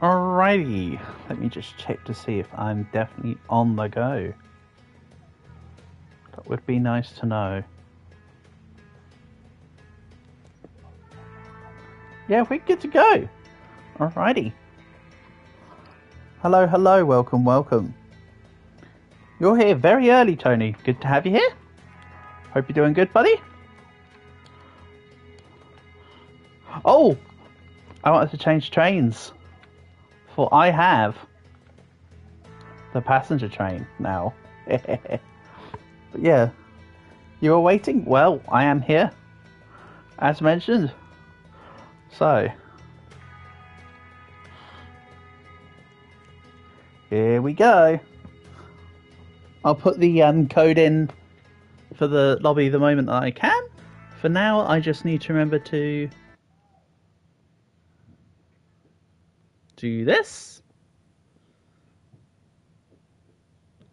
Alrighty, let me just check to see if I'm definitely on the go. That would be nice to know. Yeah, we're good to go. Alrighty. Hello, hello, welcome, welcome. You're here very early, Tony. Good to have you here. Hope you're doing good, buddy. Oh, I wanted to change trains. For I have the passenger train now. But yeah, you were waiting? Well, I am here, as mentioned. So, here we go. I'll put the code in for the lobby the moment that I can. For now, I just need to remember to do this.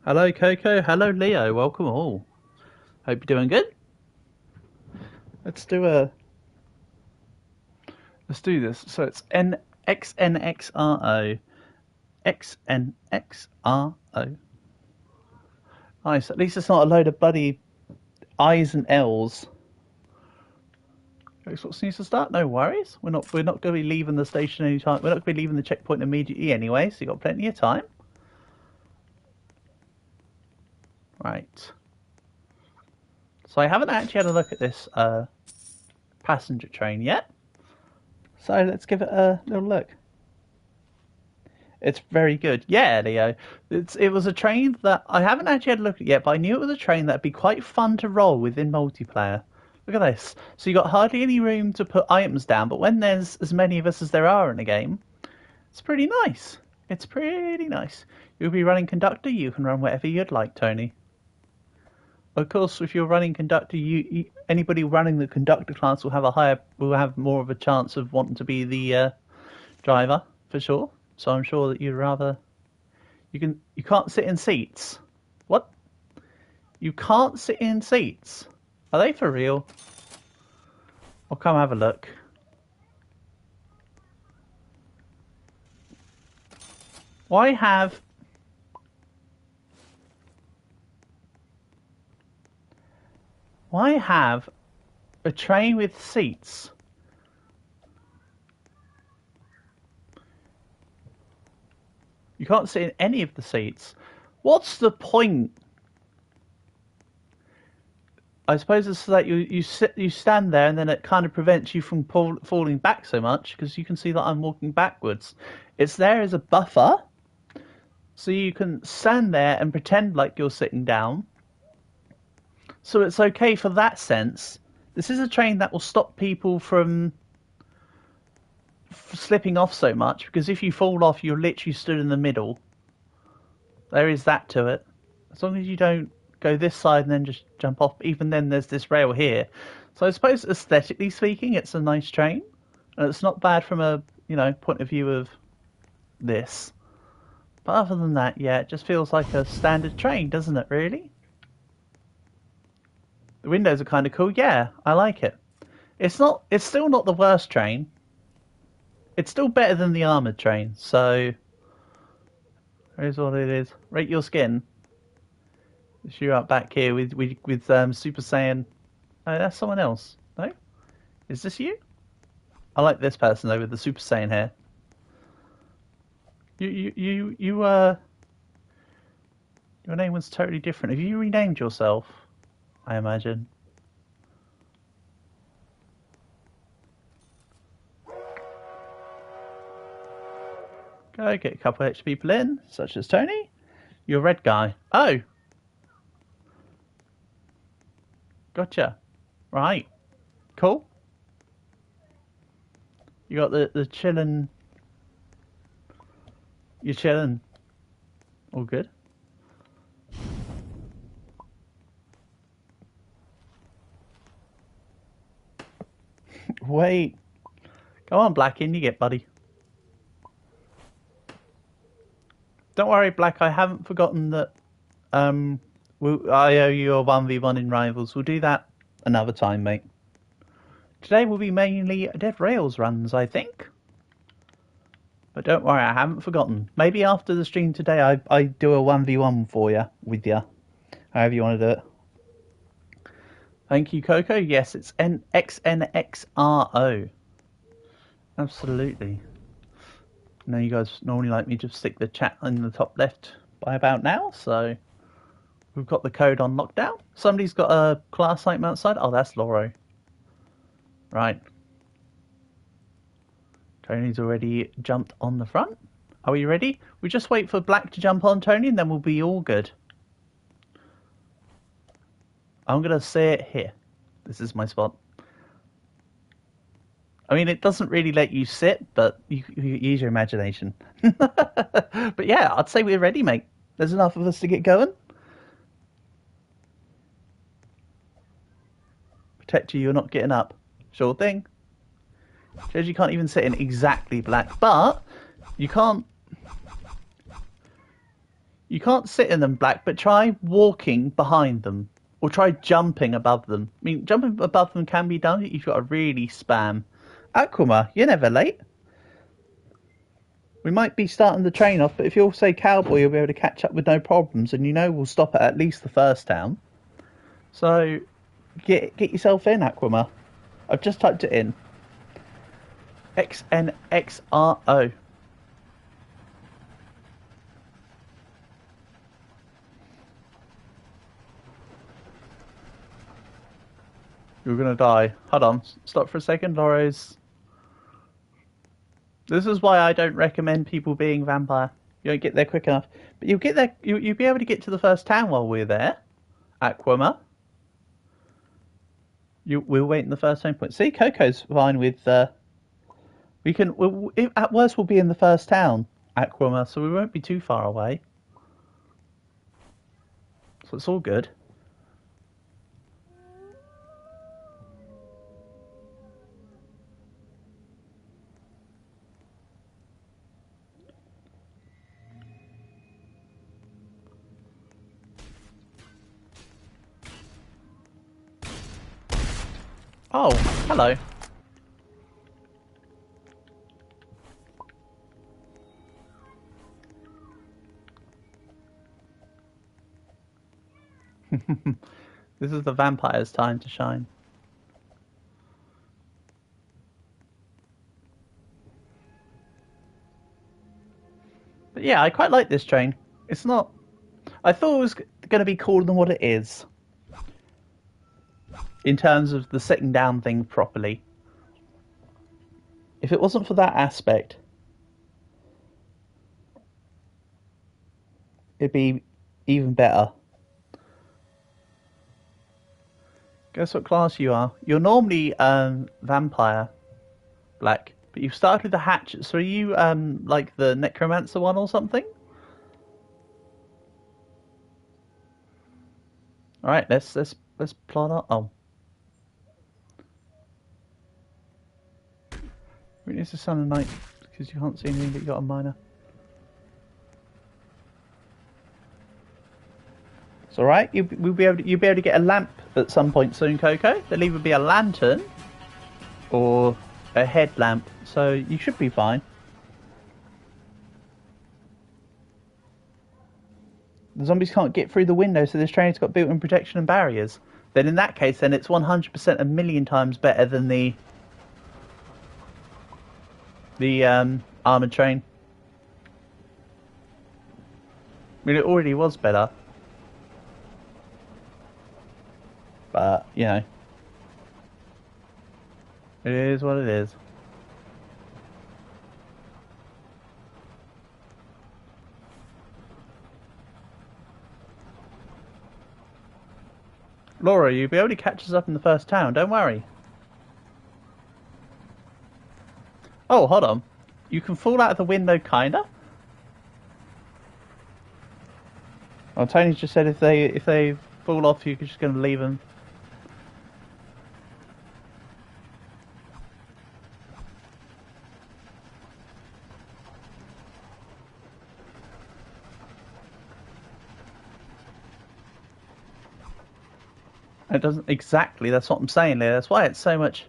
Hello, Coco. Hello, Leo. Welcome all. Hope you're doing good. Let's do this. So it's XNXRO. XNXRO. Nice. At least it's not a load of bloody I's and L's. Xbox needs to start. No worries. We're not going to be leaving the station anytime. We're not going to be leaving the checkpoint immediately anyway. So you got plenty of time. Right. So I haven't actually had a look at this passenger train yet. So let's give it a little look. It's very good. Yeah, Leo. It was a train that I haven't actually had a look at yet, but I knew it was a train that'd be quite fun to roll within multiplayer. Look at this. So you got hardly any room to put items down, but when there's as many of us as there are in a game, it's pretty nice. It's pretty nice. You'll be running conductor. You can run whatever you'd like, Tony. Of course, if you're running conductor, anybody running the conductor class will have more of a chance of wanting to be the driver for sure. So I'm sure that you'd rather you can't sit in seats. What? You can't sit in seats? Are they for real? I'll come have a look. Why have a train with seats? You can't sit in any of the seats. What's the point? I suppose it's so that you stand there, and then it kind of prevents you from falling back so much because you can see that I'm walking backwards. It's there as a buffer, so you can stand there and pretend like you're sitting down. So it's okay for that sense. This is a train that will stop people from slipping off so much, because if you fall off, you're literally stood in the middle. There is that to it. As long as you don't go this side and then just jump off. Even then, there's this rail here. So I suppose aesthetically speaking, it's a nice train, and it's not bad from a point of view of this. But other than that, yeah, it just feels like a standard train, doesn't it? Really. The windows are kind of cool. Yeah, I like it. It's still not the worst train. It's still better than the armoured train, so here's what it is. Rate your skin. You're up back here with Super Saiyan. Oh, that's someone else. No? Is this you? I like this person though with the Super Saiyan hair. Your name was totally different. Have you renamed yourself? I imagine. Go get a couple of extra people in, such as Tony. You're a red guy. Oh. Gotcha. Right. Cool. You got the chillin'. You're chillin'. All good. Wait. Go on, Black, in you get, buddy. Don't worry, Black, I haven't forgotten that I owe you a 1v1 in Rivals. We'll do that another time, mate. Today will be mainly Dead Rails runs, I think. But don't worry, I haven't forgotten. Maybe after the stream today, I do a 1v1 for you, with you. However you want to do it. Thank you, Coco. Yes, it's XNXRO. Absolutely. I know you guys normally like me to stick the chat in the top left by about now, so we've got the code on lockdown. Somebody's got a class item outside. Oh, that's Loro. Right. Tony's already jumped on the front. Are we ready? We just wait for Black to jump on, Tony, and then we'll be all good. I'm going to say it here. This is my spot. I mean, it doesn't really let you sit, but you use your imagination. But yeah, I'd say we're ready, mate. There's enough of us to get going. Protect you, you're not getting up. Sure thing. Shows you can't even sit in exactly black, but you can't sit in them black, but try walking behind them. Or try jumping above them. I mean, jumping above them can be done. You've got to really spam. Aquama, you're never late. We might be starting the train off, but if you'll say Cowboy, you'll be able to catch up with no problems, and you know we'll stop at least the first town. So, get yourself in, Aquama. I've just typed it in. XNXRO. You're gonna die. Hold on. Stop for a second, Loro's. This is why I don't recommend people being vampire. You don't get there quick enough. But you'll get there. You'll be able to get to the first town while we're there. Aquama. We'll wait in the first time point. See, Coco's fine with. We can. At worst, we'll be in the first town, Aquama, so we won't be too far away. So it's all good. Oh, hello. This is the vampire's time to shine. But yeah, I quite like this train. It's not... I thought it was going to be cooler than what it is. In terms of the sitting down thing properly. If it wasn't for that aspect, it'd be even better. Guess what class you are? You're normally vampire, Black, but you've started with the hatchet. So are you like the necromancer one or something? All right, let's plot out. Oh. It's the sun and night because you can't see anything, but you got a miner. It's all right. You'll be able to get a lamp at some point soon, Coco. There'll either be a lantern or a headlamp, so you should be fine. The zombies can't get through the window, so this train's got built-in protection and barriers. Then in that case, then it's 100% a million times better than the armoured train. I mean, it already was better. But, you know. It is what it is. Laura, you'll be able to catch us up in the first town, don't worry. Oh, hold on. You can fall out of the window, kinda. Oh, Tony's just said if they fall off, you're just going to leave them. It doesn't exactly. That's what I'm saying there. That's why it's so much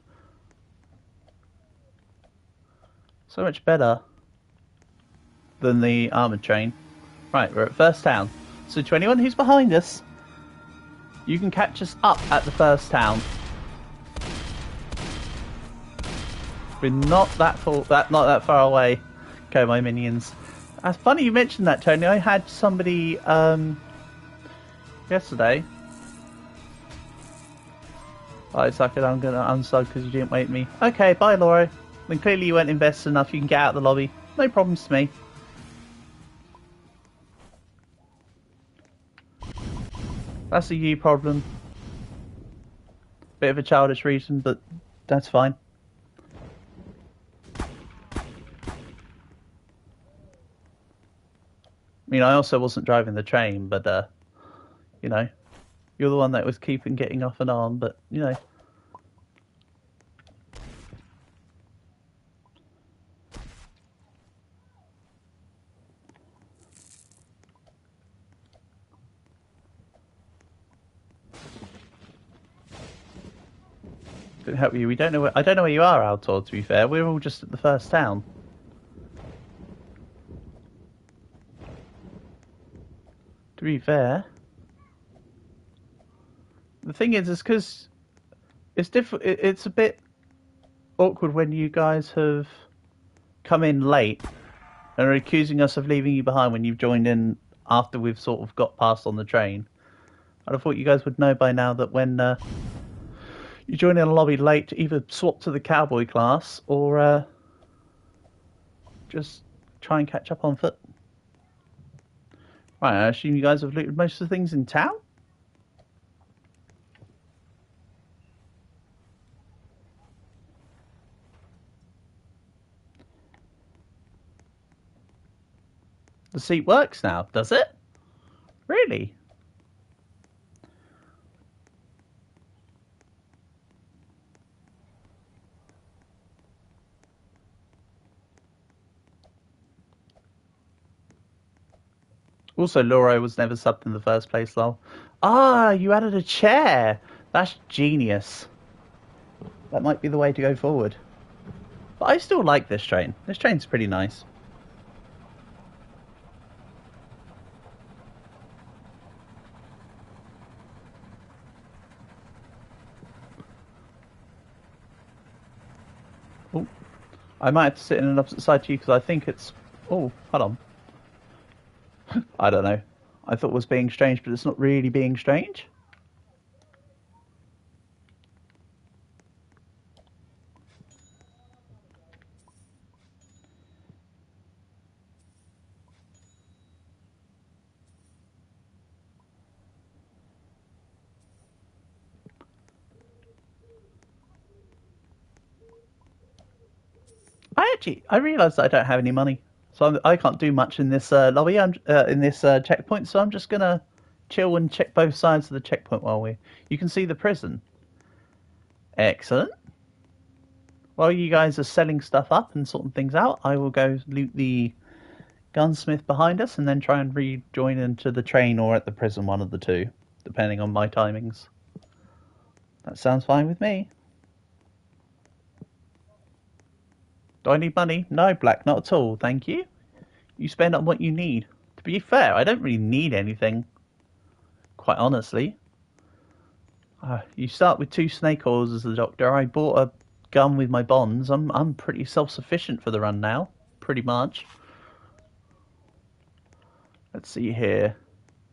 better. than the armoured train. Right, we're at first town. So to anyone who's behind us, you can catch us up at the first town. We're not that far away. Go, my minions. It's funny you mentioned that, Tony. I had somebody yesterday. Alright, suck it. I'm gonna unsub because you didn't wait me. Okay, bye, Laura. Then clearly you weren't invested enough. You can get out of the lobby. No problems to me. That's a you problem. Bit of a childish reason, but that's fine. I mean, I also wasn't driving the train, but, you know, you're the one that was keeping getting off and on, but, you know. Couldn't help you. We don't know where, I don't know where you are, Altor, to be fair. We're all just at the first town. To be fair. The thing is because it's it's a bit awkward when you guys have come in late and are accusing us of leaving you behind when you've joined in after we've sort of got past on the train. I'd have thought you guys would know by now that when you join in a lobby late, either swap to the cowboy class or just try and catch up on foot. Right, I assume you guys have looted most of the things in town? The seat works now, does it? Really? Also, Laura was never subbed in the first place, lol. Ah, you added a chair! That's genius. That might be the way to go forward. But I still like this train. This train's pretty nice. Oh, I might have to sit in an opposite side to you because I think it's... Oh, hold on. I don't know. I thought it was being strange, but it's not really being strange. I realised that I don't have any money, so I can't do much in this lobby. In this checkpoint, so I'm just gonna chill and check both sides of the checkpoint while we. You can see the prison. Excellent. While you guys are selling stuff up and sorting things out, I will go loot the gunsmith behind us and then try and rejoin into the train or at the prison, one of the two, depending on my timings. That sounds fine with me. Do I need money? No, Black, not at all, thank you. You spend on what you need. To be fair, I don't really need anything, quite honestly. You start with 2 snake oils as the doctor. I bought a gun with my bonds. I'm pretty self-sufficient for the run now, pretty much. Let's see here.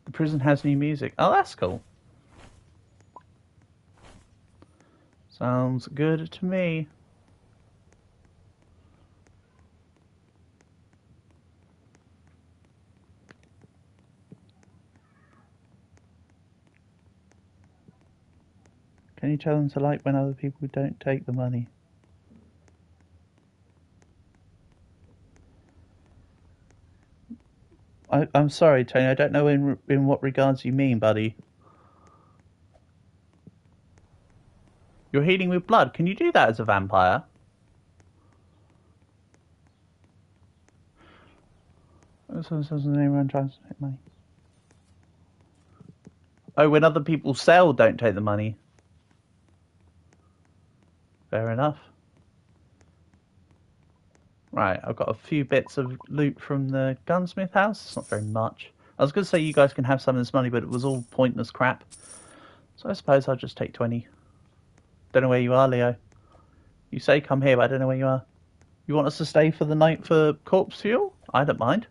The prison has new music. Oh, that's cool. Sounds good to me. Can you tell them to like when other people don't take the money? I'm sorry, Tony. I don't know in what regards you mean, buddy. You're healing with blood. Can you do that as a vampire? Anyone tries to make money. Oh, when other people sell, don't take the money. Fair enough. Right, I've got a few bits of loot from the gunsmith house. It's not very much. I was going to say you guys can have some of this money, but it was all pointless crap. So I suppose I'll just take 20. Don't know where you are, Leo. You say come here, but I don't know where you are. You want us to stay for the night for corpse fuel? I don't mind.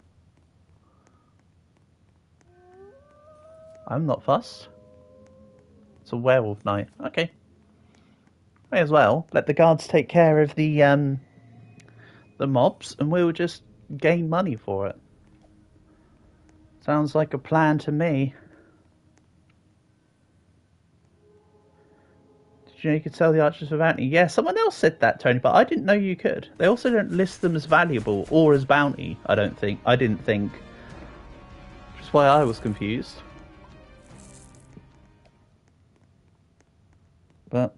I'm not fussed. It's a werewolf night. Okay. May as well let the guards take care of the mobs, and we'll just gain money for it. Sounds like a plan to me. Did you know you could sell the archers for bounty? Yeah, someone else said that, Tony, but I didn't know you could. They also don't list them as valuable or as bounty, I don't think. I didn't think. Which is why I was confused. But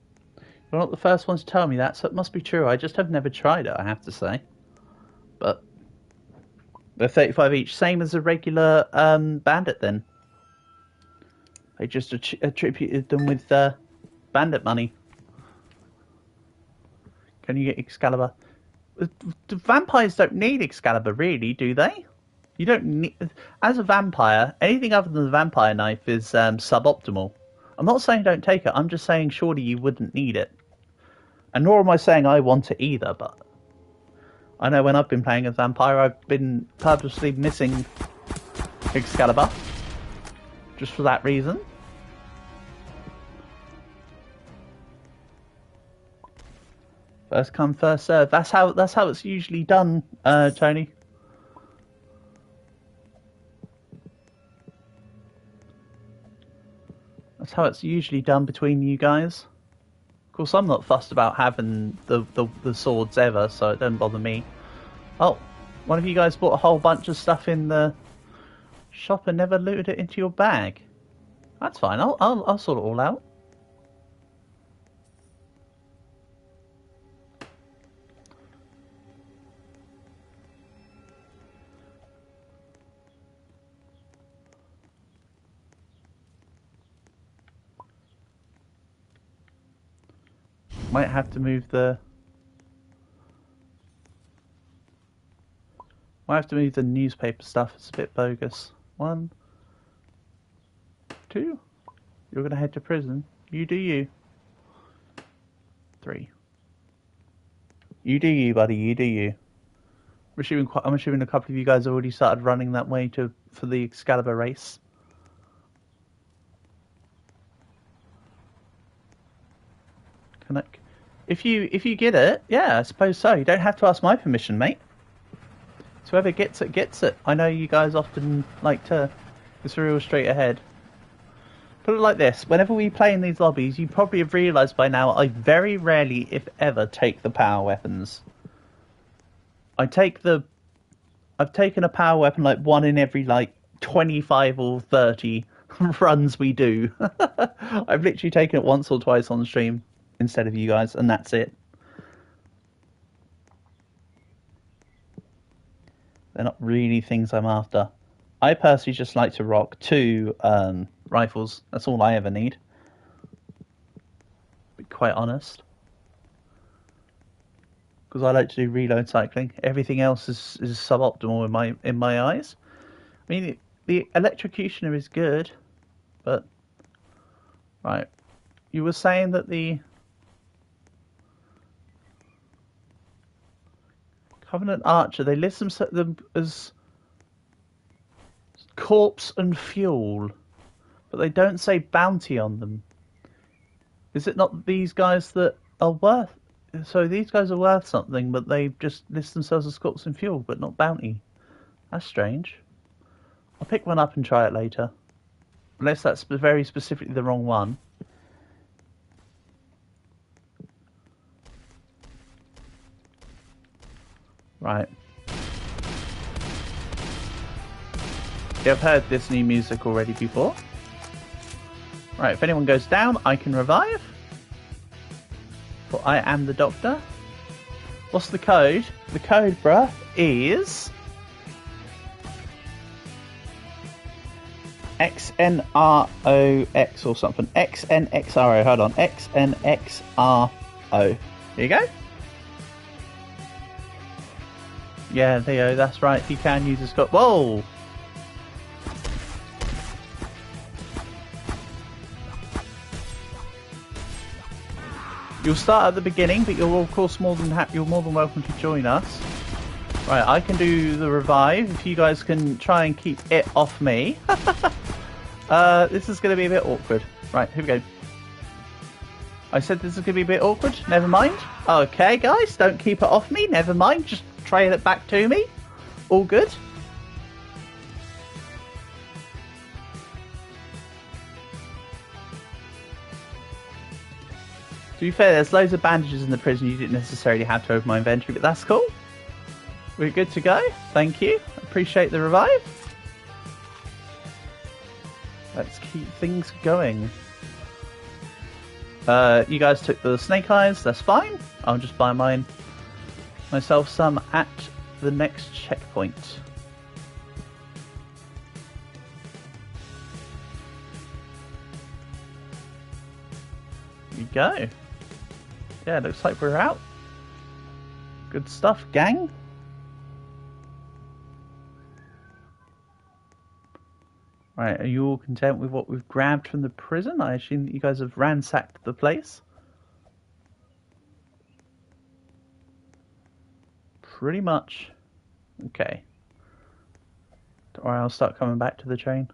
you're not the first one to tell me that, so it must be true. I just have never tried it, I have to say. But they're 35 each, same as a regular bandit then. They just attributed them with bandit money. Can you get Excalibur? The vampires don't need Excalibur, really, do they? You don't need... As a vampire, anything other than the vampire knife is suboptimal. I'm not saying don't take it, I'm just saying surely you wouldn't need it. And nor am I saying I want it either, but... I know when I've been playing as vampire, I've been purposely missing Excalibur. Just for that reason. First come, first serve. That's how it's usually done, Tony. That's how it's usually done between you guys. Of course, I'm not fussed about having the swords ever, so it doesn't bother me. Oh, one of you guys bought a whole bunch of stuff in the shop and never looted it into your bag. That's fine. I'll sort it all out. Might have to move the... Might have to move the newspaper stuff. It's a bit bogus. 1, 2. You're going to head to prison. You do you. 3. You do you, buddy. You do you. I'm assuming a couple of you guys already started running that way for the Excalibur race. If you get it, yeah, I suppose so. You don't have to ask my permission, mate. So whoever gets it, gets it. I know you guys often like to... It's real straight ahead. Put it like this. Whenever we play in these lobbies, you probably have realised by now I very rarely, if ever, take the power weapons. I've taken a power weapon like one in every like 25 or 30 runs we do. I've literally taken it once or twice on stream instead of you guys, and that's it. They're not really things I'm after. I personally just like to rock 2 rifles. That's all I ever need. To be quite honest. Because I like to do reload cycling. Everything else is suboptimal in my eyes. I mean, the electrocutioner is good, but... Right. You were saying that the... Covenant Archer, they list them as corpse and fuel, but they don't say bounty on them. Is it not these guys that are worth... So these guys are worth something, but they just list themselves as corpse and fuel, but not bounty. That's strange. I'll pick one up and try it later. Unless that's very specifically the wrong one. Right. Yeah, I've heard this new music already before. Right, if anyone goes down, I can revive. For I am the doctor. What's the code? The code, bruh, is... XNROX or something. XNXRO, hold on. XNXRO. There you go. Yeah, Theo, that's right. You can use a Scott. Whoa! You'll start at the beginning, but you're of course you're more than welcome to join us. Right, I can do the revive. If you guys can try and keep it off me. This is going to be a bit awkward. Right, here we go. I said this is going to be a bit awkward. Never mind. Okay, guys, don't keep it off me. Never mind. Just trail it back to me. All good. To be fair, there's loads of bandages in the prison. You didn't necessarily have to open my inventory, but that's cool. We're good to go. Thank you. Appreciate the revive. Let's keep things going. You guys took the snake eyes. That's fine. I'll just buy myself some at the next checkpoint. There you go. Yeah, looks like we're out. Good stuff, gang. Right, are you all content with what we've grabbed from the prison? I assume that you guys have ransacked the place. Pretty much. Okay. Don't worry, I'll start coming back to the train.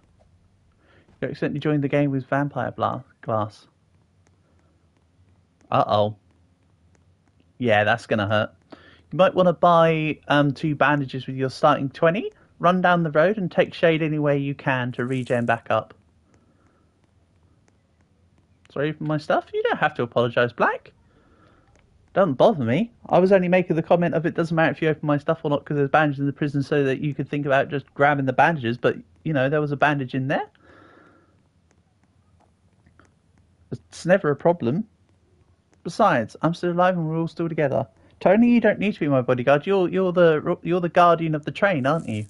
You accidentally joined the game with vampire glass. Uh-oh. Yeah, that's gonna hurt. You might want to buy 2 bandages with your starting 20. Run down the road and take shade any way you can to regen back up. Sorry for my stuff? You don't have to apologise, Black. Doesn't bother me. I was only making the comment of it doesn't matter if you open my stuff or not because there's bandages in the prison so that you could think about just grabbing the bandages, but, you know, there was a bandage in there. It's never a problem. Besides, I'm still alive and we're all still together. Tony, you don't need to be my bodyguard. You're the guardian of the train, aren't you?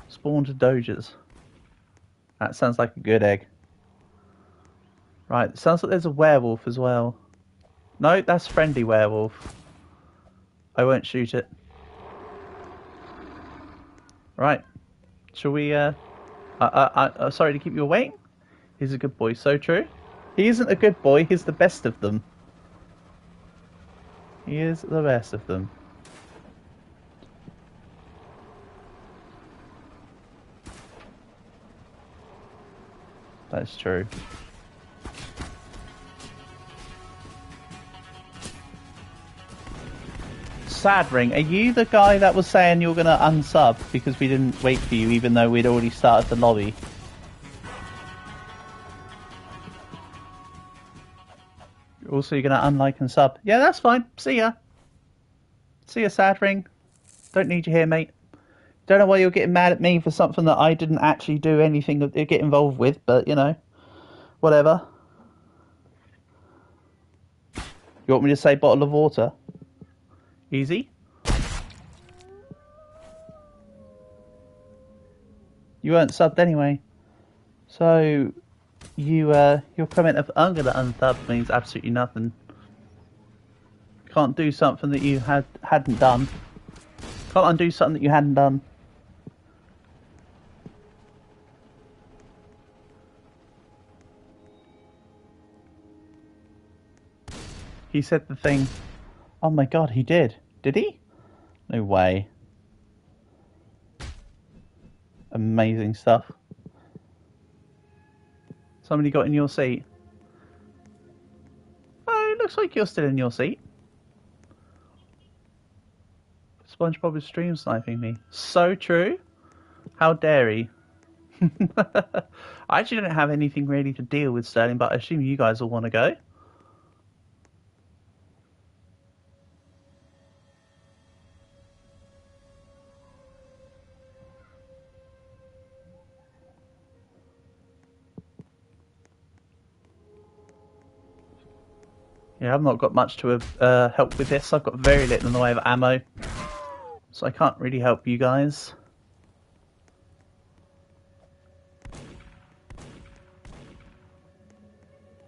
Spawn to Doges. That sounds like a good egg. Right, it sounds like there's a werewolf as well. No, that's friendly werewolf. I won't shoot it. Right. Shall we, sorry to keep you waiting. He's a good boy, so true. He isn't a good boy, he's the best of them. He is the best of them. That's true. Sad Ring, are you the guy that was saying you're going to unsub because we didn't wait for you even though we'd already started the lobby? Also, you're going to unlike and sub. Yeah, that's fine. See ya. See ya, Sad Ring. Don't need you here, mate. Don't know why you're getting mad at me for something that I didn't actually do anything to get involved with, but, you know, whatever. You want me to say bottle of water? Easy. You weren't subbed anyway. So, your comment of I'm going to unsub means absolutely nothing. Can't do something that you hadn't done. Can't undo something that you hadn't done. He said the thing. Oh my god, he did. Did he? No way. Amazing stuff. Somebody got in your seat. Oh, it looks like you're still in your seat. SpongeBob is stream sniping me. So true. How dare he? I actually don't have anything really to deal with, Sterling, but I assume you guys all want to go. Yeah, I've not got much to help with this. I've got very little in the way of ammo. So I can't really help you guys.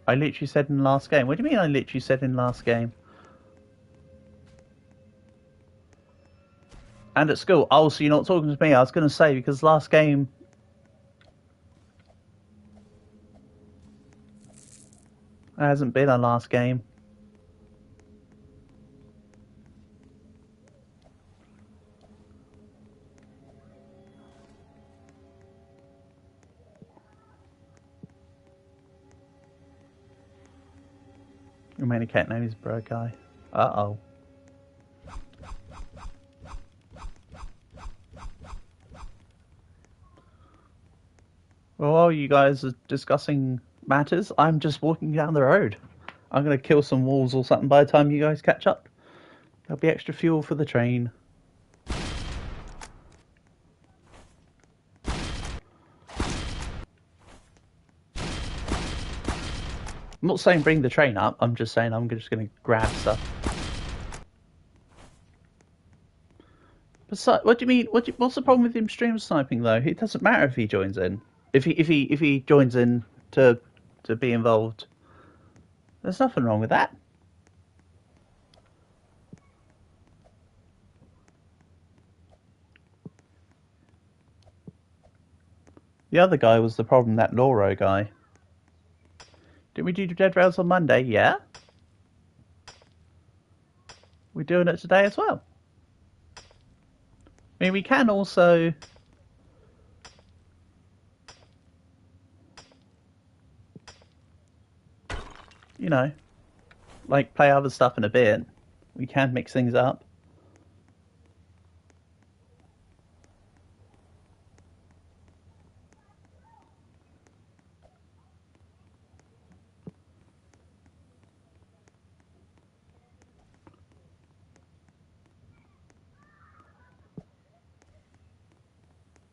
I literally said in the last game. What do you mean I literally said in the last game? And at school. Oh, so you're not talking to me. I was going to say, because last game... It hasn't been our last game. Your main cat name is Bro Guy. Uh-oh. Well, while you guys are discussing matters, I'm just walking down the road. I'm going to kill some wolves or something by the time you guys catch up. There'll be extra fuel for the train. I'm not saying bring the train up, I'm just saying I'm just going to grab stuff. Besides, what do you mean? What's the problem with him stream sniping though? It doesn't matter if he joins in. If he joins in to be involved, there's nothing wrong with that. The other guy was the problem, that Loro guy. Didn't we do Dead Rails on Monday? Yeah. We're doing it today as well. I mean, we can also... You know, like play other stuff in a bit. We can mix things up.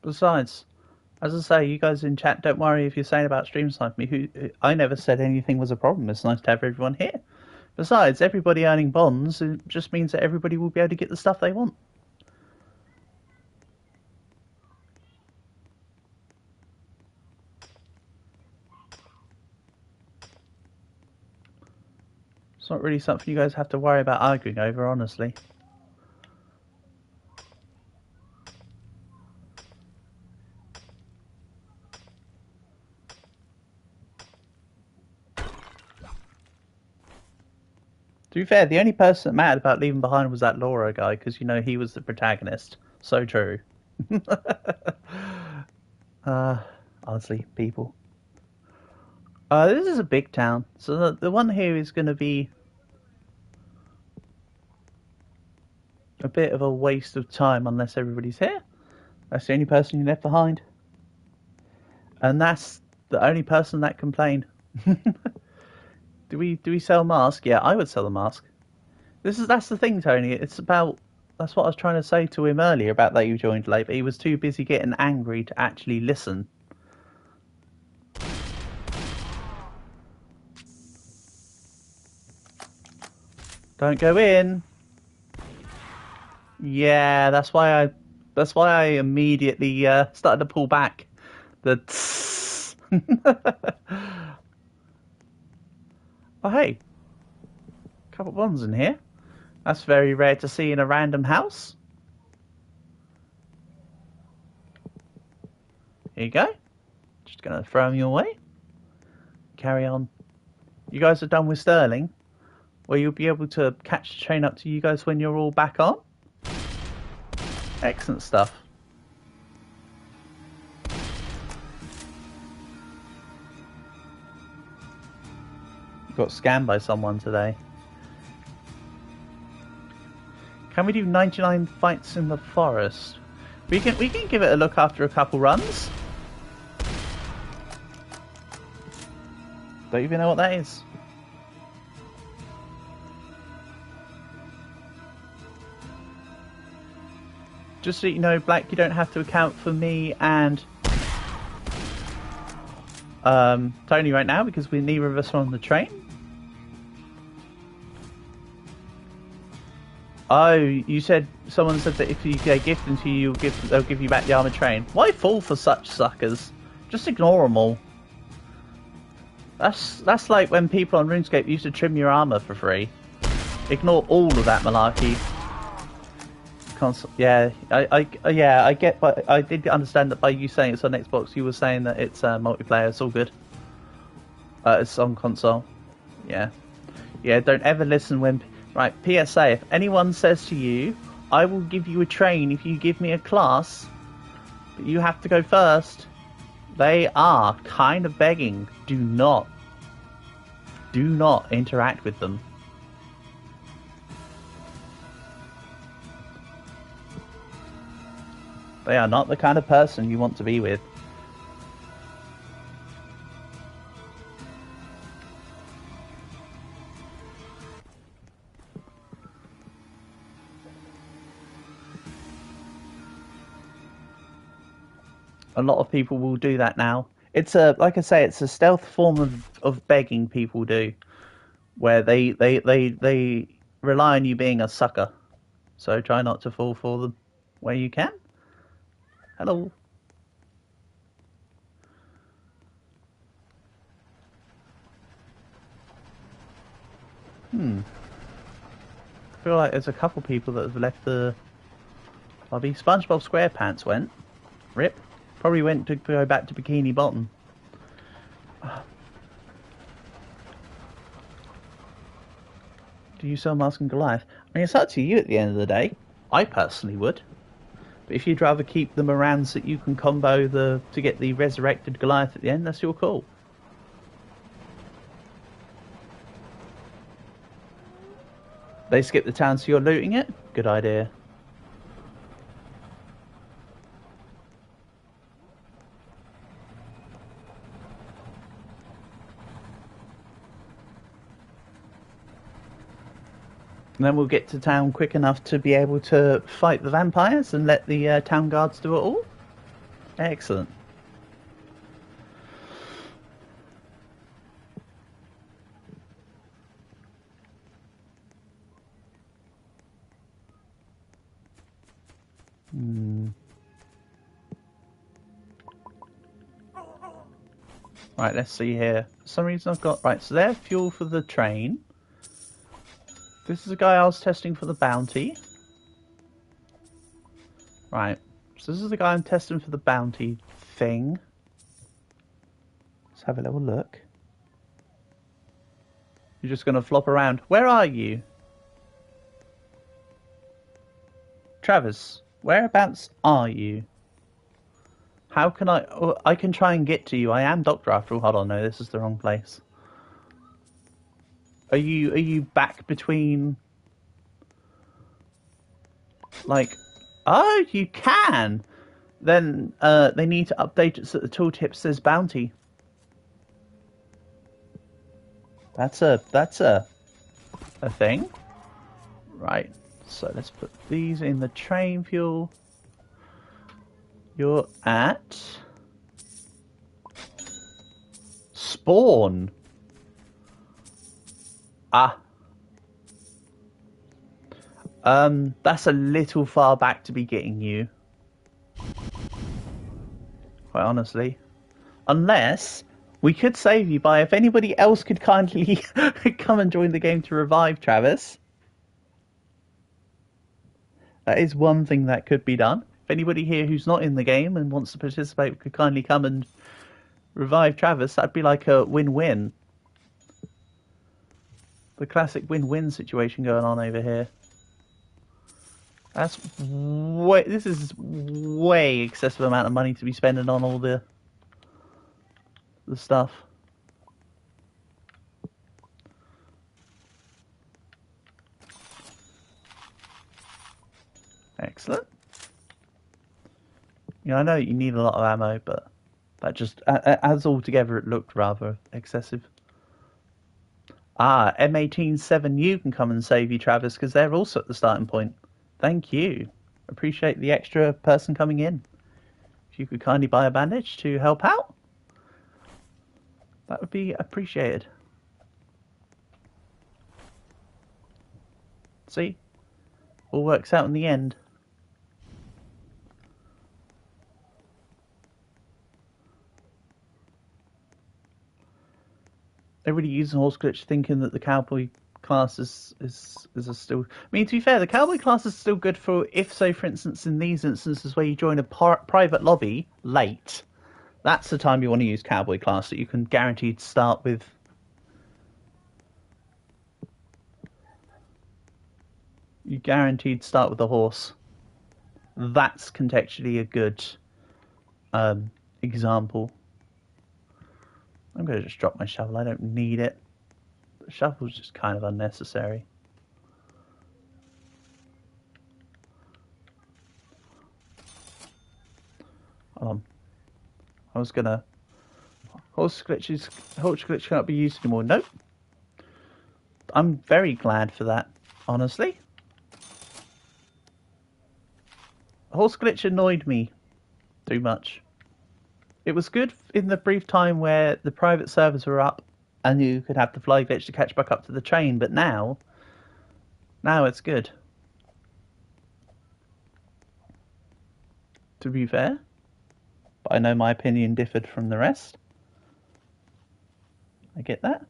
Besides, as I say, you guys in chat, don't worry if you're saying about stream sniping me. I never said anything was a problem. It's nice to have everyone here. Besides, everybody earning bonds, it just means that everybody will be able to get the stuff they want. It's not really something you guys have to worry about arguing over, honestly. To be fair, the only person mad about leaving behind was that Laura guy, because, you know, he was the protagonist. So true. Honestly, people. This is a big town, so the one here is going to be a bit of a waste of time unless everybody's here. That's the only person you left behind. And that's the only person that complained. Do we sell masks? Yeah, I would sell a mask. That's the thing, Tony. It's about, that's what I was trying to say to him earlier about that you joined late, but he was too busy getting angry to actually listen. Don't go in. Yeah, that's why I immediately started to pull back. The Oh, hey. A couple of ones in here. That's very rare to see in a random house. Here you go. Just going to throw them your way. Carry on. You guys are done with Sterling? Well, you'll be able to catch the train up to you guys when you're all back on? Excellent stuff. Got scammed by someone today. Can we do 99 fights in the forest? We can give it a look after a couple runs. Don't even know what that is. Just so you know, Black, you don't have to account for me and Tony right now because neither of us are on the train. Oh, you said someone said that if you get gifted to you, they'll give you back the armored train. Why fall for such suckers? Just ignore them all. That's like when people on RuneScape used to trim your armor for free. Ignore all of that malarkey. console. Yeah, yeah, I get. But I did understand that by you saying it's on Xbox, you were saying that it's multiplayer. It's all good. It's on console. Yeah, yeah. Don't ever listen when. Right, PSA. If anyone says to you, "I will give you a train if you give me a class," but you have to go first, they are kind of begging. Do not interact with them. They are not the kind of person you want to be with. A lot of people will do that now. It's a, like I say, it's a stealth form of begging people do, where they rely on you being a sucker. So try not to fall for them where you can. Hello. I feel like there's a couple people that have left the lobby. SpongeBob SquarePants went. Rip. Probably went to go back to Bikini Bottom. Do you sell Mask and Goliath? I mean, it's up to you at the end of the day. I personally would. But if you'd rather keep them around so that you can combo to get the resurrected Goliath at the end, that's your call. They skip the town so you're looting it? Good idea. And then we'll get to town quick enough to be able to fight the vampires and let the town guards do it all. Excellent. Right, let's see here. For some reason I've got... Right, so they're fuel for the train. This is a guy I was testing for the bounty. Right, so this is the guy I'm testing for the bounty thing. Let's have a little look. You're just going to flop around. Where are you? Travis, whereabouts are you? How can I... Oh, I can try and get to you. I am Doctor after all. Hold on, no, this is the wrong place. Are you back between... Like... Oh, you can! Then they need to update it so that the tooltip says bounty. That's a thing. Right. So let's put these in the train fuel. You're at spawn. Ah. That's a little far back to be getting you. Quite honestly. Unless we could save you by if anybody else could kindly come and join the game to revive Travis. That is one thing that could be done. If anybody here who's not in the game and wants to participate could kindly come and revive Travis, that'd be like a win-win. The classic win-win situation going on over here. That's way... This is way excessive amount of money to be spending on all the stuff. Excellent. You know, I know you need a lot of ammo, but that just, as altogether, it looked rather excessive. Ah, M187U can come and save you, Travis, because they're also at the starting point. Thank you. Appreciate the extra person coming in. If you could kindly buy a bandage to help out, that would be appreciated. See? All works out in the end. Everybody using horse glitch thinking that the cowboy class is a still. I mean, to be fair, the cowboy class is still good for if, say, for instance, in these instances where you join a private lobby late, that's the time you want to use cowboy class that you can guaranteed start with. You guaranteed start with a horse. That's contextually a good example. I'm going to just drop my shovel. I don't need it. The shovel's just kind of unnecessary. Hold on. I was gonna. Horse glitch cannot be used anymore. Nope. I'm very glad for that, honestly. Horse glitch annoyed me too much. It was good in the brief time where the private servers were up and you could have the fly glitch to catch back up to the train, but now it's good. To be fair. But I know my opinion differed from the rest. I get that.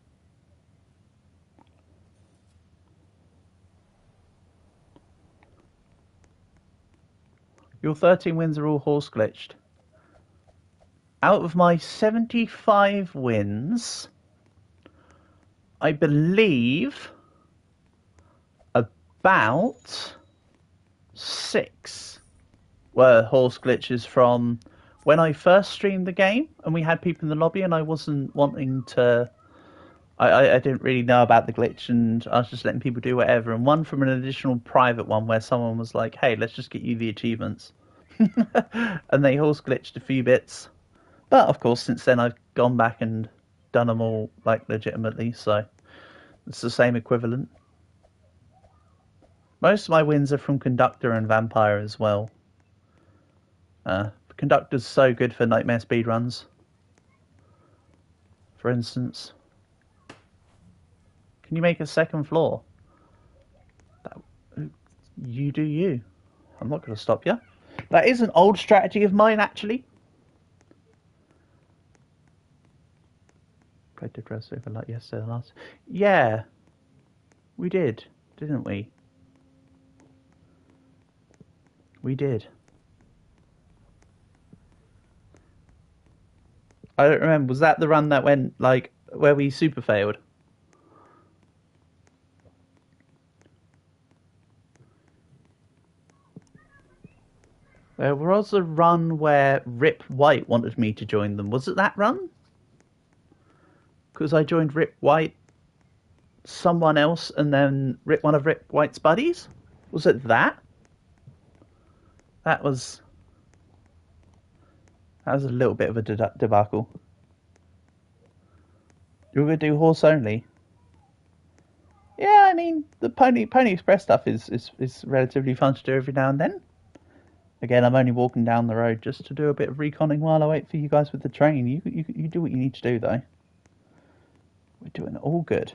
Your 13 wins are all horse glitched. Out of my 75 wins, I believe about 6 were horse glitches from when I first streamed the game and we had people in the lobby and I wasn't wanting to. I didn't really know about the glitch and I was just letting people do whatever. And one from an additional private one where someone was like, hey, let's just get you the achievements. And they horse glitched a few bits. But of course, since then I've gone back and done them all like legitimately, so it's the same equivalent. Most of my wins are from Conductor and Vampire as well. Conductor's so good for Nightmare speedruns, for instance. Can you make a second floor? You do you. I'm not going to stop you. That is an old strategy of mine, actually. Played Dead Rails over like yesterday. Last. Yeah, we did, didn't we? We did. I don't remember. Was that the run that went like where we super failed? There was a run where Rip White wanted me to join them. Was it that run? Because I joined Rip White, someone else, and then one of Rip White's buddies? Was it that? That was a little bit of a debacle. You're going to do horse only? Yeah, I mean, the Pony Express stuff is relatively fun to do every now and then. Again, I'm only walking down the road just to do a bit of reconning while I wait for you guys with the train. You do what you need to do, though. We're doing it all good.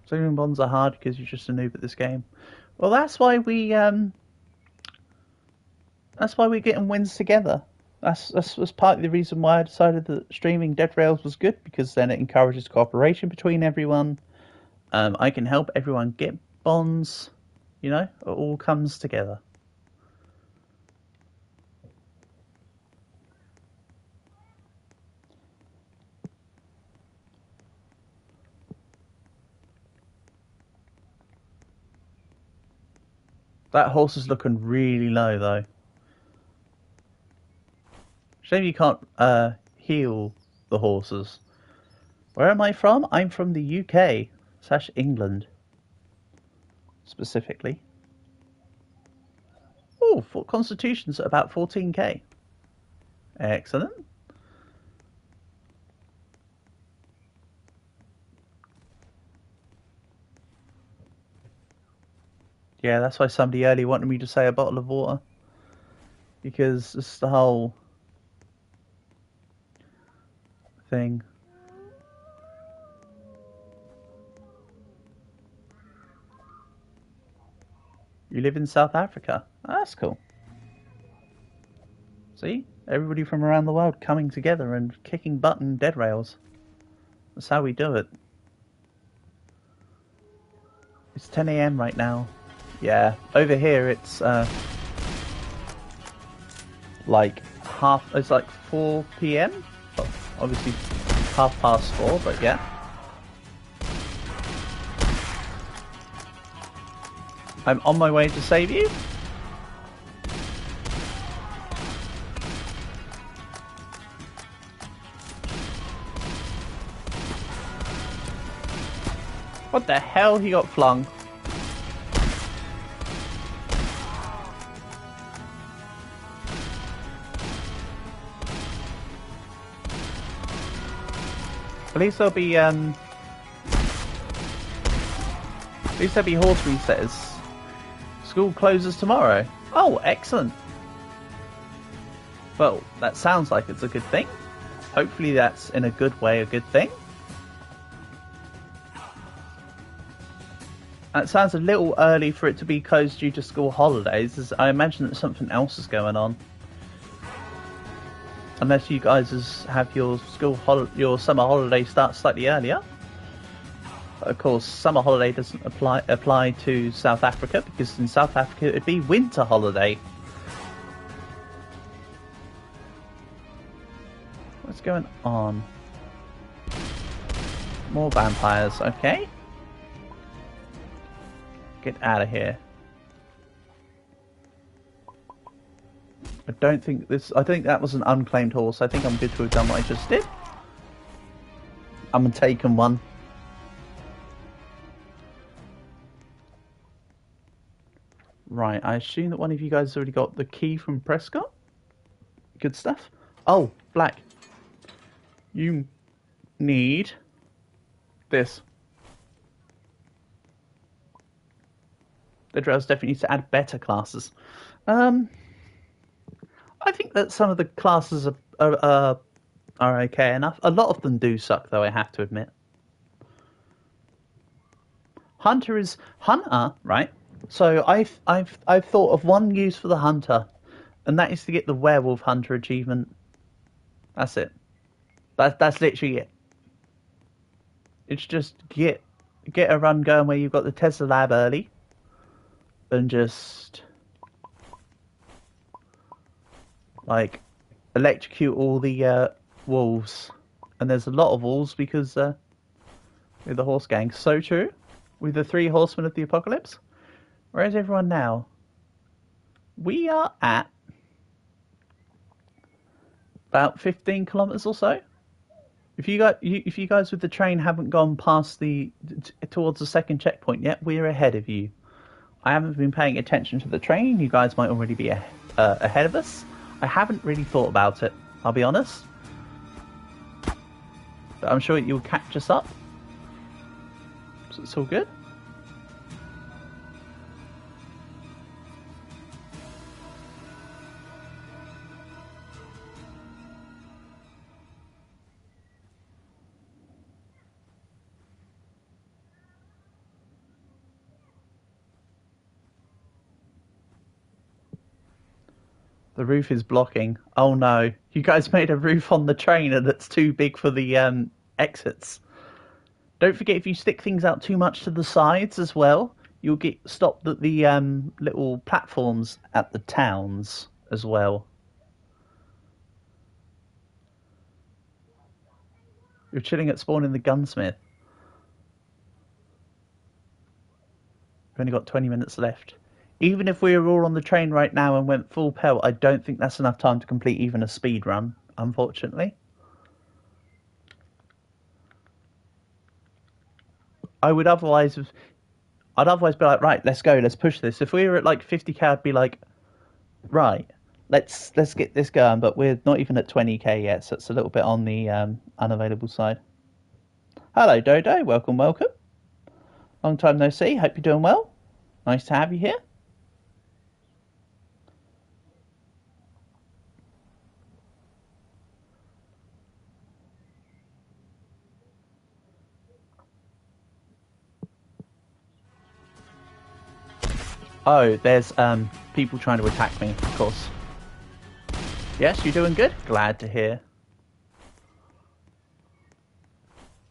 Zooming bonds are hard because you're just a noob at this game. Well, that's why we're getting wins together. That's part of the reason why I decided that streaming Dead Rails was good, because then it encourages cooperation between everyone. I can help everyone get bonds. You know, it all comes together. That horse is looking really low, though. Shame you can't heal the horses. Where am I from? I'm from the UK / England, specifically. Oh, Fort Constitution's at about 14k. Excellent. Yeah, that's why somebody earlier wanted me to say a bottle of water. Because it's the whole thing. You live in South Africa. Oh, that's cool. See? Everybody from around the world coming together and kicking butt in dead rails. That's how we do it. It's 10 a.m. right now. Yeah, over here it's like it's like 4 p.m. Well, obviously 4:30, but yeah. I'm on my way to save you. What the hell? He got flung. At least there'll be horse resets. School closes tomorrow. Oh, excellent. Well, that sounds like it's a good thing. Hopefully that's in a good way a good thing. It sounds a little early for it to be closed due to school holidays, as I imagine that something else is going on. Unless you guys have your summer holiday start slightly earlier. Of course, summer holiday doesn't apply to South Africa, because in South Africa it'd be winter holiday. What's going on? More vampires, okay. Get out of here. I think that was an unclaimed horse. I think I'm good to have done what I just did. I'm taking one. Right, I assume that one of you guys has already got the key from Prescott. Good stuff. Oh, Black. You need this. The Drows definitely need to add better classes. I think that some of the classes are okay enough. A lot of them do suck, though, I have to admit. Hunter, right? So I've thought of one use for the Hunter, and that is to get the Werewolf Hunter achievement. That's it. That's literally it. It's just get a run going where you've got the Tesla Lab early, and just like electrocute all the wolves. And there's a lot of wolves because with the horse gang. So true. With the 3 horsemen of the apocalypse. Where is everyone now? We are at about 15 kilometers or so. If you guys with the train haven't gone past towards the second checkpoint yet, we're ahead of you. I haven't been paying attention to the train. You guys might already be ahead of us. I haven't really thought about it, I'll be honest. But I'm sure you'll catch us up. So it's all good. The roof is blocking. Oh no. You guys made a roof on the train and it's too big for the exits. Don't forget, if you stick things out too much to the sides as well, you'll get stopped at the little platforms at the towns as well. You're chilling at spawn in the gunsmith. We've only got 20 minutes left. Even if we were all on the train right now and went full pelt, I don't think that's enough time to complete even a speed run, unfortunately. I'd otherwise be like, right, let's go, let's push this. If we were at like 50k, I'd be like, right, let's get this going. But we're not even at 20k yet, so it's a little bit on the unavailable side. Hello, Dodo. Welcome. Long time no see. Hope you're doing well. Nice to have you here. Oh, there's people trying to attack me, of course. Yes, you're doing good? Glad to hear.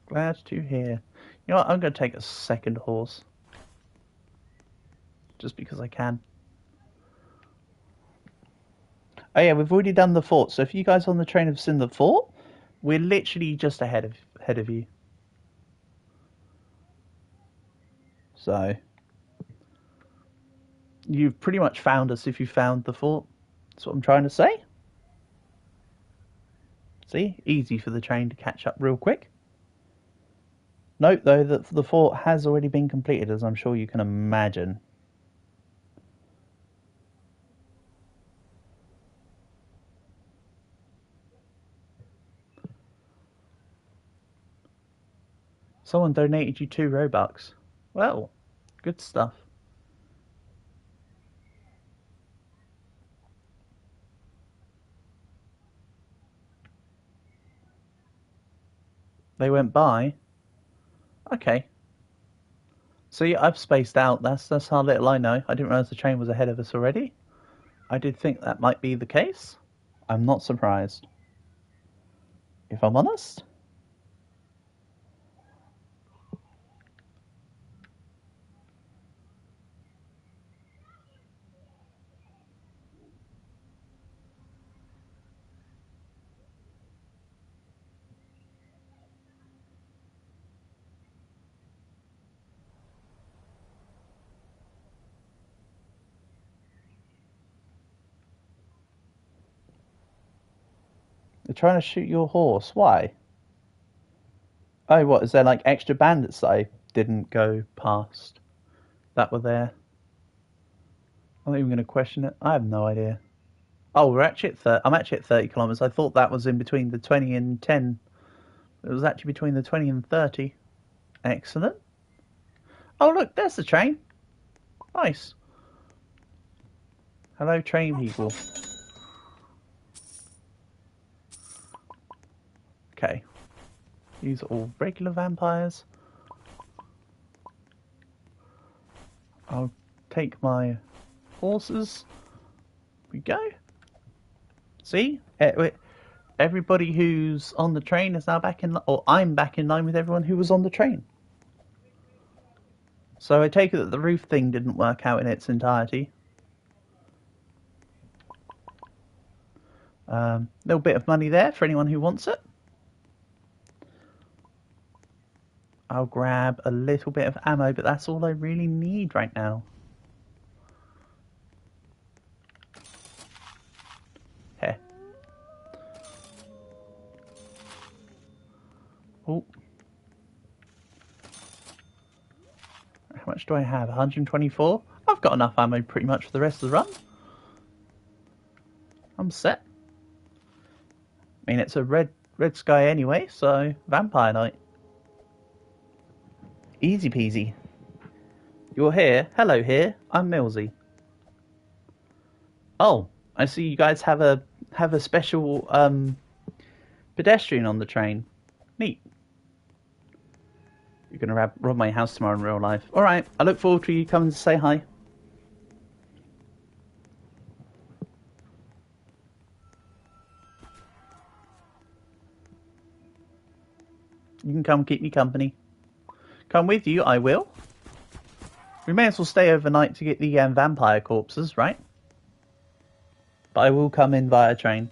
Glad to hear. You know what, I'm going to take a second horse. Just because I can. Oh yeah, we've already done the fort, so if you guys on the train have seen the fort, we're literally just ahead of you. So you've pretty much found us if you found the fort. That's what I'm trying to say. See? Easy for the train to catch up real quick. Note though that the fort has already been completed, as I'm sure you can imagine. Someone donated you 2 Robux. Well, good stuff. They went by. Okay. So yeah, I've spaced out. That's how little I know. I didn't realise the train was ahead of us already. I did think that might be the case. I'm not surprised. If I'm honest. They're trying to shoot your horse. Why? Oh, what? Is there like extra bandits that I didn't go past that were there? I'm not even going to question it. I have no idea. Oh, we're actually at I'm actually at 30 kilometers. I thought that was in between the 20 and 10. It was actually between the 20 and 30. Excellent. Oh, look, there's the train. Nice. Hello, train people. Okay. These are all regular vampires. I'll take my horses. We go. See? Everybody who's on the train is now back in, or I'm back in line with everyone who was on the train. So I take it that the roof thing didn't work out in its entirety. Little bit of money there for anyone who wants it. I'll grab a little bit of ammo, but that's all I really need right now. Here. Oh. How much do I have? 124? I've got enough ammo pretty much for the rest of the run. I'm set. I mean, it's a red sky anyway, so vampire night. Easy peasy. You're here. Hello here. I'm Millsy. Oh, I see you guys have a special pedestrian on the train. Neat. You're gonna rob my house tomorrow in real life. All right. I look forward to you coming to say hi. You can come keep me company. Come with you, I will. We may as well stay overnight to get the vampire corpses, right? But I will come in via train.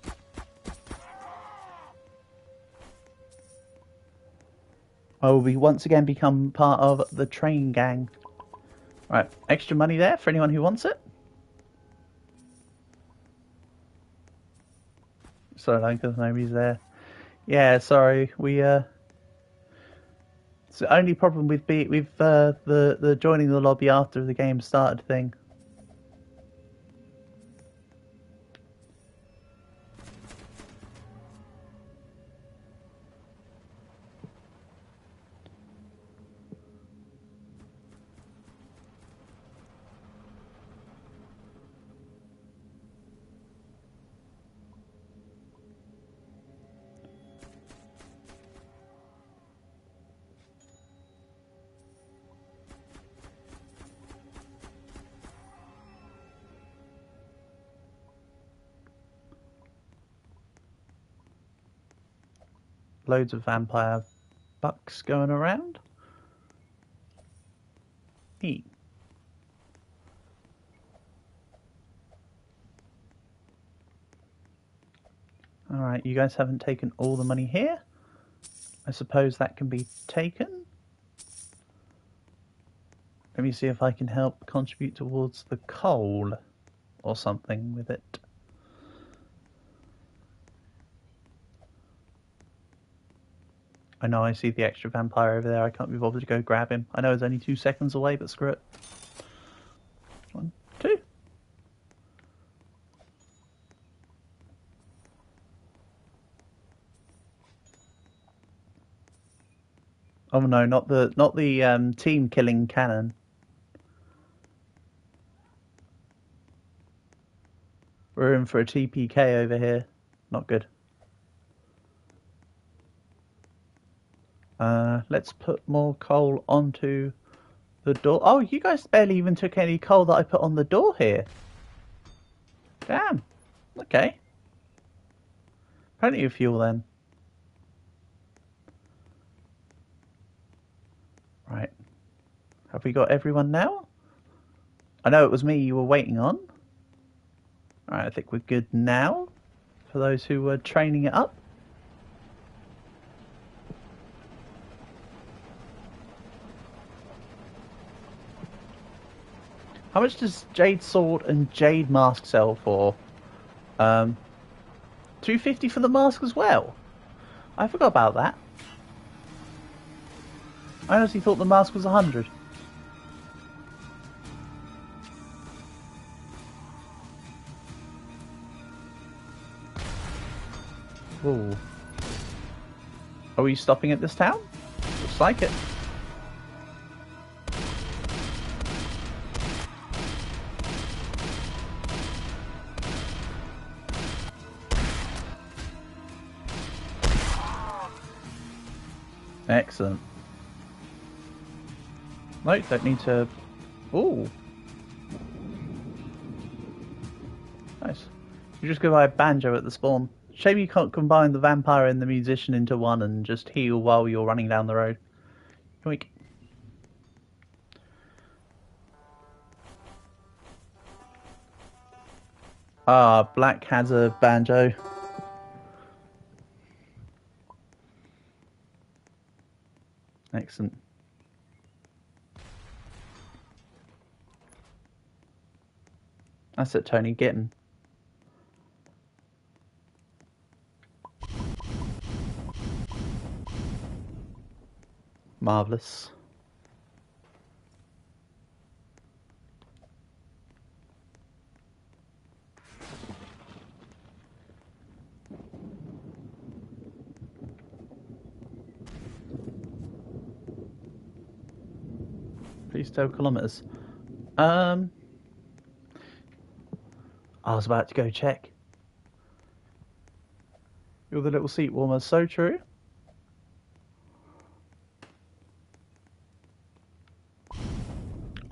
I will once again become part of the train gang. Right, extra money there for anyone who wants it. Sorry, like nobody's there. Yeah, sorry. It's the only problem with the joining the lobby after the game started thing. loads of vampire bucks going around. Neat. Alright, you guys haven't taken all the money here. I suppose that can be taken. Let me see if I can help contribute towards the coal or something with it. I know I see the extra vampire over there. I can't be bothered to go grab him. I know it's only 2 seconds away, but screw it. 1, 2. Oh no, not the team killing cannon. We're in for a TPK over here. Not good. Let's put more coal onto the door. Oh, you guys barely even took any coal that I put on the door here. Damn. Okay. Plenty of fuel then. Right. Have we got everyone now? I know it was me you were waiting on. Alright, I think we're good now. For those who were training it up. How much does Jade Sword and Jade Mask sell for? $250 for the mask as well? I forgot about that. I honestly thought the mask was 100. Ooh. Are we stopping at this town? Looks like it. Excellent. No, don't need to... Ooh. Nice. You just go buy a banjo at the spawn. Shame you can't combine the vampire and the musician into one and just heal while you're running down the road. Yoink. Ah, Black has a banjo. Excellent. That's it, Tony. Get him. Marvellous. Please tell kilometers. I was about to go check. You're the little seat warmer. So true.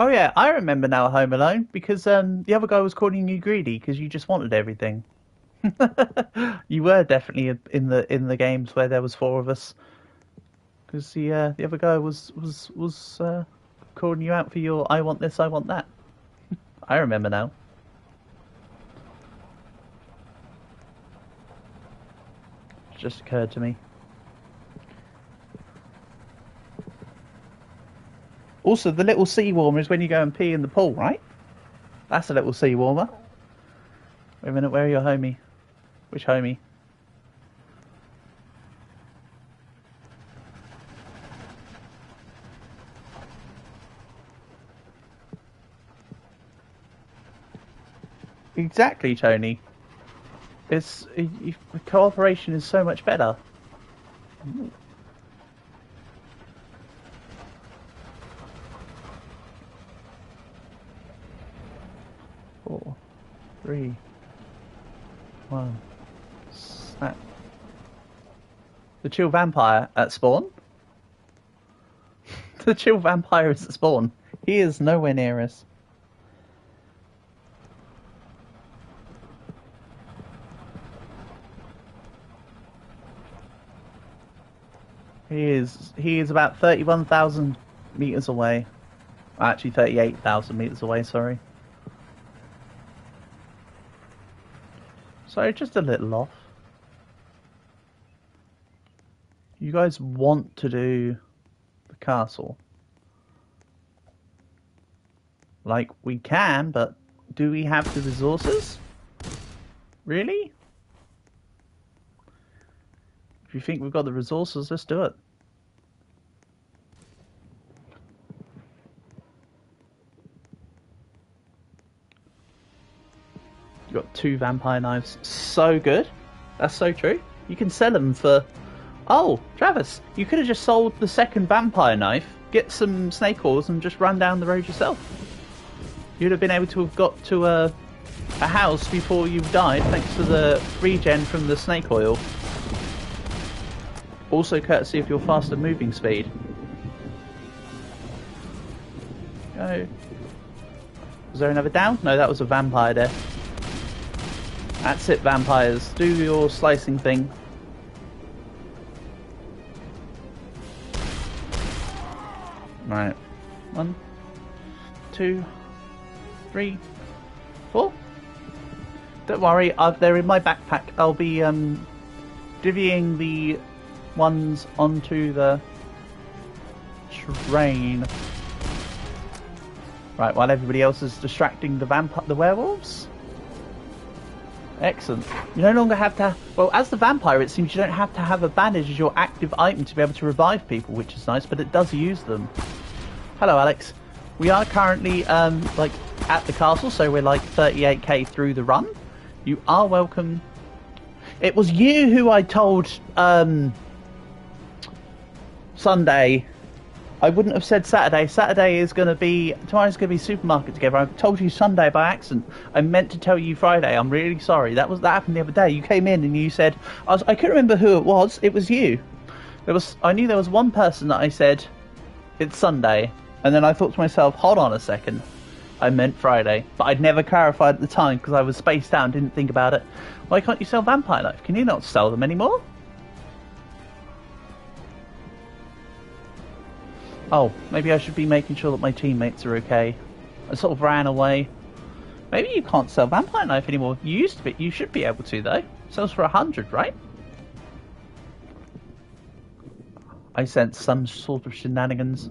Oh yeah, I remember now Home Alone because the other guy was calling you greedy because you just wanted everything. You were definitely in the games where there was 4 of us because the other guy was calling you out for your I want this, I want that. I remember now. It just occurred to me. Also, the little sea warmer is when you go and pee in the pool, right? That's a little sea warmer. Wait a minute, where are your homie? Which homie? Exactly, Tony. The cooperation is so much better. Ooh. 4, 3, 1. Snap. The chill vampire at spawn? The chill vampire is at spawn. He is nowhere near us. He is about 31,000 meters away. Actually, 38,000 meters away. Sorry. So just a little off. You guys want to do the castle? Like, we can, but do we have the resources? Really? If you think we've got the resources, let's do it. You got 2 vampire knives. So good. That's so true. You can sell them for... Oh, Travis, you could have just sold the second vampire knife, get some snake oils, and just run down the road yourself. You'd have been able to have got to a house before you died, thanks to the regen from the snake oil. Also courtesy of your faster moving speed. Go. Was there another down? No, that was a vampire there. That's it, vampires. Do your slicing thing. Right. 1, 2, 3, 4. Don't worry, they're in my backpack. I'll be divvying the ones onto the train. Right, while everybody else is distracting the werewolves. Excellent. You no longer have to... Well, as the vampire, it seems you don't have to have a bandage as your active item to be able to revive people, which is nice, but it does use them. Hello, Alex. We are currently, like, at the castle, so we're, like, 38k through the run. You are welcome. It was you who I told, Sunday. I wouldn't have said Saturday. Saturday is going to be... Tomorrow's going to be supermarket together. I told you Sunday by accident. I meant to tell you Friday. I'm really sorry. That happened the other day. You came in and you said... I couldn't remember who it was. It was you. I knew there was one person that I said, it's Sunday. And then I thought to myself, hold on a second. I meant Friday. But I'd never clarified at the time because I was spaced out and didn't think about it. Why can't you sell Vampire Knife? Can you not sell them anymore? Oh, maybe I should be making sure that my teammates are okay. I sort of ran away. Maybe you can't sell Vampire Knife anymore. You used to be. You should be able to, though. Sells for 100, right? I sense some sort of shenanigans.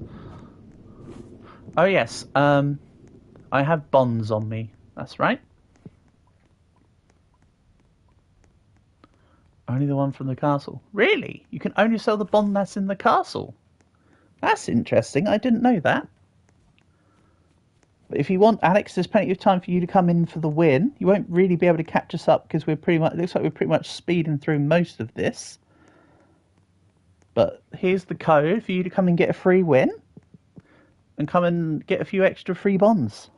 Oh, yes. I have bonds on me. That's right. Only the one from the castle. Really? You can only sell the bond that's in the castle? That's interesting. I didn't know that. But if you want, Alex, there's plenty of time for you to come in for the win. You won't really be able to catch us up because it looks like we're pretty much speeding through most of this. But here's the code for you to come and get a free win. And come and get a few extra free bonds.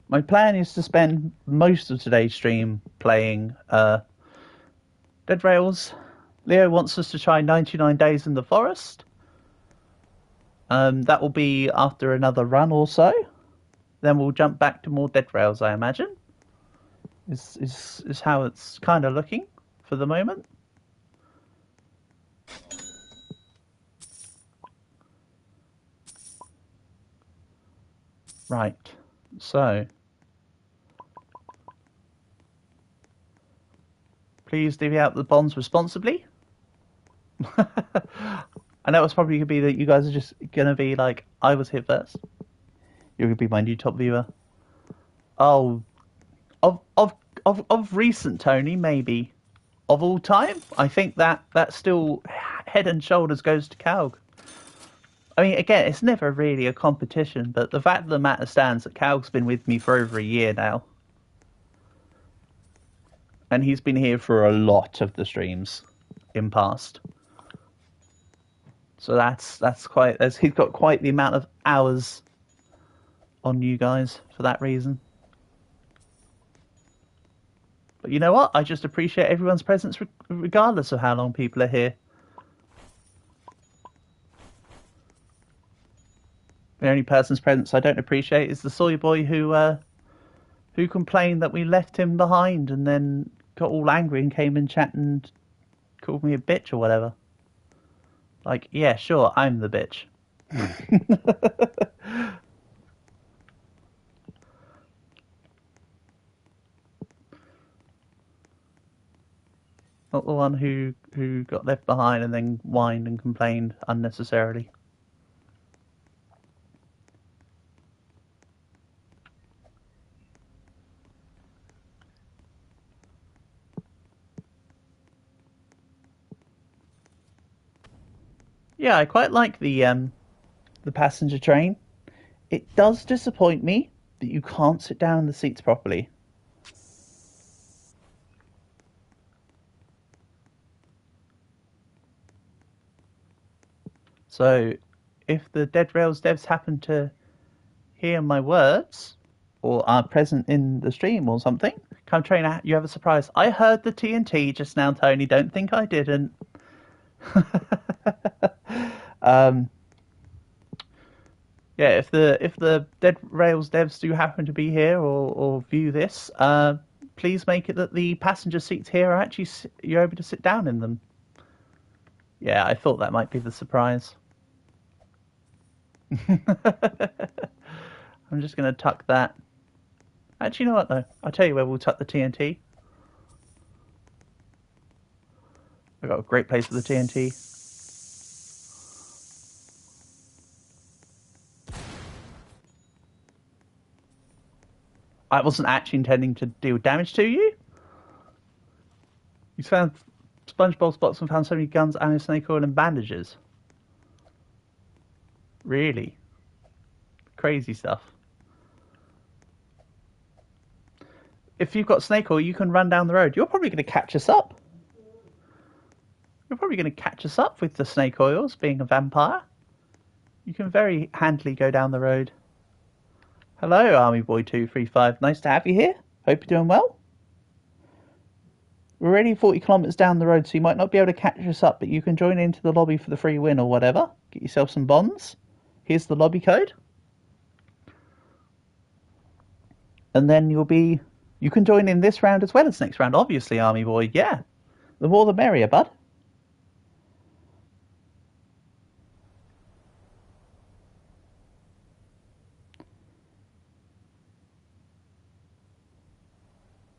My plan is to spend most of today's stream playing Dead Rails. Leo wants us to try 99 Days in the Forest. That will be after another run or so. Then we'll jump back to more Dead Rails, I imagine. Is how it's kind of looking for the moment. Right, so please divvy out the bonds responsibly. I know it's probably going to be that you guys are just going to be like, I was here first. You're going to be my new top viewer. Oh, of recent, Tony, maybe. Of all time, I think that still head and shoulders goes to Calg. I mean, again, it's never really a competition, but the fact of the matter stands that Calg's been with me for over a year now. And he's been here for a lot of the streams in past. So he's got quite the amount of hours on you guys for that reason. But you know what? I just appreciate everyone's presence regardless of how long people are here. The only person's presence I don't appreciate is the soy boy who complained that we left him behind and then got all angry and came in chat and called me a bitch or whatever. Like, yeah, sure, I'm the bitch. Not the one who got left behind and then whined and complained unnecessarily. Yeah, I quite like the passenger train. It does disappoint me that you can't sit down in the seats properly. So, if the Dead Rails devs happen to hear my words or are present in the stream or something, come train out. You have a surprise. I heard the TNT just now, Tony. Don't think I didn't. um, yeah, if the Dead Rails devs do happen to be here or view this, please make it that the passenger seats here are actually you're able to sit down in them. Yeah, I thought that might be the surprise. I'm just going to tuck that. Actually, you know what, though? I'll tell you where we'll tuck the TNT. I've got a great place for the TNT. I wasn't actually intending to deal damage to you. You found SpongeBob's box and found so many guns, ammo, snake oil, and bandages. Really? Crazy stuff. If you've got snake oil, you can run down the road. You're probably going to catch us up. You're probably going to catch us up with the snake oils, being a vampire. You can very handily go down the road. Hello, Army Boy 235. Nice to have you here. Hope you're doing well. We're already 40 kilometres down the road, so you might not be able to catch us up, but you can join into the lobby for the free win or whatever. Get yourself some bonds. Here's the lobby code. And then you can join in this round as well as next round, obviously, Army Boy. Yeah. The more the merrier, bud.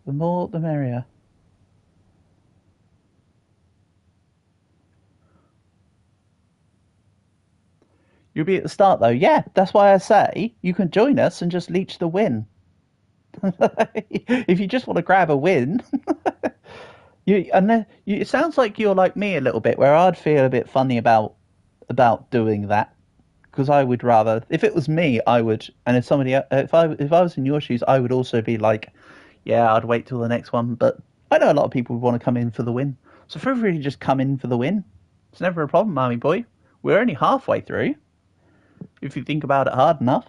The more the merrier. You'll be at the start, though. Yeah, that's why I say you can join us and just leech the win. If you just want to grab a win, it sounds like you're like me a little bit, where I'd feel a bit funny about doing that, because I would rather, if it was me, I would, and if I was in your shoes, I would also be like, yeah, I'd wait till the next one. But I know a lot of people would want to come in for the win, so feel free to just come in for the win. It's never a problem, Army Boy. We're only halfway through, if you think about it hard enough.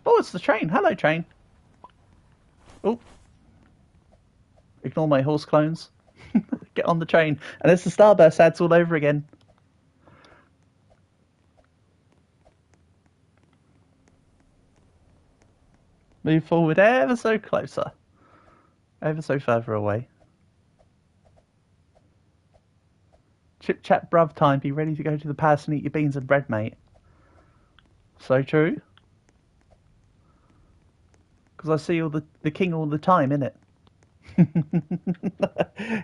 Oh, it's the train. Hello, train. Oh. Ignore my horse clones. Get on the train. And it's the Starburst ads all over again. Move forward ever so closer. Ever so further away. Chip chat bruv time. Be ready to go to the palace and eat your beans and bread, mate. So true. Because I see all the king all the time, innit?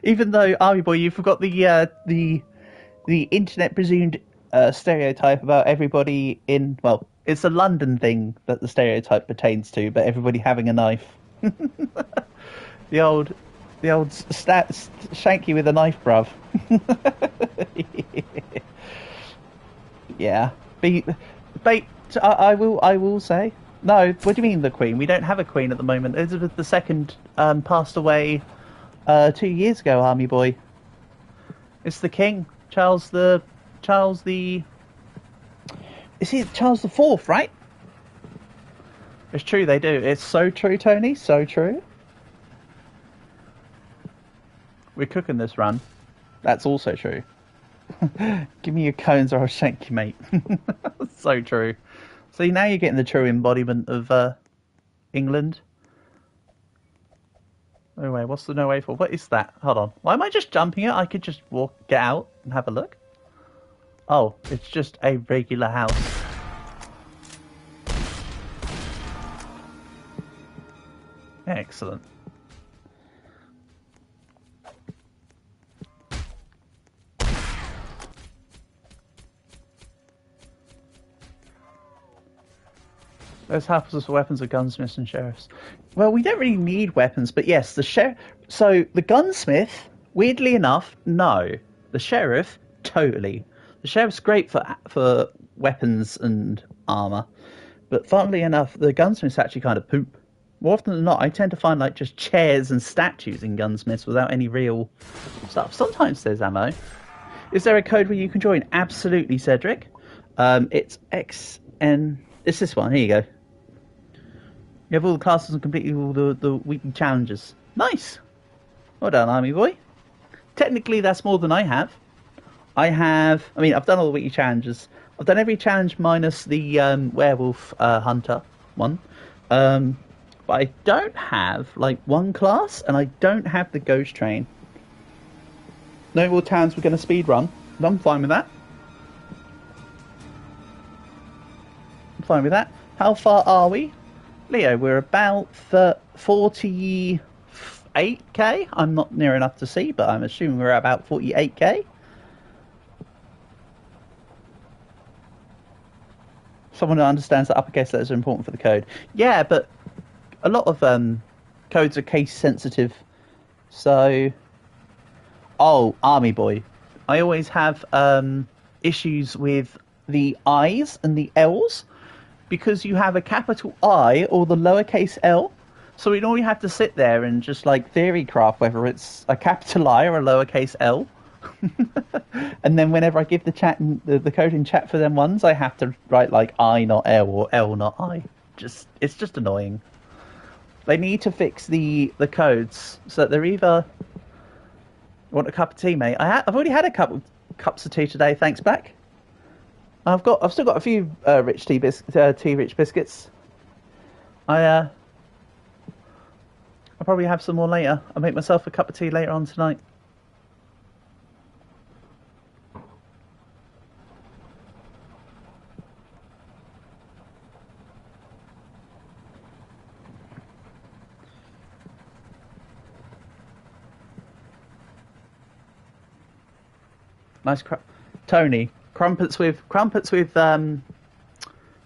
Even though, Army Boy, you forgot the internet presumed stereotype about everybody in, well, it's a London thing that the stereotype pertains to, but everybody having a knife. the old shanky with a knife, bruv. Yeah, I will say. No, what do you mean the Queen? We don't have a Queen at the moment. Elizabeth II passed away 2 years ago, Army Boy. It's the King, Charles the... Is he Charles the Fourth, right? It's true, they do. It's so true, Tony. So true. We're cooking this run. That's also true. Give me your cones or I'll shank you, mate. So true. See, now you're getting the true embodiment of England. No way. What's the no way for? What is that? Hold on. Why am I just jumping it? I could just get out and have a look. Oh, it's just a regular house. Excellent. Those happens for weapons of gunsmiths and sheriffs. Well, we don't really need weapons, but yes, the sheriff. So the gunsmith, weirdly enough, no. The sheriff, totally. The sheriff's great for weapons and armor, but funnily enough, the gunsmiths actually kind of poop. More often than not, I tend to find like just chairs and statues in gunsmiths without any real stuff. Sometimes there's ammo. Is there a code where you can join? Absolutely, Cedric. It's XN. It's this one. Here you go. You have all the classes and completed all the weekly challenges. Nice. Well done, Army Boy. Technically, that's more than I have. I mean, I've done all the weekly challenges. I've done every challenge minus the werewolf hunter one. But I don't have, like, one class, and I don't have the ghost train. No more towns we're going to speed run. I'm fine with that. I'm fine with that. How far are we? Leo, we're about 48k. I'm not near enough to see, but I'm assuming we're at about 48k. Someone who understands that uppercase letters are important for the code. Yeah, but a lot of codes are case sensitive. So, oh, Army Boy, I always have issues with the I's and the L's because you have a capital I or the lowercase L. So we normally have to sit there and just like theory craft whether it's a capital I or a lowercase L. And then whenever I give the chat the code in chat for them ones, I have to write like I not L or L not I. It's just annoying. They need to fix the codes so that they're either. Want a cup of tea, mate? I've already had a couple cups of tea today. Thanks, Black. I've still got a few rich tea rich biscuits. I'll probably have some more later. I'll make myself a cup of tea later on tonight. Nice Tony, crumpets with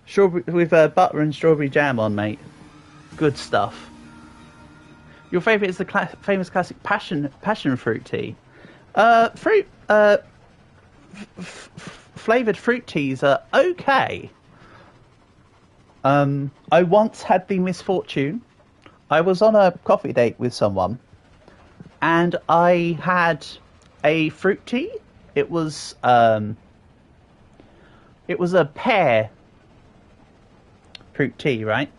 strawberry with butter and strawberry jam on, mate. Good stuff. Your favourite is the famous classic passion fruit tea. Flavoured fruit teas are okay. I once had the misfortune. I was on a coffee date with someone, and I had a fruit tea. It was a pear fruit tea, right?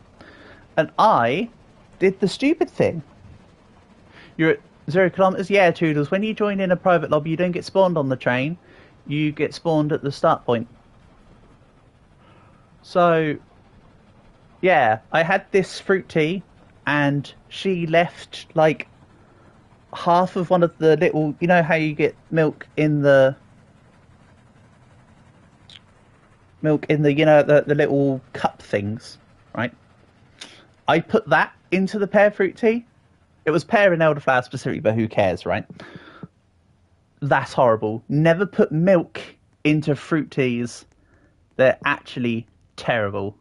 And I did the stupid thing. You're at 0 kilometers? Yeah, Toodles. When you join in a private lobby, you don't get spawned on the train. You get spawned at the start point. So, yeah, I had this fruit tea, and she left, like, half of one of the little, you know how you get milk in the you know, the little cup things, right? I put that into the pear fruit tea. It was pear and elderflower specifically, but who cares, right? That's horrible. Never put milk into fruit teas. They're actually terrible.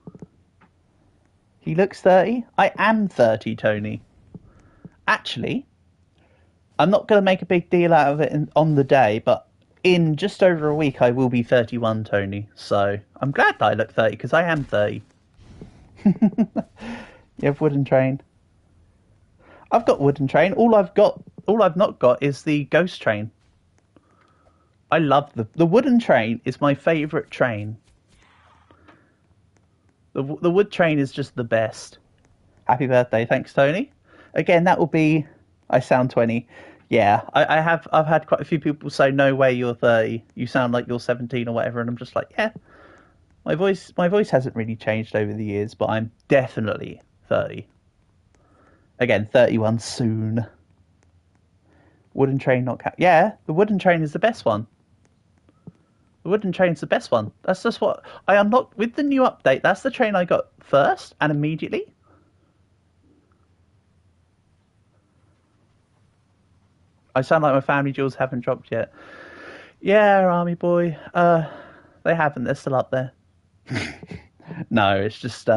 He looks 30. I am 30, Tony. Actually, I'm not going to make a big deal out of it on the day, but in just over a week, I will be 31, Tony. So I'm glad that I look 30, because I am 30. You have wooden train. I've got wooden train. All I've not got is the ghost train. I love the wooden train is my favourite train. The wood train is just the best. Happy birthday. Thanks, Tony. Again, that will be... I sound 20. Yeah, I've had quite a few people say, no way, you're 30. You sound like you're 17 or whatever. And I'm just like, yeah, my voice hasn't really changed over the years, but I'm definitely 30. Again, 31 soon. Wooden train not count. Yeah, the wooden train is the best one. The wooden train's the best one. That's just what I unlocked with the new update. That's the train I got first and immediately. I sound like my family jewels haven't dropped yet. Yeah, army boy. They haven't. They're still up there. No, it's just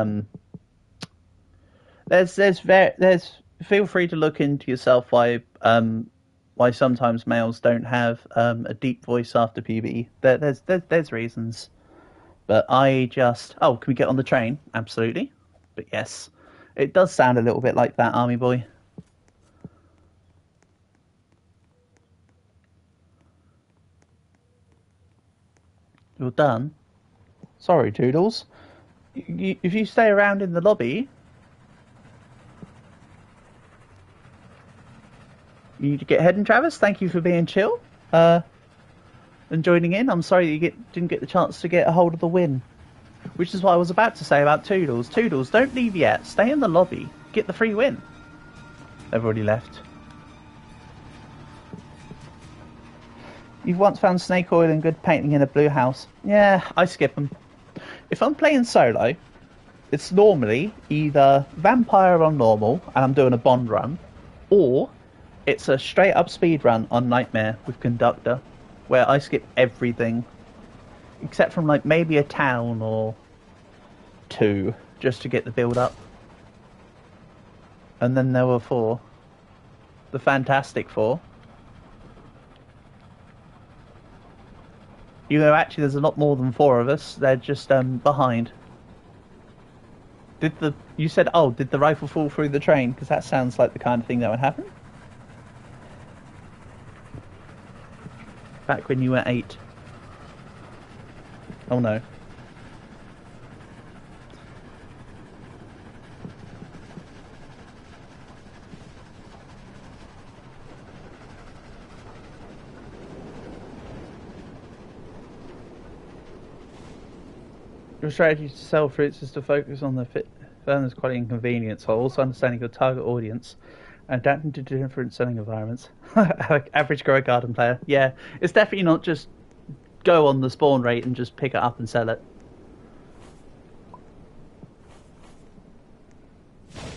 there's feel free to look into yourself why sometimes males don't have a deep voice after puberty. There's reasons, but I just can we get on the train? Absolutely, but yes, it does sound a little bit like that, army boy. You're done. Sorry, Toodles. If you stay around in the lobby, you need to get ahead. And Travis, thank you for being chill and joining in. I'm sorry you didn't get the chance to get a hold of the win, which is what I was about to say about Toodles. Toodles, don't leave yet. Stay in the lobby. Get the free win. They've already left. You've once found snake oil and good painting in a blue house. Yeah, I skip them. If I'm playing solo, it's normally either vampire on normal and I'm doing a bond run, or it's a straight up speed run on nightmare with conductor, where I skip everything except from like maybe a town or two just to get the build up. And then there were four, the Fantastic Four. You know, actually, there's a lot more than four of us. They're just behind. Did the rifle fall through the train? Because that sounds like the kind of thing that would happen. Back when you were 8. Oh no. Your strategy to sell fruits is to focus on the fairness, quality, and convenience, while also understanding your target audience and adapting to different selling environments. Average grower garden player. Yeah, it's definitely not just go on the spawn rate and just pick it up and sell it.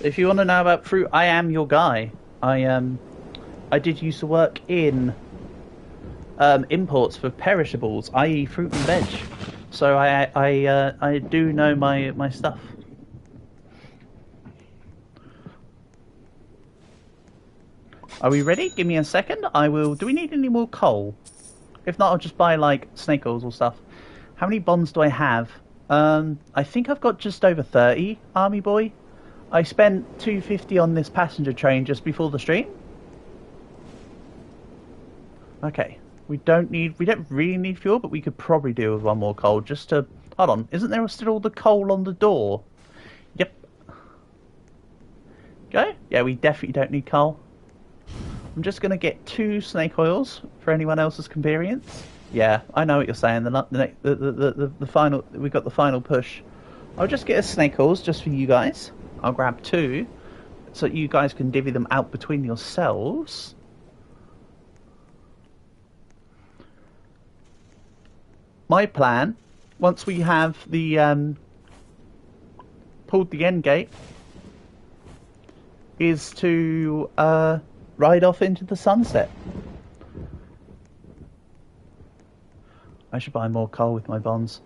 If you want to know about fruit, I am your guy. I did used to work in imports for perishables, i.e. fruit and veg. So I do know my stuff. Are we ready? Give me a second. I will. Do we need any more coal? If not, I'll just buy like snake oils or stuff. How many bonds do I have? I think I've got just over 30, army boy. I spent 250 on this passenger train just before the stream. Okay. We don't really need fuel, but we could probably do with one more coal just to... Hold on, isn't there still all the coal on the door? Yep. Okay, yeah, we definitely don't need coal. I'm just going to get 2 snake oils for anyone else's convenience. Yeah, I know what you're saying. The final... We got the final push. I'll just get a snake oils just for you guys. I'll grab 2 so you guys can divvy them out between yourselves. My plan, once we have the pulled the end gate, is to ride off into the sunset. I should buy more coal with my bonds.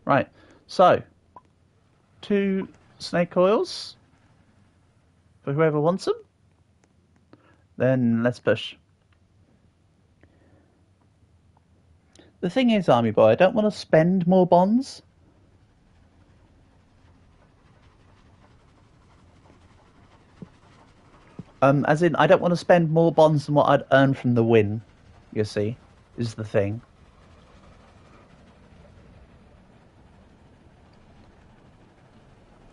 Right, so 2 snake oils for whoever wants them. Then let's push. The thing is, army boy, I don't want to spend more bonds. As in, I don't want to spend more bonds than what I'd earn from the win, you see, is the thing.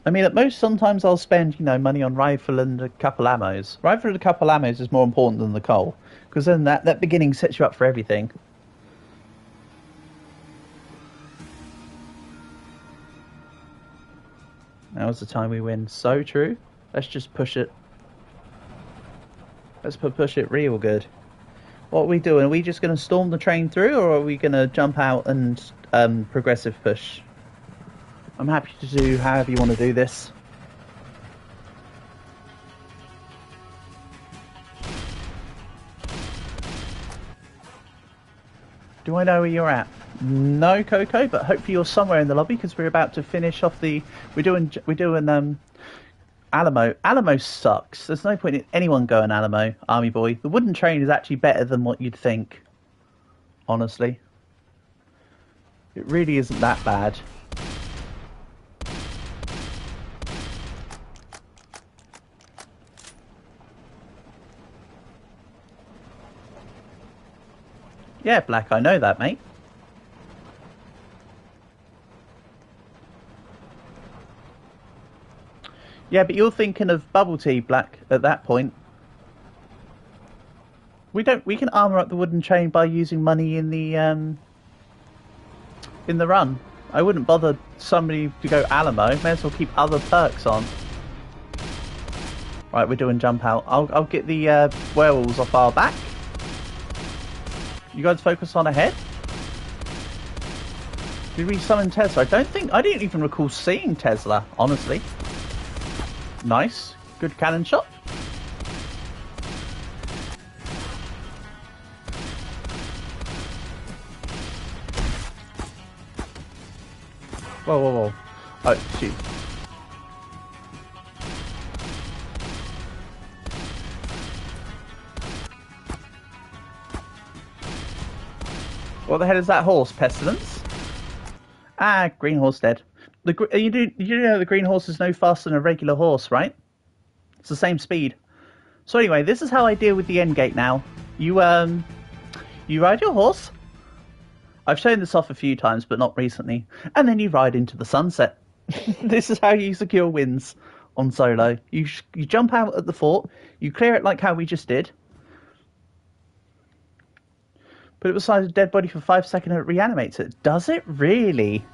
I mean, at most, sometimes I'll spend, money on rifle and a couple ammos. Rifle and a couple ammos is more important than the coal, because then that beginning sets you up for everything. Now's the time we win. So true. Let's just push it. Let's push it real good. What are we doing? Are we just going to storm the train through, or are we going to jump out and progressive push? I'm happy to do however you want to do this. Do I know where you're at? No, Coco, but hopefully you're somewhere in the lobby because we're about to finish off the. We're doing Alamo. Alamo sucks. There's no point in anyone going Alamo, Army Boy. The wooden train is actually better than what you'd think. Honestly. It really isn't that bad. Yeah, Black, I know that, mate. Yeah, but you're thinking of bubble tea, Black, at that point. We can armour up the wooden train by using money in the run. I wouldn't bother somebody to go Alamo. May as well keep other perks on. Right, we're doing jump out. I'll get the werewolves off our back. You guys focus on ahead. Did we summon Tesla? I didn't even recall seeing Tesla, honestly. Nice. Good cannon shot. Whoa, whoa, whoa. Oh, shoot. What the hell is that horse, Pestilence? Ah, green horse dead. You know the green horse is no faster than a regular horse, right? It's the same speed. So anyway, this is how I deal with the end gate now. You ride your horse. I've shown this off a few times, but not recently. And then you ride into the sunset. This is how you secure wins on solo. You jump out at the fort. You clear it like how we just did. Put it beside a dead body for 5 seconds and it reanimates it. Does it really?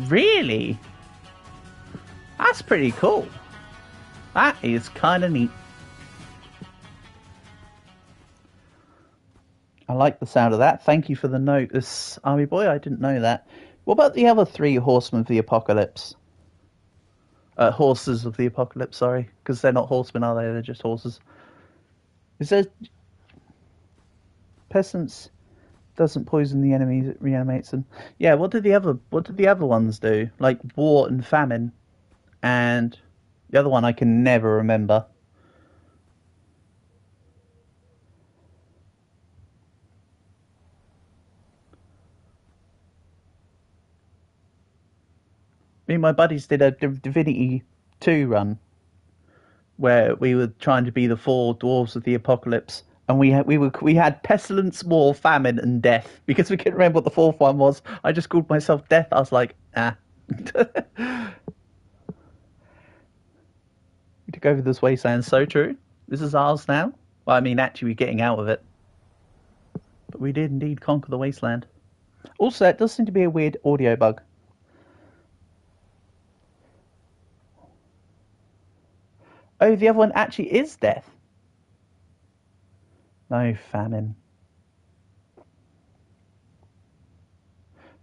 Really? That's pretty cool. That is kind of neat. I like the sound of that. Thank you for the notice, Army Boy. I didn't know that. What about the other 3 horsemen of the apocalypse? Horses of the apocalypse, sorry. Because they're not horsemen, are they? They're just horses. Is there... Peasants doesn't poison the enemies, it reanimates them. Yeah, what did the other ones do? Like war and famine. And the other one I can never remember. Me and my buddies did a Divinity 2 run where we were trying to be the 4 dwarves of the apocalypse, and we had pestilence, war, famine, and death because we couldn't remember what the 4th one was. I just called myself Death. I was like, ah. We took over this wasteland. So true. This is ours now. Well, I mean, actually, we're getting out of it, but we did indeed conquer the wasteland. Also, it does seem to be a weird audio bug. Oh, the other one actually is death. No, famine.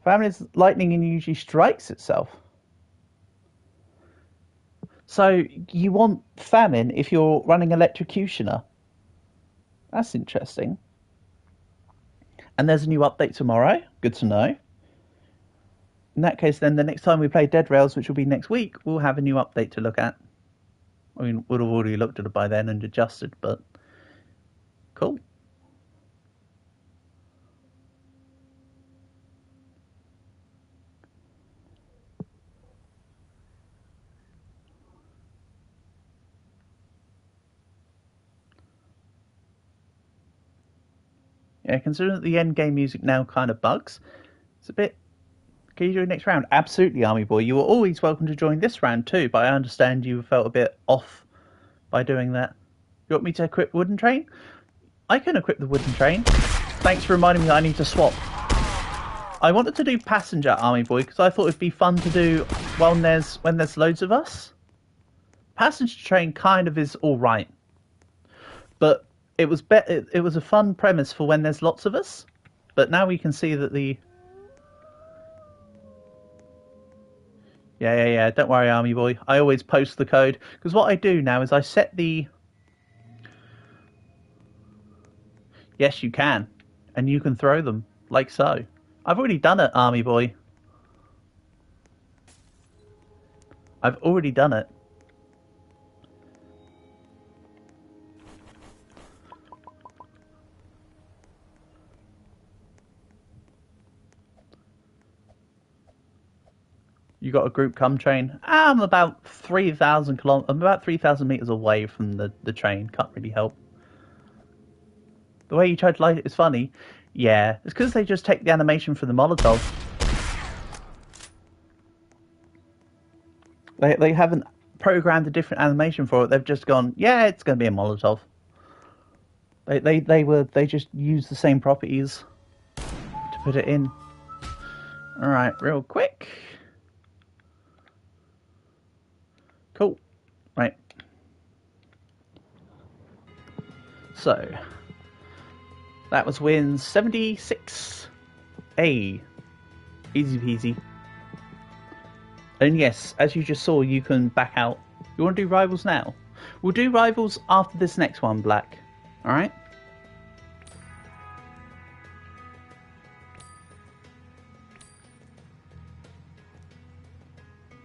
Famine is lightning and usually strikes itself. So you want famine if you're running electrocutioner. That's interesting. And there's a new update tomorrow. Good to know. In that case, then the next time we play Dead Rails, which will be next week, we'll have a new update to look at. I mean, we'd have already looked at it by then and adjusted, but cool. Yeah, considering that the end game music now kind of bugs, it's a bit... Can you do the next round? Absolutely, Army Boy. You were always welcome to join this round too, but I understand you felt a bit off by doing that. You want me to equip Wooden Train? I can equip the Wooden Train. Thanks for reminding me that I need to swap. I wanted to do Passenger, Army Boy, because I thought it'd be fun to do when there's loads of us. Passenger Train kind of is alright. But it was a fun premise for when there's lots of us. But now we can see that the yeah. Don't worry, Army Boy. I always post the code because what I do now is I set the yes, you can, and you can throw them like so. I've already done it, Army Boy. I've already done it. You got a group come train. I'm about 3,000 kilometers. I'm about 3,000 meters away from the train. Can't really help. The way you tried to light it is funny. Yeah, it's because they just take the animation from the Molotov. They haven't programmed a different animation for it. They've just gone, yeah, it's going to be a Molotov. They just used the same properties to put it in. All right, real quick. Cool. Right. So that was win 76. Easy peasy. And yes, as you just saw, you can back out. You want to do rivals now? We'll do rivals after this next one, Black. Alright?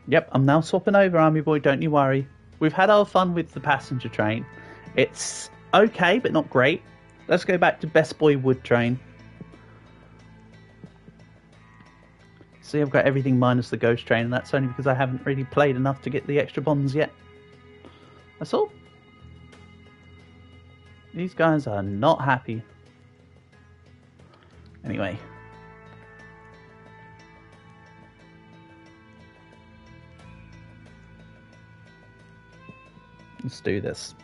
Yep, I'm now swapping over, Army Boy, don't you worry. We've had our fun with the passenger train. It's okay, but not great. Let's go back to Best Boy Wood Train. See, I've got everything minus the Ghost Train, and that's only because I haven't really played enough to get the extra bonds yet. That's all. These guys are not happy. Anyway. Let's do this.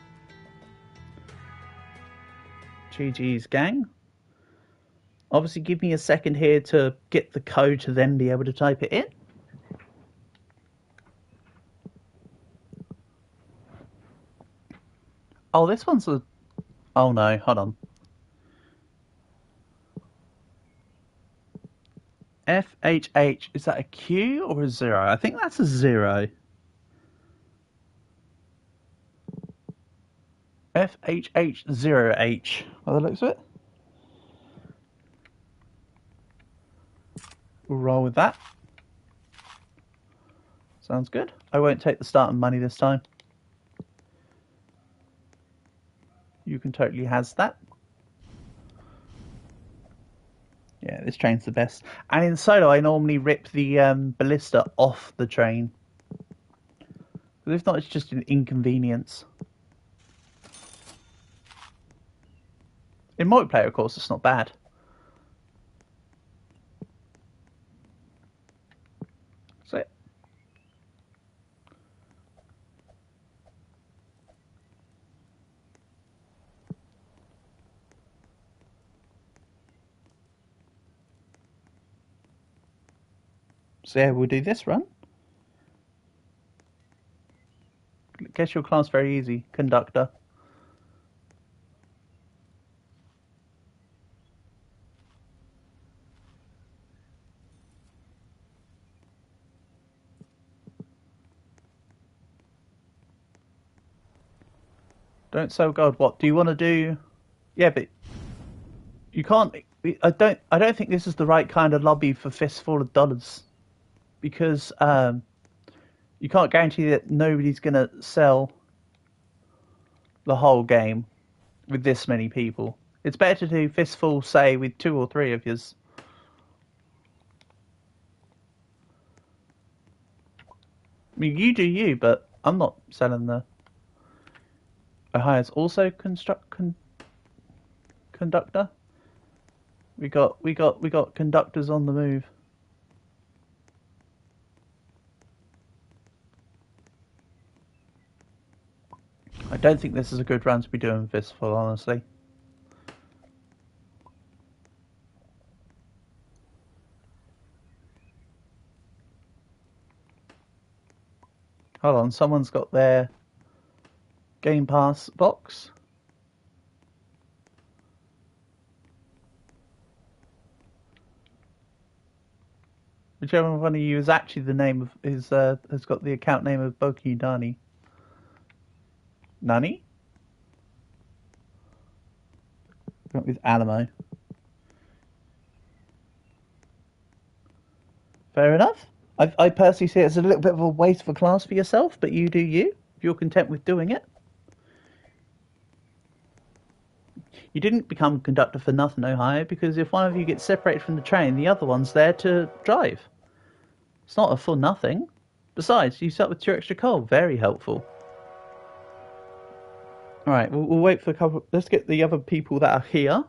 GG's gang. Obviously, give me a second here to get the code to then be able to type it in. Oh, this one's a... Oh no, hold on. FHH, is that a Q or a 0? I think that's a 0. FHH0H, by the looks of it. We'll roll with that. Sounds good. I won't take the starting money this time. You can totally has that. Yeah, this train's the best. And in solo, I normally rip the ballista off the train. Because if not, it's just an inconvenience. In multiplayer, of course, it's not bad. That's it. So yeah, we'll do this run. Guess your class very easy. Conductor. Don't sell gold. What do you want to do? Yeah, but you can't. I don't think this is the right kind of lobby for Fistful of Dollars, because you can't guarantee that nobody's gonna sell the whole game with this many people. It's better to do Fistful, say, with 2 or 3 of yours. I mean, you do you, but I'm not selling the. Ohio's also conductor. We got conductors on the move. I don't think this is a good run to be doing Fistful, honestly. Hold on, someone's got their Game Pass box. Whichever one of you is actually the name of has got the account name of Boki Nani. Nani? Went with Alamo. Fair enough. I personally see it as a little bit of a waste of a class for yourself, but you do you. If you're content with doing it. You didn't become conductor for nothing, Ohio, because if one of you gets separated from the train, the other one's there to drive. It's not a for nothing. Besides, you start with 2 extra coal. Very helpful. Alright, we'll wait for a couple... Let's get the other people that are here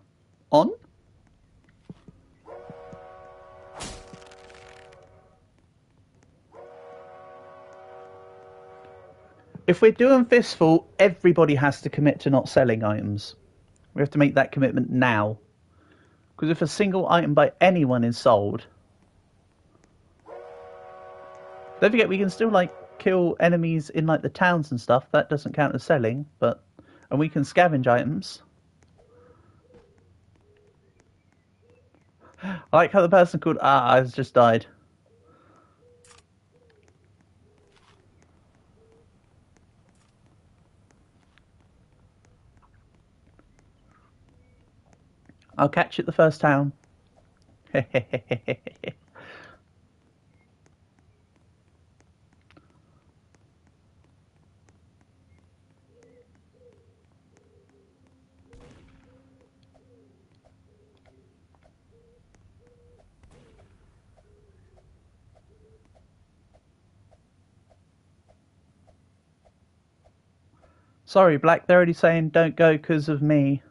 on. If we're doing Fistful, everybody has to commit to not selling items. We have to make that commitment now. Because if a single item by anyone is sold... Don't forget, we can still, like, kill enemies in, like, the towns and stuff. That doesn't count as selling, but... And we can scavenge items. I like how the person called has just died. I'll catch you at the first town. Sorry, Black, they're already saying don't go because of me.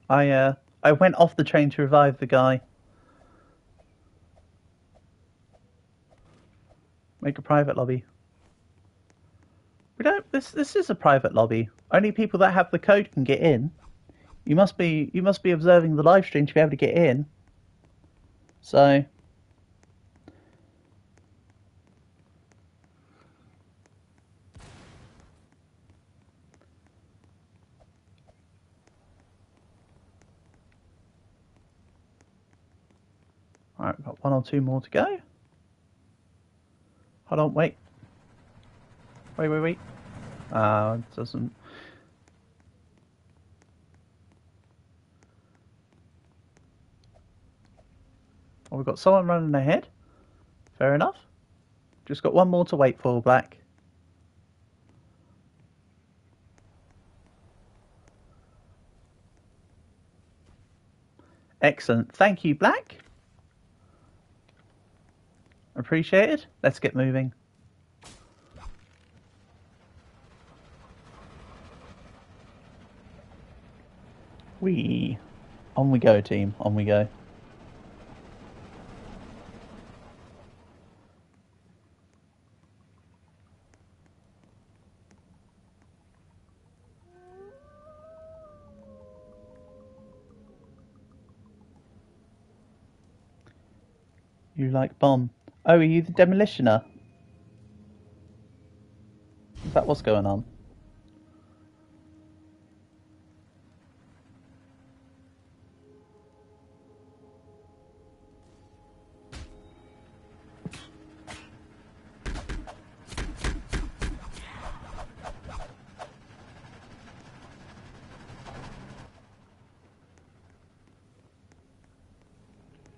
I went off the train to revive the guy. Make a private lobby. We don't. This is a private lobby. Only people that have the code can get in. You must be observing the live stream to be able to get in. So. Alright, we've got 1 or 2 more to go. Hold on, wait. Wait. It doesn't... Oh, we've got someone running ahead. Fair enough. Just got 1 more to wait for, Black. Excellent. Thank you, Black. Appreciate it. Let's get moving. On we go, team. On we go. You like bomb? Oh, are you the demolitioner? Is that what's going on?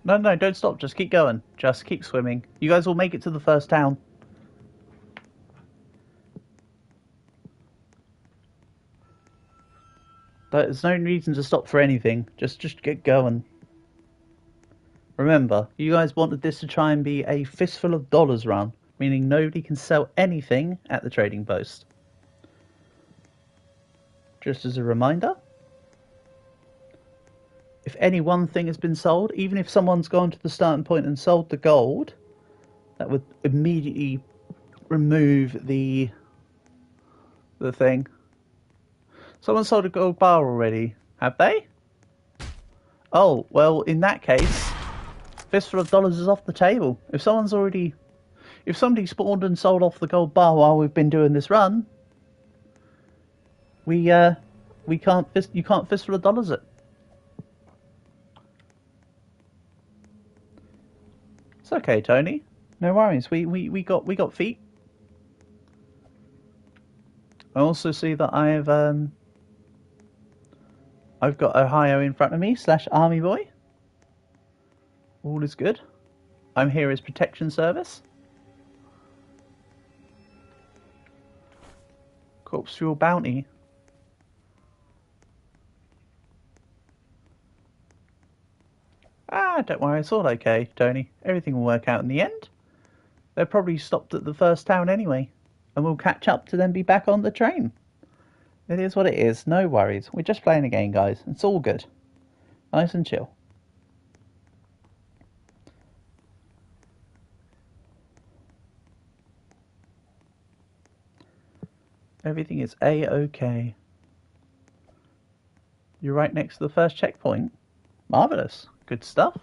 No, don't stop. Just keep going. Just keep swimming. You guys will make it to the first town. There's no reason to stop for anything. Just get going. Remember, you guys wanted this to try and be a fistful of dollars run, meaning nobody can sell anything at the trading post. Just as a reminder, if any one thing has been sold, even if someone's gone to the starting point and sold the gold, that would immediately remove the thing. Someone sold a gold bar already, have they? Oh, well, in that case, fistful of dollars is off the table. If somebody spawned and sold off the gold bar while we've been doing this run, you can't fistful of dollars it. It's okay, Tony. No worries. We got feet. I also see that I've got Ohio in front of me / Army Boy. All is good. I'm here as protection service. Corpse fuel bounty. Ah, don't worry, it's all okay, Tony. Everything will work out in the end. They're probably stopped at the first town anyway, and we'll catch up to then be back on the train. It is what it is, no worries. We're just playing a game, guys. It's all good. Nice and chill. Everything is A-OK. You're right next to the first checkpoint. Marvellous. Good stuff.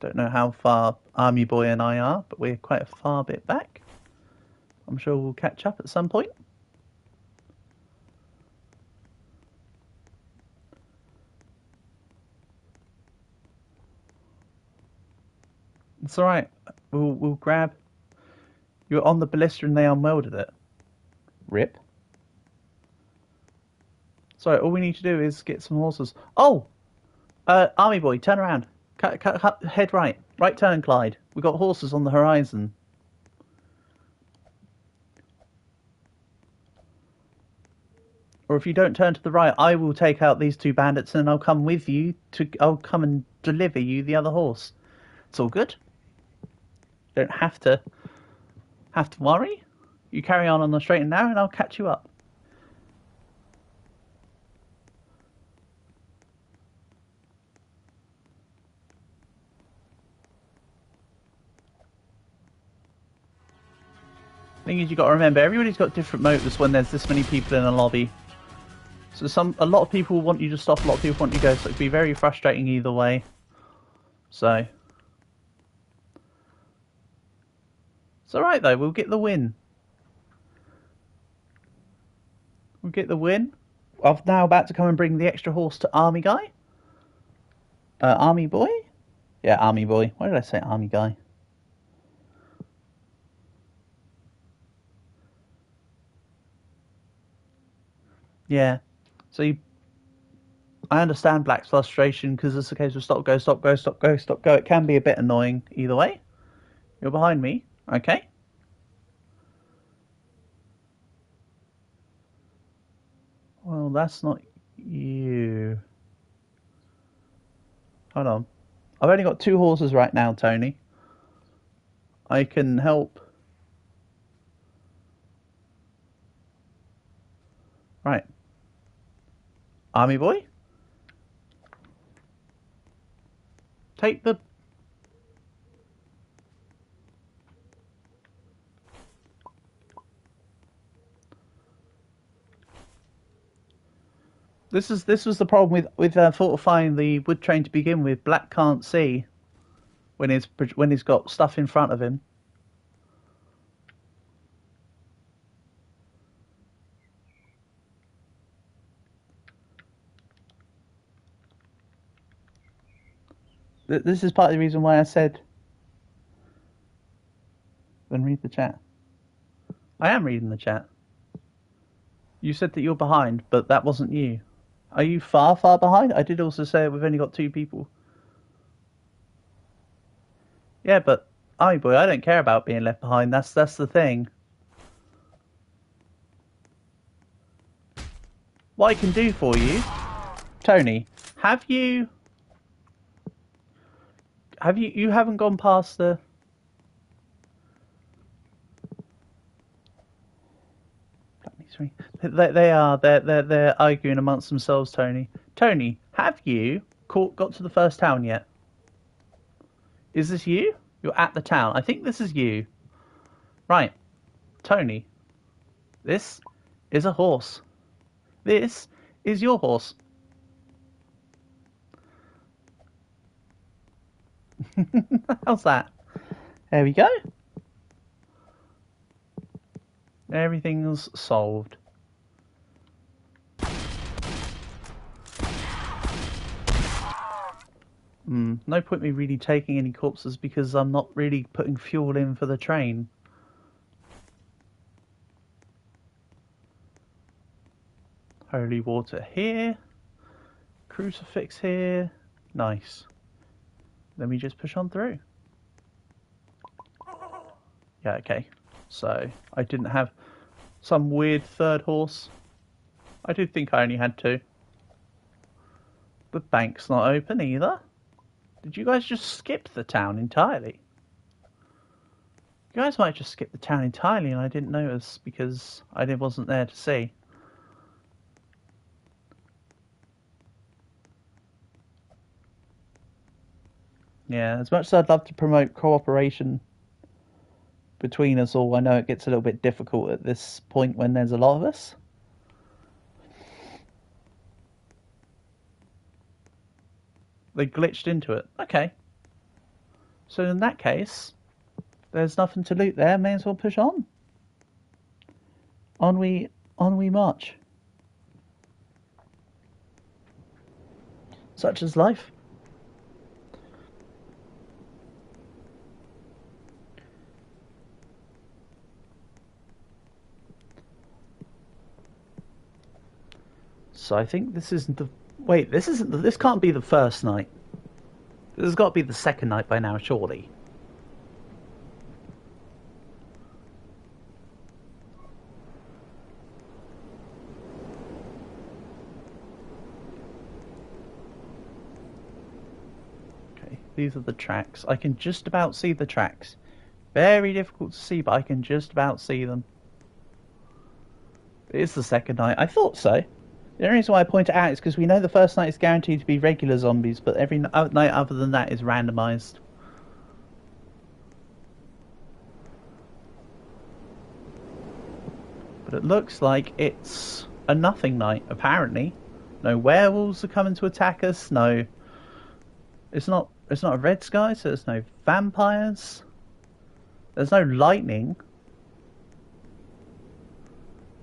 Don't know how far Army Boy and I are, but we're quite a far bit back. I'm sure we'll catch up at some point. It's alright. We'll grab... You're on the ballista and they unwelded it. Rip. Sorry, all we need to do is get some horses. Oh! Army Boy, turn around. Head right. Right turn, Clyde. We've got horses on the horizon. Or if you don't turn to the right, I will take out these two bandits and I'll come with you I'll come and deliver you the other horse. It's all good. Don't have to worry. You carry on the straight and narrow and I'll catch you up. Thing is, you got to remember, everybody's got different motives when there's this many people in a lobby. So a lot of people want you to stop, a lot of people want you to go, so it can be very frustrating either way. So it's alright though, we'll get the win. We'll get the win. I'm now about to come and bring the extra horse to Army Guy. Army Boy? Yeah, Army Boy. Why did I say Army Guy? Yeah. So I understand Black's frustration because it's a case of stop, go, stop, go, stop, go, stop, go. It can be a bit annoying either way. You're behind me. Okay. Well, that's not you. Hold on. I've only got 2 horses right now, Tony. I can help. Right. Army Boy? Take the... This was the problem with fortifying the wood train to begin with. Black can't see when he's got stuff in front of him. This is part of the reason why I said... Then read the chat. I am reading the chat. You said that you're behind, but that wasn't you. Are you far behind? I did also say we've only got 2 people. Yeah, but Army Boy, I don't care about being left behind. That's the thing. What I can do for you, Tony, you haven't gone past the... They're arguing amongst themselves, Tony. Tony, have you got to the first town yet? Is this you? You're at the town. I think this is you. Right. Tony, this is a horse. This is your horse. How's that? There we go. Everything's solved. No point me really taking any corpses because I'm not really putting fuel in for the train. Holy water here. Crucifix here. Nice. Then we just push on through. Yeah, okay. So, I didn't have some weird third horse. I do think I only had two. The bank's not open either. Did you guys just skip the town entirely? You guys might just skip the town entirely and I didn't notice because I wasn't there to see. Yeah, as much as I'd love to promote cooperation between us all, I know it gets a little bit difficult at this point when there's a lot of us. They glitched into it. Okay. So in that case, there's nothing to loot there. May as well push on. On we march. Such is life. So I think this isn't the... Wait, this can't be the first night. This has got to be the second night by now, surely. Okay, these are the tracks. I can just about see the tracks. Very difficult to see, but I can just about see them. It is the second night. I thought so. The only reason why I point it out is because we know the first night is guaranteed to be regular zombies, but every night other than that is randomised. But it looks like it's a nothing night, apparently. No werewolves are coming to attack us, no... It's not a red sky, so there's no vampires. There's no lightning.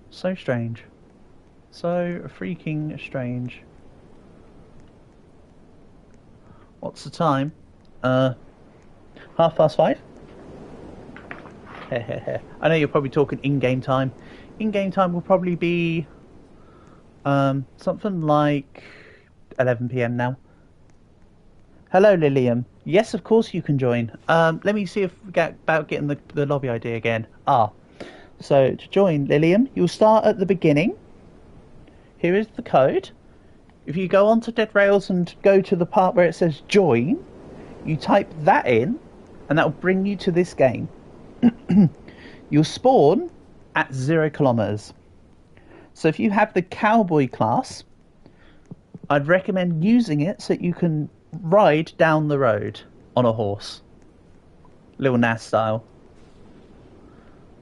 So strange. So freaking strange. What's the time? 5:30? I know you're probably talking in-game time. In-game time will probably be something like 11 PM now. Hello, Lilium. Yes, of course you can join. Let me see if we get about getting the lobby ID again. So to join, Lilium, you'll start at the beginning. Here is the code. If you go onto Dead Rails and go to the part where it says join, you type that in, and that will bring you to this game. You'll spawn at 0 kilometers. So if you have the cowboy class, I'd recommend using it so you can ride down the road on a horse. Lil Nas style.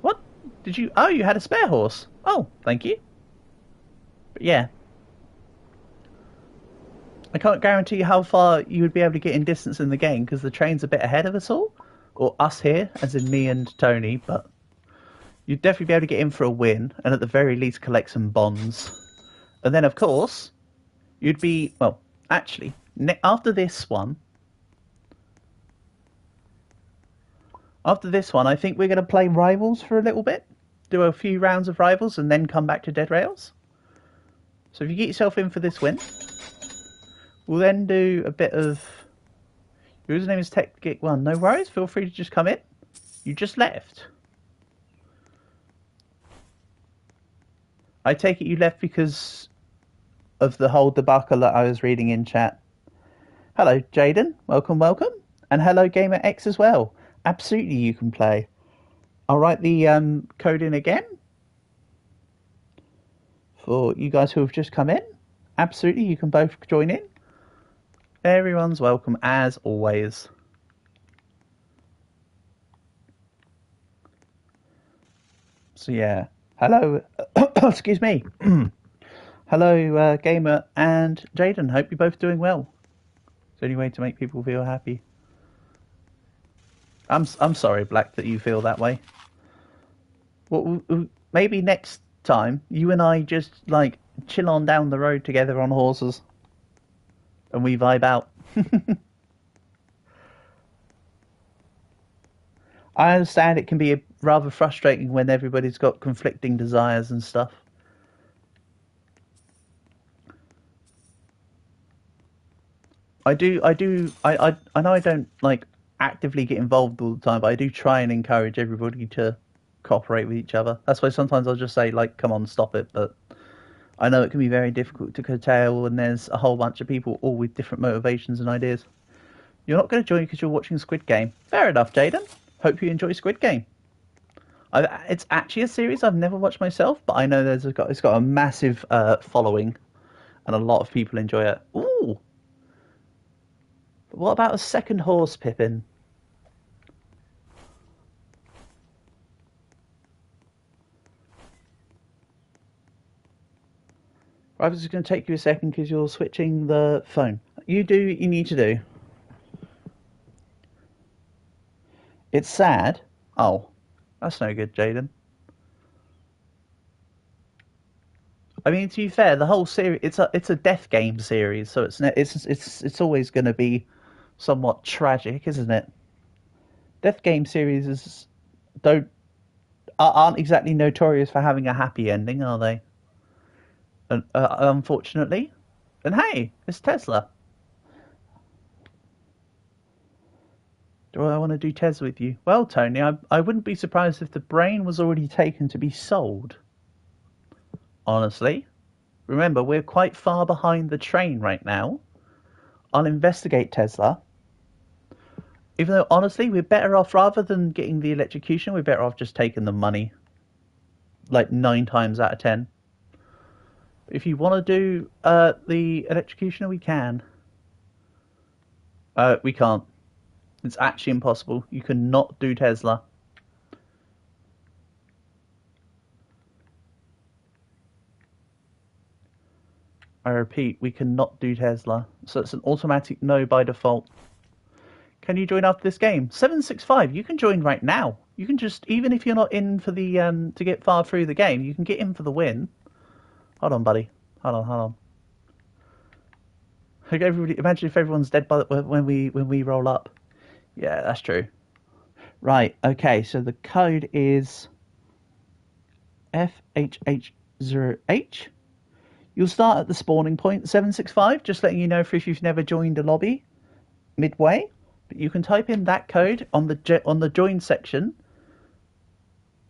What? Did you... Oh, you had a spare horse. Oh, thank you. But yeah. I can't guarantee how far you would be able to get in distance in the game because the train's a bit ahead of us all. Or us here, as in me and Tony, but you'd definitely be able to get in for a win and at the very least collect some bonds. And then, of course, you'd be... Well, actually, after this one, I think we're going to play Rivals for a little bit. Do a few rounds of Rivals and then come back to Dead Rails. So if you get yourself in for this win, we'll then do a bit of... Your username is TechGeek1. No worries, feel free to just come in. You just left. I take it you left because of the whole debacle that I was reading in chat. Hello, Jaden. Welcome, welcome. And hello, Gamer X as well. Absolutely, you can play. I'll write the code in again for you guys who have just come in. Absolutely, you can both join in. Everyone's welcome, as always. So yeah, hello. Excuse me. Hello, Gamer and Jaden. Hope you're both doing well. It's the only way to make people feel happy. I'm sorry, Black, that you feel that way. Well, maybe next time you and I just like chill on down the road together on horses, and we vibe out. I understand it can be rather frustrating when everybody's got conflicting desires and stuff. I know I don't like actively get involved all the time, but I do try and encourage everybody to cooperate with each other. That's why sometimes I'll just say like, "Come on, stop it." But I know it can be very difficult to curtail when there's a whole bunch of people all with different motivations and ideas. You're not going to join because you're watching Squid Game. Fair enough, Jaden. Hope you enjoy Squid Game. It's actually a series I've never watched myself, but I know it's got a massive following, and a lot of people enjoy it. Ooh, what about a second horse, Pippin? I was just going to take you a second because you're switching the phone. You do what you need to do. It's sad. Oh, that's no good, Jaden. I mean, to be fair, the whole series it's a death game series, so it's always going to be somewhat tragic, isn't it? Death game series don't aren't exactly notorious for having a happy ending, are they? Unfortunately. And hey, it's Tesla. Do I want to do Tesla with you? Well, Tony, I wouldn't be surprised if the brain was already taken to be sold. Honestly. Remember, we're quite far behind the train right now. I'll investigate Tesla. Even though, honestly, we're better off, rather than getting the electrocution, we're better off just taking the money. Like 9 times out of 10. If you want to do the electrocutioner, we can. We can't. It's actually impossible. You cannot do Tesla. I repeat, we cannot do Tesla. So it's an automatic no by default. Can you join after this game? 765, you can join right now. You can just, even if you're not in for the, to get far through the game, you can get in for the win. Hold on, buddy. Hold on. Everybody, imagine if everyone's dead when we roll up. Yeah, that's true. Right, okay, so the code is FHH0H. You'll start at the spawning point 765, just letting you know if you've never joined a lobby midway. But you can type in that code on the join section.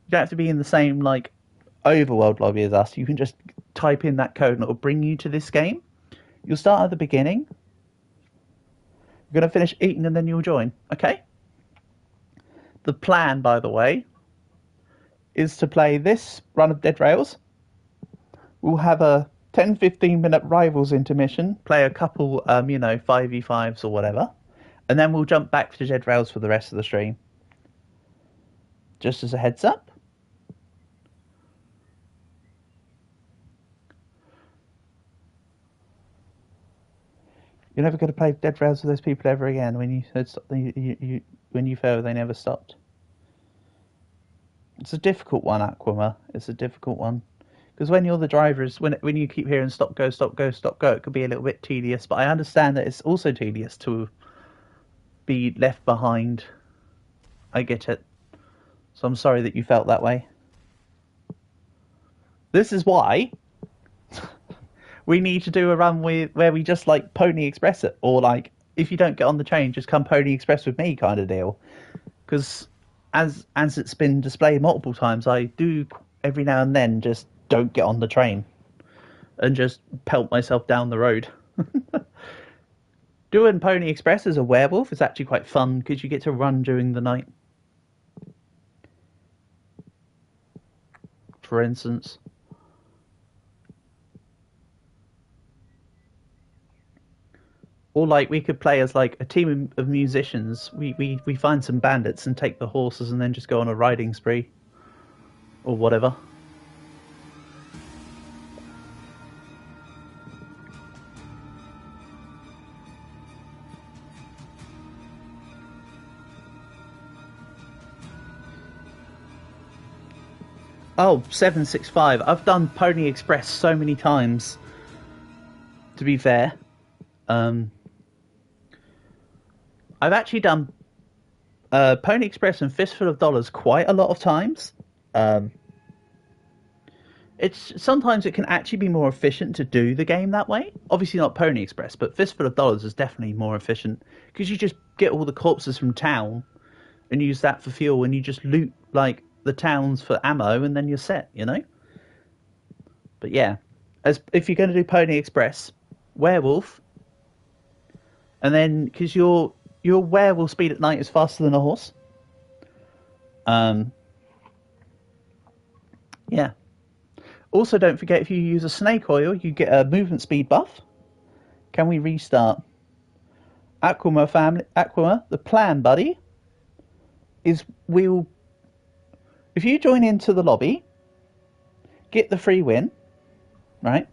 You don't have to be in the same like overworld lobby as us. You can just type in that code and it'll bring you to this game. You'll start at the beginning. You're going to finish eating and then you'll join. Okay? The plan, by the way, is to play this run of Dead Rails. We'll have a 10-15 minute rivals intermission, play a couple, 5v5s or whatever, and then we'll jump back to Dead Rails for the rest of the stream. Just as a heads up. You're never going to play Dead Rails with those people ever again. When you said stop, when you failed, they never stopped. It's a difficult one, Aquama. It's a difficult one. Because when you're the drivers, when you keep hearing stop, go, stop, go, stop, go, it could be a little bit tedious. But I understand that it's also tedious to be left behind. I get it. So I'm sorry that you felt that way. This is why we need to do a run where we just like Pony Express it. Or like, if you don't get on the train, just come Pony Express with me kind of deal. Because as it's been displayed multiple times, I do every now and then just don't get on the train and just pelt myself down the road. Doing Pony Express as a werewolf is actually quite fun because you get to run during the night. For instance. Or like we could play as like a team of musicians. We find some bandits and take the horses and then just go on a riding spree. Or whatever. Oh, 765. I've done Pony Express so many times. To be fair. I've actually done Pony Express and Fistful of Dollars quite a lot of times. Um, it's sometimes it can actually be more efficient to do the game that way. Obviously not Pony Express, but Fistful of Dollars is definitely more efficient because you just get all the corpses from town and use that for fuel, and you just loot like the towns for ammo, and then you're set. You know. But yeah, as if you're going to do Pony Express, werewolf, and then because your werewolf speed at night is faster than a horse. Yeah. Also, don't forget if you use a snake oil, you get a movement speed buff. Can we restart? Aquama family, Aquama, the plan, buddy, is we'll if you join into the lobby, get the free win, right?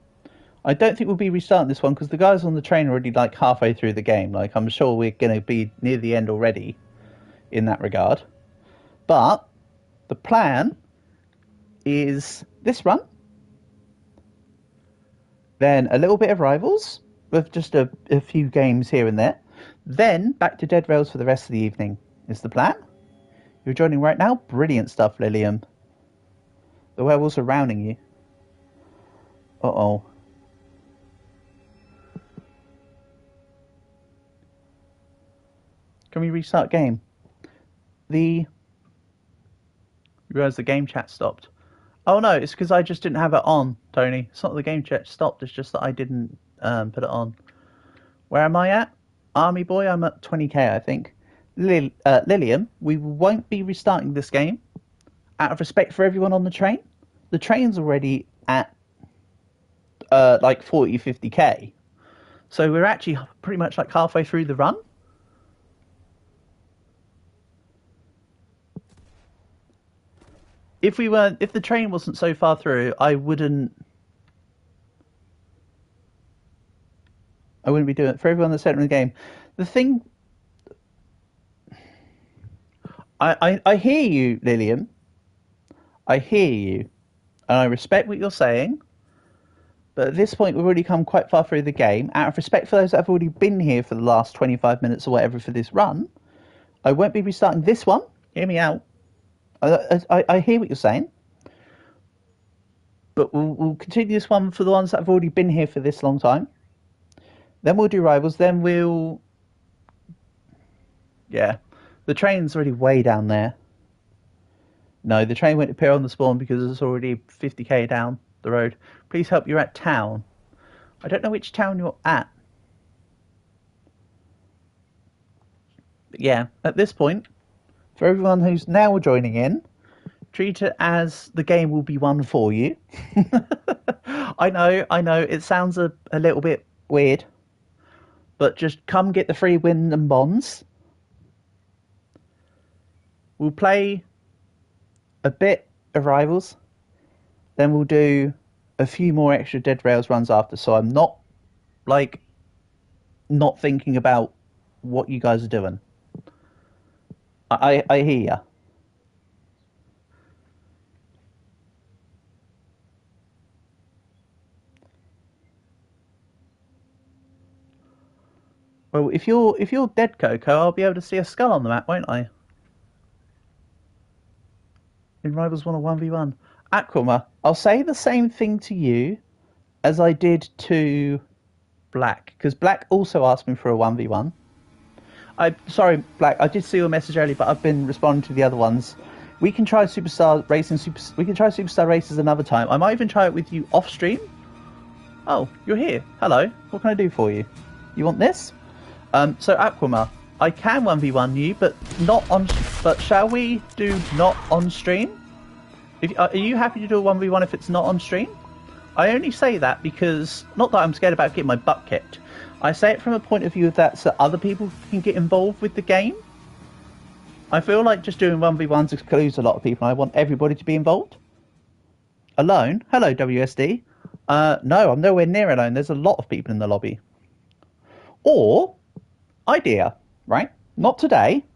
I don't think we'll be restarting this one because the guys on the train are already like halfway through the game. Like I'm sure we're going to be near the end already in that regard. But the plan is this run, then a little bit of Rivals with just a few games here and there, then back to Dead Rails for the rest of the evening is the plan. You're joining right now? Brilliant stuff, Lilium. The werewolves are rounding you. Uh-oh. Can we restart game? You realize the game chat stopped. Oh no, it's because I just didn't have it on, Tony. It's not the game chat stopped, it's just that I didn't put it on. Where am I at? Army Boy, I'm at 20k, I think. Lilium, we won't be restarting this game out of respect for everyone on the train. The train's already at like 40, 50k. So we're actually pretty much like halfway through the run. If the train wasn't so far through, I wouldn't be doing it for everyone that's entering the game. The thing, I hear you, Lilium. I hear you, and I respect what you're saying. But at this point, we've already come quite far through the game. Out of respect for those that have already been here for the last 25 minutes or whatever for this run, I won't be restarting this one. Hear me out. I hear what you're saying, but we'll continue this one for the ones that have already been here for this long time. Then we'll do Rivals. Then yeah, the train's already way down there. No, the train won't appear on the spawn because it's already 50k down the road. Please help, you're at town. I don't know which town you're at. But yeah, at this point, for everyone who's now joining in, treat it as the game will be won for you. I know, it sounds a little bit weird, but just come get the free win and bonds. We'll play a bit of Rivals, then we'll do a few more extra Dead Rails runs after, so I'm not thinking about what you guys are doing. I hear ya. Well, if you're dead, Coco, I'll be able to see a skull on the map, won't I? In Rivals 1 or 1v1. Aquama, I'll say the same thing to you as I did to Black, because Black also asked me for a 1v1. Sorry, Black, I did see your message earlier, but I've been responding to the other ones. We can try Superstar Racing. We can try Superstar Races another time. I might even try it with you off stream. Oh, you're here. Hello. What can I do for you? You want this? So Aquama, I can 1v1 you, but not on. But shall we do not on stream? Are you happy to do a 1v1 if it's not on stream? I only say that because not that I'm scared about getting my butt kicked. I say it from a point of view that so other people can get involved with the game. I feel like just doing 1v1s excludes a lot of people. I want everybody to be involved. Alone? Hello, WSD. No, I'm nowhere near alone. There's a lot of people in the lobby. Or, idea, right? Not today.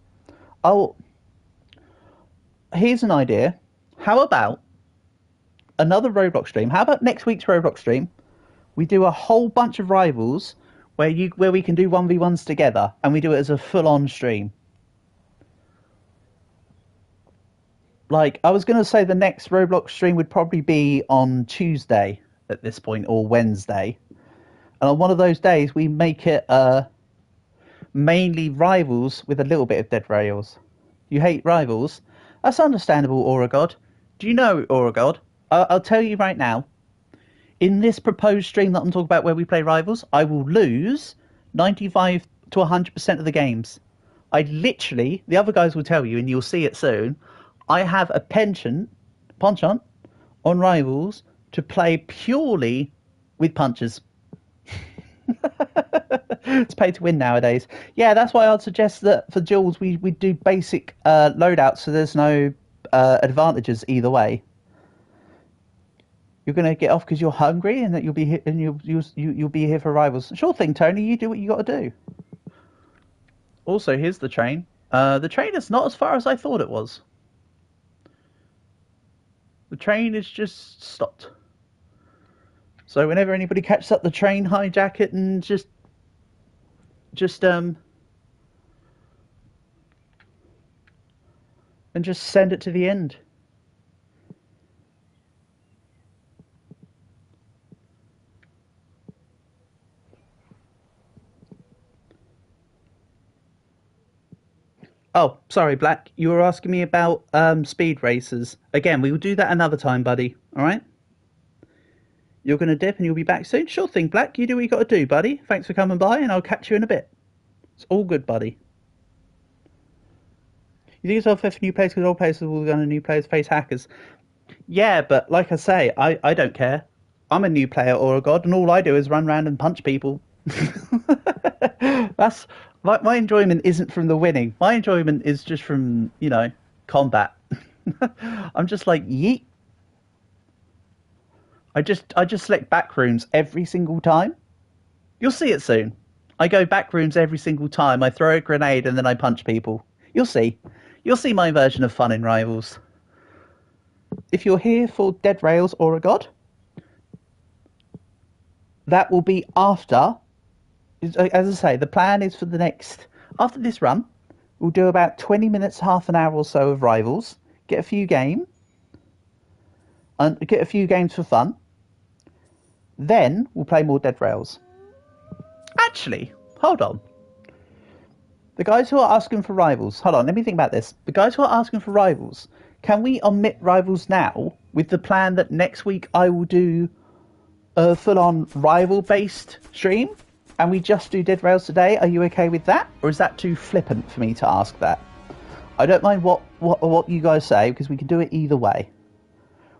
Here's an idea. How about another Roblox stream? How about next week's Roblox stream? We do a whole bunch of Rivals where we can do 1v1s together, and we do it as a full-on stream. Like, I was going to say the next Roblox stream would probably be on Tuesday at this point, or Wednesday. And on one of those days, we make it mainly Rivals with a little bit of Dead Rails. You hate Rivals? That's understandable, Aura God. Do you know, Aura God? I'll tell you right now. In this proposed stream that I'm talking about where we play Rivals, I will lose 95 to 100% of the games. I literally, the other guys will tell you, and you'll see it soon, I have a penchant on Rivals to play purely with punches. It's pay to win nowadays. Yeah, that's why I'd suggest that for duels we do basic loadouts, so there's no advantages either way. You're going to get off because you're hungry, and that you'll be you'll be here for Rivals. Sure thing, Tony. You do what you got to do. Also, here's the train. The train is not as far as I thought it was. The train is just stopped. So whenever anybody catches up the train, hijack it and just send it to the end. Oh, sorry, Black. You were asking me about speed races. Again, we will do that another time, buddy. All right? You're going to dip and you'll be back soon? Sure thing, Black. You do what you got to do, buddy. Thanks for coming by, and I'll catch you in a bit. It's all good, buddy. You think yourself if new players because old players will go on new players face hackers. Yeah, but like I say, I don't care. I'm a new player or a god, and all I do is run around and punch people. That's my enjoyment isn't from the winning. My enjoyment is just from, you know, combat. I'm just like, yeet. I just select back rooms every single time. You'll see it soon. I go back rooms every single time. I throw a grenade and then I punch people. You'll see. You'll see my version of fun in Rivals. If you're here for Dead Rails or a God, that will be after. As I say, the plan is for the next... After this run, we'll do about 20 minutes, half an hour or so of Rivals. Get a few games. And get a few games for fun. Then we'll play more Dead Rails. Actually, hold on. The guys who are asking for Rivals... Hold on, let me think about this. The guys who are asking for Rivals, can we omit Rivals now with the plan that next week I will do a full-on rival-based stream? And we just do Dead Rails today? Are you okay with that? Or is that too flippant for me to ask that? I don't mind what you guys say, because we can do it either way.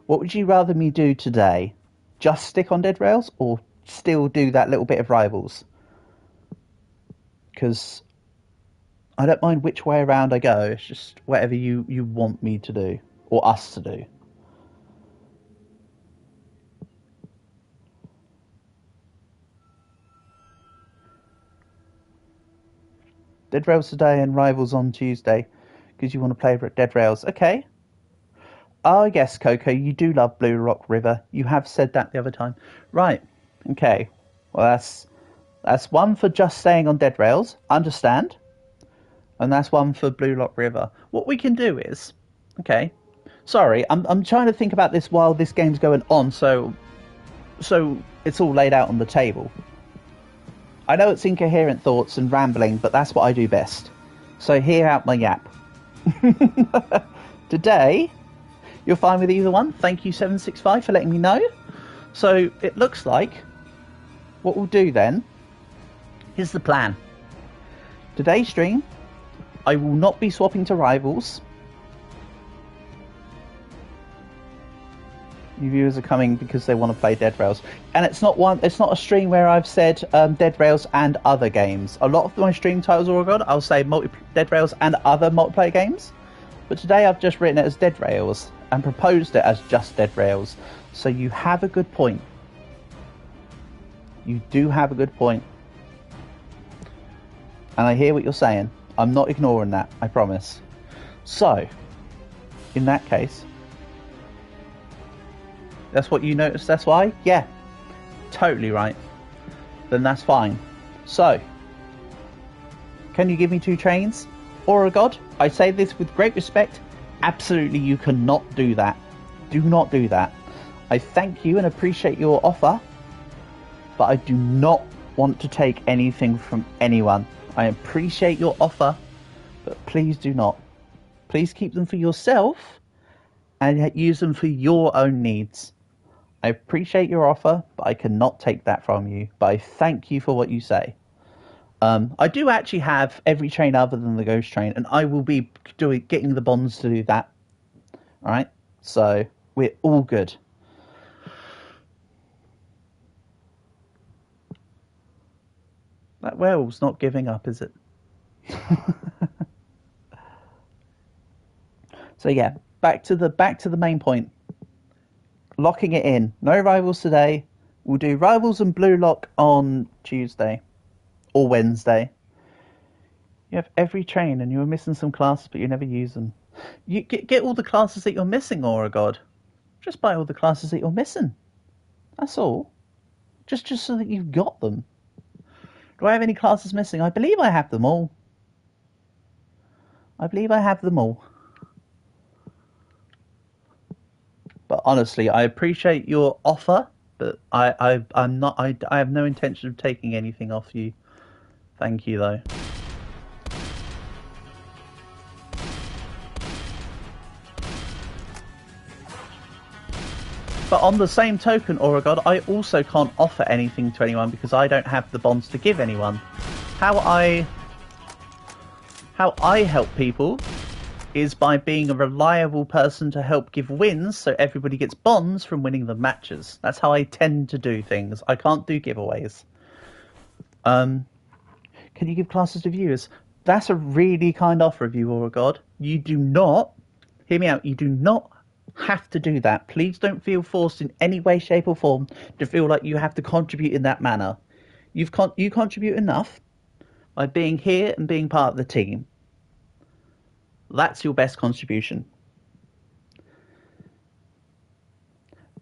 What would you rather me do today? Just stick on Dead Rails, or still do that little bit of Rivals? Because I don't mind which way around I go. It's just whatever you want me to do, or us to do. Dead Rails today and Rivals on Tuesday, because you want to play Dead Rails. Okay. Oh, yes, Coco, you do love Blue Rock River. You have said that the other time. Right. Okay. Well, that's one for just staying on Dead Rails. Understand. And that's one for Blue Rock River. What we can do is... Okay. Sorry, I'm trying to think about this while this game's going on, so it's all laid out on the table. I know it's incoherent thoughts and rambling, but that's what I do best. So hear out my yap. Today... You're fine with either one. Thank you, 765, for letting me know. So it looks like what we'll do then, here's the plan. Today's stream, I will not be swapping to Rivals. New viewers are coming because they want to play Dead Rails. And it's not a stream where I've said Dead Rails and other games. A lot of my stream titles are good. I'll say Dead Rails and other multiplayer games. But today I've just written it as Dead Rails and proposed it as just Dead Rails. So you have a good point. You do have a good point. And I hear what you're saying. I'm not ignoring that, I promise. So, in that case, that's what you noticed, that's why? Yeah, totally right. Then that's fine. So, can you give me 2 trains? Or a god? I say this with great respect Absolutely, you cannot do that. Do not do that. I thank you and appreciate your offer, but I do not want to take anything from anyone. I appreciate your offer, but please do not. Please keep them for yourself and use them for your own needs. I appreciate your offer, but I cannot take that from you. But I thank you for what you say. I do actually have every train other than the ghost train, and I will be getting the bonds to do that. All right, so we're all good. That werewolf's not giving up, is it? So yeah, back to the main point. Locking it in. No rivals today. We'll do rivals and blue lock on Tuesday or Wednesday. You have every train, and you're missing some classes, but you never use them. You get all the classes that you're missing, Aura God. Just buy all the classes that you're missing. That's all. Just so that you've got them. Do I have any classes missing? I believe I have them all. I believe I have them all. But honestly, I appreciate your offer, but I'm not. I have no intention of taking anything off you. Thank you, though. But on the same token, Aura God, I also can't offer anything to anyone because I don't have the bonds to give anyone. How I help people is by being a reliable person to help give wins so everybody gets bonds from winning the matches. That's how I tend to do things. I can't do giveaways. Can you give classes to viewers? That's a really kind offer of you, Aura God. You do not, hear me out, you do not have to do that. Please don't feel forced in any way, shape or form to feel like you have to contribute in that manner. You contribute enough by being here and being part of the team. That's your best contribution.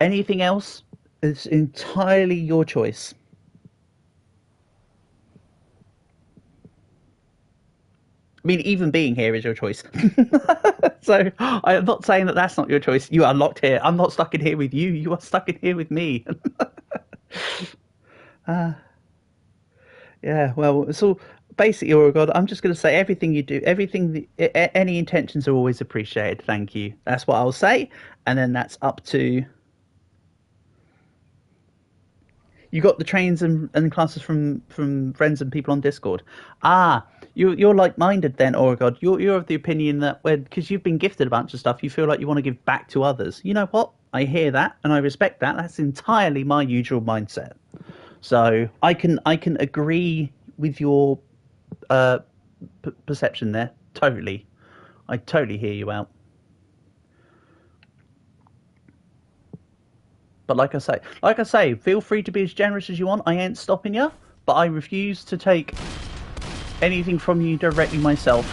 Anything else is entirely your choice. I mean, even being here is your choice. So I'm not saying that that's not your choice. You are locked here. I'm not stuck in here with you. You are stuck in here with me. Yeah, well, it's all basically, Aura God, I'm just going to say everything you do, any intentions are always appreciated. Thank you. That's what I'll say. And then that's up to... You got the trains and classes from friends and people on Discord. Ah, you're like-minded then, Aura God. You're of the opinion that because you've been gifted a bunch of stuff, you feel like you want to give back to others. You know what? I hear that and I respect that. That's entirely my usual mindset. So I can agree with your perception there. Totally. I totally hear you out. But like I say, feel free to be as generous as you want. I ain't stopping you, but I refuse to take anything from you directly myself,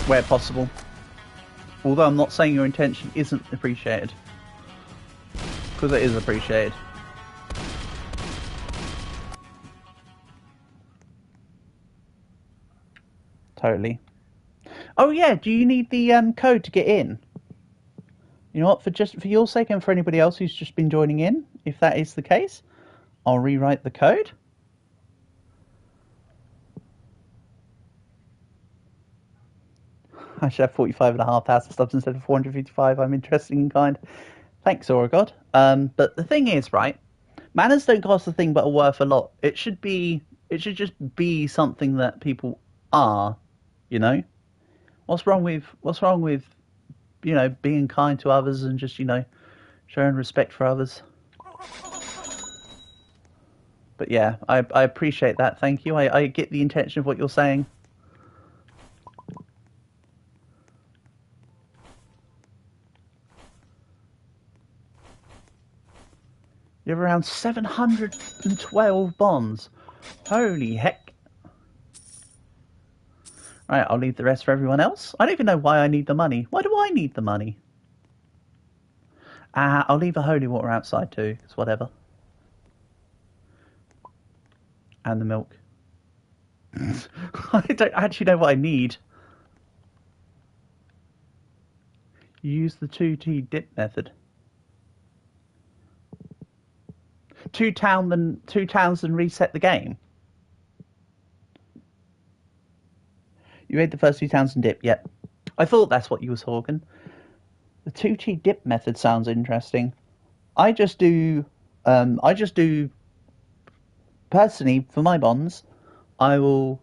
where possible. Although I'm not saying your intention isn't appreciated, because it is appreciated. Totally. Oh yeah, do you need the code to get in? You know what? For your sake and for anybody else who's just been joining in, if that is the case, I'll rewrite the code. I should have 45,500 subs instead of 455. I'm interesting in kind. Thanks, Aura God. But the thing is, right? Manners don't cost a thing but are worth a lot. It should just be something that people are, you know? What's wrong with being kind to others and just, showing respect for others? But yeah, I appreciate that. Thank you. I get the intention of what you're saying. You have around 712 bonds. Holy heck. Right, I'll leave the rest for everyone else. I don't even know why I need the money. Why do I need the money? I'll leave a holy water outside too. It's whatever. And the milk. I don't actually know what I need. You use the 2T dip method. Two towns and reset the game. You made the first 2 towns and dip, yep. I thought that's what you was talking. The 2T dip method sounds interesting. I just do personally for my bonds, I will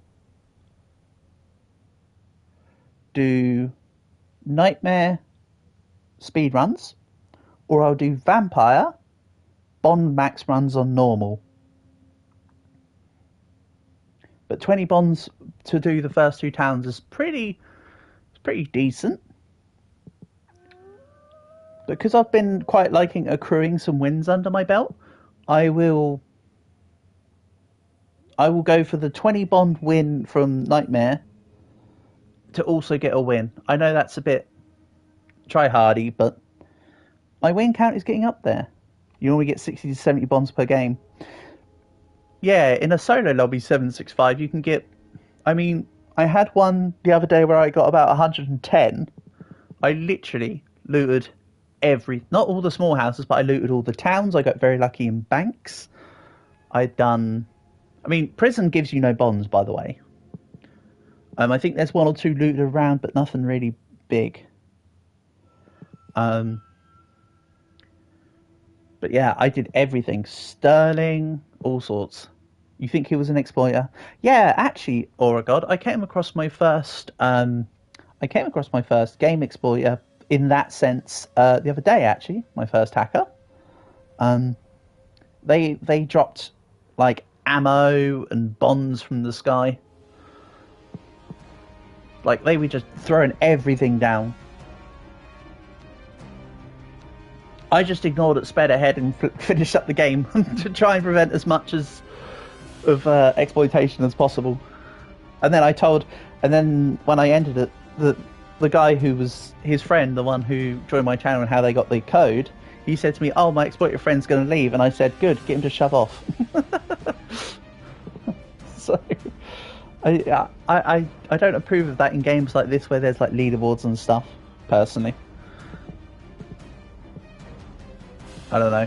do nightmare speed runs, or I'll do vampire bond max runs on normal. But 20 bonds to do the first 2 towns is pretty decent. Because I've been quite liking accruing some wins under my belt, I will go for the 20 bond win from Nightmare to also get a win. I know that's a bit try-hardy, but my win count is getting up there. You normally get 60 to 70 bonds per game. Yeah, in a solo lobby 765, you can get... I mean, I had one the other day where I got about 110. I literally looted not all the small houses, but I looted all the towns. I got very lucky in banks. I'd done... I mean, prison gives you no bonds, by the way. I think there's 1 or 2 looted around, but nothing really big. But yeah, I did everything. Sterling, all sorts. You think he was an exploiter? Yeah, actually, Auragod, I came across my first game exploiter in that sense the other day. Actually, my first hacker. They dropped like ammo and bonds from the sky. Like they were just throwing everything down. I just ignored it, sped ahead, and finished up the game to try and prevent as much of exploitation as possible. And then when I ended it, the guy who was his friend, the one who joined my channel and how they got the code, he said to me, "Oh, my exploiter friend's going to leave," and I said, "Good, get him to shove off." So, I don't approve of that in games like this where there's like leaderboards and stuff. Personally, I don't know.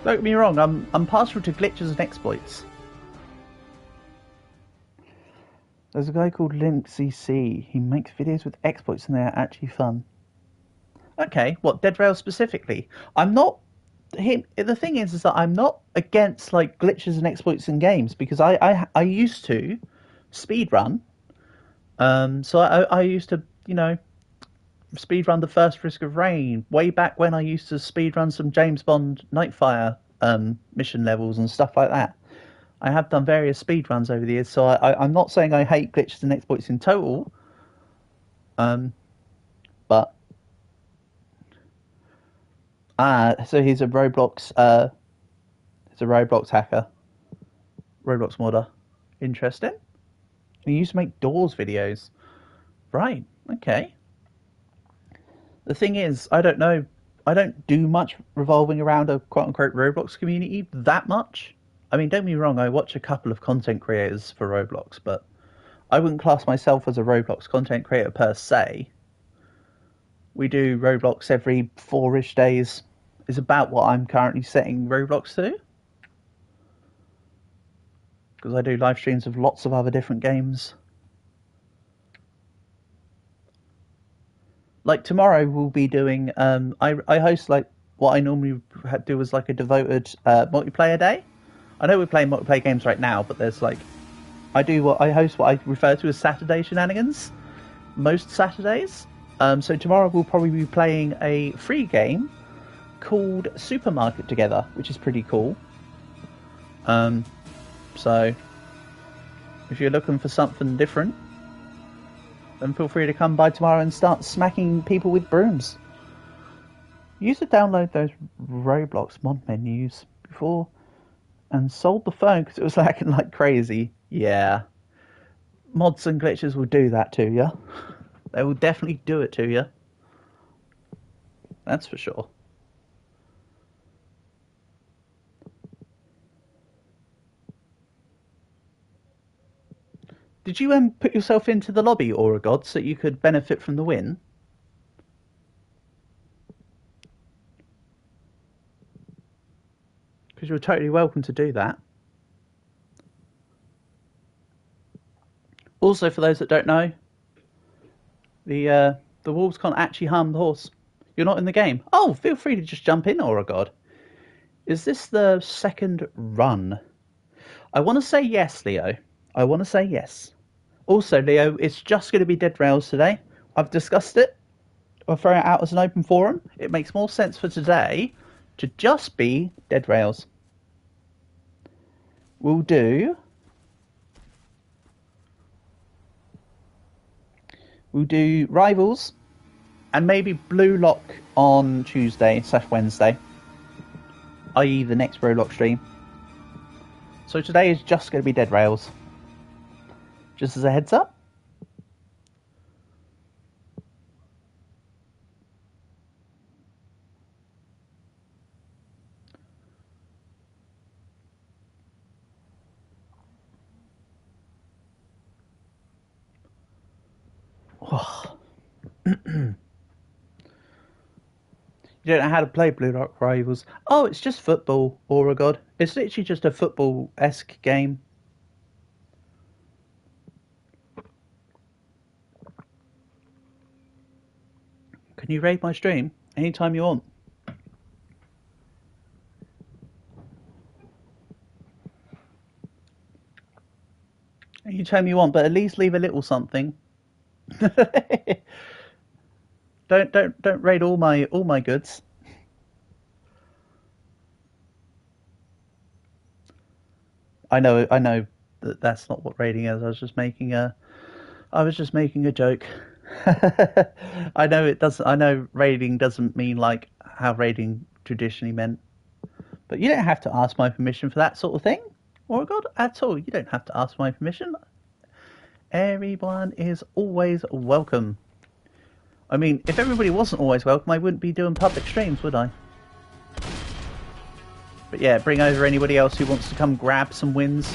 Don't get me wrong, I'm partial to glitches and exploits. There's a guy called Millsy. He makes videos with exploits and they're actually fun. Okay, what, Dead Rail specifically? I'm not him. The thing is that I'm not against like glitches and exploits in games because I used to speed run. So I used to, speed run the first Risk of Rain way back when I used to speed run some James Bond Nightfire mission levels and stuff like that. I have done various speed runs over the years, so I'm not saying I hate glitches and exploits in total. But so he's a Roblox hacker, Roblox modder. Interesting. He used to make Doors videos. Right. Okay. The thing is, I don't know. I don't do much revolving around a quote-unquote Roblox community that much. I mean, don't get me wrong, I watch a couple of content creators for Roblox, but I wouldn't class myself as a Roblox content creator per se. We do Roblox every 4-ish days, is about what I'm currently setting Roblox to. Because I do live streams of lots of other different games. Like tomorrow we'll be doing, I host like what I normally do as like a devoted multiplayer day. I know we're playing multiplayer games right now, but there's like, I host what I refer to as Saturday shenanigans, most Saturdays. So tomorrow we'll probably be playing a free game called Supermarket together, which is pretty cool. So if you're looking for something different, then feel free to come by tomorrow and start smacking people with brooms. You used to download those Roblox mod menus before and sold the phone because it was lacking like crazy. Yeah. Mods and glitches will do that to you. They will definitely do it to you. That's for sure. Did you put yourself into the lobby, Aura God, so you could benefit from the win? Because you're totally welcome to do that. Also, for those that don't know, the wolves can't actually harm the horse. You're not in the game. Oh, feel free to just jump in, Aura God. Is this the second run? I want to say yes, Leo. I want to say yes. Also, Leo, it's just going to be Dead Rails today. I've discussed it. I'll throw it out as an open forum. It makes more sense for today to just be Dead Rails. We'll do Rivals and maybe Blue Lock on Tuesday/Wednesday, i.e. the next Roblox stream. So today is just going to be Dead Rails. Just as a heads up. You don't know how to play Blue Lock Rivals. Oh, it's just football, Aura God. It's literally just a football-esque game. Can you raid my stream anytime you want? Anytime you want, but at least leave a little something. Don't raid all my goods. I know that that's not what raiding is. I was just making a joke. I know it doesn't. I know raiding doesn't mean like how raiding traditionally meant. But you don't have to ask my permission for that sort of thing, or God at all. You don't have to ask my permission. Everyone is always welcome. I mean, if everybody wasn't always welcome, I wouldn't be doing public streams, would I? But yeah, bring over anybody else who wants to come grab some wins.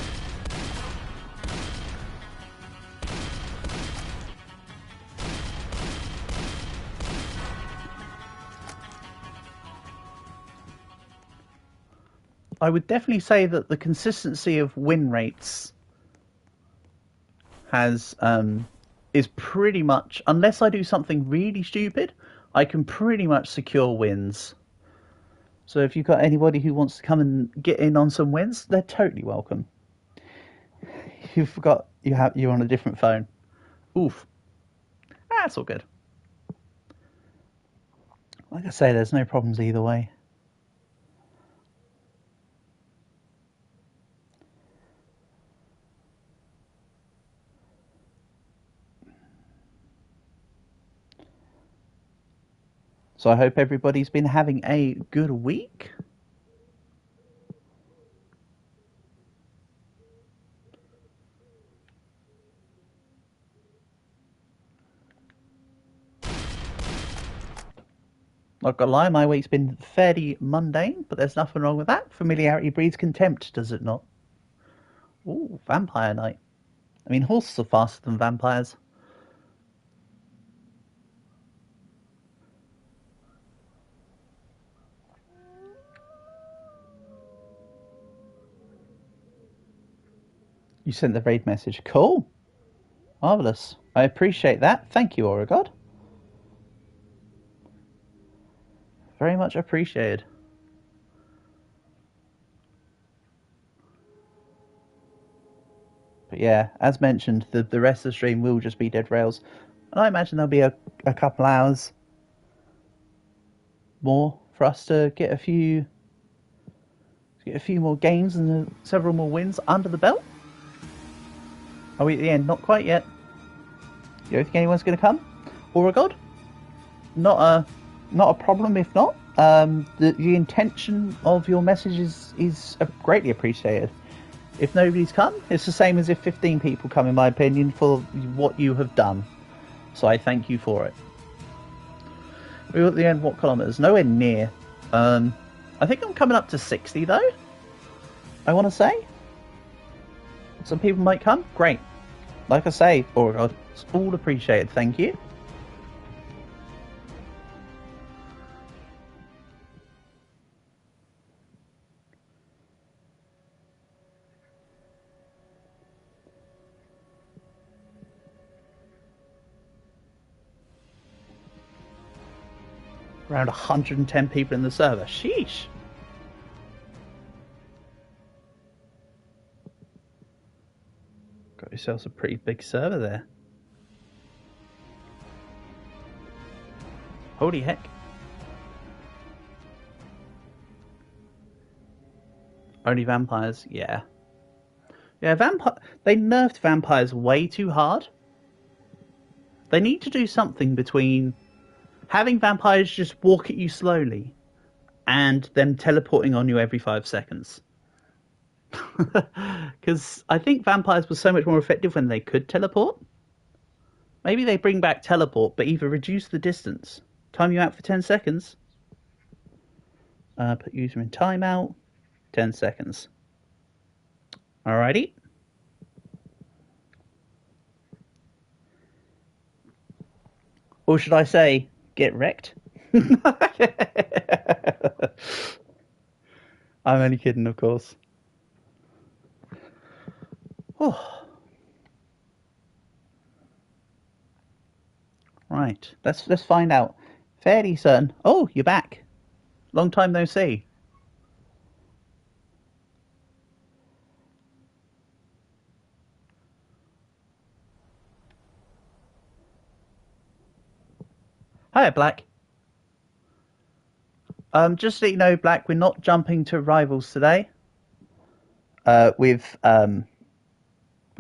I would definitely say that the consistency of win rates is pretty much, unless I do something really stupid, I can pretty much secure wins. So if you've got anybody who wants to come and get in on some wins, they're totally welcome. You forgot you're on a different phone. Oof. That's all good. Like I say, there's no problems either way. So I hope everybody's been having a good week. Not gonna lie, my week's been fairly mundane, but there's nothing wrong with that. Familiarity breeds contempt, does it not? Ooh, vampire night. I mean, horses are faster than vampires. You sent the raid message. Cool. Marvellous. I appreciate that. Thank you, Auragod. Very much appreciated. But yeah, as mentioned, the rest of the stream will just be Dead Rails. And I imagine there'll be a couple hours more for us to get a few more games and several more wins under the belt. Are we at the end? Not quite yet. You don't think anyone's going to come? Auragod? Not a problem if not. The intention of your message is greatly appreciated. If nobody's come, it's the same as if 15 people come, in my opinion, for what you have done. So I thank you for it. We're at the end, what kilometres? Nowhere near. I think I'm coming up to 60 though. I want to say. Some people might come. Great. Like I say, Beauregard, it's all appreciated. Thank you. Around 110 people in the server. Sheesh. Got yourselves a pretty big server there. Holy heck. Only vampires? Yeah. Yeah, they nerfed vampires way too hard. They need to do something between having vampires just walk at you slowly and them teleporting on you every 5 seconds. Because I think vampires were so much more effective when they could teleport. Maybe they bring back teleport, but either reduce the distance, time you out for 10 seconds, put user in timeout, 10 seconds. Alrighty. Or should I say, get wrecked? I'm only kidding, of course. Oh. Right, let's find out. Fairly certain. Oh, you're back. Long time no see. Hi, Black. Just so you know, Black, we're not jumping to rivals today. We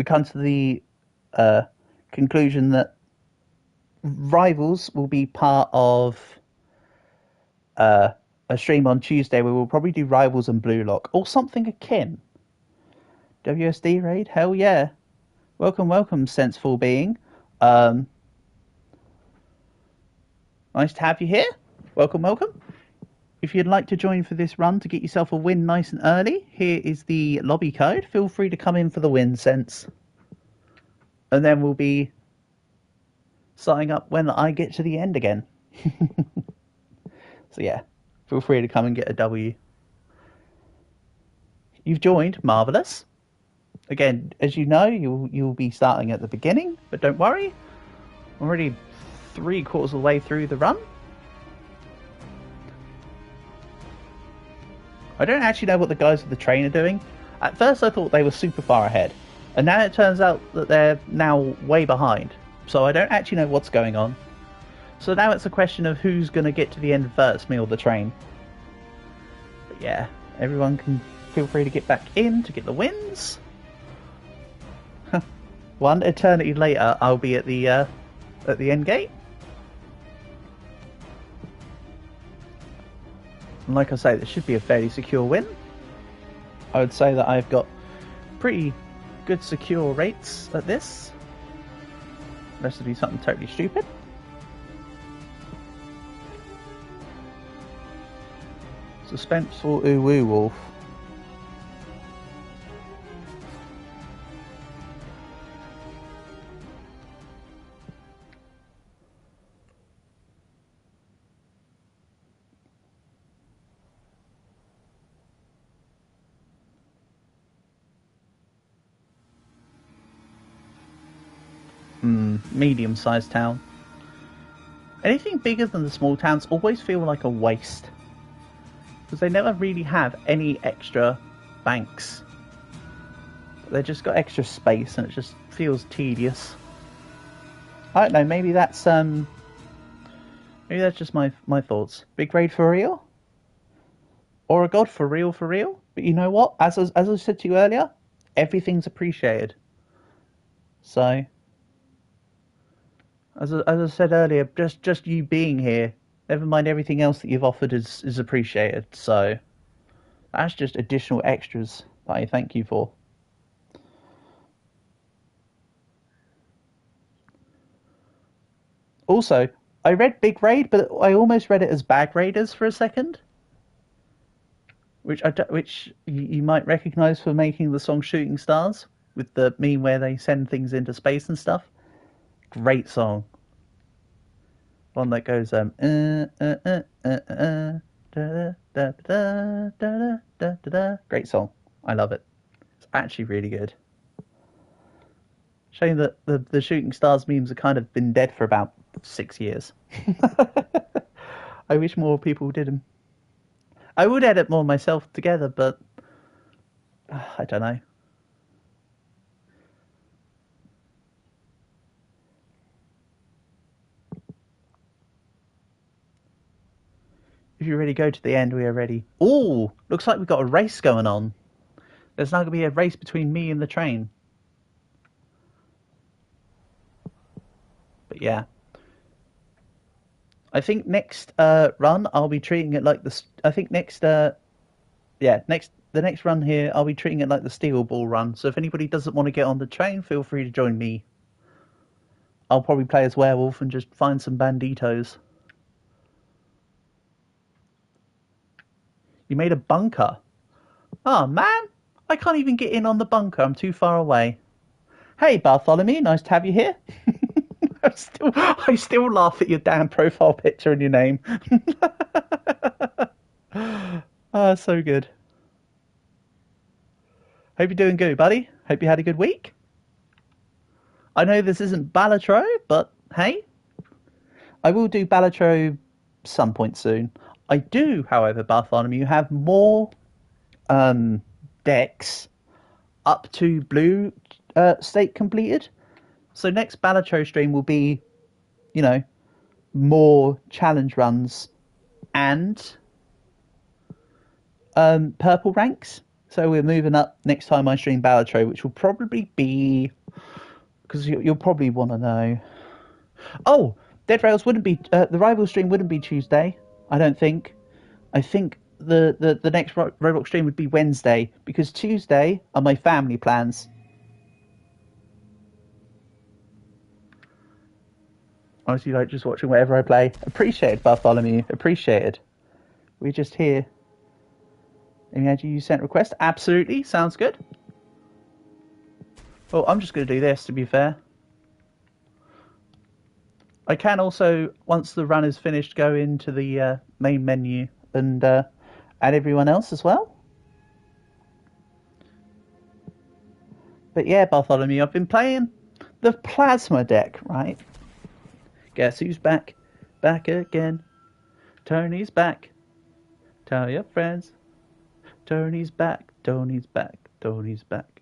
come to the conclusion that rivals will be part of a stream on Tuesday where we'll probably do rivals and Blue Lock or something akin. WSD raid? Hell yeah. Welcome, welcome, Senseful Being. Nice to have you here. Welcome, welcome. If you'd like to join for this run to get yourself a win nice and early, here is the lobby code. Feel free to come in for the win, Sense. And then we'll be starting up when I get to the end again. So yeah, feel free to come and get a W. You've joined. Marvellous. Again, as you know, you'll be starting at the beginning, but don't worry. I'm already 3/4 of the way through the run. I don't actually know what the guys with the train are doing. At first I thought they were super far ahead, and now it turns out that they're now way behind. So I don't actually know what's going on. So now it's a question of who's going to get to the end first, me or the train. But yeah, everyone can feel free to get back in to get the wins. One eternity later, I'll be at the end gate. And like I say, this should be a fairly secure win. I would say that I've got pretty good secure rates at this. Unless to be something totally stupid. Suspenseful ooh-woo wolf. Medium-sized town. Anything bigger than the small towns always feel like a waste. Because they never really have any extra banks. They've just got extra space and it just feels tedious. I don't know, maybe that's just my thoughts. Big raid for real? Or a god for real? But you know what? As I said to you earlier, everything's appreciated. So as I said earlier, just you being here, never mind everything else that you've offered is appreciated. So that's just additional extras that I thank you for. Also, I read Big Raid, but I almost read it as Bag Raiders for a second. Which you might recognise for making the song Shooting Stars. with the meme where they send things into space and stuff. Great song. One that goes da, da, da, da, da, da, da. Great song. I love it. It's actually really good. Shame that the Shooting Stars memes have kind of been dead for about 6 years. I wish more people did them. I would edit more myself together, but I don't know. If you really go to the end, we are ready. Oh, looks like we've got a race going on. There's now going to be a race between me and the train. But yeah. I think next run, I'll be treating it like the... I think next... the next run here, I'll be treating it like the Steel Ball run. So if anybody doesn't want to get on the train, feel free to join me. I'll probably play as werewolf and just find some banditos. You made a bunker. Oh, man. I can't even get in on the bunker. I'm too far away. Hey, Bartholomew. Nice to have you here. I still laugh at your damn profile picture and your name. Ah, so good. Hope you're doing good, buddy. Hope you had a good week. I know this isn't Balatro, but hey, I will do Balatro some point soon. I do, however, Bartholomew, have more decks up to blue state completed. So next Balatro stream will be, you know, more challenge runs and purple ranks. So we're moving up next time I stream Balatro, which will probably be... Because you'll probably want to know. Oh, Dead Rails wouldn't be... the rival stream wouldn't be Tuesday, I don't think. I think the next Roblox stream would be Wednesday, because Tuesday are my family plans. Honestly, like just watching whatever I play. Appreciated, Bartholomew. Appreciated. We're just here. Imagine you sent request. Absolutely. Sounds good. Well, I'm just going to do this, to be fair. I can also, once the run is finished, go into the main menu and add everyone else as well. But yeah, Bartholomew, I've been playing the Plasma deck, right? Guess who's back? Back again. Tony's back. Tell your friends. Tony's back. Tony's back. Tony's back.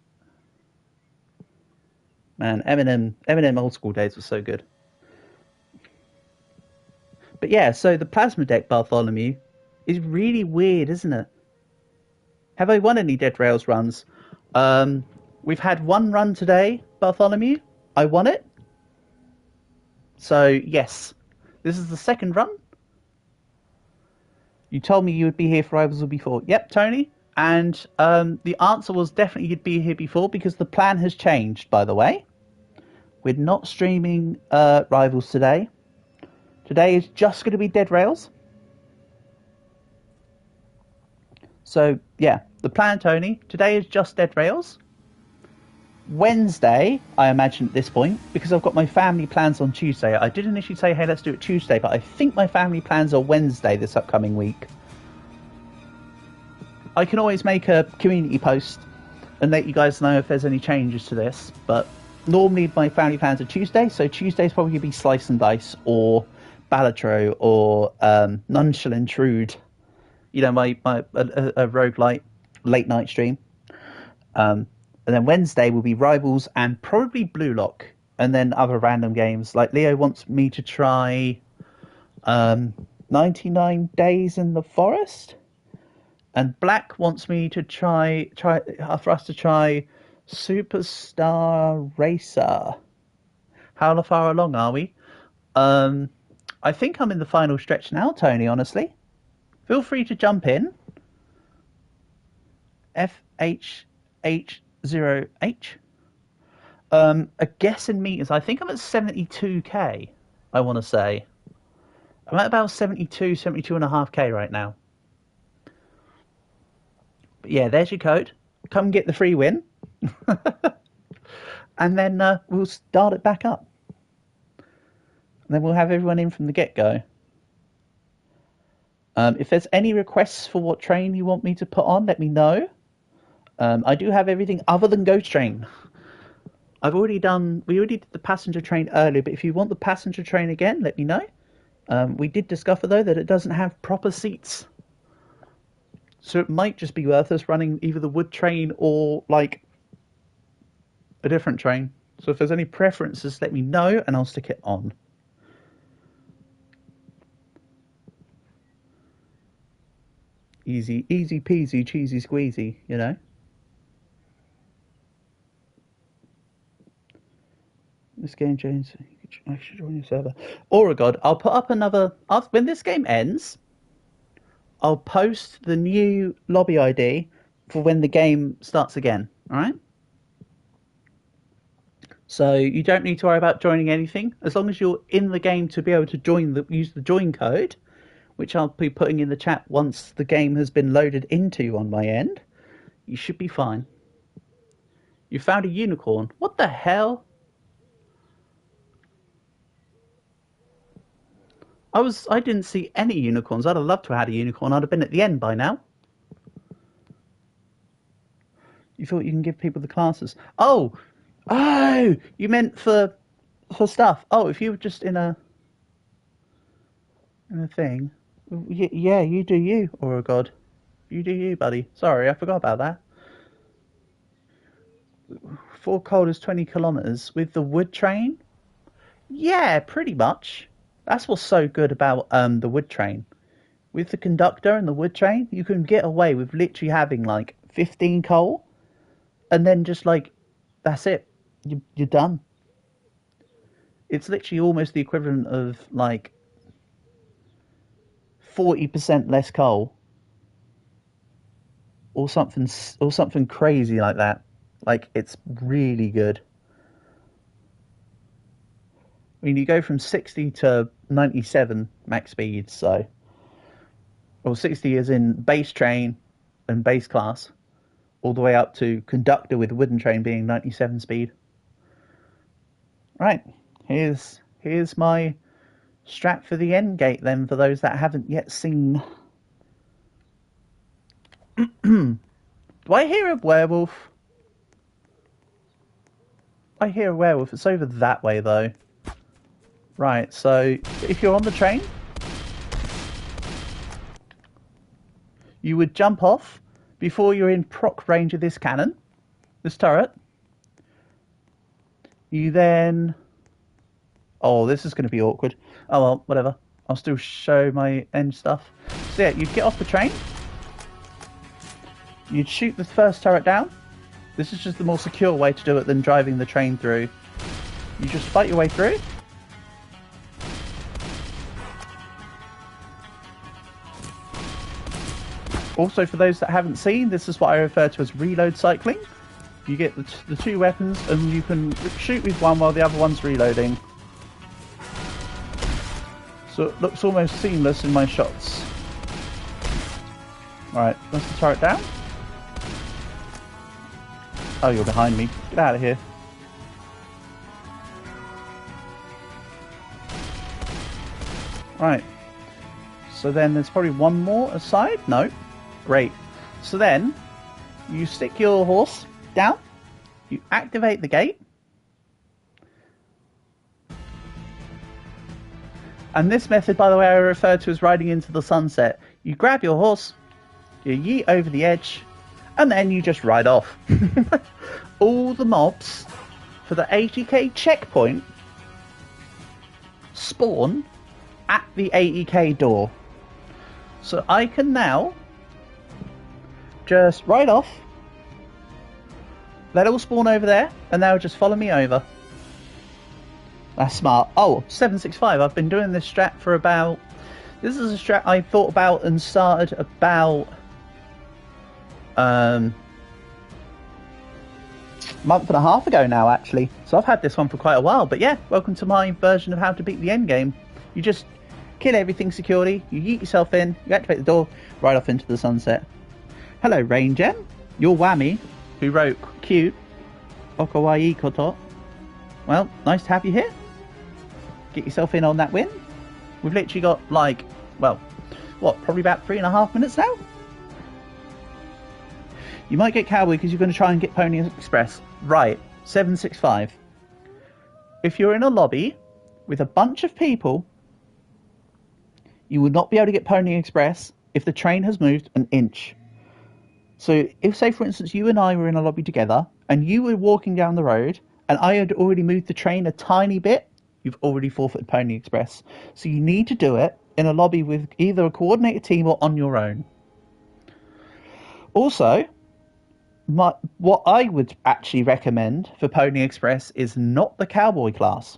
Man, Eminem old school days was so good. But yeah, so the Plasma deck, Bartholomew, is really weird, isn't it? Have I won any Dead Rails runs? We've had one run today, Bartholomew. I won it. So, yes. This is the second run. You told me you would be here for Rivals before. Yep, Tony. And the answer was definitely you'd be here before because the plan has changed, by the way. We're not streaming Rivals today. Today is just going to be Dead Rails. So, yeah, the plan, Tony, today is just Dead Rails. Wednesday, I imagine at this point, because I've got my family plans on Tuesday. I did initially say, hey, let's do it Tuesday, but I think my family plans are Wednesday this upcoming week. I can always make a community post and let you guys know if there's any changes to this, but normally my family plans are Tuesday, so Tuesday's probably going to be Slice and Dice or Balatro or Nunchal Intrude. You know, my roguelite late night stream. And then Wednesday will be Rivals and probably Blue Lock. And then other random games. Like Leo wants me to try 99 Days in the Forest. And Black wants me to try for us to try Superstar Racer. How far along are we? I think I'm in the final stretch now, Tony, honestly. Feel free to jump in. FHH0H. A guess in meters. I think I'm at 72k, I want to say. I'm at about 72.5k right now. But yeah, there's your code. Come get the free win. and then we'll start it back up. And then we'll have everyone in from the get-go. If there's any requests for what train you want me to put on, let me know. I do have everything other than Ghost Train. We already did the passenger train earlier, but if you want the passenger train again, let me know. We did discover, though, that it doesn't have proper seats. So it might just be worth us running either the wood train or, like, a different train. So if there's any preferences, let me know, and I'll stick it on. Easy peasy, cheesy squeezy, you know? This game, James, I should join your server. Aura God, I'll put up another... when this game ends, I'll post the new lobby ID for when the game starts again, alright? So you don't need to worry about joining anything. As long as you're in the game to be able to use the join code, which I'll be putting in the chat once the game has been loaded into on my end, you should be fine. You found a unicorn. What the hell? I didn't see any unicorns. I'd have loved to have had a unicorn. I'd have been at the end by now. You thought you can give people the classes. Oh, you meant for stuff. Oh, if you were just in a thing. Yeah, you do you, Aura God. You do you, buddy. Sorry, I forgot about that. 4 cold is 20 kilometers with the wood train. Yeah, pretty much. That's what's so good about the wood train. With the conductor and the wood train, you can get away with literally having like 15 coal, and then just like, that's it. You're done. It's literally almost the equivalent of like 40% less coal, or something crazy like that. Like, it's really good. I mean, you go from 60 to 97 max speed, so... Well, 60 is in base train and base class, all the way up to conductor with wooden train being 97 speed. Right, here's my strat for the end gate then, for those that haven't yet seen. Do I hear a werewolf? I hear a werewolf. It's over that way, though. Right, so if you're on the train, you would jump off before you're in proc range of this cannon, this turret. You then... Oh, this is going to be awkward. Oh, well, whatever. I'll still show my end stuff. So yeah, you'd get off the train. You'd shoot the first turret down. This is just the more secure way to do it than driving the train through. You just fight your way through. Also, for those that haven't seen, this is what I refer to as reload cycling. You get the two weapons and you can shoot with one while the other one's reloading. So it looks almost seamless in my shots. Alright, that's the turret down. Oh, you're behind me. Get out of here. Right. So then there's probably one more aside? No. Great. So then, you stick your horse down, you activate the gate, and this method, by the way, I refer to as riding into the sunset. You grab your horse, you yeet over the edge, and then you just ride off. All the mobs for the 80k checkpoint spawn at the 80k door. So I can now just ride off, let it all spawn over there, and they'll just follow me over. That's smart. Oh, 765. I've been doing this strat for about... This is a strat I thought about and started about... month and a half ago now, actually. So I've had this one for quite a while. But yeah, welcome to my version of how to beat the end game. You just kill everything securely, you yeet yourself in, you activate the door, ride off into the sunset. Hello, Rain Gem. Your whammy, who wrote cute, Okawaii Koto. Well, nice to have you here. Get yourself in on that win. We've literally got, like, well, what, probably about 3.5 minutes now? You might get Cowboy because you're going to try and get Pony Express. Right, 765. If you're in a lobby with a bunch of people, you will not be able to get Pony Express if the train has moved an inch. So if, say, for instance, you and I were in a lobby together and you were walking down the road and I had already moved the train a tiny bit, you've already forfeited Pony Express. So you need to do it in a lobby with either a coordinated team or on your own. Also, what I would actually recommend for Pony Express is not the Cowboy class.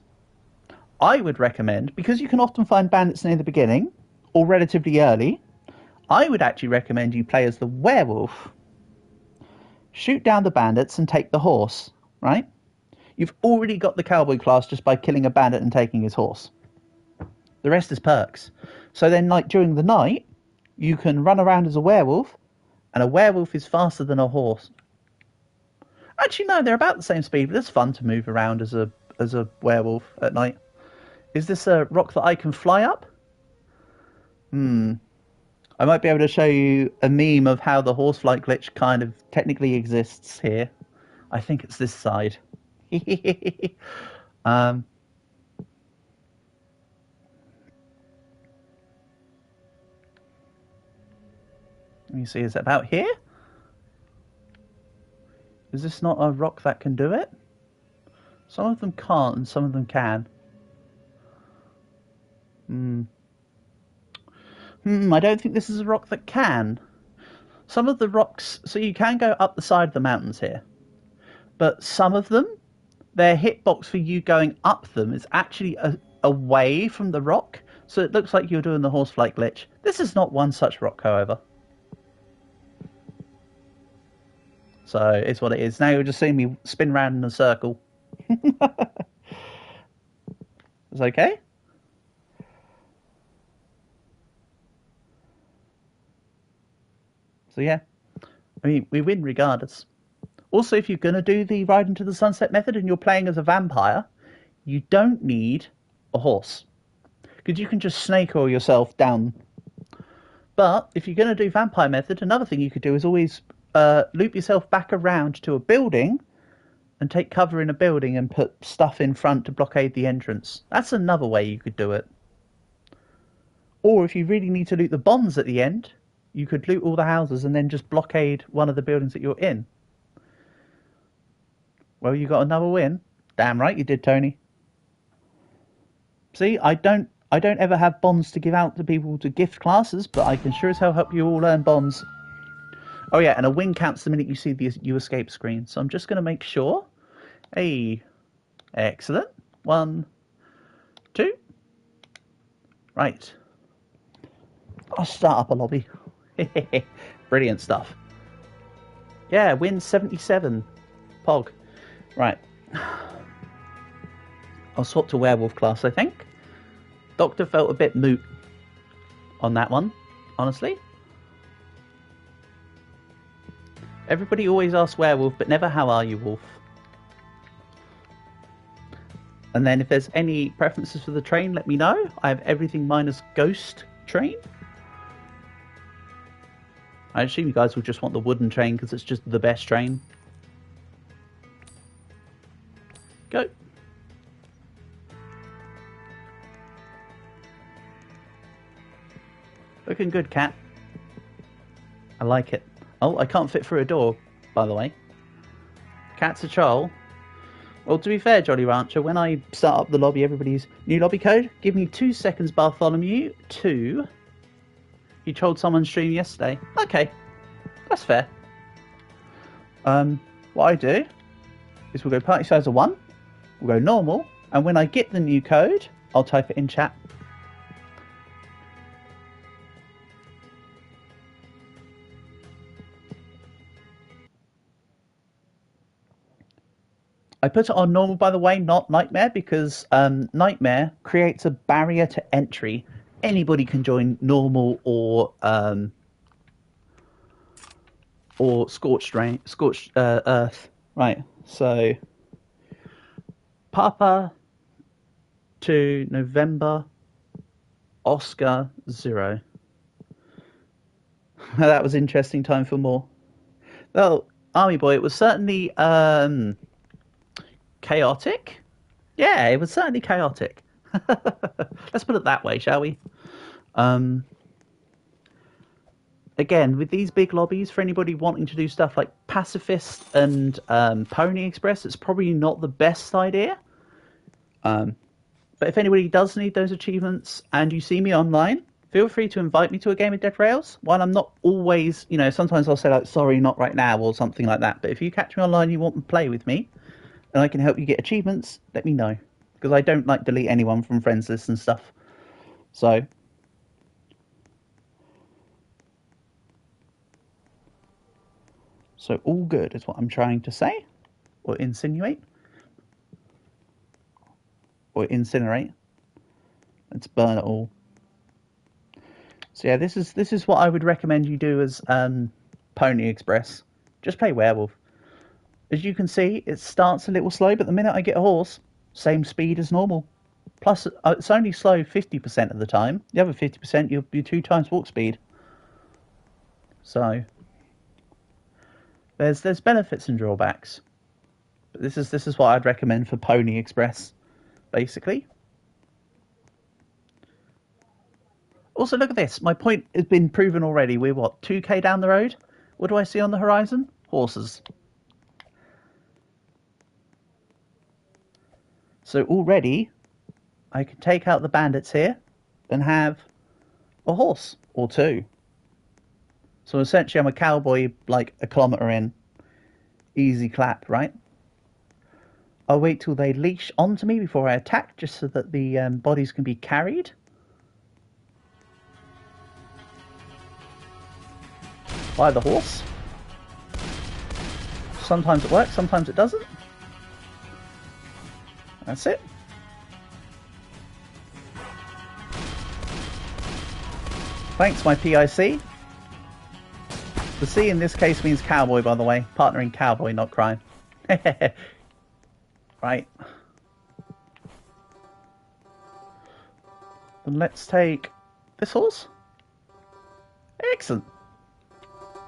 I would recommend, because you can often find bandits near the beginning or relatively early, I would actually recommend you play as the werewolf, shoot down the bandits and take the horse, right? You've already got the Cowboy class just by killing a bandit and taking his horse. The rest is perks. So then, like, during the night, you can run around as a werewolf, and a werewolf is faster than a horse. Actually, no, they're about the same speed, but it's fun to move around as a werewolf at night. Is this a rock that I can fly up? I might be able to show you a meme of how the horsefly glitch kind of technically exists here. I think it's this side. Let me see, is it about here? Is this not a rock that can do it? Some of them can't and some of them can. I don't think this is a rock that can. Some of the rocks, so you can go up the side of the mountains here. But some of them, their hitbox for you going up them is actually away from the rock. So it looks like you're doing the horsefly glitch. This is not one such rock, however. So it's what it is. Now you're just seeing me spin round in a circle. It's okay? So yeah, I mean, we win regardless. Also, if you're going to do the Ride into the Sunset method and you're playing as a vampire, you don't need a horse. Because you can just snake oil yourself down. But if you're going to do vampire method, another thing you could do is always loop yourself back around to a building and take cover in a building and put stuff in front to blockade the entrance. That's another way you could do it. Or if you really need to loot the bombs at the end, you could loot all the houses and then just blockade one of the buildings that you're in. Well, you got another win. Damn right you did, Tony. See, I don't ever have bombs to give out to people to gift classes, but I can sure as hell help you all earn bombs. Oh yeah, and a win counts the minute you see the you escape screen. So I'm just going to make sure. Hey, excellent. 1, 2. Right. I'll start up a lobby. Brilliant stuff. Yeah, win 77. Pog. Right. I'll swap to werewolf class, I think. Doctor felt a bit moot on that one, honestly. Everybody always asks werewolf, but never how are you, wolf. And then if there's any preferences for the train, let me know. I have everything minus ghost train. I assume you guys will just want the wooden train because it's just the best train. Go. Looking good, cat. I like it. Oh, I can't fit through a door, by the way. Cat's a troll. Well, to be fair, Jolly Rancher, when I start up the lobby, everybody's new lobby code. Give me 2 seconds, Bartholomew. 2. You trolled someone's stream yesterday. Okay, that's fair. What I do is we'll go party size of 1. We'll go normal, and when I get the new code, I'll type it in chat. I put it on normal, by the way, not Nightmare, because Nightmare creates a barrier to entry. Anybody can join normal or scorched earth. Right, so Papa to November Oscar 0. That was interesting. Time for more. Well, Army Boy, it was certainly chaotic. Yeah, it was certainly chaotic. Let's put it that way, shall we? Um, Again, with these big lobbies, for anybody wanting to do stuff like Pacifist and Pony Express, it's probably not the best idea. But if anybody does need those achievements and you see me online, feel free to invite me to a game of Dead Rails. While I'm not always, sometimes I'll say like, sorry, not right now, or something like that. But if you catch me online and you want to play with me, and I can help you get achievements, let me know. Because I don't like delete anyone from friends lists and stuff. So all good is what I'm trying to say, or insinuate, or incinerate. Let's burn it all. So yeah, this is what I would recommend you do as Pony Express. Just play Werewolf. As you can see, it starts a little slow, but the minute I get a horse, same speed as normal. Plus, it's only slow 50% of the time. The other 50%, you'll be 2 times walk speed. So there's benefits and drawbacks. But this is what I'd recommend for Pony Express, basically. Also, look at this. My point has been proven already. We're, what, 2k down the road? What do I see on the horizon? Horses. So already, I can take out the bandits here and have a horse or 2. So essentially, I'm a cowboy like a kilometre in. Easy clap, right? I'll wait till they leash onto me before I attack, just so that the bodies can be carried. By the horse. Sometimes it works, sometimes it doesn't. That's it. Thanks, my PIC. The C in this case means cowboy, by the way. Partnering cowboy, not crime. Right. Then let's take this horse. Excellent.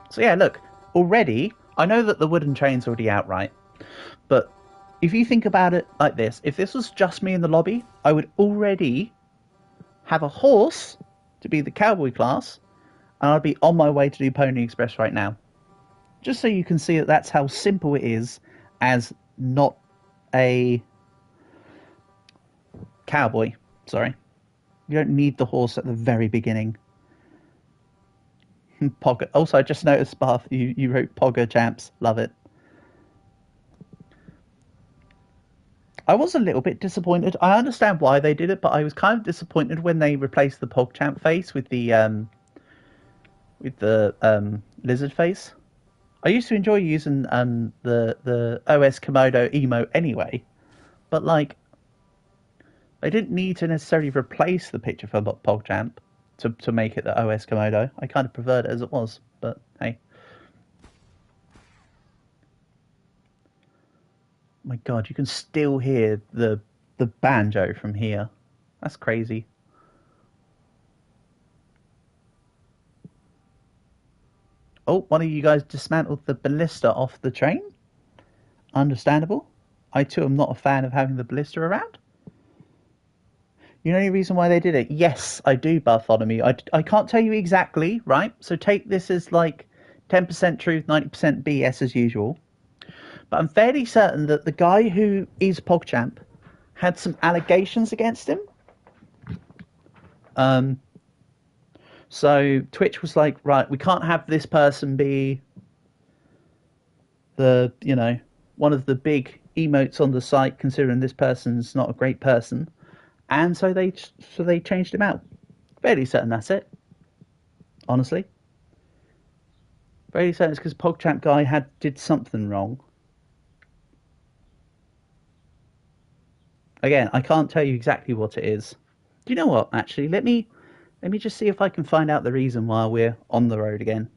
So yeah, look, already, I know that the wooden train's already out, right? But if you think about it like this, if this was just me in the lobby, I would already have a horse to be the cowboy class, and I'd be on my way to do Pony Express right now. Just so you can see that that's how simple it is as not a cowboy. Sorry. You don't need the horse at the very beginning. Pogger. Also, I just noticed, Bath, you wrote Pogger Champs. Love it. I was a little bit disappointed. I understand why they did it, but I was kind of disappointed when they replaced the PogChamp face with the lizard face. I used to enjoy using the OS Komodo emote anyway, but like they didn't need to necessarily replace the picture for PogChamp to make it the OS Komodo. I kind of preferred it as it was, but hey. My God, you can still hear the banjo from here. That's crazy. Oh, one of you guys dismantled the ballista off the train. Understandable. I too am not a fan of having the ballista around. You know any reason why they did it? Yes, I do, Bartholomew. I can't tell you exactly, right? So take this as like 10% truth, 90% BS as usual. But I'm fairly certain that the guy who is PogChamp had some allegations against him. So Twitch was like, right, we can't have this person be the, one of the big emotes on the site, considering this person's not a great person. And so they changed him out. Fairly certain that's it. Honestly. Fairly certain it's because PogChamp guy did something wrong. Again, I can't tell you exactly what it is. Do you know what, actually? Let me just see if I can find out the reason why we're on the road again.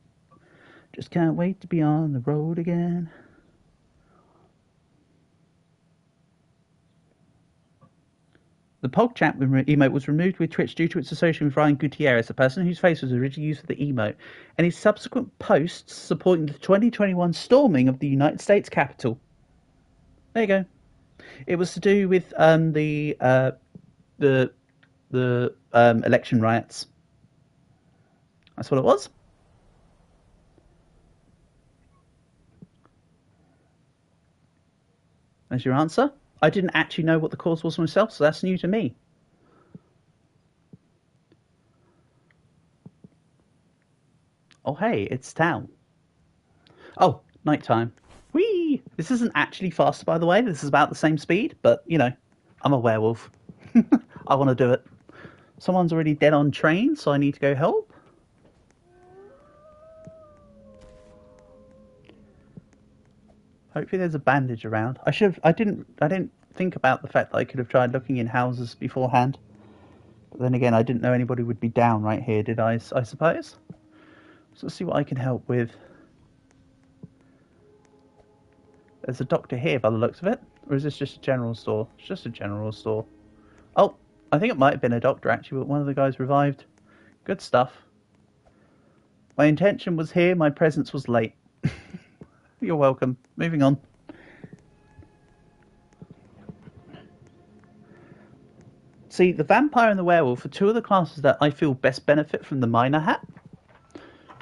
Just can't wait to be on the road again. The PogChamp emote was removed with Twitch due to its association with Ryan Gutierrez, the person whose face was originally used for the emote, and his subsequent posts supporting the 2021 storming of the United States Capitol. There you go. It was to do with the election riots. That's what it was. There's your answer. I didn't actually know what the cause was myself, so that's new to me. Oh, hey, it's town. Oh, nighttime. Whee! This isn't actually fast, by the way. This is about the same speed, but, you know, I'm a werewolf. I want to do it. Someone's already dead on train, so I need to go help. Hopefully there's a bandage around. I didn't think about the fact that I could have tried looking in houses beforehand. But then again, I didn't know anybody would be down right here, did I suppose? So let's see what I can help with. There's a doctor here by the looks of it. Or is this just a general store? It's just a general store. Oh, I think it might have been a doctor actually, but one of the guys revived. Good stuff. My intention was here, my presence was late. You're welcome. Moving on. See, the vampire and the werewolf are two of the classes that I feel best benefit from the miner hat.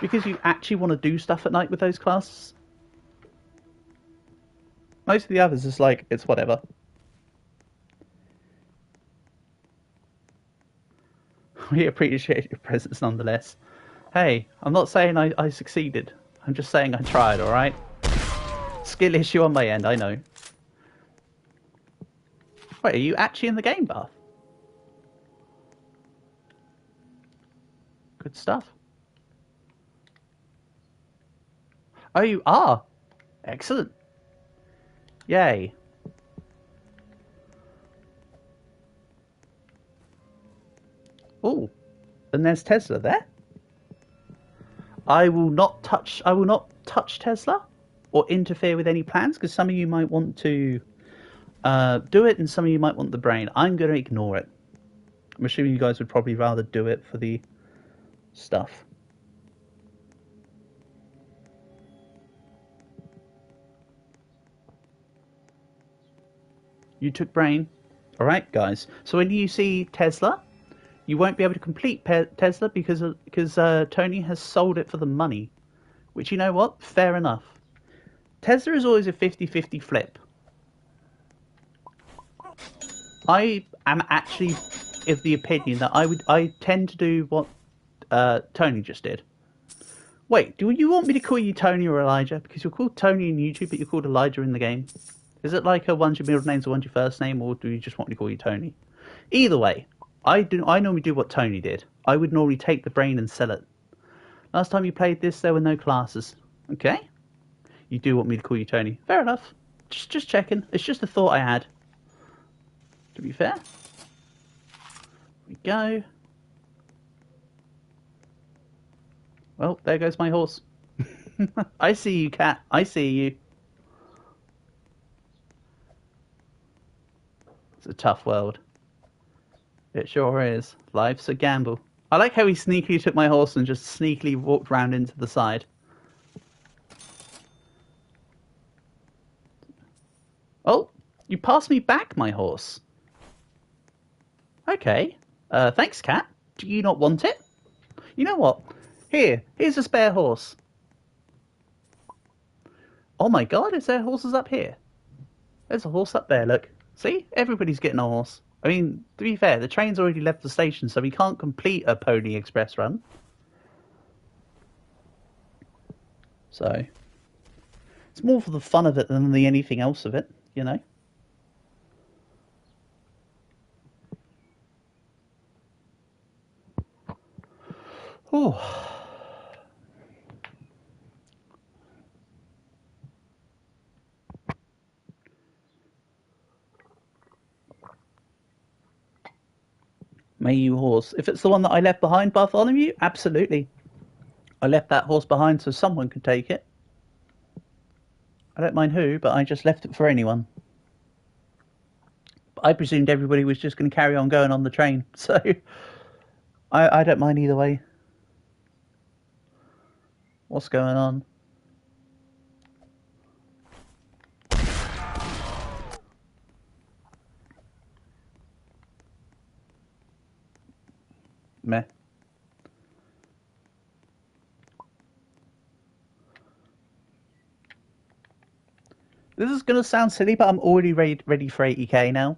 Because you actually want to do stuff at night with those classes. Most of the others is like, it's whatever. We appreciate your presence nonetheless. Hey, I'm not saying I succeeded. I'm just saying I tried, alright? Skill issue on my end, I know. Wait, are you actually in the game, Buff? Good stuff. Oh, you are? Excellent. Yay. Oh, and there's Tesla there. I will not touch Tesla or interfere with any plans, because some of you might want to do it and some of you might want the brain. I'm going to ignore it. I'm assuming you guys would probably rather do it for the stuff. You took brain. Alright, guys. So when you see Tesla, you won't be able to complete Tesla because Tony has sold it for the money. Which, you know what? Fair enough. Tesla is always a 50-50 flip. I am actually of the opinion that I tend to do what Tony just did. Wait, do you want me to call you Tony or Elijah? Because you're called Tony in YouTube, but you're called Elijah in the game. Is it like one's your middle names or one's your first name, or do you just want me to call you Tony? Either way, I normally do what Tony did. I would normally take the brain and sell it. Last time you played this, there were no classes. Okay? You do want me to call you Tony. Fair enough. Just checking. It's just a thought I had. To be fair. Here we go. Well, there goes my horse. I see you, cat. I see you. It's a tough world. It sure is. Life's a gamble. I like how he sneakily took my horse and just sneakily walked round into the side. Oh, you passed me back, my horse. Okay. Thanks, cat. Do you not want it? You know what? Here's a spare horse. Oh my god, is there horses up here? There's a horse up there, look. See? Everybody's getting a horse. I mean, to be fair, the train's already left the station, so we can't complete a Pony Express run. So, it's more for the fun of it than the anything else of it, you know? Oh. May you horse. If it's the one that I left behind, Bartholomew, absolutely. I left that horse behind so someone could take it. I don't mind who, but I just left it for anyone. I presumed everybody was just going to carry on going on the train, so I don't mind either way. What's going on? Meh. This is going to sound silly, but I'm already ready for 80k now.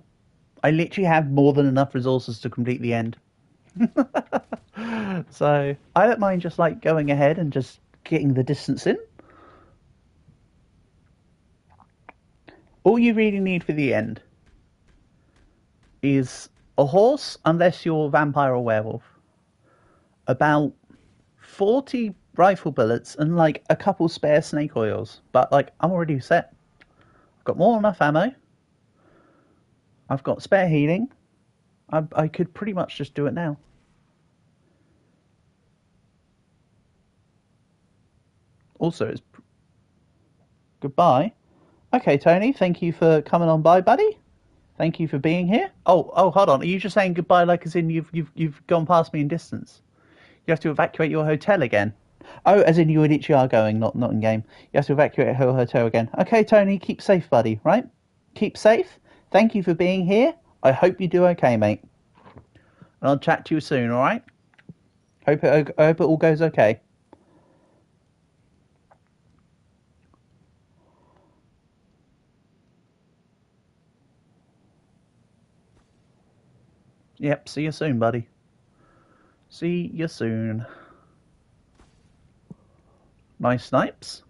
I literally have more than enough resources to complete the end. So I don't mind just like going ahead and just getting the distance in. All you really need for the end is a horse, unless you're vampire or werewolf, about 40 rifle bullets, and like a couple spare snake oils. But like, I'm already set. I've got more than enough ammo. I've got spare healing. I could pretty much just do it now. Also, it's goodbye. Okay, Tony, thank you for coming on by, buddy. Thank you for being here. Oh, hold on. Are you just saying goodbye, like as in you've gone past me in distance? You have to evacuate your hotel again. Oh, as in you literally are going, not in game. You have to evacuate your hotel again. Okay, Tony, keep safe, buddy. Right? Keep safe. Thank you for being here. I hope you do okay, mate. And I'll chat to you soon. All right? I hope it all goes okay. Yep. See you soon, buddy. See you soon. Nice snipes.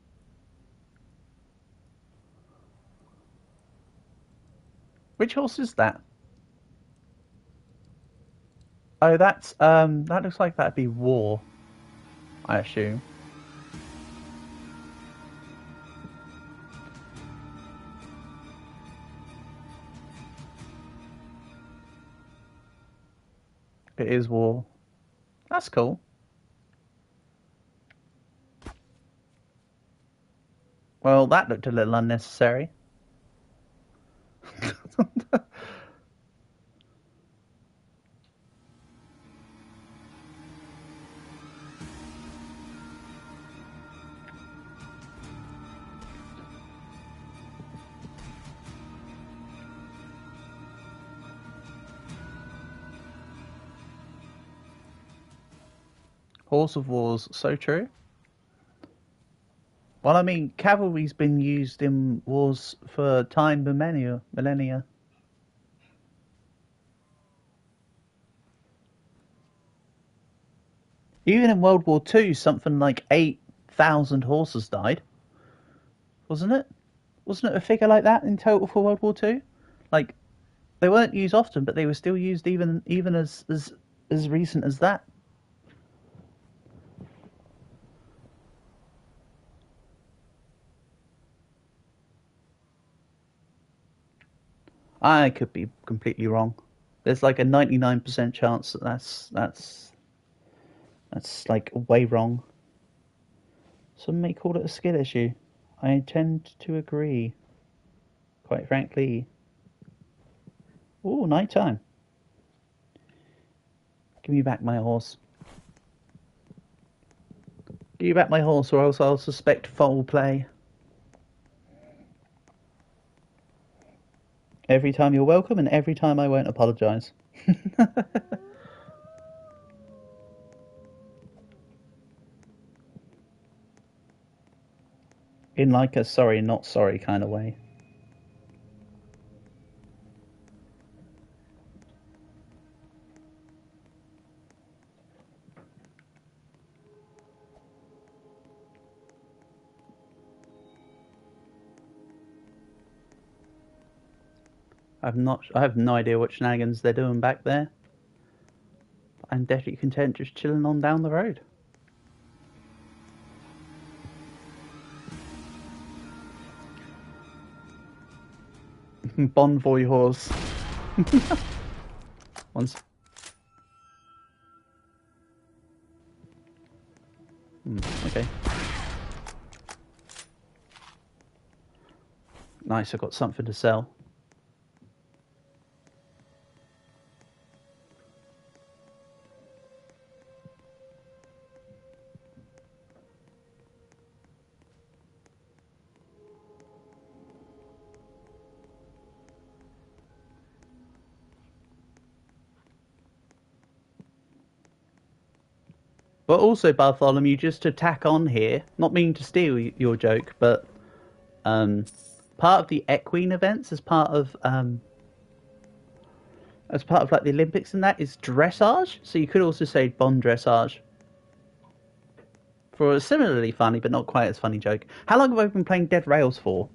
Which horse is that? Oh, that's that looks like that'd be War, I assume. It is War. That's cool. Well, that looked a little unnecessary. Horse of War's so true. Well, I mean, cavalry's been used in wars for time millennia. Even in World War Two, something like 8,000 horses died, wasn't it? Wasn't it a figure like that in total for World War Two? Like, they weren't used often, but they were still used even as recent as that. I could be completely wrong. There's like a 99% chance that that's like way wrong. Some may call it a skill issue. I tend to agree. Quite frankly. Ooh, night time. Give me back my horse. Give me back my horse, or else I'll suspect foul play. Every time you're welcome, and every time I won't apologise. In like a sorry, not sorry kind of way. I have no idea what shenanigans they're doing back there. I'm definitely content just chilling on down the road. Bonvoy horse. Once. Okay. Nice, I've got something to sell. But also, Bartholomew, just to tack on here, not meaning to steal your joke, but part of the equine events as part of like the Olympics and that is dressage. So you could also say bond dressage. For a similarly funny but not quite as funny joke. How long have I been playing Dead Rails for?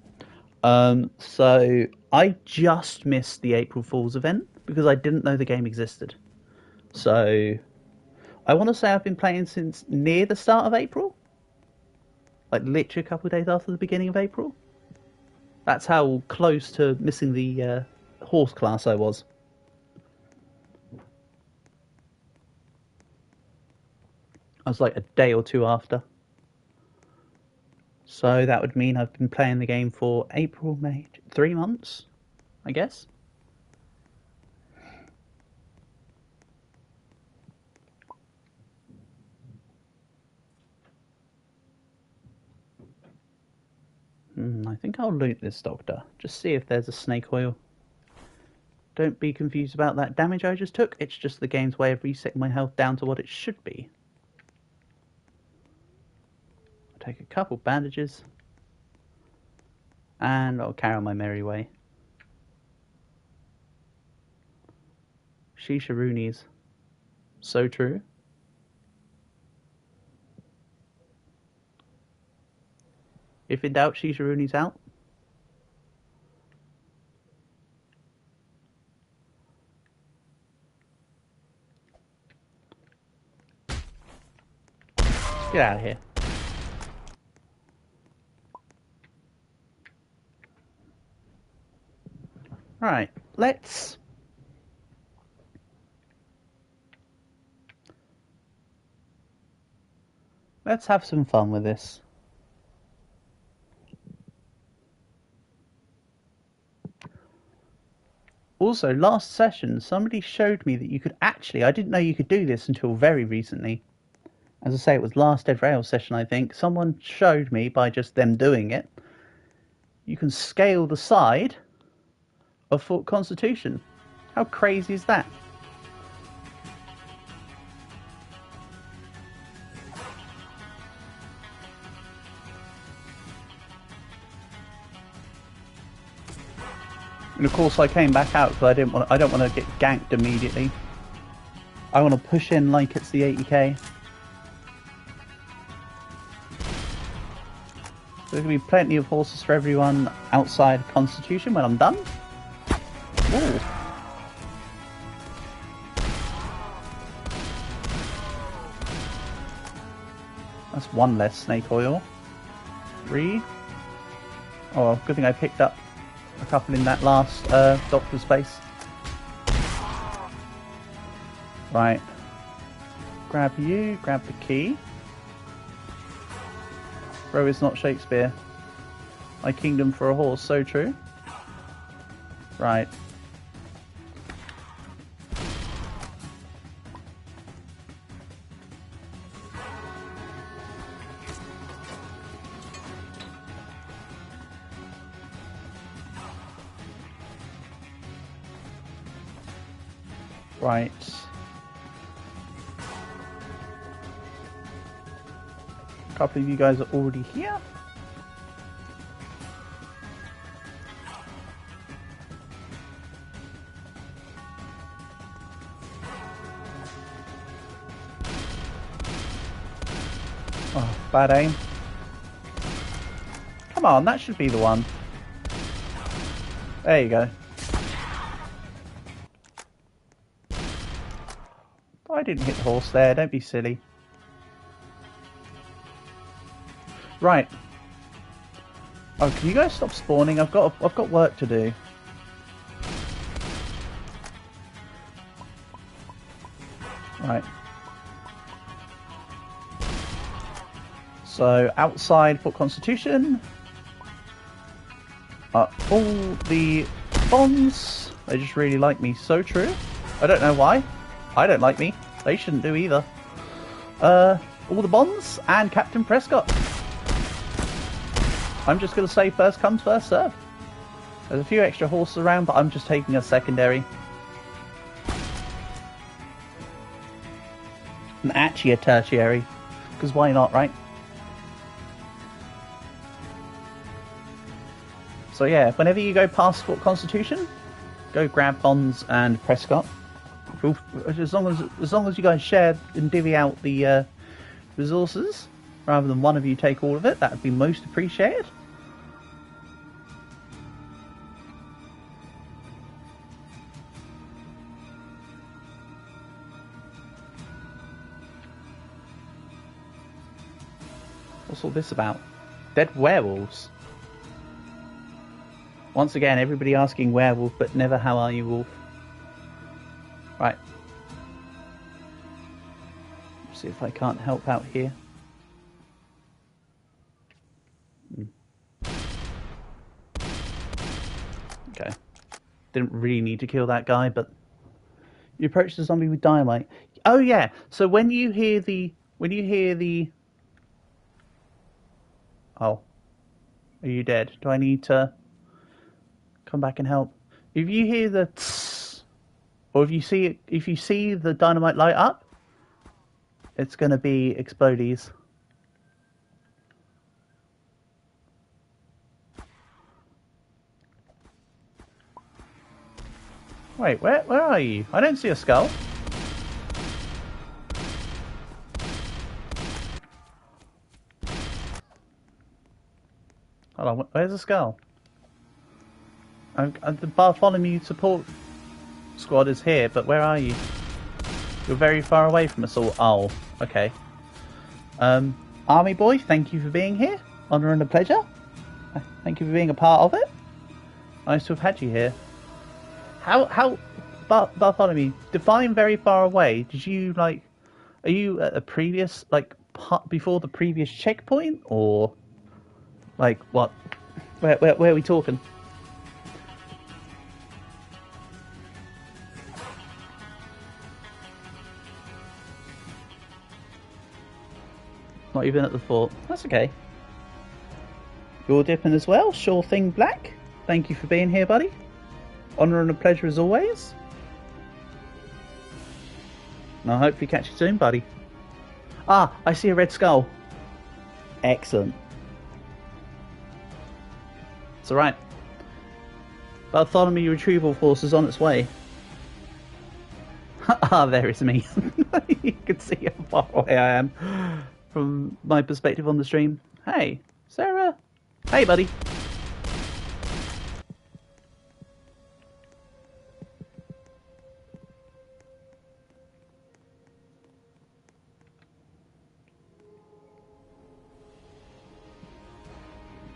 So I just missed the April Fool's event because I didn't know the game existed. So I want to say I've been playing since near the start of April. Like literally a couple of days after the beginning of April. That's how close to missing the horse class I was. I was like a day or two after. So that would mean I've been playing the game for April, May, 3 months, I guess. I think I'll loot this doctor. Just see if there's a snake oil. Don't be confused about that damage I just took. It's just the game's way of resetting my health down to what it should be. I'll take a couple bandages. And I'll carry on my merry way. Shisharoonies. So true. If in doubt, Shisharoonies out. Get out of here. Right, let's have some fun with this. Also, last session, somebody showed me that you could actually, I didn't know you could do this until very recently. As I say, it was last Dead Rail session, I think. Someone showed me, by just them doing it, you can scale the side of Fort Constitution. How crazy is that? And of course I came back out because I don't want to get ganked immediately. I want to push in like it's the 80k. So there's going to be plenty of horses for everyone outside Constitution when I'm done. Ooh. That's one less snake oil. 3. Oh, good thing I picked up a couple in that last doctor's space. Right. Grab you, grab the key. Bro is not Shakespeare. My kingdom for a horse, so true. Right. Right. A couple of you guys are already here. Oh, bad aim. Come on, that should be the one. There you go. I didn't hit the horse there, don't be silly. Right. Oh, can you guys stop spawning? I've got work to do. Right. So outside Fort Constitution, all the bonds. They just really like me. So true. I don't know why. I don't like me. They shouldn't do either. All the bonds and Captain Prescott. I'm just going to say first comes, first serve. There's a few extra horses around, but I'm just taking a secondary. And actually a tertiary. Because why not, right? So yeah, whenever you go past Fort Constitution, go grab Bonds and Prescott. As long as you guys share and divvy out the resources, rather than one of you take all of it, that would be most appreciated. What's all this about? Dead werewolves. Once again, everybody asking werewolf, but never how are you, wolf. Right. Let's see if I can't help out here. Okay. Didn't really need to kill that guy, but you approach the zombie with dynamite. Oh yeah. So when you hear the oh, are you dead? Do I need to come back and help? If you hear the tss, or if you see the dynamite light up, it's gonna be explodies. Wait, where are you? I don't see a skull. Hold on, where's the skull? The Bartholomew support squad is here, but where are you? You're very far away from us all. Oh, okay. Army boy, thank you for being here. Honour and a pleasure. Thank you for being a part of it. Nice to have had you here. How Bartholomew, define very far away. Did you are you at a previous before the previous checkpoint, or like what? Where are we talking? Not even at the fort. That's okay. You're dipping as well. Sure thing, Black. Thank you for being here, buddy. Honour and a pleasure as always. And I hope we catch you soon, buddy. Ah, I see a red skull. Excellent. It's alright. Bartholomew retrieval force is on its way. Ah, there is me. You can see how far away I am from my perspective on the stream. Hey, Sarah. Hey, buddy.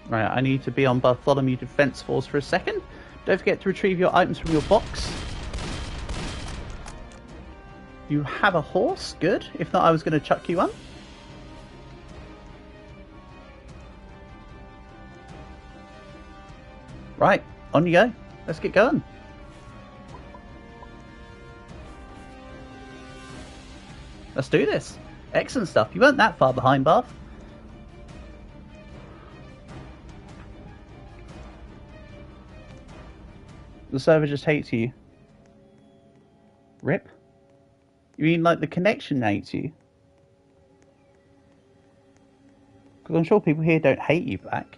Right, I need to be on Bartholomew Defense Force for a second. Don't forget to retrieve your items from your box. You have a horse? Good. If not, I was going to chuck you one. Right, on you go. Let's get going. Let's do this. Excellent stuff. You weren't that far behind, Barth. The server just hates you. Rip? You mean like the connection hates you? Because I'm sure people here don't hate you, Black.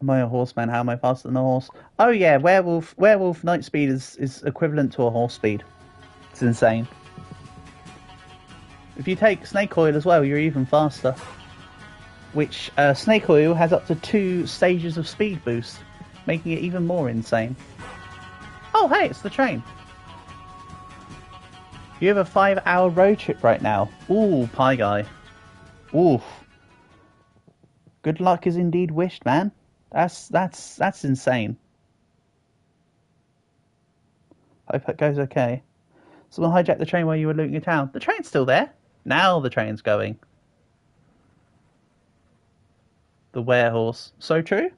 Am I a horseman? How am I faster than a horse? Oh yeah, werewolf night speed is equivalent to a horse speed. It's insane. If you take snake oil as well, you're even faster. Which snake oil has up to 2 stages of speed boost, making it even more insane. Oh hey, it's the train. You have a 5-hour road trip right now. Ooh, pie guy. Oof. Good luck is indeed wished, man. That's insane. Hope it goes okay. Someone hijacked the train while you were looting a town. The train's still there. Now the train's going. The werehorse. So true.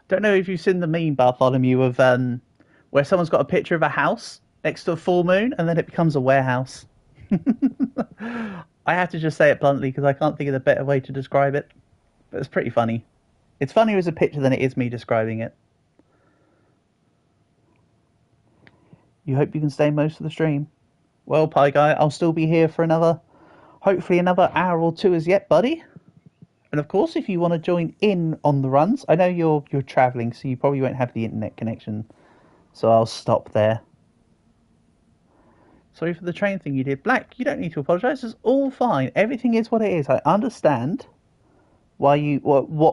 Don't know if you've seen the meme, Bartholomew, of where someone's got a picture of a house next to a full moon and then it becomes a warehouse. I have to just say it bluntly because I can't think of a better way to describe it. But it's pretty funny. It's funnier as a picture than it is me describing it. You hope you can stay most of the stream. Well, Pie Guy, I'll still be here for hopefully another hour or two as yet, buddy. And of course, if you want to join in on the runs, I know you're travelling, so you probably won't have the internet connection. So I'll stop there. Sorry for the train thing you did. Black, you don't need to apologise. It's all fine. Everything is what it is. I understand what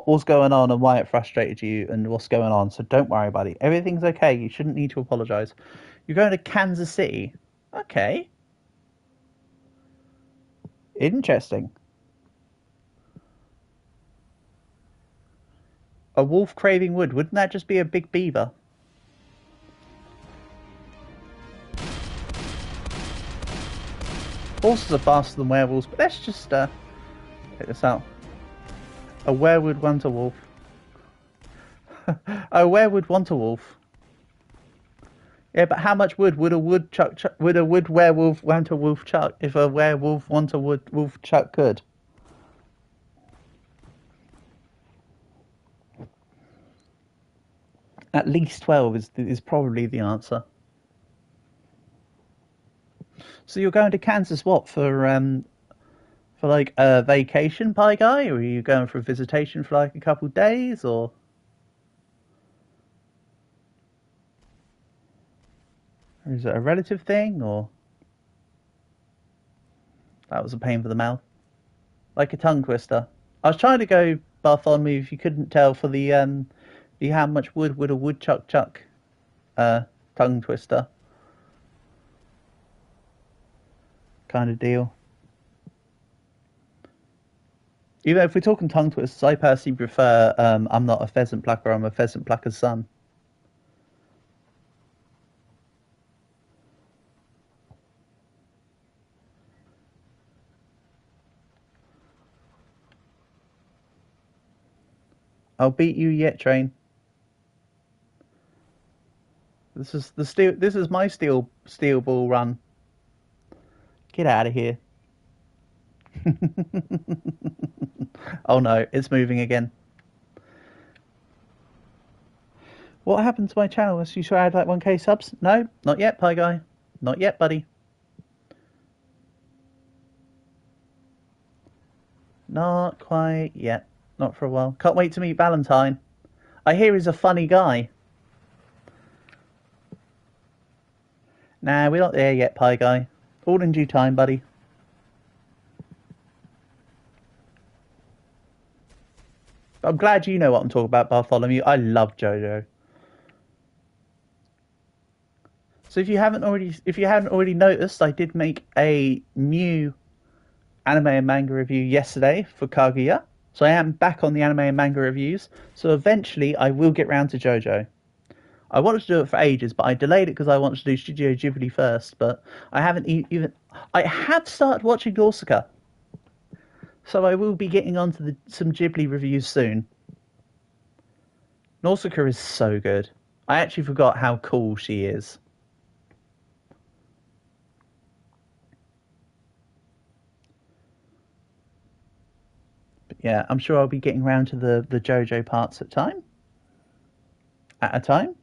was going on and why it frustrated you and what's going on. So don't worry, buddy. Everything's okay. You shouldn't need to apologise. You're going to Kansas City. Okay. Interesting. A wolf craving wood. Wouldn't that just be a big beaver? Horses are faster than werewolves, but let's just check this out. A were would want a wolf. A were would want a wolf. Yeah, but how much wood would a woodchuck would a wood werewolf want a wolf chuck if a werewolf want a wolf chuck could? At least 12 is probably the answer. So you're going to Kansas what for like a vacation, Pie Guy, or are you going for a visitation for like a couple of days, or is it a relative thing, or that was a pain for the mouth, like a tongue twister. I was trying to go Bartholomew if you couldn't tell for the how much wood would a woodchuck chuck tongue twister kind of deal. Even if we're talking tongue twisters, I personally prefer I'm not a pheasant plucker, I'm a pheasant plucker's son. I'll beat you yet, train. This is my steel ball run. Get out of here. Oh no, it's moving again. What happened to my channel? You sure I had like 1k subs? No, not yet, Pie Guy. Not yet, buddy. Not quite yet. Not for a while. Can't wait to meet Valentine. I hear he's a funny guy. Nah, we're not there yet, Pie Guy. All in due time, buddy. I'm glad you know what I'm talking about, Bartholomew. I love JoJo. So if you haven't already noticed, I did make a new anime and manga review yesterday for Kaguya. So I am back on the anime and manga reviews. So eventually I will get round to JoJo. I wanted to do it for ages, but I delayed it because I wanted to do Studio Ghibli first. But I haven't even. I have started watching Nausicaa, so I will be getting onto some Ghibli reviews soon. Nausicaa is so good. I actually forgot how cool she is. But yeah, I'm sure I'll be getting round to the JoJo parts at a time.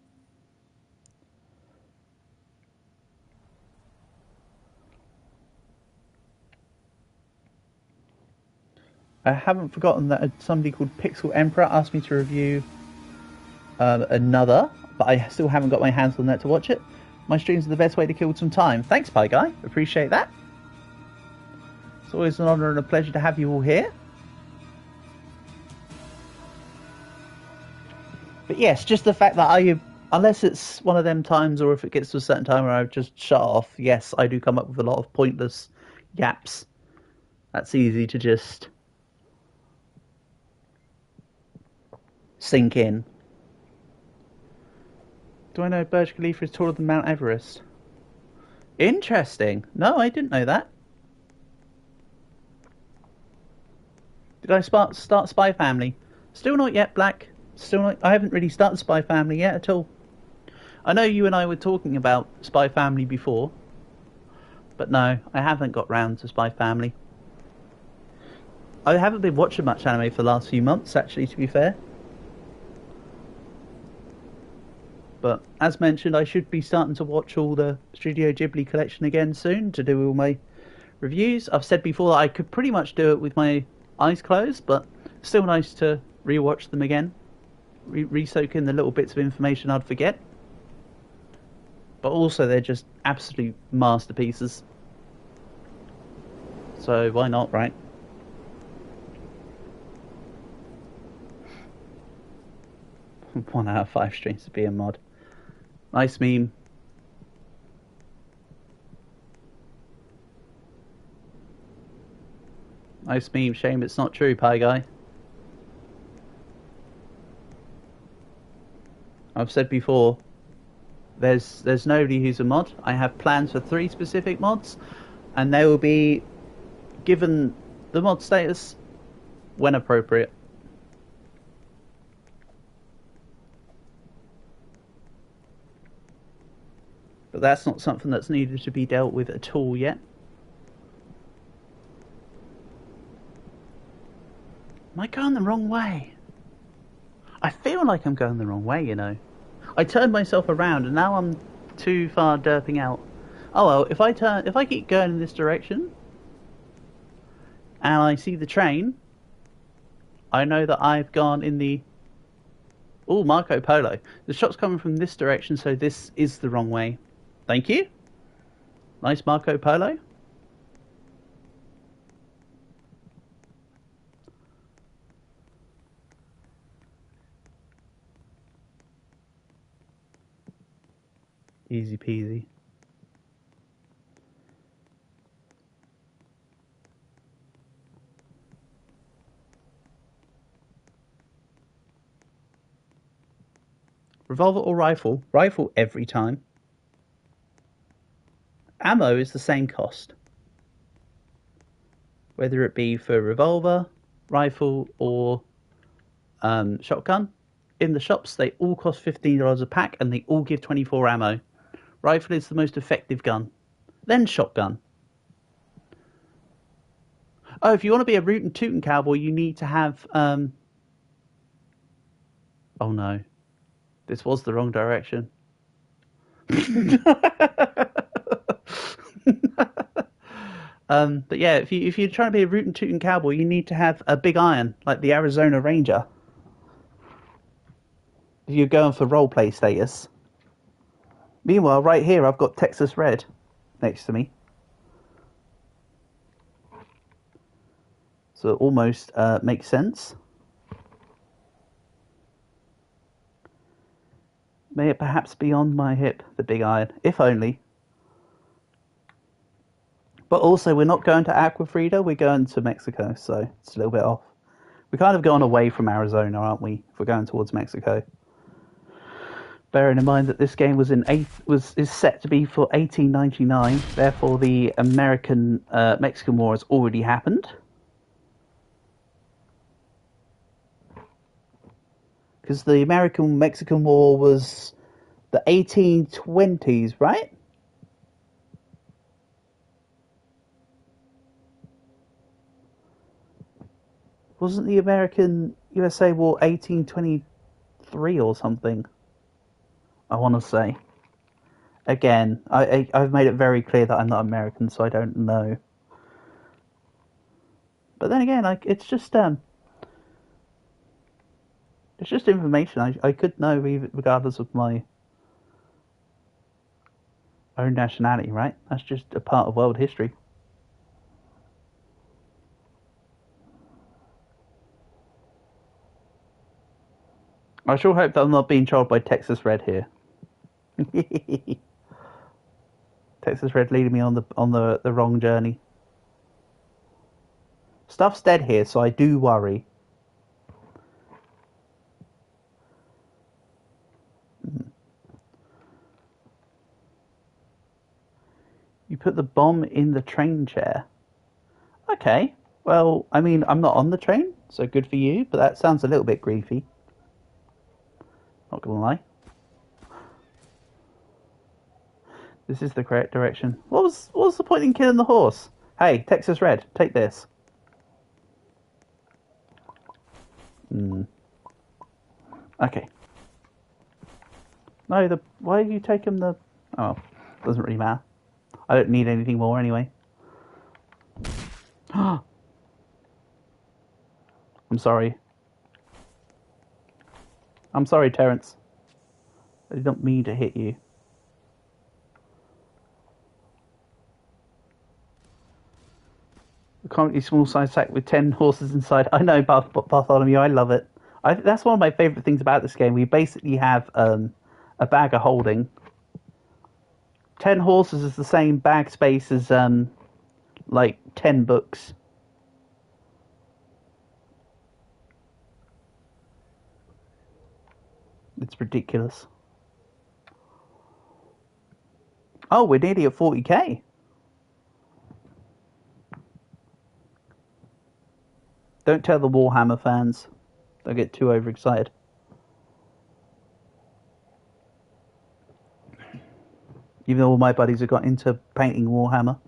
I haven't forgotten that somebody called Pixel Emperor asked me to review another, but I still haven't got my hands on that to watch it. My streams are the best way to kill some time. Thanks, Pie Guy. Appreciate that. It's always an honour and a pleasure to have you all here. But yes, just the fact that unless it's one of them times or if it gets to a certain time where I've just shut off, yes, I do come up with a lot of pointless yaps. That's easy to just sink in. Do I know Burj Khalifa is taller than Mount Everest? Interesting. No, I didn't know that. Did I start Spy Family? Still not yet, Black. Still, I haven't really started Spy Family yet at all. I know you and I were talking about Spy Family before, but no, I haven't got round to Spy Family. I haven't been watching much anime for the last few months, actually, to be fair. But as mentioned, I should be starting to watch all the Studio Ghibli collection again soon to do all my reviews. I've said before that I could pretty much do it with my eyes closed, but still nice to rewatch them again, re-soak in the little bits of information I'd forget. But also, they're just absolute masterpieces. So why not, right? 1 out of 5 streams to be a mod. Nice meme. Nice meme. Shame it's not true, Pie Guy. I've said before, there's nobody who's a mod. I have plans for 3 specific mods, and they will be given the mod status when appropriate. But that's not something that's needed to be dealt with at all yet. Am I going the wrong way? I feel like I'm going the wrong way, you know. I turned myself around and now I'm too far derping out. Oh well, if I keep going in this direction and I see the train, I know that I've gone in the... Oh, Marco Polo. The shot's coming from this direction, so this is the wrong way. Thank you. Nice Marco Polo. Easy peasy. Revolver or rifle? Rifle every time. Ammo is the same cost. Whether it be for revolver, rifle, or shotgun. In the shops, they all cost $15 a pack, and they all give 24 ammo. Rifle is the most effective gun. Then shotgun. Oh, if you want to be a rootin' tootin' cowboy, you need to have... Oh no. This was the wrong direction. But yeah, if you're trying to be a rootin' tootin' cowboy, you need to have a big iron, like the Arizona Ranger. If you're going for roleplay status. Meanwhile, right here, I've got Texas Red next to me. So it almost makes sense. May it perhaps be on my hip, the big iron, if only. But also, we're not going to Aquafrida, we're going to Mexico, so it's a little bit off. We're kind of going away from Arizona, aren't we, if we're going towards Mexico? Bearing in mind that this game was is set to be for 1899, therefore the American-Mexican War has already happened. Because the American-Mexican War was the 1820s, right? Wasn't the American-USA War 1823 or something? I want to say. Again, I've made it very clear that I'm not American, so I don't know. But then again, it's just information. I could know regardless of my own nationality, right? That's just a part of world history. I sure hope that I'm not being trolled by Texas Red here. Texas Red leading me on the wrong journey. Stuff's dead here, so I do worry. You put the bomb in the train chair. Okay. Well, I mean, I'm not on the train, so good for you, but that sounds a little bit griefy. Not gonna lie. This is the correct direction. What was the point in killing the horse? Hey, Texas Red, take this. Okay. No, why have you taken the... Oh, doesn't really matter. I don't need anything more anyway. I'm sorry. I'm sorry, Terrence. I did not mean to hit you. A comedy small-sized sack with 10 horses inside. I know, Bartholomew, I love it. That's one of my favourite things about this game. We basically have a bag of holding. 10 horses is the same bag space as like 10 books. It's ridiculous. Oh, we're nearly at 40k. Don't tell the Warhammer fans. They'll get too overexcited. Even though all my buddies have got into painting Warhammer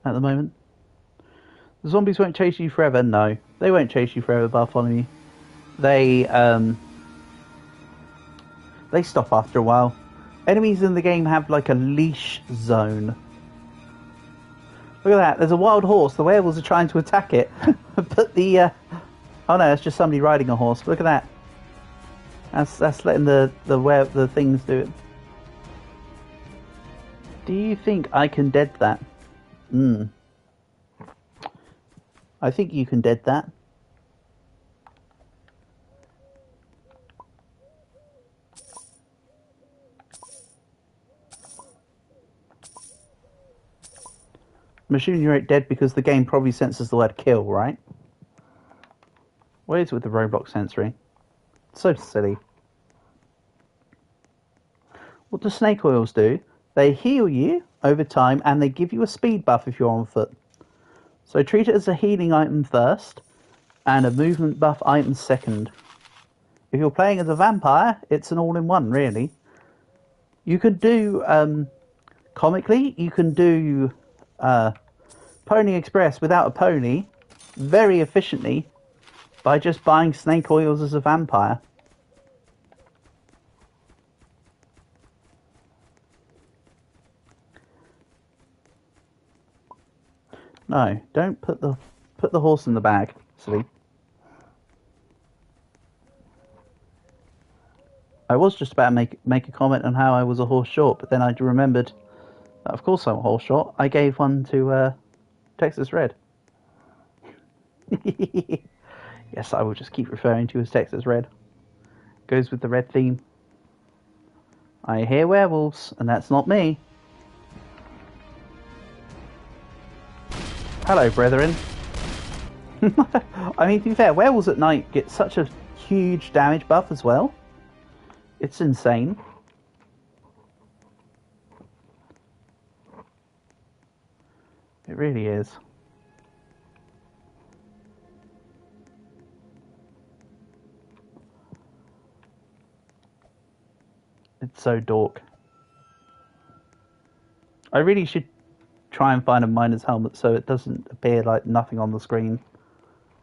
at the moment. The zombies won't chase you forever. No, they won't chase you forever, Bartholomew. They stop after a while. Enemies in the game have like a leash zone. Look at that. There's a wild horse. The werewolves are trying to attack it. But the... Oh no, it's just somebody riding a horse. Look at that. That's letting the things do it. Do you think I can dead that? I think you can dead that. I'm assuming you ain't dead because the game probably senses the word kill, right? What is it with the Roblox sensory? It's so silly. What do snake oils do? They heal you over time and they give you a speed buff if you're on foot. So treat it as a healing item first and a movement buff item second. If you're playing as a vampire, it's an all-in-one, really. You could do, comically, you can do Pony Express without a pony very efficiently by just buying snake oils as a vampire. No, don't put the horse in the bag, silly. I was just about to make a comment on how I was a horse short, but then I remembered that of course I'm a horse short. I gave one to Texas Red. Yes, I will just keep referring to you as Texas Red. Goes with the red theme. I hear werewolves, and that's not me. Hello, brethren. I mean, to be fair, werewolves at night get such a huge damage buff as well. It's insane. It really is. It's so dork. I really should try and find a miner's helmet so it doesn't appear like nothing on the screen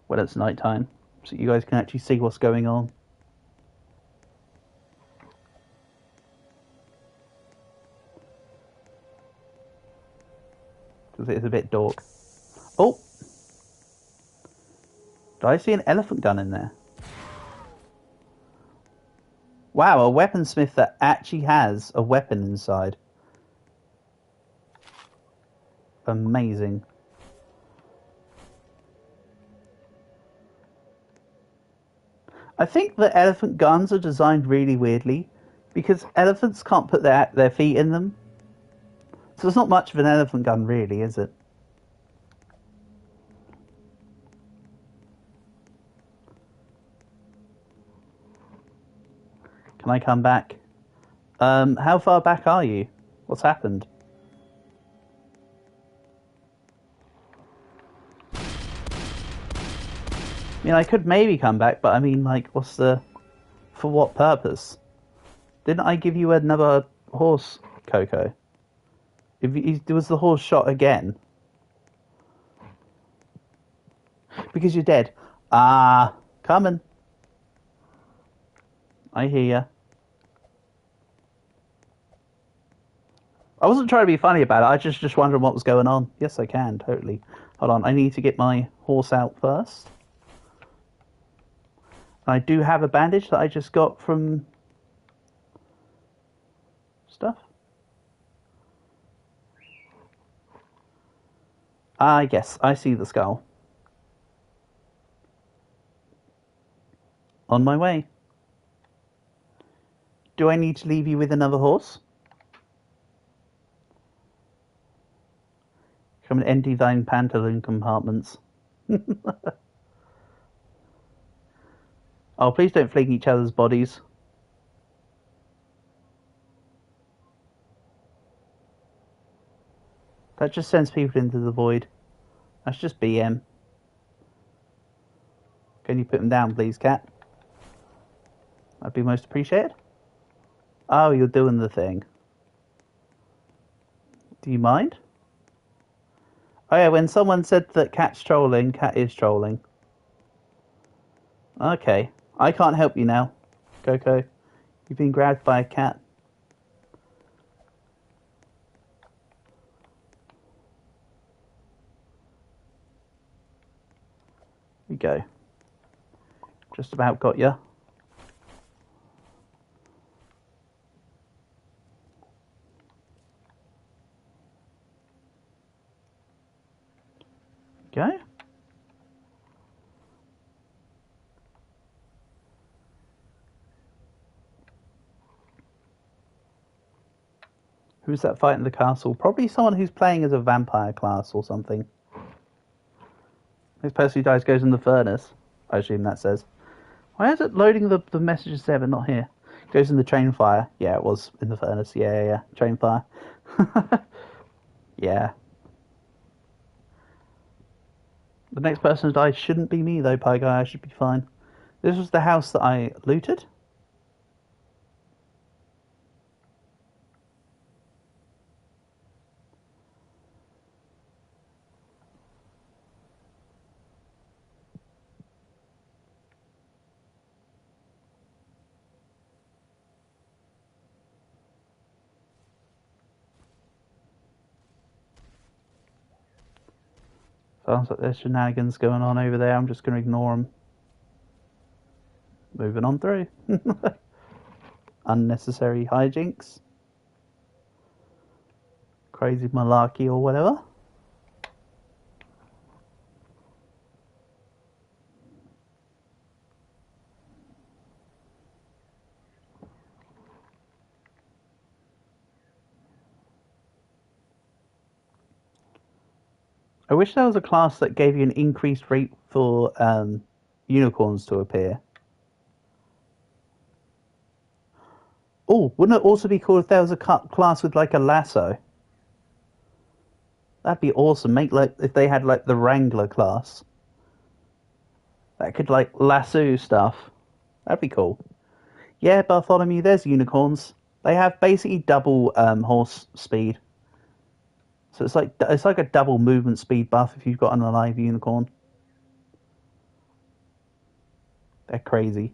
when it's nighttime, so you guys can actually see what's going on. Because it is a bit dork. Oh! Did I see an elephant gun in there? Wow, a weaponsmith that actually has a weapon inside. Amazing. I think the elephant guns are designed really weirdly because elephants can't put their feet in them. So it's not much of an elephant gun really, is it? Can I come back? How far back are you? What's happened? I mean, I could maybe come back, but I mean, like, for what purpose? Didn't I give you another horse, Coco? Was the horse shot again? Because you're dead. Ah, coming. I hear ya. I wasn't trying to be funny about it. I just wondering what was going on. Yes, I can, totally. Hold on, I need to get my horse out first. I do have a bandage that I just got from stuff. Ah, yes, I see the skull. On my way. Do I need to leave you with another horse? Come and empty thine pantaloon compartments. Oh, please don't fling each other's bodies. That just sends people into the void. That's just BM. Can you put them down, please, cat? That'd be most appreciated. Oh, you're doing the thing. Do you mind? Oh yeah, when someone said that cat's trolling, cat is trolling. Okay. I can't help you now, Coco. You've been grabbed by a cat. Here we go. Just about got ya. Go. Who's that fighting the castle? Probably someone who's playing as a vampire class or something. This person who dies goes in the furnace. I assume that says. Why is it loading the messages there but not here? Goes in the train fire. Yeah, it was in the furnace. Yeah. Train fire. Yeah. The next person who dies shouldn't be me though, Pie Guy. I should be fine. This was the house that I looted. Sounds like there's shenanigans going on over there. I'm just going to ignore them. Moving on through. Unnecessary hijinks. Crazy malarkey or whatever. I wish there was a class that gave you an increased rate for unicorns to appear. Oh, wouldn't it also be cool if there was a class with like a lasso? That'd be awesome. Make like if they had like the Wrangler class that could like lasso stuff. That'd be cool. Yeah, Bartholomew, there's unicorns. They have basically double horse speed. So it's like a double movement speed buff if you've got an alive unicorn. They're crazy.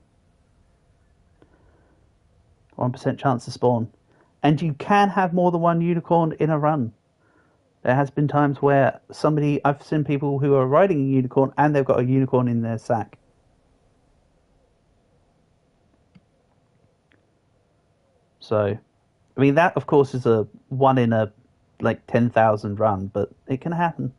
1% chance to spawn. And you can have more than one unicorn in a run. There has been times where I've seen people who are riding a unicorn and they've got a unicorn in their sack. So, I mean, that of course is a 1 in a like 10,000 run, but it can happen.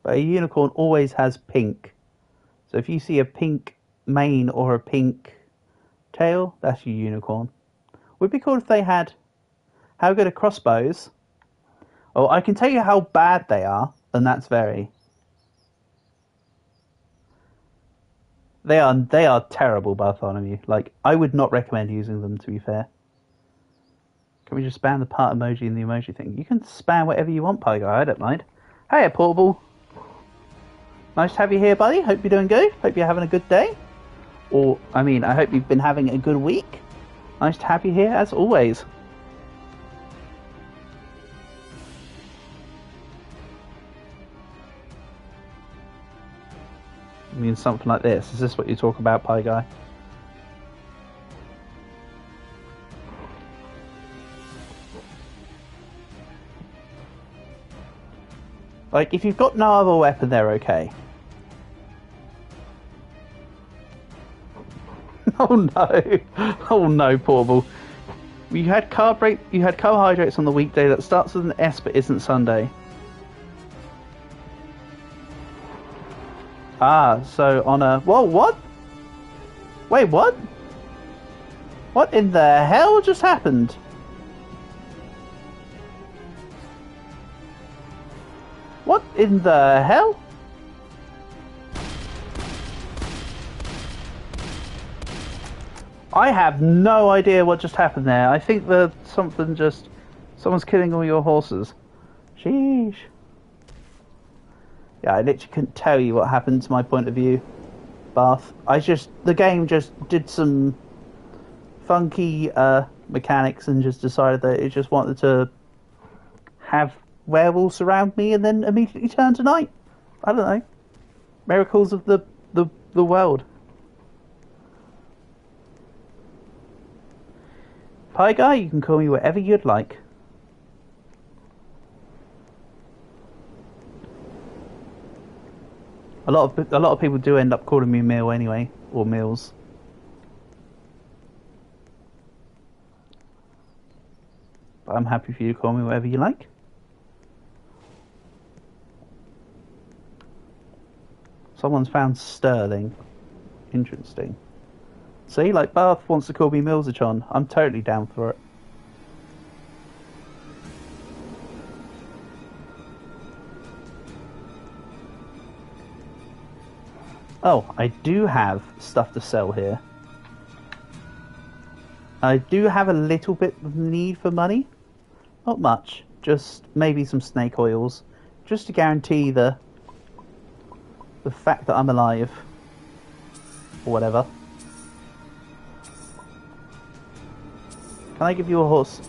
But a unicorn always has pink. So if you see a pink mane or a pink tail, that's your unicorn. Would be cool if they had how good are crossbows. Oh, I can tell you how bad they are, and that's very. They are terrible, Bartholomew. Like, I would not recommend using them, to be fair. Can we just spam the part emoji in the emoji thing? You can spam whatever you want, Pie Guy. I don't mind. Hey, Portable. Nice to have you here, buddy. Hope you're doing good. Hope you're having a good day. Or, I mean, I hope you've been having a good week. Nice to have you here, as always. I mean, something like this. Is this what you talk about, Pie Guy? Like, if you've got no other weapon, they're okay. Oh no! Oh no, Portable. You had carbohydrates on the weekday that starts with an S but isn't Sunday. Ah, so on a... Whoa, what? Wait, what? What in the hell just happened? What in the hell? I have no idea what just happened there. I think that someone's killing all your horses. Sheesh. Yeah, I literally couldn't tell you what happened to my point of view, Bath. The game just did some funky mechanics and just decided that it just wanted to have werewolves around me and then immediately turn to night. I don't know. Miracles of the world. Pie Guy, you can call me whatever you'd like. A lot of people do end up calling me Mill anyway, or Mills. But I'm happy for you to call me whatever you like. Someone's found Sterling. Interesting. See, like Bath wants to call me Millsy. I'm totally down for it. Oh, I do have stuff to sell here. I do have a little bit of need for money. Not much. Just maybe some snake oils. Just to guarantee the fact that I'm alive. Or whatever. Can I give you a horse?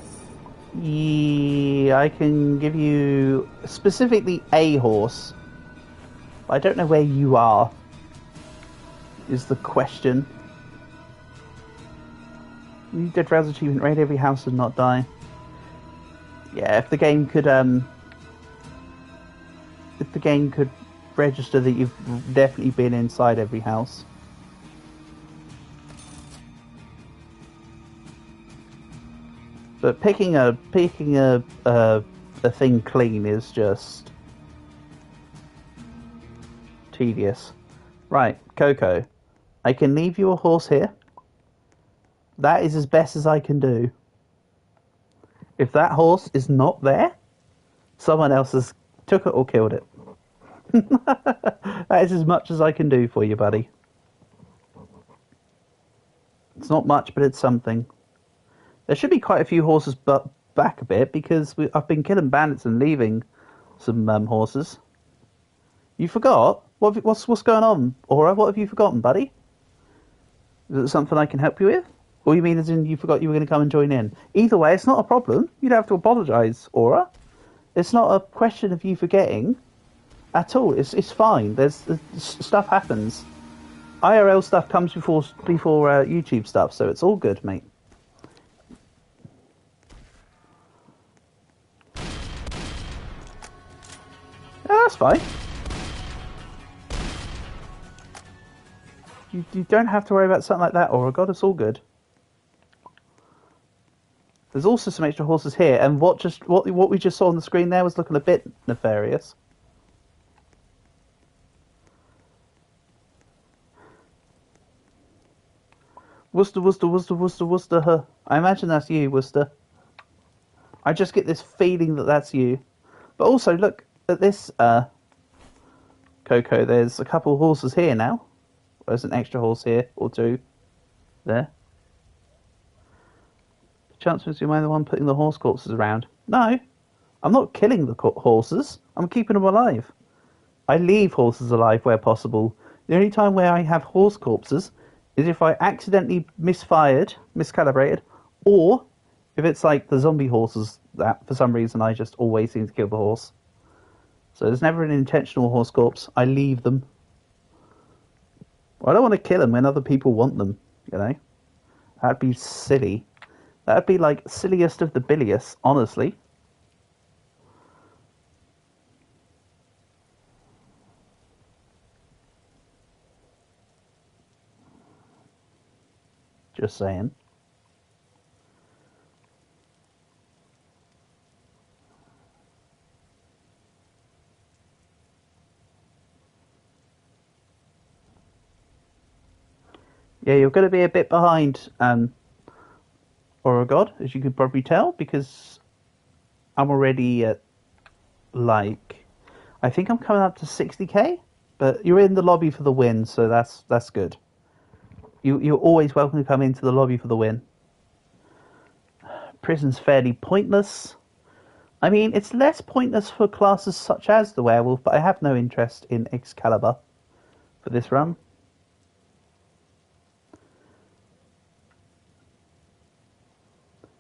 Yeah, I can give you specifically a horse. But I don't know where you are. Is the question. You did Rails achievement, raid every house and not die. Yeah, if the game could register that you've definitely been inside every house. But picking a thing clean is just tedious. Right, Coco. I can leave you a horse here. That is as best as I can do. If that horse is not there, someone else has took it or killed it. That is as much as I can do for you, buddy. It's not much, but it's something. There should be quite a few horses back a bit, because I've been killing bandits and leaving some horses. You forgot? What's going on, Aura? What have you forgotten, buddy? Is it something I can help you with? Or you mean as in you forgot you were going to come and join in? Either way, it's not a problem. You don't have to apologise, Aura. It's not a question of you forgetting at all. It's fine. Stuff happens. IRL stuff comes before YouTube stuff, so it's all good, mate. Yeah, that's fine. You don't have to worry about something like that, Aura God, it's all good. There's also some extra horses here, and what we just saw on the screen there was looking a bit nefarious. Worcester, her. I imagine that's you, Worcester. I just get this feeling that that's you. But also, look at this, Coco, there's a couple of horses here now. There's an extra horse here, or two. There. Chances you am the one putting the horse corpses around. No, I'm not killing the horses. I'm keeping them alive. I leave horses alive where possible. The only time where I have horse corpses is if I accidentally miscalibrated, or if it's like the zombie horses that for some reason I just always seem to kill the horse. So there's never an intentional horse corpse. I leave them. I don't want to kill them when other people want them, you know? That'd be silly. That'd be like silliest of the bilious, honestly. Just saying. Yeah, you're going to be a bit behind, or a god, as you could probably tell, because I'm already at, like, I think I'm coming up to 60k, but you're in the lobby for the win, so that's good. You're always welcome to come into the lobby for the win. Prison's fairly pointless. I mean, it's less pointless for classes such as the werewolf, but I have no interest in Excalibur for this run.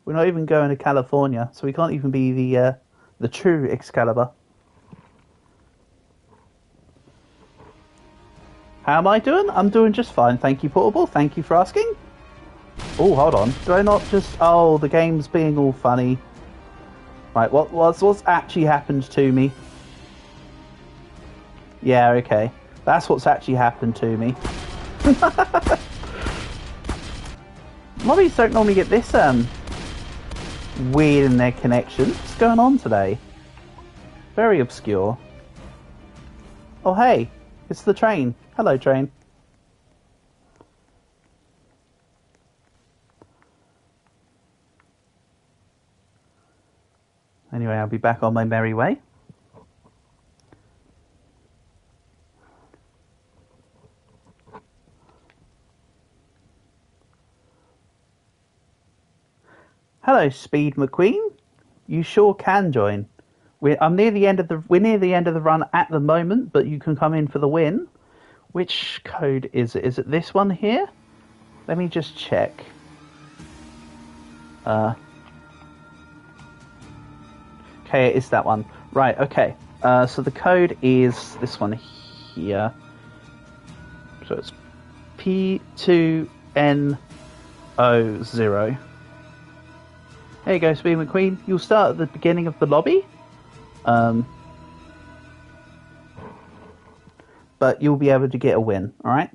We're not even going to California, so we can't even be the true Excalibur. How am I doing? I'm doing just fine, thank you, Portable. Thank you for asking. Oh, hold on. Do I not just... Oh, the game's being all funny. Right, what's actually happened to me? Yeah, okay. That's what's actually happened to me. Lobbies don't normally get this, weird in their connection. What's going on today? Very obscure. Oh, hey. It's the train. Hello, train. Anyway, I'll be back on my merry way. Hello, Speed McQueen. You sure can join. We're near the end of the run at the moment, but you can come in for the win. Which code is it? Is it this one here? Let me just check. Okay, it's that one. Right, okay. So the code is this one here. So it's P2N0. There you go, Speed McQueen. You'll start at the beginning of the lobby. But you'll be able to get a win, alright?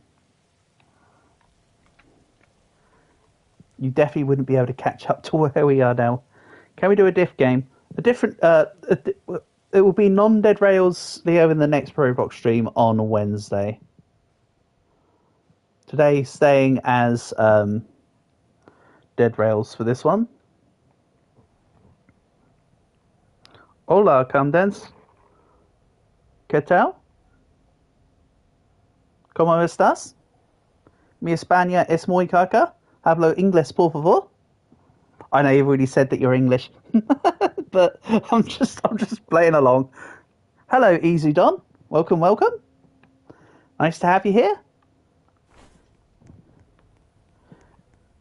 You definitely wouldn't be able to catch up to where we are now. Can we do a diff game? A different, it will be non-Dead Rails, Leo, in the next Roblox stream on Wednesday. Today, staying as Dead Rails for this one. Hola, Camdens. ¿Qué tal? ¿Cómo estás? Mi España es muy caca. Hablo inglés, por favor. I know you've already said that you're English, but I'm just playing along. Hello, Izudon. Welcome, welcome. Nice to have you here.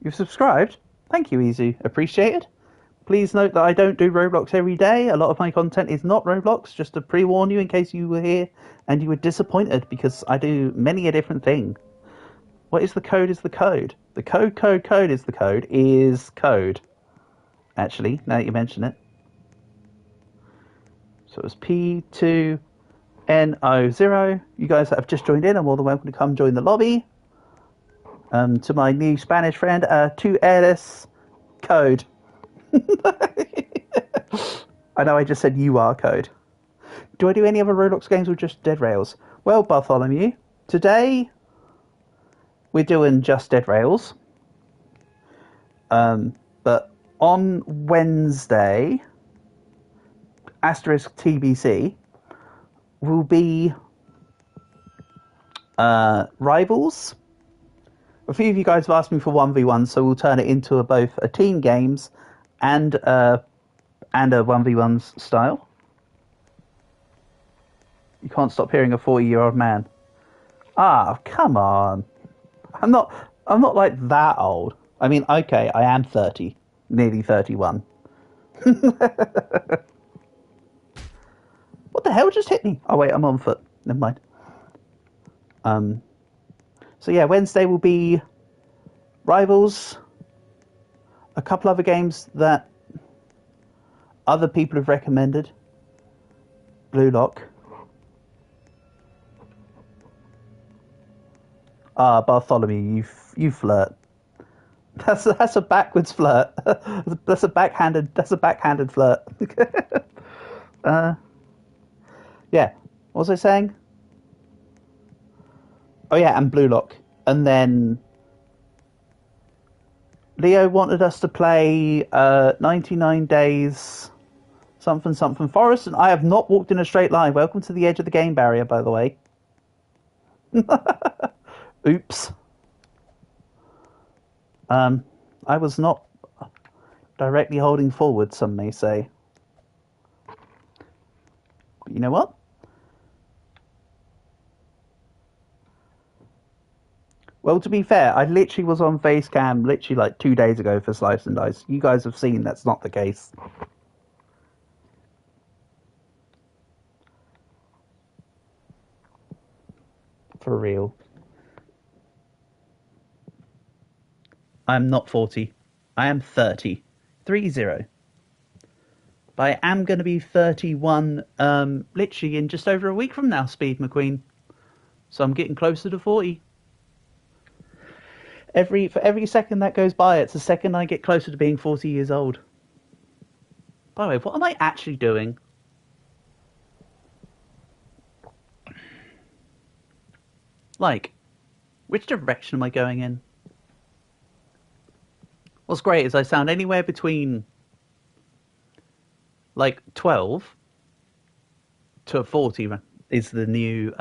You've subscribed? Thank you, Izu. Appreciate it. Please note that I don't do Roblox every day. A lot of my content is not Roblox, just to pre-warn you in case you were here and you were disappointed, because I do many a different thing. What is the code is the code? The code is the code is code. Actually, now that you mention it. So it was P2N0. You guys that have just joined in are more than welcome to come join the lobby. To my new Spanish friend, 2LS code. I know I just said you are code. Do I do any other Roblox games or just Dead Rails? Well, Bartholomew, today we're doing just Dead Rails. But on Wednesday, asterisk TBC, will be Rivals A few of you guys have asked me for 1v1, so we'll turn it into both a team games and a 1v1 style. You can't stop hearing a 40-year-old man. Ah, come on. I'm not like that old. I mean, okay, I am 30, nearly 31. What the hell just hit me? Oh wait, I'm on foot. Never mind. So yeah, Wednesday will be Rivals, a couple other games that other people have recommended. Blue Lock. Ah, Bartholomew, you flirt. That's a backwards flirt. That's a backhanded flirt. Yeah. What was I saying? Oh yeah, and Blue Lock. And then Leo wanted us to play 99 Days something Forest, and I have not walked in a straight line. Welcome to the edge of the game barrier, by the way. Oops. I was not directly holding forward, some may say. But you know what? Well, to be fair, I literally was on Facecam literally like 2 days ago for Slice and Dice. You guys have seen that's not the case. For real. I'm not 40. I am 30. 30. But I am going to be 31 literally in just over a week from now, Speed McQueen. So I'm getting closer to 40. For every second that goes by, it's a second I get closer to being 40 years old. By the way, what am I actually doing? Like, which direction am I going in? What's great is I sound anywhere between like 12 to 40 is the new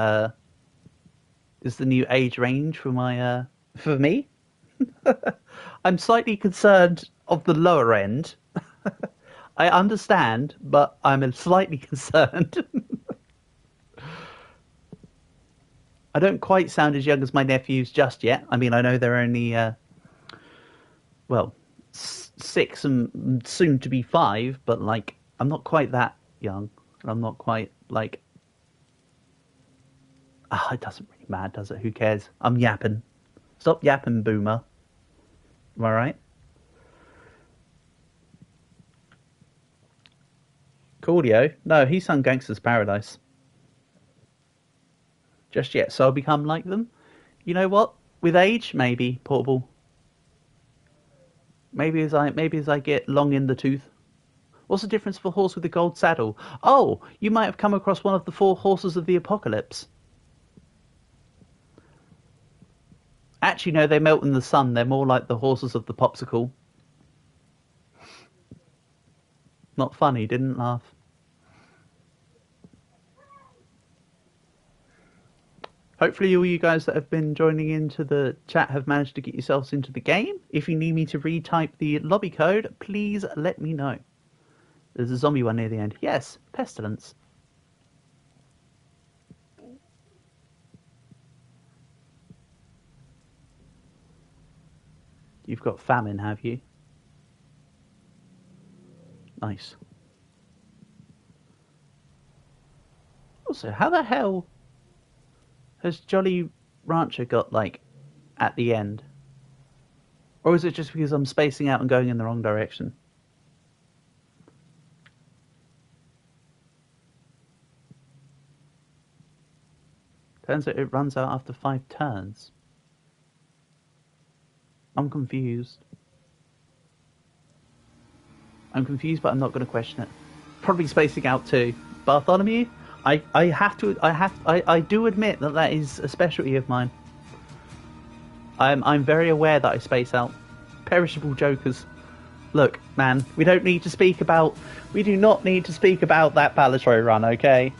age range for my for me. I'm slightly concerned of the lower end. I understand, but I'm slightly concerned. I don't quite sound as young as my nephews just yet. I mean, I know they're only, 6 and soon to be 5, but, like, I'm not quite that young. And I'm not quite, like... it doesn't really matter, does it? Who cares? I'm yapping. Stop yapping, boomer. Am I right? Coolio? No, he sung Gangster's Paradise. Just yet, so I'll become like them. You know what? With age, maybe, Portable. Maybe as I get long in the tooth. What's the difference for a horse with a gold saddle? Oh, you might have come across one of the 4 horses of the apocalypse. Actually, no, they melt in the sun. They're more like the horses of the popsicle. Not funny, didn't laugh. Hopefully all you guys that have been joining into the chat have managed to get yourselves into the game. If you need me to retype the lobby code, please let me know. There's a zombie one near the end. Yes, pestilence. You've got famine, have you? Nice. Also, how the hell has Jolly Rancher got, like, at the end? Or is it just because I'm spacing out and going in the wrong direction? Turns out it runs out after 5 turns. I'm confused. I'm confused, but I'm not going to question it. Probably spacing out too. Bartholomew, I do admit that is a specialty of mine. I'm very aware that I space out. Perishable jokers. Look, man, we do not need to speak about that Ballatry run, okay?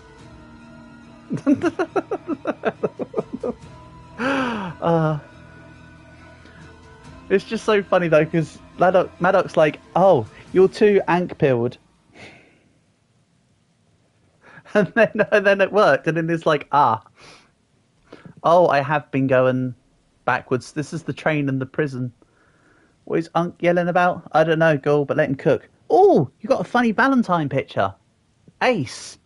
It's just so funny though, because Maddox's like, "Oh, you're too ank-pilled," and then it worked, and then it's like, oh, I have been going backwards. This is the train and the prison. What is Unc yelling about? I don't know, Ghoul, but let him cook. Oh, you got a funny Valentine picture. Ace.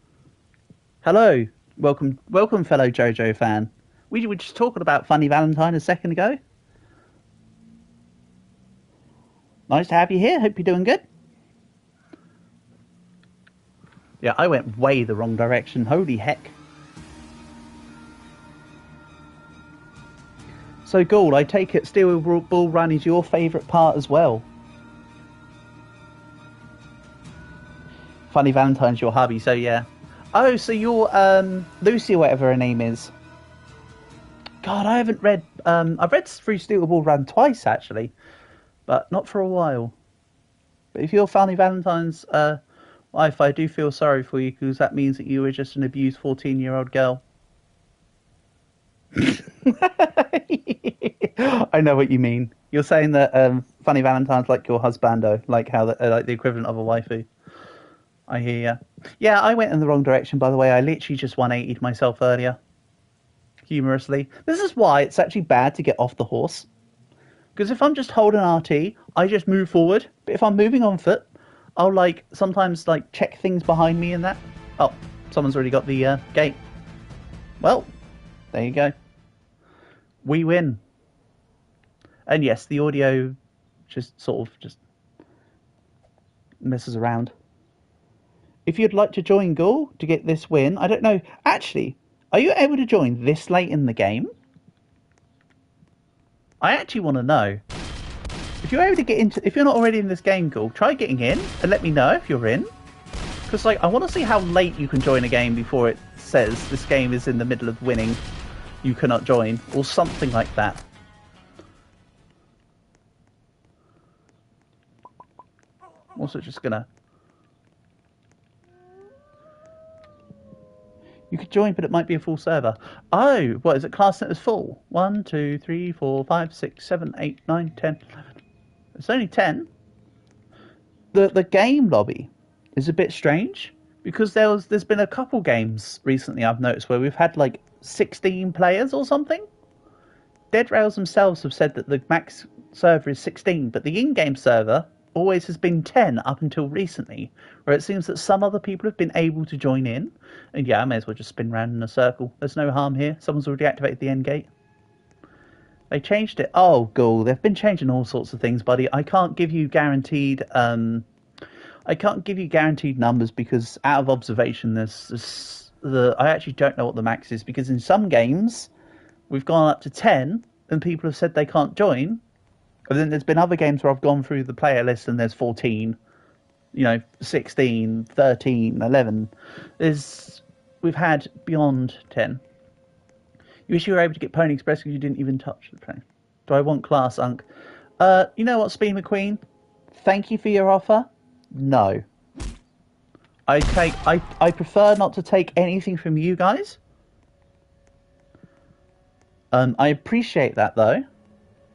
Hello. Welcome, fellow JoJo fan. We were just talking about funny Valentine a second ago. Nice to have you here. Hope you're doing good. Yeah, I went way the wrong direction. Holy heck. So, Ghoul, I take it Steel Bull Run is your favourite part as well. Funny Valentine's your hubby, so yeah. Oh, so you're Lucy or whatever her name is. God, I haven't read... I've read through Steel Bull Run twice, actually. But not for a while. But if you're Funny Valentine's wife, I do feel sorry for you, because that means that you were just an abused 14-year-old girl. I know what you mean. You're saying that Funny Valentine's like your husbando, like how like the equivalent of a waifu. I hear ya. Yeah, I went in the wrong direction, by the way. I literally just 180'd myself earlier. Humorously. This is why it's actually bad to get off the horse. Because if I'm just holding RT, I just move forward. But if I'm moving on foot, I'll like sometimes like check things behind me and that. Oh, someone's already got the gate. Well, there you go. We win. And yes, the audio just sort of just messes around. If you'd like to join Ghoul to get this win, I don't know. Actually, are you able to join this late in the game? I actually want to know. If you're able to get into, if you're not already in this game, Ghoul, try getting in and let me know if you're in. Because like, I want to see how late you can join a game before it says this game is in the middle of winning. You cannot join, or something like that. I'm also just gonna... You could join, but it might be a full server. Oh, what is it? Class net is full. 1, 2, 3, 4, 5, 6, 7, 8, 9, 10, 11. It's only 10. The game lobby is a bit strange because there's been a couple games recently I've noticed where we've had like 16 players or something. Dead Rails themselves have said that the max server is 16, but the in-game server always has been 10 up until recently, where it seems that some other people have been able to join in. And yeah, I may as well just spin round in a circle. There's no harm here. Someone's already activated the end gate. They changed it. Oh, Ghoul, they've been changing all sorts of things, buddy. I can't give you guaranteed numbers because out of observation, I actually don't know what the max is, because in some games we've gone up to 10 and people have said they can't join. And then there's been other games where I've gone through the player list and there's 14, 16, 13, 11. We've had beyond 10. You wish you were able to get Pony Express because you didn't even touch the plane. Do I want class, Unk? You know what, Speed McQueen? Thank you for your offer. No. I prefer not to take anything from you guys. I appreciate that, though.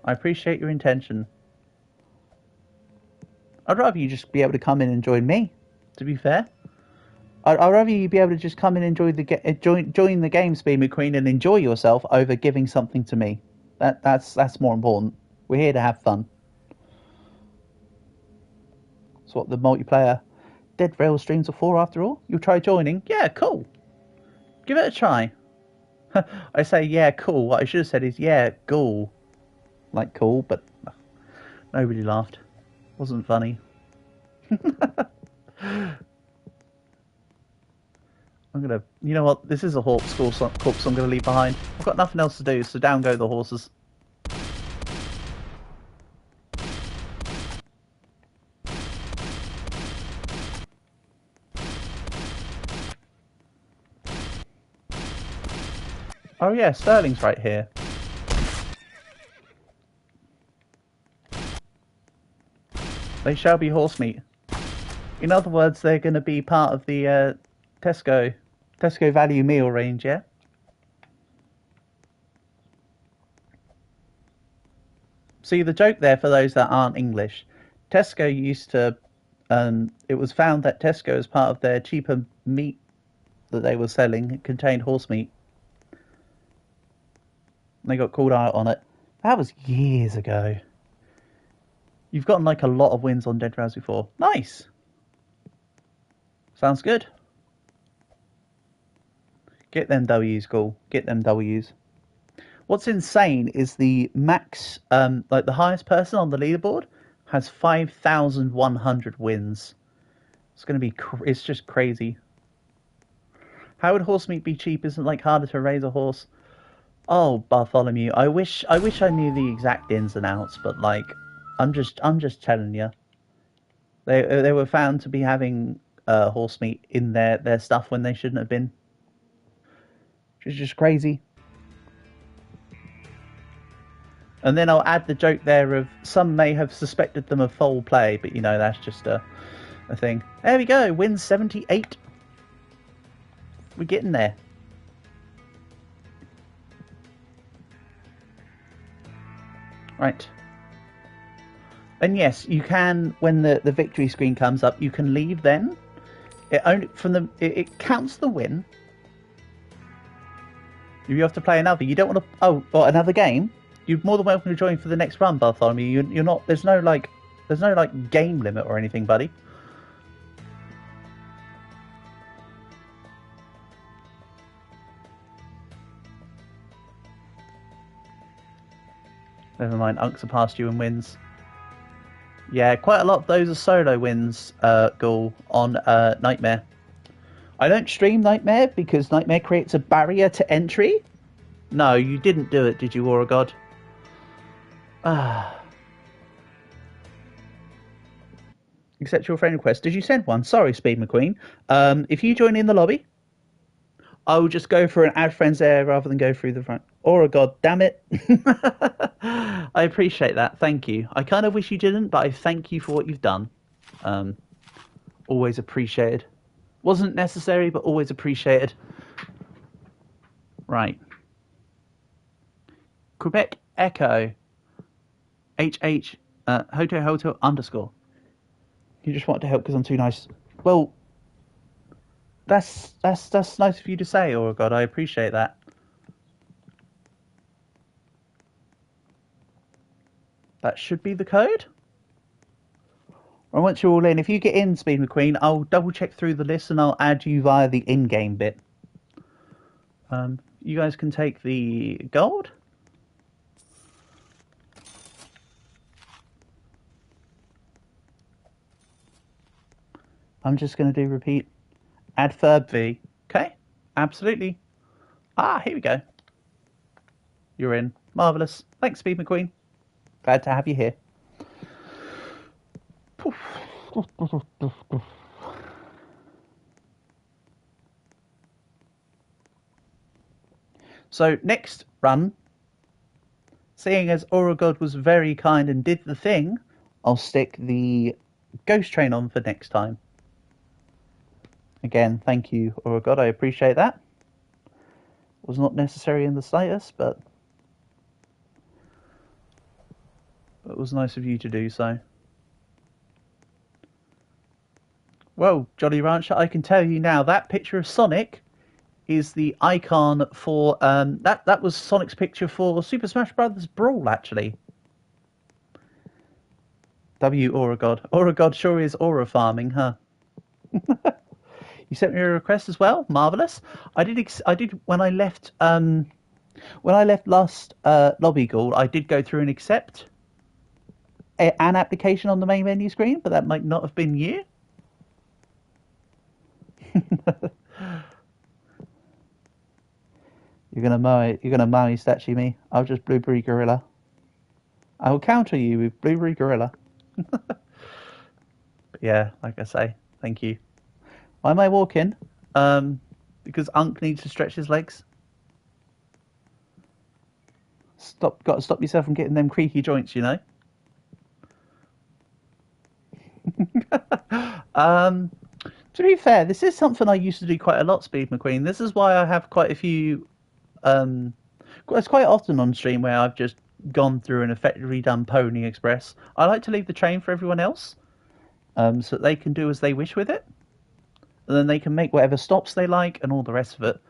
I appreciate your intention. I'd rather you just be able to come in and join me, to be fair. I'd rather you be able to just come in and join the game, Speed McQueen, and enjoy yourself over giving something to me. That's more important. We're here to have fun. That's what the multiplayer Dead Rail streams are for, after all. You'll try joining? Yeah, cool. Give it a try. I say, yeah, cool. What I should have said is, yeah, Ghoul. Like cool, but nobody laughed. Wasn't funny. I'm gonna... You know what? This is a corpse I'm gonna leave behind. I've got nothing else to do, so down go the horses. Oh yeah, Sterling's right here. They shall be horse meat. In other words, they're going to be part of the Tesco value meal range, yeah? See, the joke there for those that aren't English, Tesco used to. It was found that Tesco, as part of their cheaper meat that they were selling, contained horse meat. They got called out on it. That was years ago. You've gotten like a lot of wins on Dead Drowsy 4. Nice. Sounds good. Get them W's, Ghoul. Get them W's. What's insane is the max, like the highest person on the leaderboard has 5,100 wins. It's going to be, it's just crazy. How would horse meat be cheap? Isn't it like harder to raise a horse? Oh, Bartholomew, I wish I knew the exact ins and outs, but like, I'm just telling you. They were found to be having horse meat in their stuff when they shouldn't have been. Which is just crazy. And then I'll add the joke there of some may have suspected them of foul play, but you know, that's just a thing. There we go, win 78. We're getting there. Right. And yes, you can, when the victory screen comes up, you can leave then. It counts the win. You have to play another. You don't want to another game? You're more than welcome to join for the next run, Bartholomew. You're not. There's no game limit or anything, buddy. Never mind. Unks are past you and wins. Yeah, quite a lot of those are solo wins, Ghoul, on Nightmare. I don't stream Nightmare because Nightmare creates a barrier to entry. No, you didn't do it, did you, Aura God? Accept your friend request. Did you send one? Sorry, Speed McQueen. If you join in the lobby, I will just go for an add friends there rather than go through the front. Aura God, damn it. I appreciate that. Thank you. I kind of wish you didn't, but I thank you for what you've done. Always appreciated. Wasn't necessary, but always appreciated. Right. Quebec Echo. HH Hotel _ You just want to help because I'm too nice. Well, that's nice of you to say, Aura God. I appreciate that. That should be the code. And once you're all in, if you get in, Speed McQueen, I'll double check through the list and I'll add you via the in-game bit. You guys can take the gold. I'm just going to do repeat. Add verb V. Okay, absolutely. Here we go. You're in. Marvellous. Thanks, Speed McQueen. Glad to have you here. So, next run, seeing as Aura God was very kind and did the thing, I'll stick the ghost train on for next time. Again, thank you, Aura God. I appreciate that. Was not necessary in the slightest, but it was nice of you to do so. Well, Jolly Rancher, I can tell you now that picture of Sonic is the icon for that was Sonic's picture for Super Smash Bros. Brawl, actually. Aura God. Aura God sure is aura farming, huh? You sent me a request as well. Marvelous. I did when I left last lobby Ghoul. I did go through and accept an application on the main menu screen, but that might not have been you. You're gonna mow statue me. I'll just Blueberry Gorilla. I will counter you with Blueberry Gorilla. But yeah, like I say, thank you. Why am I walking? Because Unk needs to stretch his legs. Got to stop yourself from getting them creaky joints, you know. To be fair, this is something I used to do quite a lot, Speed McQueen. This is why I have quite a few. It's quite often on stream where I've just gone through and effectively done Pony Express, I like to leave the train for everyone else, so that they can do as they wish with it. And then they can make whatever stops they like and all the rest of it.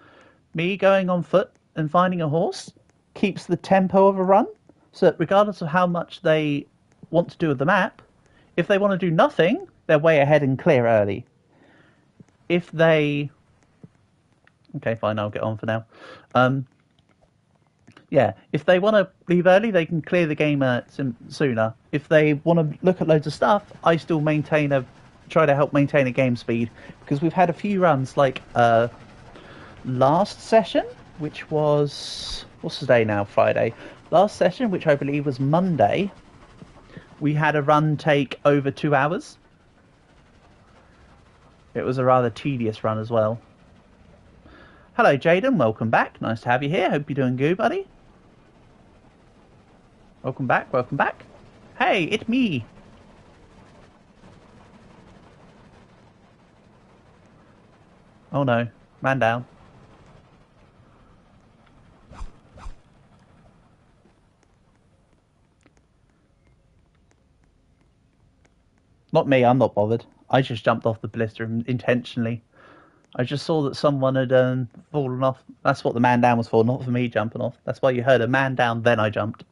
Me going on foot and finding a horse keeps the tempo of a run, so that regardless of how much they want to do with the map, if they want to do nothing, they're way ahead and clear early. If they... Okay, fine, I'll get on for now. Yeah, if they want to leave early, they can clear the game sooner. If they want to look at loads of stuff, I still try to help maintain a game speed, because we've had a few runs like last session, which was, what's the day now? Friday. Last session, which I believe was Monday, we had a run take over 2 hours. It was a rather tedious run as well. Hello, Jaden. Welcome back. Nice to have you here. Hope you're doing good, buddy. Welcome back. Welcome back. Hey, it's me. Oh no. Man down. Not me. I'm not bothered. I just jumped off the blister intentionally. I just saw that someone had fallen off. That's what the man down was for, not for me jumping off. That's why you heard a man down, then I jumped.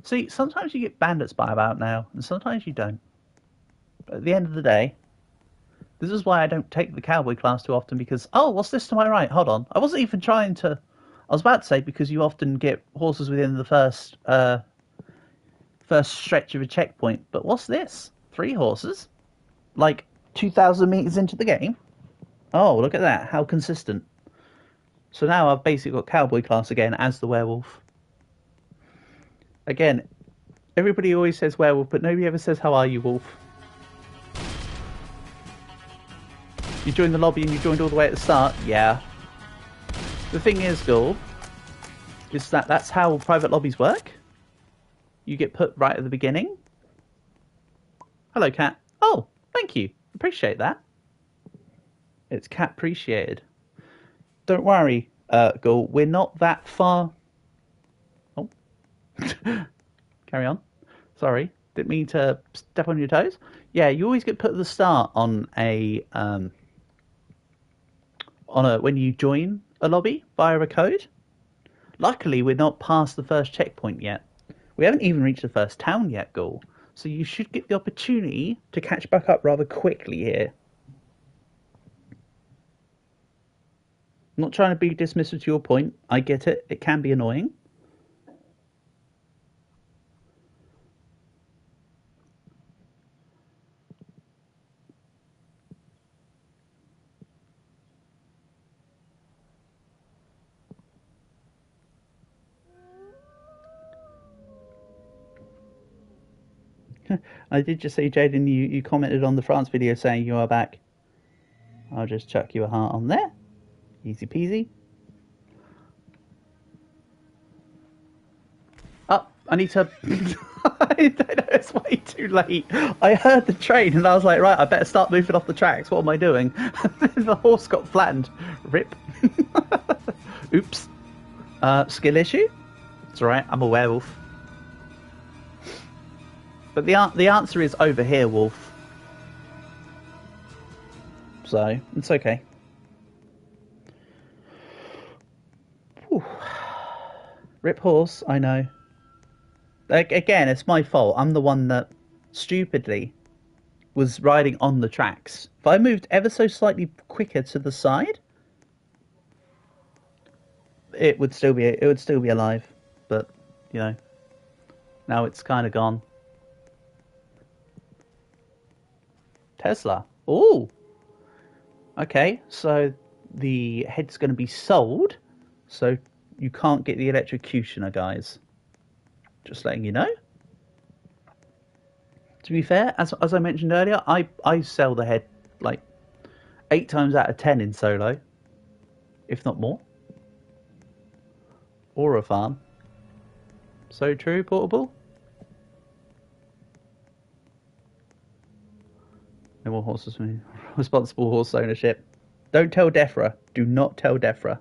See, sometimes you get bandits by about now, and sometimes you don't. But at the end of the day, this is why I don't take the cowboy class too often, because, oh, what's this to my right? Hold on. I wasn't even trying to... I was about to say, because you often get horses within the first stretch of a checkpoint. But what's this? 3 horses? Like 2,000 meters into the game? Oh, look at that. How consistent. So now I've basically got cowboy class again as the werewolf. Again, everybody always says werewolf, but nobody ever says, how are you, wolf? You joined the lobby and you joined all the way at the start? Yeah. The thing is, Ghoul, is that that's how private lobbies work. You get put right at the beginning. Hello, Cat. Oh, thank you. Appreciate that. It's cat appreciated. Don't worry, Ghoul. We're not that far... Oh. Carry on. Sorry. Didn't mean to step on your toes. Yeah, you always get put at the start on when you join a lobby via a code. Luckily, we're not past the first checkpoint yet. We haven't even reached the first town yet, Ghoul. So you should get the opportunity to catch back up rather quickly here. I'm not trying to be dismissive to your point. I get it. It can be annoying. I did just see, Jaden, you commented on the France video saying you are back. I'll just chuck you a heart on there. Easy peasy. Oh, I need to... I don't know, it's way too late. I heard the train and I was like, right, I better start moving off the tracks. What am I doing? The horse got flattened. Rip. Oops. Skill issue? It's alright, I'm a werewolf. But the answer is over here, wolf. So, it's okay. Whew. Rip horse, I know. Again, it's my fault. I'm the one that stupidly was riding on the tracks. If I moved ever so slightly quicker to the side, it would still be alive. But, you know, now it's kind of gone. Tesla. Ooh. Okay, so the head's going to be sold, so you can't get the electrocutioner, guys. Just letting you know. To be fair, as I mentioned earlier, I sell the head like 8 times out of 10 in solo, if not more. Or a farm. So true, Portable. No more horses for me. Responsible horse ownership. Don't tell Defra. Do not tell Defra.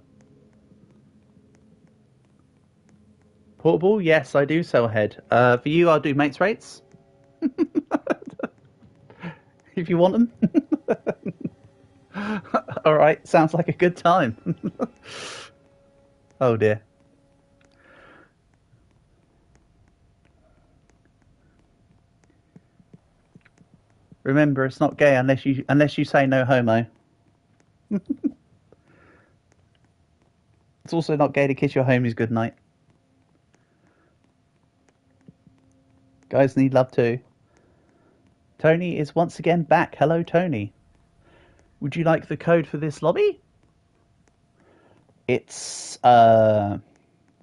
Portable? Yes, I do sell head. For you, I'll do mates rates if you want them. All right, sounds like a good time. Oh dear. Remember, it's not gay unless you say no homo. It's also not gay to kiss your homies goodnight. Guys need love too. Tony is once again back. Hello, Tony. Would you like the code for this lobby? It's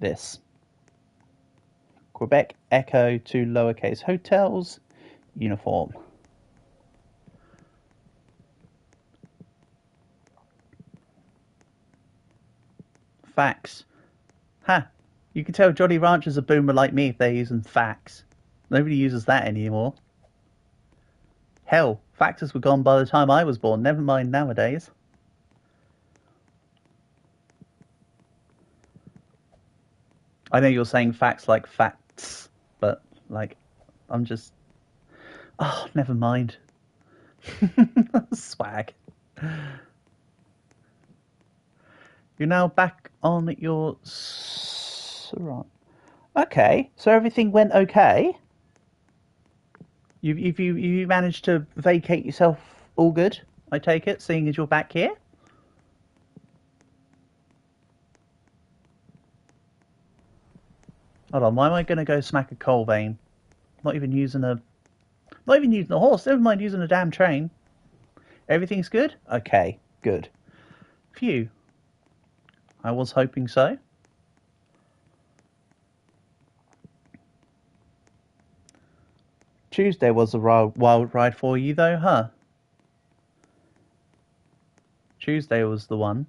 this. Quebec Echo to lowercase hotels uniform. Facts. Ha! You can tell Jolly Ranchers are boomer like me if they're using facts. Nobody uses that anymore. Hell, factors were gone by the time I was born, never mind nowadays. I know you're saying facts like facts, but, like, I'm just... Oh, never mind. Swag. You're now back on your... Okay, so everything went okay? You managed to vacate yourself all good, I take it, seeing as you're back here? Hold on, why am I going to go smack a coal vein? Not even using a horse, never mind using a damn train. Everything's good? Okay, good. Phew. I was hoping so. Tuesday was a wild ride for you though, huh? Tuesday was the one.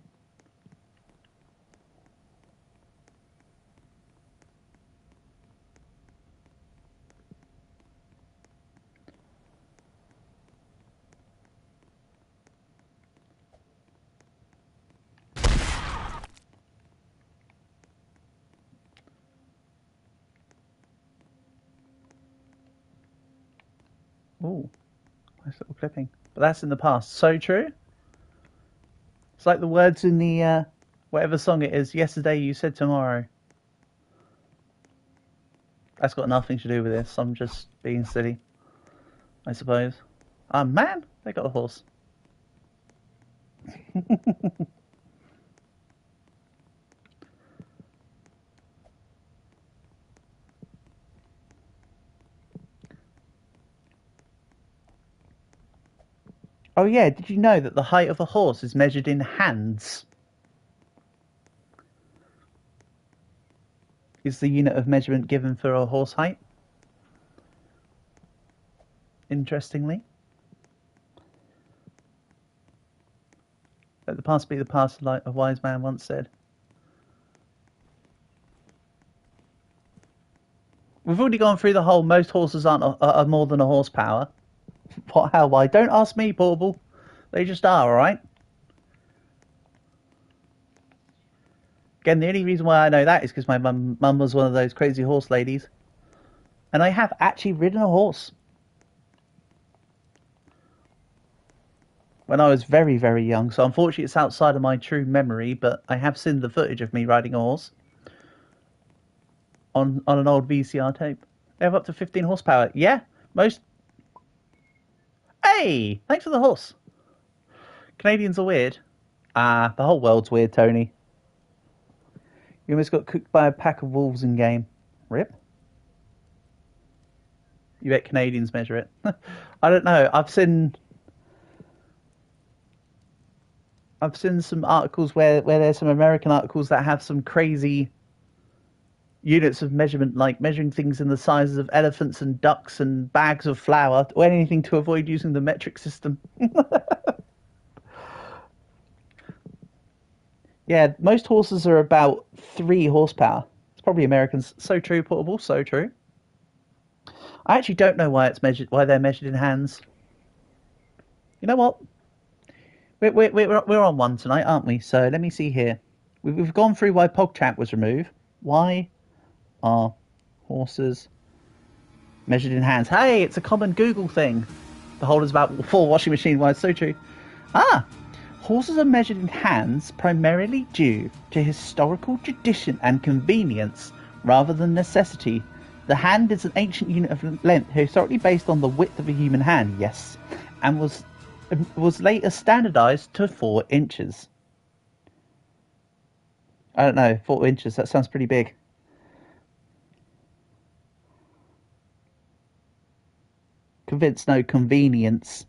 Ooh, nice little clipping. But that's in the past. So true. It's like the words in the, whatever song it is, yesterday you said tomorrow. That's got nothing to do with this. I'm just being silly, I suppose. Ah, man, they got a horse. Oh yeah, did you know that the height of a horse is measured in hands? Is the unit of measurement given for a horse height? Interestingly. Let the past be the past, like a wise man once said. We've already gone through the whole most horses are more than a horsepower. What, how, why? Don't ask me, Portable. They just are, alright? Again, the only reason why I know that is because my mum was one of those crazy horse ladies. And I have actually ridden a horse. When I was very, very young. So unfortunately it's outside of my true memory, but I have seen the footage of me riding a horse. On an old VCR tape. They have up to 15 horsepower. Yeah, most... Hey! Thanks for the horse. Canadians are weird. Ah, the whole world's weird, Tony. You almost got cooked by a pack of wolves in game. Rip. You bet Canadians measure it. I don't know. I've seen some articles where there's some American articles that have some crazy units of measurement, like measuring things in the sizes of elephants and ducks and bags of flour, or anything to avoid using the metric system. Yeah, most horses are about 3 horsepower. It's probably Americans. So true, Portable. So true. I actually don't know why they're measured in hands. You know what? We're on one tonight, aren't we? So let me see here. We've gone through why PogChamp was removed. Why are horses measured in hands? Hey, it's a common Google thing. The whole is about 4 washing machine wives. So true. Ah, horses are measured in hands primarily due to historical tradition and convenience rather than necessity. The hand is an ancient unit of length historically based on the width of a human hand, yes, and was later standardized to 4 inches. I don't know, 4 inches, that sounds pretty big. Convince, no, convenience.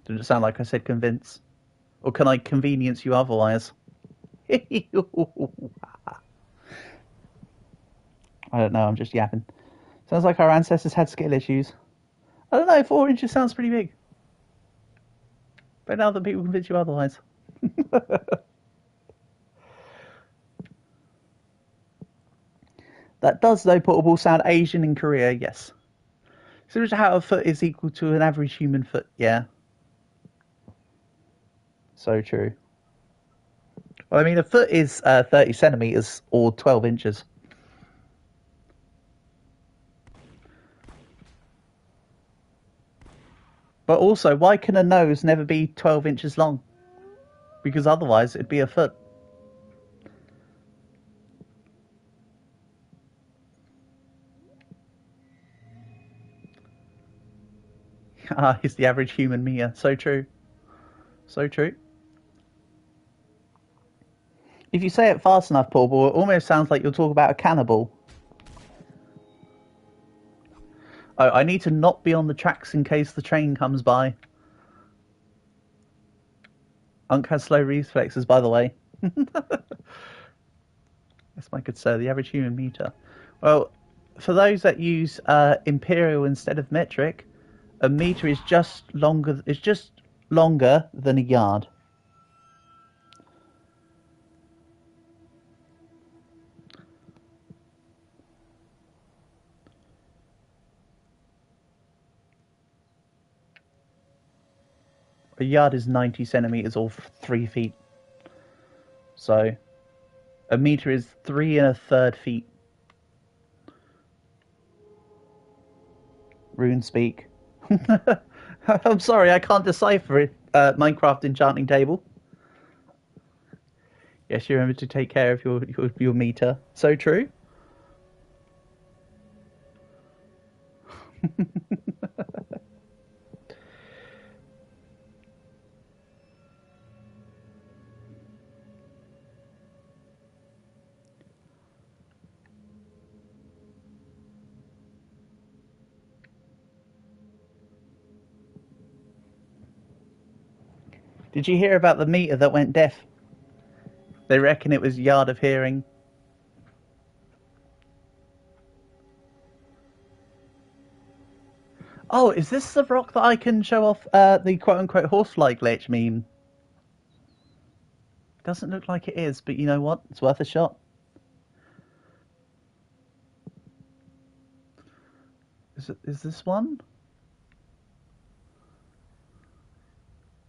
Didn't it sound like I said convince? Or can I convenience you otherwise? I don't know, I'm just yapping. Sounds like our ancestors had skill issues. I don't know, 4 inches sounds pretty big. But now that people convince you otherwise. That does, though, portable sound Asian in Korea, yes. Similar to how a foot is equal to an average human foot, yeah. So true. Well, I mean, a foot is 30 centimeters or 12 inches. But also, why can a nose never be 12 inches long? Because otherwise, it'd be a foot. Ah, he's the average human meter. So true. So true. If you say it fast enough, Paul, it almost sounds like you'll talk about a cannibal. Oh, I need to not be on the tracks in case the train comes by. Unk has slow reflexes, by the way. Yes, my good sir, the average human meter. Well, for those that use imperial instead of metric, a meter is just longer. It's just longer than a yard. A yard is 90 centimeters or 3 feet. So, a meter is 3 1/3 feet. Rune speak. I'm sorry, I can't decipher it. Minecraft enchanting table. Yes, you remember to take care of your meter. So true. Did you hear about the meter that went deaf? They reckon it was yard of hearing. Oh, is this the rock that I can show off the quote-unquote horsefly glitch meme? Doesn't look like it is, but you know what? It's worth a shot. Is this one?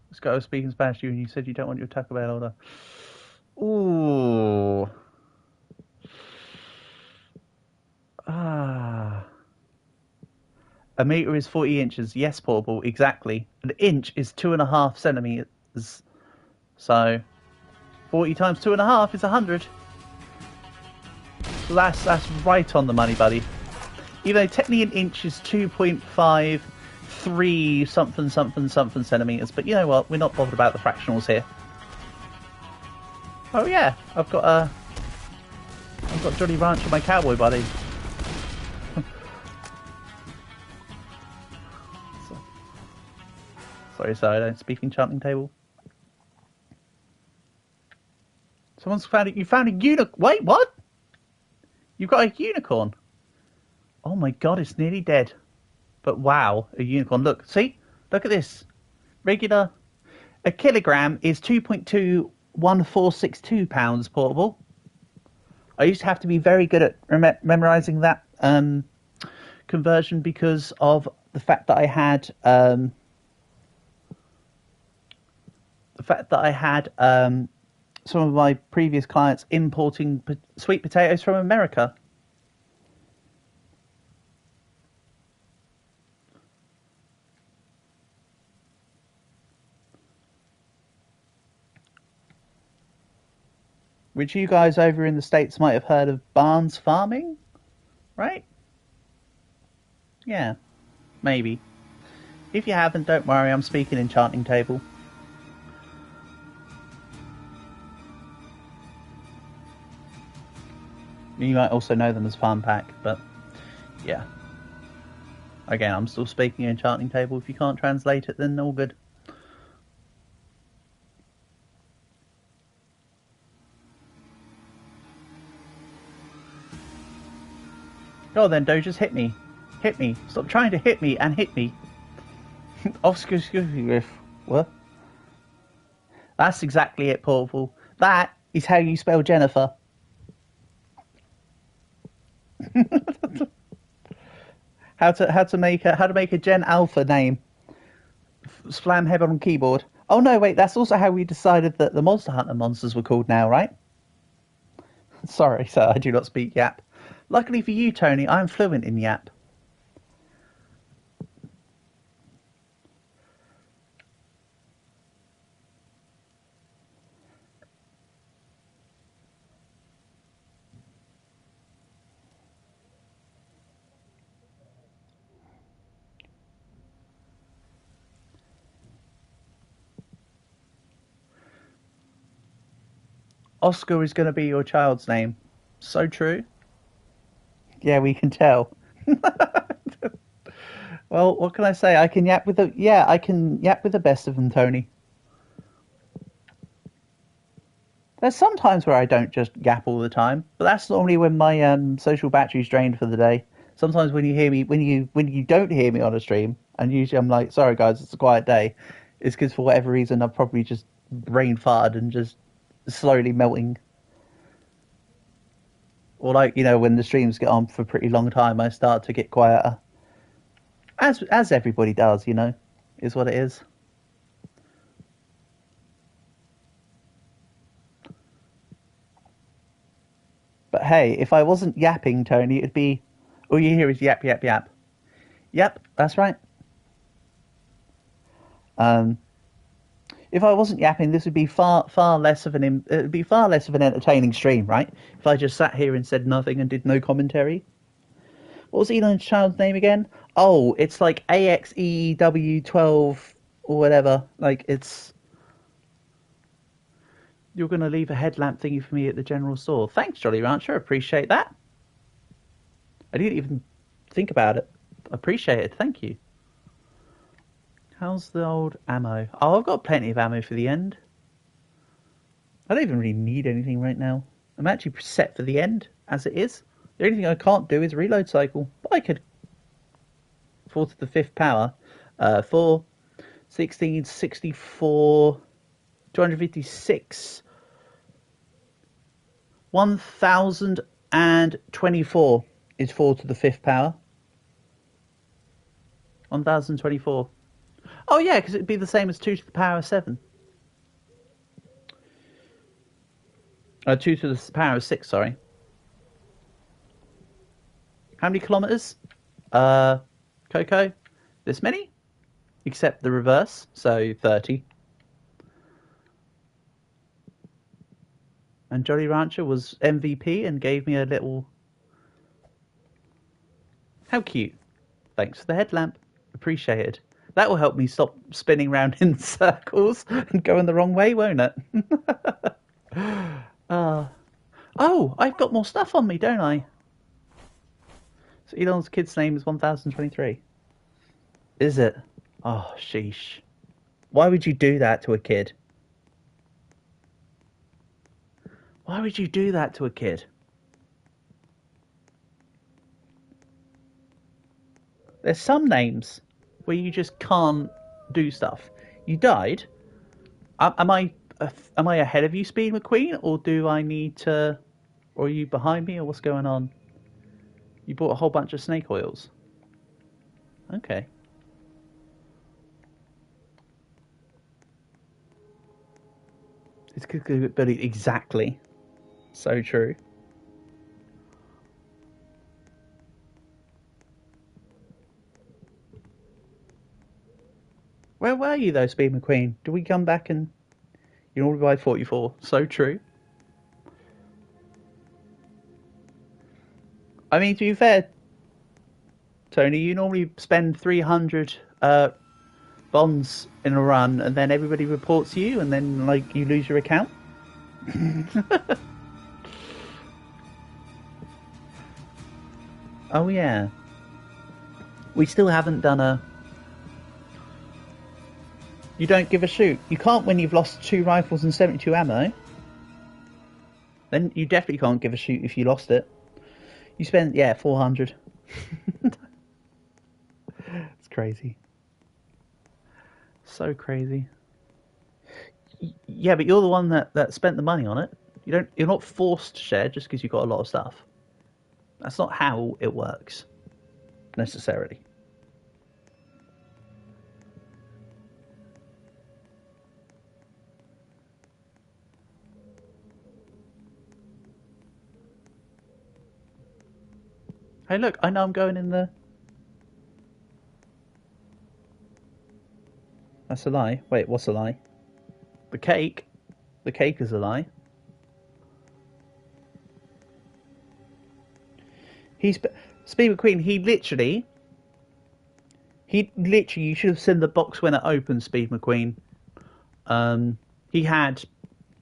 This guy was speaking Spanish to you and you said you don't want your Taco Bell order. Ooh. Ah. A meter is 40 inches. Yes, portable, exactly. An inch is 2.5 centimeters. So 40 times 2.5 is 100. So that's right on the money, buddy. Even though technically an inch is 2.53 something centimeters, but you know what? We're not bothered about the fractionals here. Oh yeah, I've got Johnny Ranch and my cowboy buddy. Sorry, I don't speak enchanting table. Someone's found it. You found a unicorn. Wait, what? You've got a unicorn. Oh my god, it's nearly dead. But wow, a unicorn. Look, see? Look at this. Regular. A kilogram is 2.21462 pounds portable. I used to have to be very good at memorizing that conversion because of the fact that I had some of my previous clients importing sweet potatoes from America. Which you guys over in the States might have heard of Barnes farming, right? Yeah, maybe. If you haven't, don't worry, I'm speaking enchanting table. You might also know them as Farm Pack, but yeah. Again, I'm still speaking enchanting table. If you can't translate it, then all good. Oh, then Doe, just hit me. Hit me. Stop trying to hit me and hit me. Oscar, excuse me, what? That's exactly it, Paul. That is how you spell Jennifer. how to make a Gen Alpha name. Slam head on keyboard. Oh no, wait, that's also how we decided that the Monster Hunter monsters were called now, right? Sorry, sir, I do not speak Yap. Luckily for you, Tony, I am fluent in Yap. Oscar is going to be your child's name. So true. Yeah, we can tell. Well, what can I say? I can yap with the best of them, Tony. There's some times where I don't just yap all the time, but that's normally when my social battery's drained for the day. Sometimes when you hear me, when you don't hear me on a stream, and usually I'm like, sorry guys, it's a quiet day. It's because for whatever reason I've probably just brain farted and just slowly melting. Or like when the streams get on for a pretty long time, I start to get quieter. As everybody does, is what it is. But hey, if I wasn't yapping, Tony, it'd be all you hear is yap, yap, yap. Yep, that's right. If I wasn't yapping, this would be far less of it'd be far less of an entertaining stream, right? If I just sat here and said nothing and did no commentary. What was Elon's child's name again? Oh, it's like AXEW12 or whatever. Like it's. You're going to leave a headlamp thingy for me at the general store. Thanks, Jolly Rancher. Appreciate that. I didn't even think about it. Appreciate it. Thank you. How's the old ammo? Oh, I've got plenty of ammo for the end. I don't even really need anything right now. I'm actually set for the end, as it is. The only thing I can't do is reload cycle. But I could. 4 to the 5th power. 4, 16, 64, 256. 1024 is 4 to the 5th power. 1024. Oh yeah, because it'd be the same as 2 to the power of 7. 2 to the power of 6, sorry. How many kilometers? Coco? This many? Except the reverse, so 30. And Jolly Rancher was MVP and gave me a little... How cute. Thanks for the headlamp. Appreciated. That will help me stop spinning round in circles and going the wrong way, won't it? Oh, I've got more stuff on me, don't I? So Elon's kid's name is 1023. Is it? Oh, sheesh. Why would you do that to a kid? Why would you do that to a kid? There's some names where you just can't do stuff. You died. Am I ahead of you, Speed McQueen, or do I need to? Or are you behind me, or what's going on? You bought a whole bunch of snake oils. Okay. It's good, but exactly. So true. Where were you though, Speed McQueen? Did we come back and you normally buy 44? So true. I mean, to be fair, Tony, you normally spend 300 bonds in a run, and then everybody reports you, and then like you lose your account. Oh yeah, we still haven't done a. You don't give a shoot. You can't when you've lost 2 rifles and 72 ammo. Then you definitely can't give a shoot if you lost it. You spend 400. It's crazy. So crazy. Yeah, but you're the one that spent the money on it. You're not forced to share just because you've got a lot of stuff. That's not how it works, necessarily. Hey, look, I know I'm going in the... That's a lie. Wait, what's a lie? The cake? The cake is a lie. Speed McQueen, he literally, you should have seen the box when it opened, Speed McQueen. He had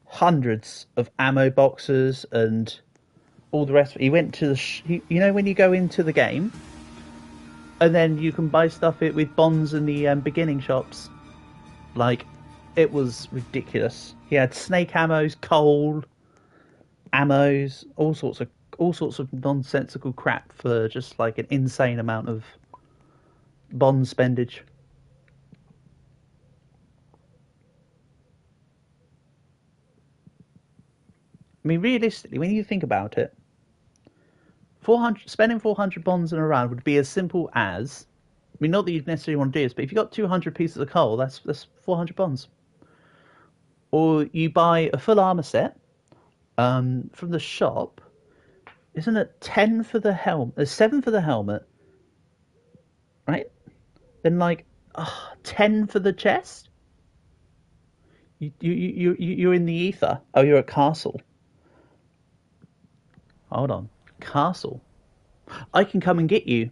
hundreds of ammo boxes and all the rest. He went to the, you know, when you go into the game, and then you can buy stuff with bonds in the beginning shops. Like, it was ridiculous. He had snake ammos, coal ammos, all sorts of nonsensical crap for just like an insane amount of bond spendage. I mean, realistically, when you think about it, spending 400 bonds in a round would be as simple as, I mean, not that you'd necessarily want to do this, but if you've got 200 pieces of coal, that's 400 bonds. Or you buy a full armor set from the shop. Isn't it 10 for the helmet? 7 for the helmet, right? Then like 10 for the chest. You're in the ether. Oh, you're at castle. Hold on, castle. I can come and get you.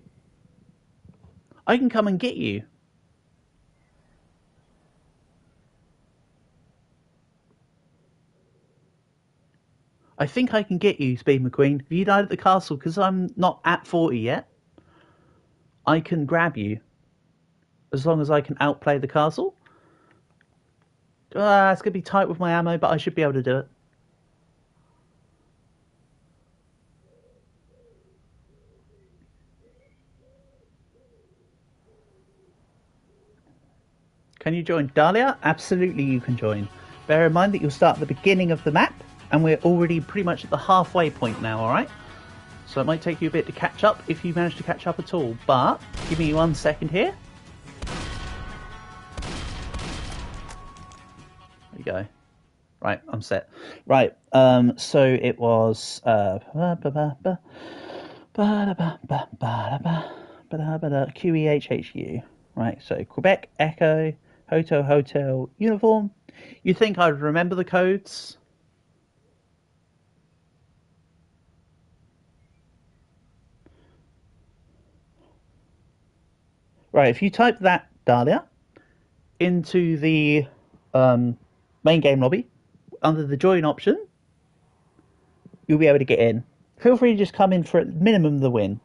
I can come and get you. I think I can get you, Speed McQueen. If you died at the castle, because I'm not at 40 yet, I can grab you. As long as I can outplay the castle. It's going to be tight with my ammo, but I should be able to do it. Can you join? Dahlia? Absolutely you can join. Bear in mind that you'll start at the beginning of the map, and we're already pretty much at the halfway point now, alright? So it might take you a bit to catch up, if you manage to catch up at all, but give me 1 second here. There you go. Right, I'm set. Right, so it was QEHHU. Right, so Quebec, Echo, Hotel, Uniform. You'd think I'd remember the codes. Right, if you type that, Dahlia, into the main game lobby, under the join option, you'll be able to get in. Feel free to just come in for at minimum the win.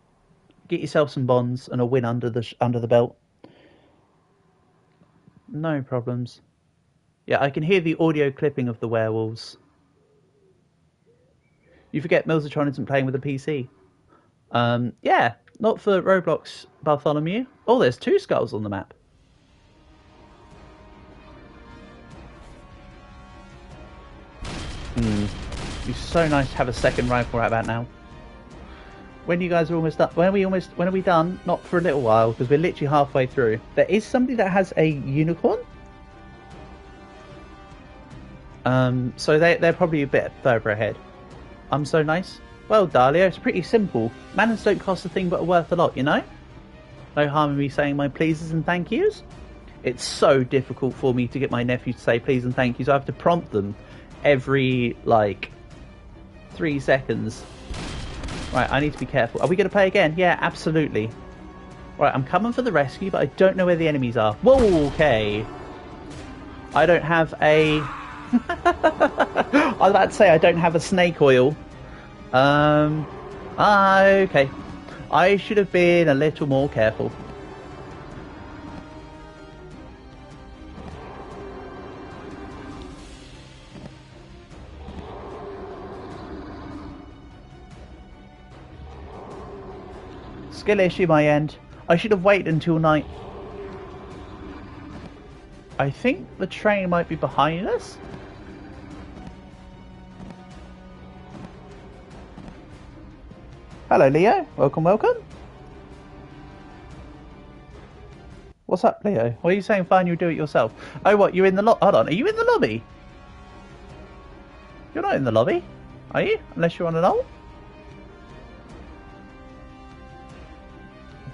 Get yourself some bonds and a win under the belt. No problems. Yeah, I can hear the audio clipping of the werewolves. You forget Millsy isn't playing with a PC. Yeah, not for Roblox, Bartholomew. Oh, there's 2 skulls on the map. It's so nice to have a second rifle right about now. When you guys are almost done, when are we done? Not for a little while, because we're literally halfway through. There is somebody that has a unicorn. So they're probably a bit further ahead. I'm so nice. Well, Dahlia, it's pretty simple. Manners don't cost a thing but are worth a lot, you know? No harm in me saying my pleases and thank yous. It's so difficult for me to get my nephew to say please and thank yous. I have to prompt them every, 3 seconds. Right, I need to be careful. Are we going to play again? Yeah, absolutely. Right, I'm coming for the rescue, but I don't know where the enemies are. Whoa, okay. I don't have a... I was about to say I don't have a snake oil. Okay. I should have been a little more careful. Skill issue my end. I should have waited until night. I think the train might be behind us. Hello, Leo. Welcome, welcome. What's up, Leo? What are you saying? Fine, you'll do it yourself. Oh, what? You're in the lobby? Hold on. Are you in the lobby? You're not in the lobby, are you? Unless you're on an ult?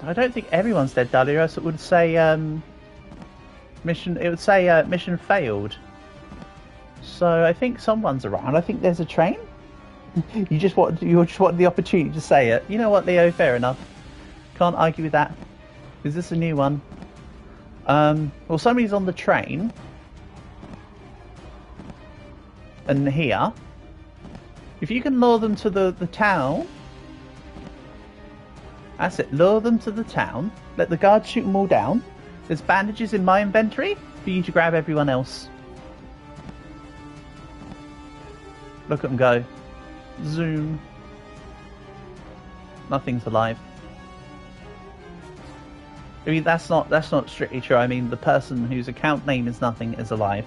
I don't think everyone's dead, Dahlia, else it would say, mission... It would say, mission failed. So, I think someone's around. I think there's a train. You just want the opportunity to say it. You know what, Leo? Fair enough. Can't argue with that. Is this a new one? Well, somebody's on the train. And here. If you can lure them to the town. That's it. Lure them to the town. Let the guards shoot them all down. There's bandages in my inventory for you to grab everyone else. Look at them go. Zoom. Nothing's alive. I mean, that's not strictly true. I mean, the person whose account name is nothing is alive.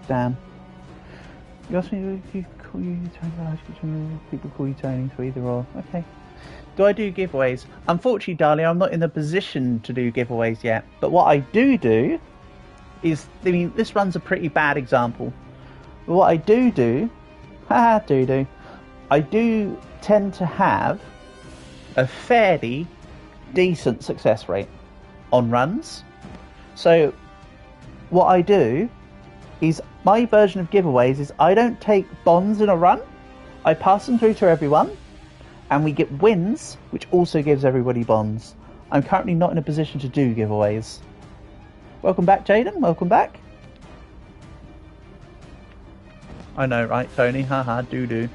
Damn. You asked me if you call you Tony, people call you Tony, so either or. Okay. Do I do giveaways? Unfortunately, Dahlia, I'm not in a position to do giveaways yet. But what I do is, I mean, this run's a pretty bad example. But what I do, I do tend to have a fairly decent success rate on runs. So what I do is, my version of giveaways is I don't take bonds in a run. I pass them through to everyone, and we get wins, which also gives everybody bonds. I'm currently not in a position to do giveaways. Welcome back, Jaden. Welcome back. I know, right, Tony? Haha, doo-doo.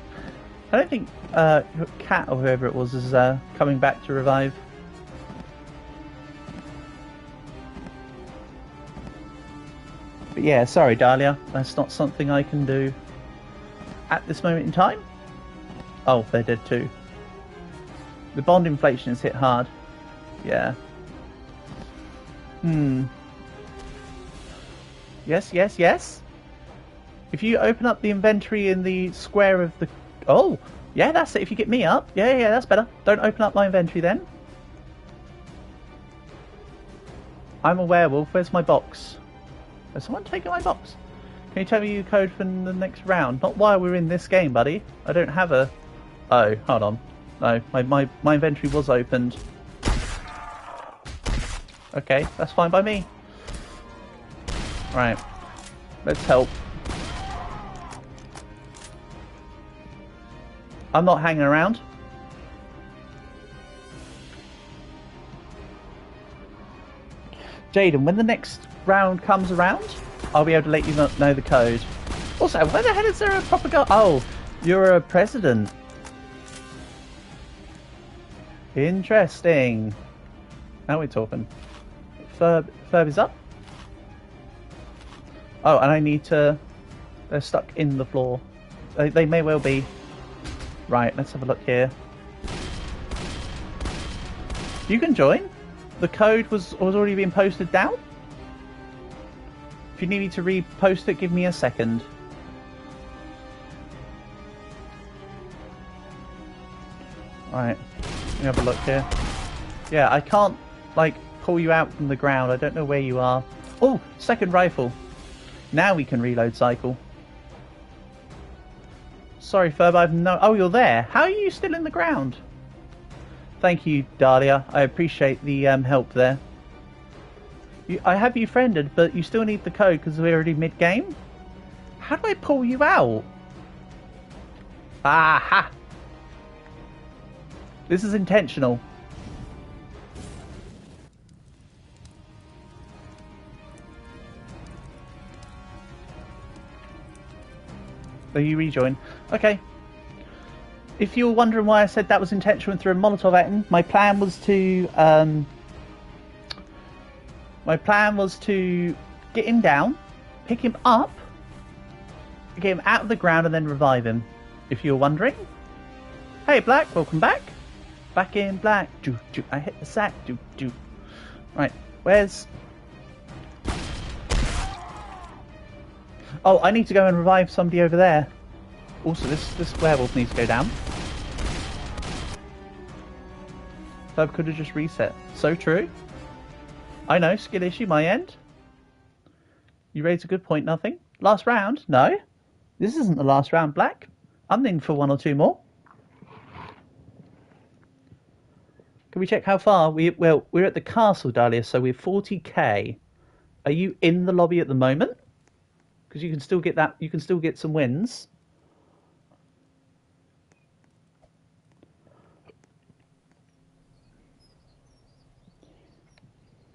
I don't think Cat or whoever it was is coming back to revive. But yeah, sorry, Dahlia. That's not something I can do at this moment in time. Oh, they're dead too. The bond inflation has hit hard. Yeah. Yes, yes, yes. If you open up the inventory in the square of the... Oh, yeah, that's it. If you get me up. Yeah, yeah, that's better. Don't open up my inventory then. I'm a werewolf. Where's my box? Has someone taken my box? Can you tell me your code for the next round? Not while we're in this game, buddy. I don't have a... Oh, hold on. No, my inventory was opened. Okay, that's fine by me. Right. Let's help. I'm not hanging around. Jaden, when the next round comes around, I'll be able to let you know the code. Also, where the hell is there a proper guy? Oh, you're a president. Interesting. Now we're talking. Ferb is up. Oh, and I need to... They're stuck in the floor. They may well be. Right, let's have a look here. You can join. The code was already being posted down. If you need me to repost it, give me a second. Alright, let me have a look here. Yeah, I can't, like, pull you out from the ground. I don't know where you are. Oh, second rifle. Now we can reload cycle. Sorry, Ferb, I've no... Oh, you're there. How are you still in the ground? Thank you, Dahlia. I appreciate the help there. I have you friended, but you still need the code because we're already mid-game? How do I pull you out? Aha! This is intentional. So you rejoin. Okay. If you're wondering why I said that was intentional and threw a Molotov at him, my plan was to get him down, pick him up, get him out of the ground, and then revive him. If you're wondering. Hey, Black, welcome back. Back in Black. I hit the sack. Right, where's... Oh, I need to go and revive somebody over there. Also, this werewolf needs to go down. Ferb could have just reset. So true. I know, skill issue, my end. You raised a good point, nothing. Last round? No. This isn't the last round, Black. I'm in for one or two more. Can we check how far? Well, we're at the castle, Dahlia, so we're 40k. Are you in the lobby at the moment? Because you can still get that. You can still get some wins.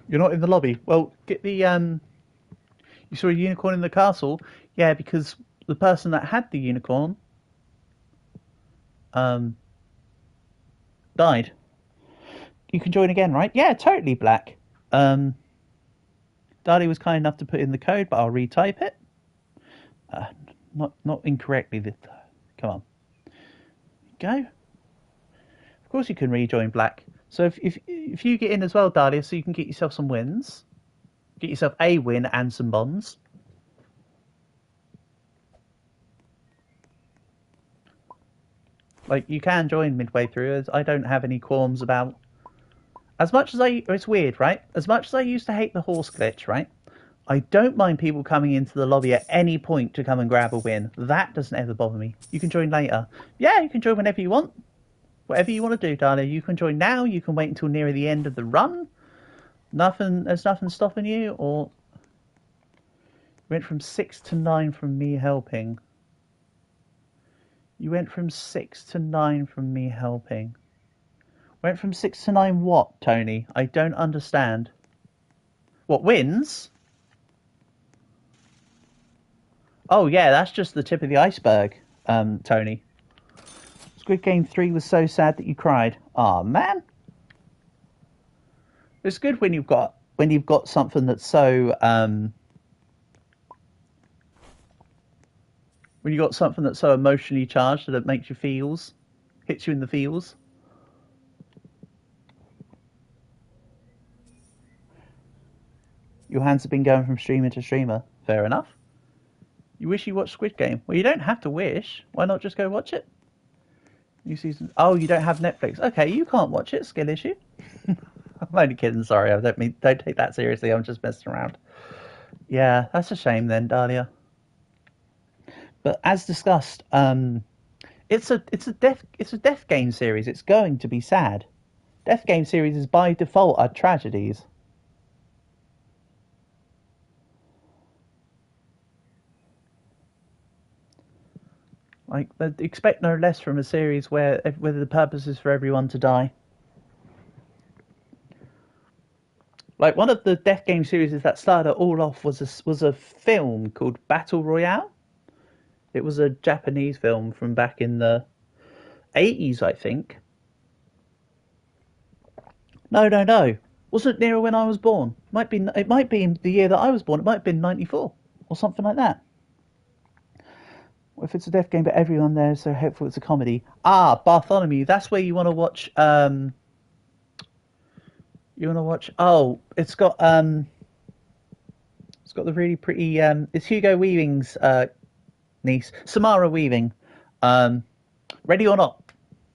You're not in the lobby. Well, get the You saw a unicorn in the castle. Yeah, because the person that had the unicorn died. You can join again, right? Yeah, totally, Black. Dali was kind enough to put in the code, but I'll retype it. Not incorrectly. Come on. Go. Of course you can rejoin, Black. So if you get in as well, Dahlia, so you can get yourself some wins. Get yourself a win and some bonds. Like, you can join midway through, as I don't have any qualms about... As much as it's weird, right? As much as I used to hate the horse glitch, right? I don't mind people coming into the lobby at any point to come and grab a win. That doesn't ever bother me. You can join later. Yeah, you can join whenever you want. Whatever you want to do, Dahlia. You can join now. You can wait until near the end of the run. There's nothing stopping you. Or went from 6 to 9 from me helping. You went from 6 to 9 from me helping. Went from 6 to 9 what, Tony? I don't understand. What, wins? Oh yeah, that's just the tip of the iceberg, Tony. Squid Game 3 was so sad that you cried. Aw, man. It's good when you've got something that's so when you got something that's so emotionally charged that it makes you feels, hits you in the feels. Your hands have been going from streamer to streamer. Fair enough. You wish you watched Squid Game. Well, you don't have to wish. Why not just go watch it? New season. Oh, you don't have Netflix. Okay, you can't watch it. Skill issue. I'm only kidding. Sorry, don't take that seriously. I'm just messing around. Yeah, that's a shame then, Dahlia. But as discussed, it's a death game series. It's going to be sad. Death game series is by default are tragedies. Like, expect no less from a series where the purpose is for everyone to die. Like, one of the death game series that started it all off was a film called Battle Royale. It was a Japanese film from back in the 80s, I think. No. Wasn't nearer when I was born. It might be in the year that I was born. It might have been 94 or something like that. If it's a death game, but everyone there is so hopeful it's a comedy. Ah, Bartholomew, that's where you want to watch. You want to watch? Oh, it's got It's got the really pretty. It's Hugo Weaving's niece, Samara Weaving. Um, Ready or Not.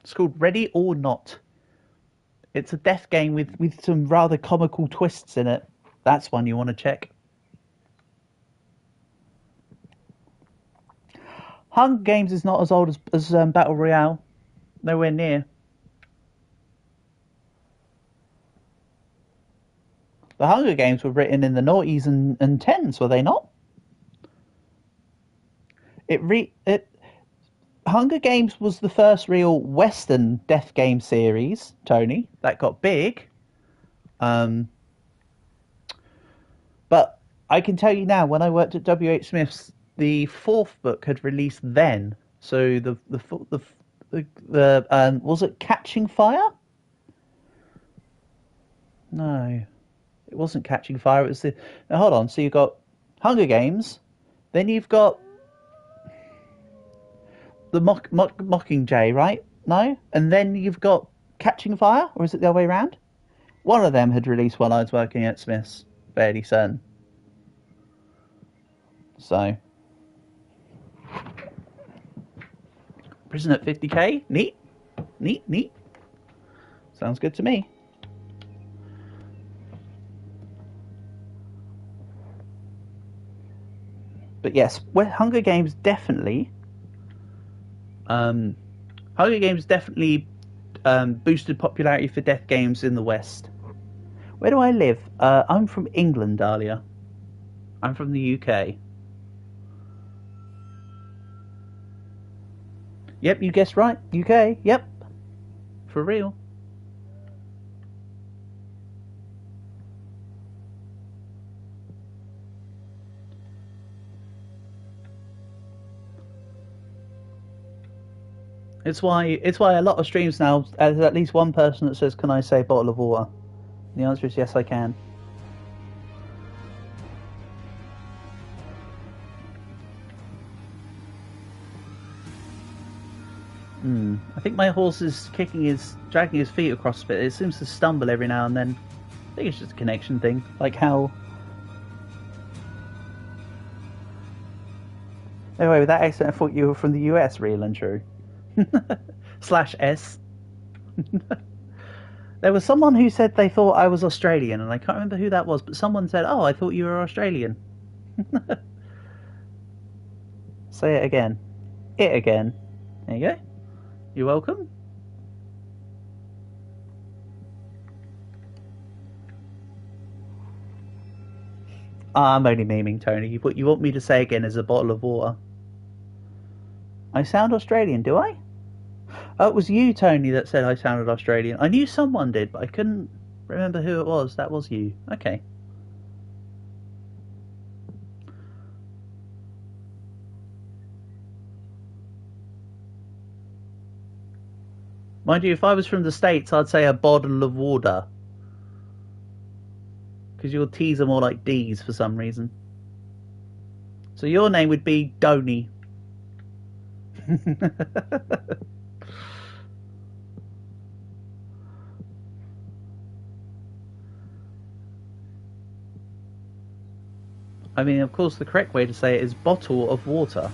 It's called Ready or Not. It's a death game with some rather comical twists in it. That's one you want to check. Hunger Games is not as old as Battle Royale. Nowhere near. The Hunger Games were written in the noughties and tens, were they not? It Hunger Games was the first real Western death game series, Tony, that got big. Um, but I can tell you now, when I worked at W.H. Smith's, the fourth book had released then. So the was it Catching Fire? No, it wasn't Catching Fire. It was the. Now hold on. So you've got Hunger Games, then you've got the Mockingjay, right? No, and then you've got Catching Fire, or is it the other way around? One of them had released while I was working at Smith's, fairly certain. So, Prison at 50k, neat, neat, neat. Sounds good to me. But yes, Hunger Games definitely. Hunger Games definitely boosted popularity for death games in the West. Where do I live? I'm from England, Dahlia. I'm from the UK. Yep, you guessed right. UK. Yep. For real. It's why a lot of streams now there's at least one person that says, "Can I say bottle of water?" And the answer is yes, I can. I think my horse is dragging his feet across a bit. It seems to stumble every now and then. I think it's just a connection thing, like how. Anyway, with that accent, I thought you were from the US, real and true. /S. There was someone who said they thought I was Australian, and I can't remember who that was, but someone said, "Oh, I thought you were Australian." Say it again. It again. There you go. You're welcome. I'm only memeing, Tony. What you want me to say again is a bottle of water. I sound Australian, do I? Oh, it was you, Tony, that said I sounded Australian. I knew someone did, but I couldn't remember who it was. That was you. Okay. Mind you, if I was from the States, I'd say a bottle of water. Because your T's are more like D's for some reason. So your name would be Donny. I mean, of course, the correct way to say it is bottle of water.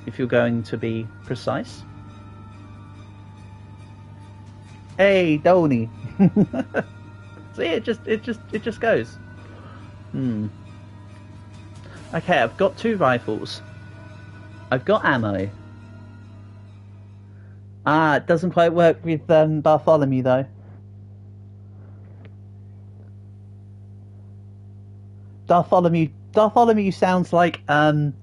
If you're going to be precise. Hey, Donny. See, it just goes. Okay, I've got 2 rifles. I've got ammo. It doesn't quite work with Bartholomew though. Bartholomew sounds like one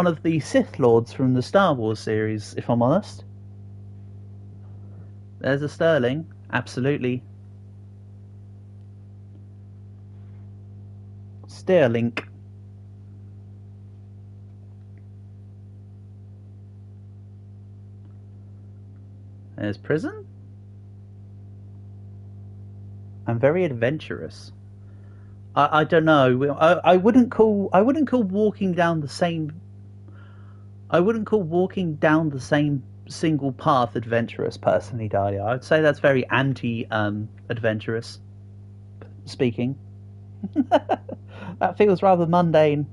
of the Sith Lords from the Star Wars series, if I'm honest. There's a Sterling, absolutely. Sterling. There's prison. I'm very adventurous. I don't know. I wouldn't call walking down the same. I wouldn't call walking down the same single path adventurous, personally, Dahlia. I'd say that's very anti adventurous speaking. That feels rather mundane.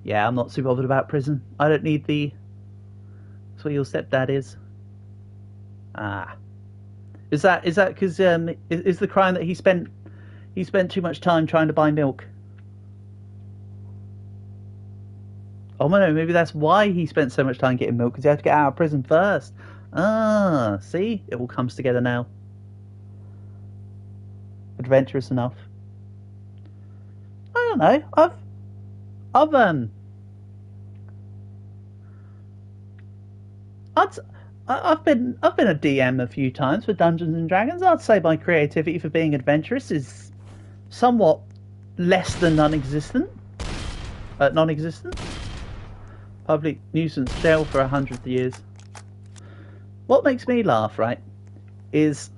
Yeah, I'm not too bothered about prison. I don't need the... That's where your stepdad is. Ah. Is that because is the crime that he spent too much time trying to buy milk? Oh no, maybe that's why he spent so much time getting milk, because he had to get out of prison first. Ah, see, it all comes together now. Adventurous enough. I don't know. I've I'd, I've been a DM a few times for Dungeons and Dragons. I'd say my creativity for being adventurous is somewhat less than non-existent. Non-existent. Public nuisance jail for 100 years. What makes me laugh, right, is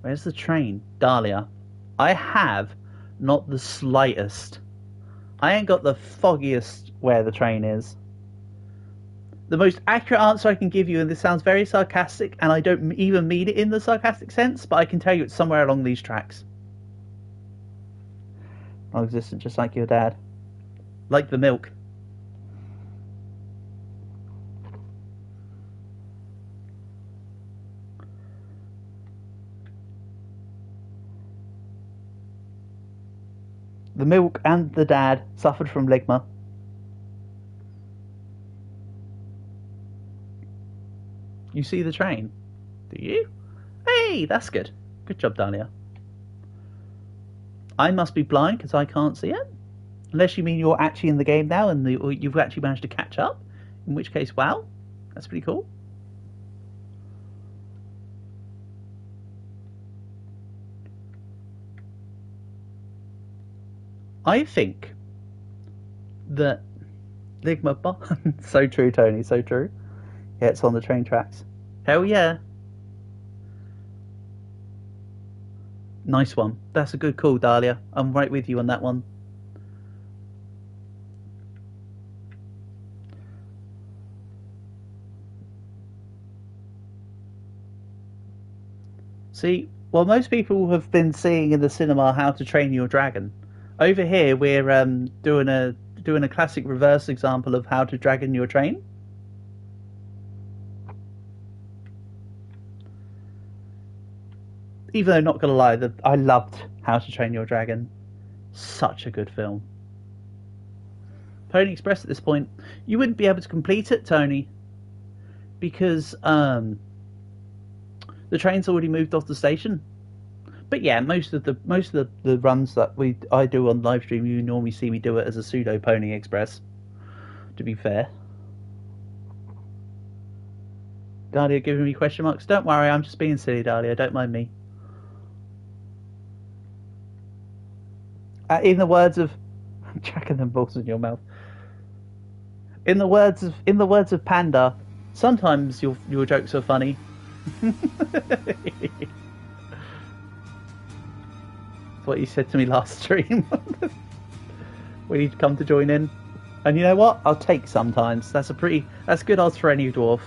where's the train, Dahlia? I have not the slightest. I ain't got the foggiest where the train is. The most accurate answer I can give you, and this sounds very sarcastic, and I don't even mean it in the sarcastic sense, but I can tell you it's somewhere along these tracks. Non-existent, just like your dad. Like the milk. The milk and the dad suffered from ligma. You see the train? Do you? Hey, that's good. Good job, Dahlia. I must be blind because I can't see it. Unless you mean you're actually in the game now and you've actually managed to catch up. In which case, wow, that's pretty cool. I think that Ligma Barn. So true, Tony, so true. Yeah, it's on the train tracks. Hell yeah. Nice one. That's a good call, Dahlia. I'm right with you on that one. See, well, most people have been seeing in the cinema How to Train Your Dragon. Over here, we're doing a classic reverse example of How to Dragon Your Train. Even though, not gonna lie, I loved How to Train Your Dragon. Such a good film. Pony Express at this point, you wouldn't be able to complete it, Tony, because the train's already moved off the station. But yeah, most of the runs that I do on live stream, you normally see me do it as a pseudo Pony Express. To be fair, Dahlia giving me question marks. Don't worry, I'm just being silly, Dahlia. Don't mind me. In the words of jacking them balls in your mouth. In the words of Panda, sometimes your jokes are funny. That's what you said to me last stream when you'd come to join in. And you know what? I'll take sometimes. That's good odds for any dwarf.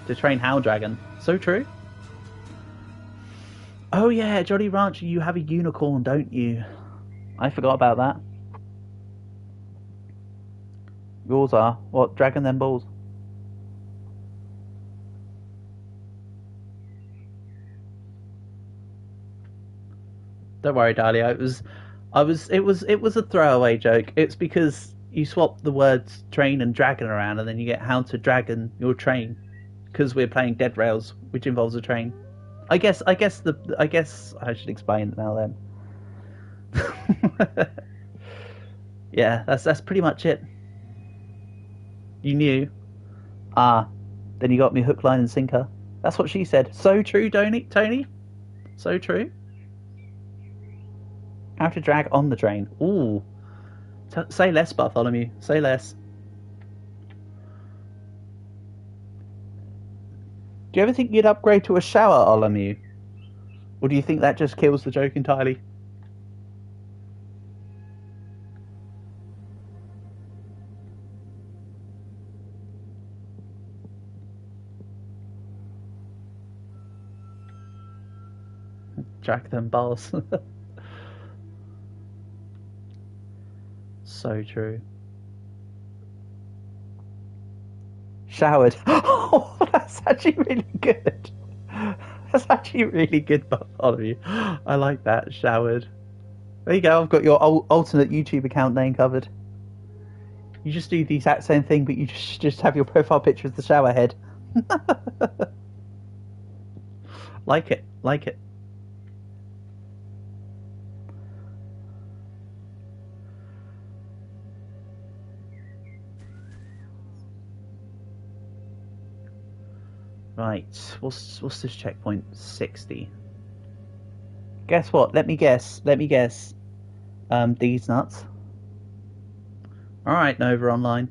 To train Howl Dragon. So true. Oh yeah, Jolly Rancher, you have a unicorn, don't you? I forgot about that. Yours are what? Dragon them balls. Don't worry, Dahlia. It was a throwaway joke. It's because you swap the words train and dragon around, and then you get how to dragon your train, because we're playing Dead Rails, which involves a train. I guess I should explain it now then. Yeah, that's pretty much it. You knew. Ah, then you got me hook, line, and sinker. That's what she said. So true, Tony. So true. How to drag on the train. Ooh. Say less, Bartholomew. Say less. Do you ever think you'd upgrade to a shower, Bartholomew? Or do you think that just kills the joke entirely? Drag them balls. So true. Showered. Oh, that's actually really good. That's actually really good, Bartholomew. I like that. Showered. There you go. I've got your alternate YouTube account name covered. You just do the exact same thing, but you just have your profile picture as the shower head. Like it. Like it. Right. What's this checkpoint? 60. Guess what? Let me guess. Let me guess. These nuts. Alright, Nova Online.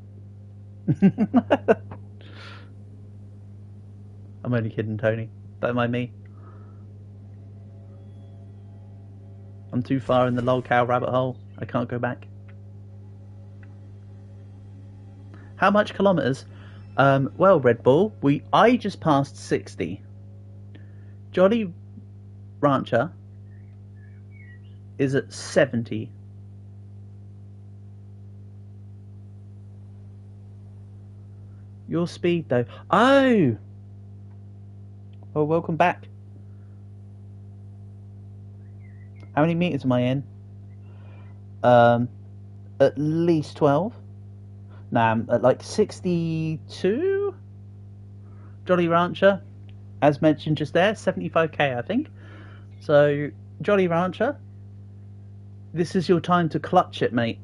I'm only kidding, Tony. Don't mind me. I'm too far in the lol cow rabbit hole. I can't go back. How much kilometers? Well, Red Bull, I just passed 60. Jolly Rancher is at 70. Your speed, though. Oh! Well, welcome back. How many meters am I in? At least 12. Nah, I'm at like 62. Jolly Rancher, as mentioned just there, 75k, I think. So, Jolly Rancher, this is your time to clutch it, mate.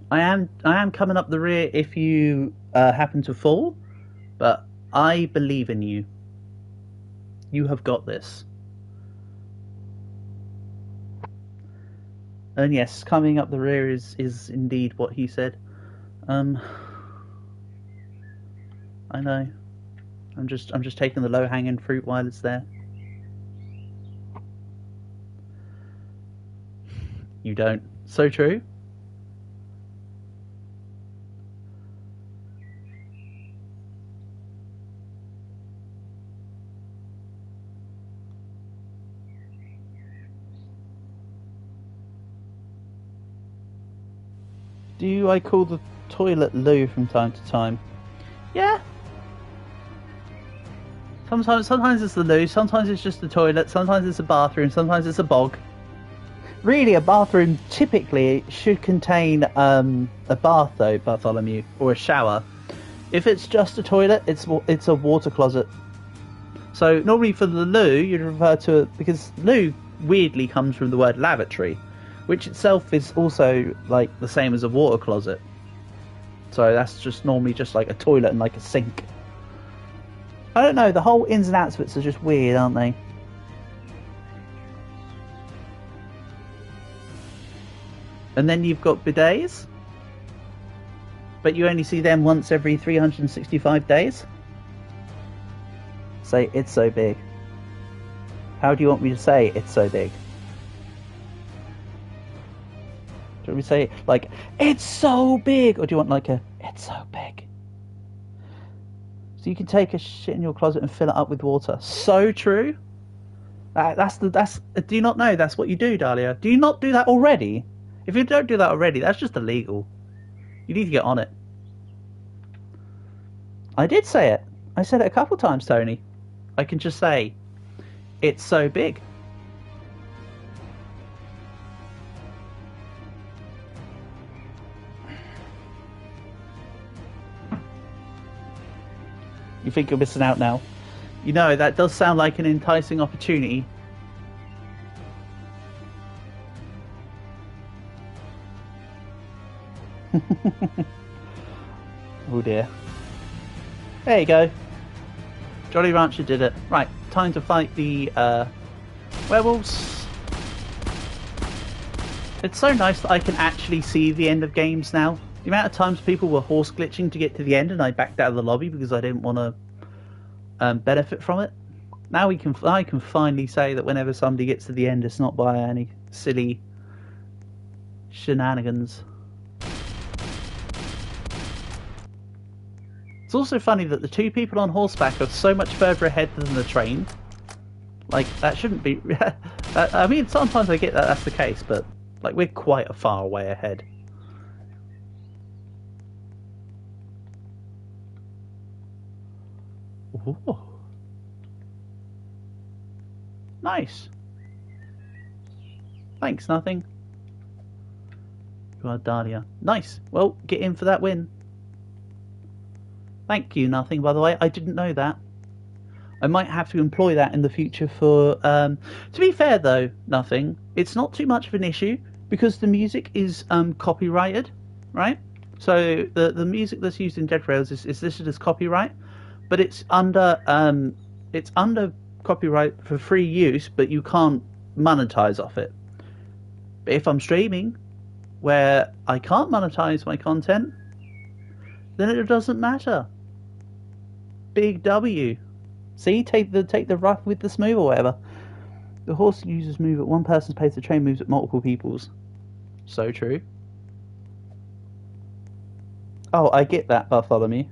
I am coming up the rear if you happen to fall, but I believe in you. You have got this. And yes, coming up the rear is indeed what he said. I know. I'm just taking the low-hanging fruit while it's there. You don't. So true. Do I call the toilet loo from time to time? Yeah. Sometimes it's the loo, sometimes it's just the toilet, sometimes it's a bathroom, sometimes it's a bog. Really, a bathroom typically should contain a bath, though, Bartholomew, or a shower. If it's just a toilet, it's a water closet. So normally for the loo, you'd refer to it because loo weirdly comes from the word lavatory, which itself is also like the same as a water closet. So that's just normally just like a toilet and like a sink. I don't know, the whole ins and outs of it are just weird, aren't they? And then you've got bidets, but you only see them once every 365 days. Say, it's so big. How do you want me to say it's so big? Do we say like it's so big, or do you want like a it's so big? So you can take a shit in your closet and fill it up with water. So true. That's do you not know that's what you do, Dahlia? Do you not do that already? If you don't do that already, that's just illegal. You need to get on it. I did say it. I said it a couple times, Tony. I can just say it's so big. You think you're missing out now? You know, that does sound like an enticing opportunity. Oh dear. There you go. Jolly Rancher did it. Right, time to fight the werewolves. It's so nice that I can actually see the end of games now. The amount of times people were horse glitching to get to the end and I backed out of the lobby because I didn't want to benefit from it. Now I can finally say that whenever somebody gets to the end, it's not by any silly shenanigans. It's also funny that the two people on horseback are so much further ahead than the train. Like, that shouldn't be... I mean, sometimes I get that that's the case, but, like, we're quite a far way ahead. Ooh. Nice. Thanks, nothing. You are Dahlia. Nice. Well, get in for that win. Thank you, nothing, by the way. I didn't know that. I might have to employ that in the future for... to be fair, though, nothing. It's not too much of an issue because the music is copyrighted, right? So the music that's used in Dead Rails is listed as copyright, but it's under copyright for free use, but you can't monetize off it. But if I'm streaming, where I can't monetize my content, then it doesn't matter. Big W. See, take the rough with the smooth or whatever. The horse users move at one person's pace. The train moves at multiple people's. So true. Oh, I get that, Bartholomew.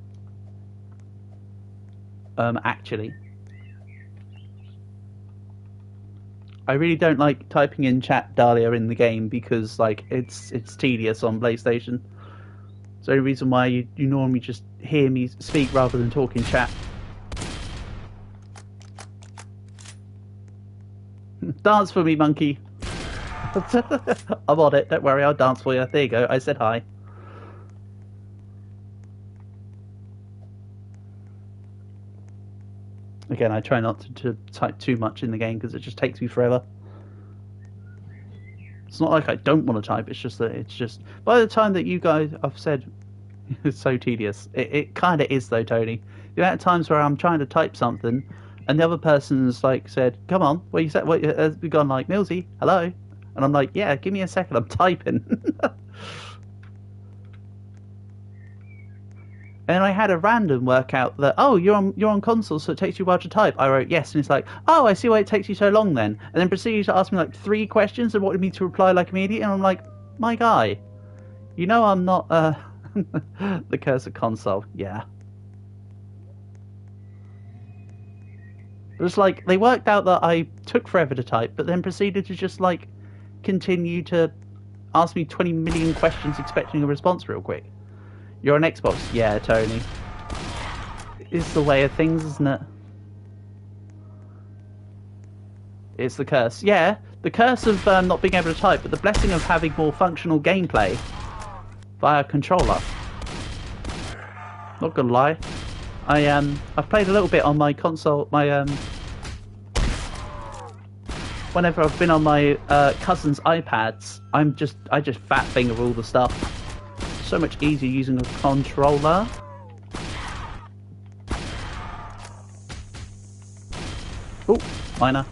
Actually, I really don't like typing in chat Dahlia in the game because, like, it's tedious on PlayStation. It's the only reason why you normally just hear me speak rather than talk in chat. Dance for me, monkey. I'm on it, don't worry, I'll dance for you. There you go, I said hi. Again, I try not to type too much in the game because it just takes me forever. It's not like I don't want to type, it's just that it's just... By the time that you guys have said it's so tedious, it kind of is though, Tony. The amount of times where I'm trying to type something and the other person's like said, come on, what you said, what has gone like, Millsy, hello? And I'm like, yeah, give me a second, I'm typing. And I had a random workout that, oh, you're on console, so it takes you a while to type. I wrote yes, and it's like, oh, I see why it takes you so long then. And then proceeded to ask me like 3 questions and wanted me to reply like immediately, and I'm like, my guy, you know I'm not the curse of console, yeah. It was like, they worked out that I took forever to type, but then proceeded to just, like, continue to ask me 20 million questions expecting a response real quick. You're on Xbox? Yeah, Tony. It's the way of things, isn't it? It's the curse. Yeah, the curse of not being able to type, but the blessing of having more functional gameplay via controller. Not gonna lie. I've played a little bit on my console, whenever I've been on my cousin's iPads, I just fat finger all the stuff. So much easier using a controller. Oh, minor.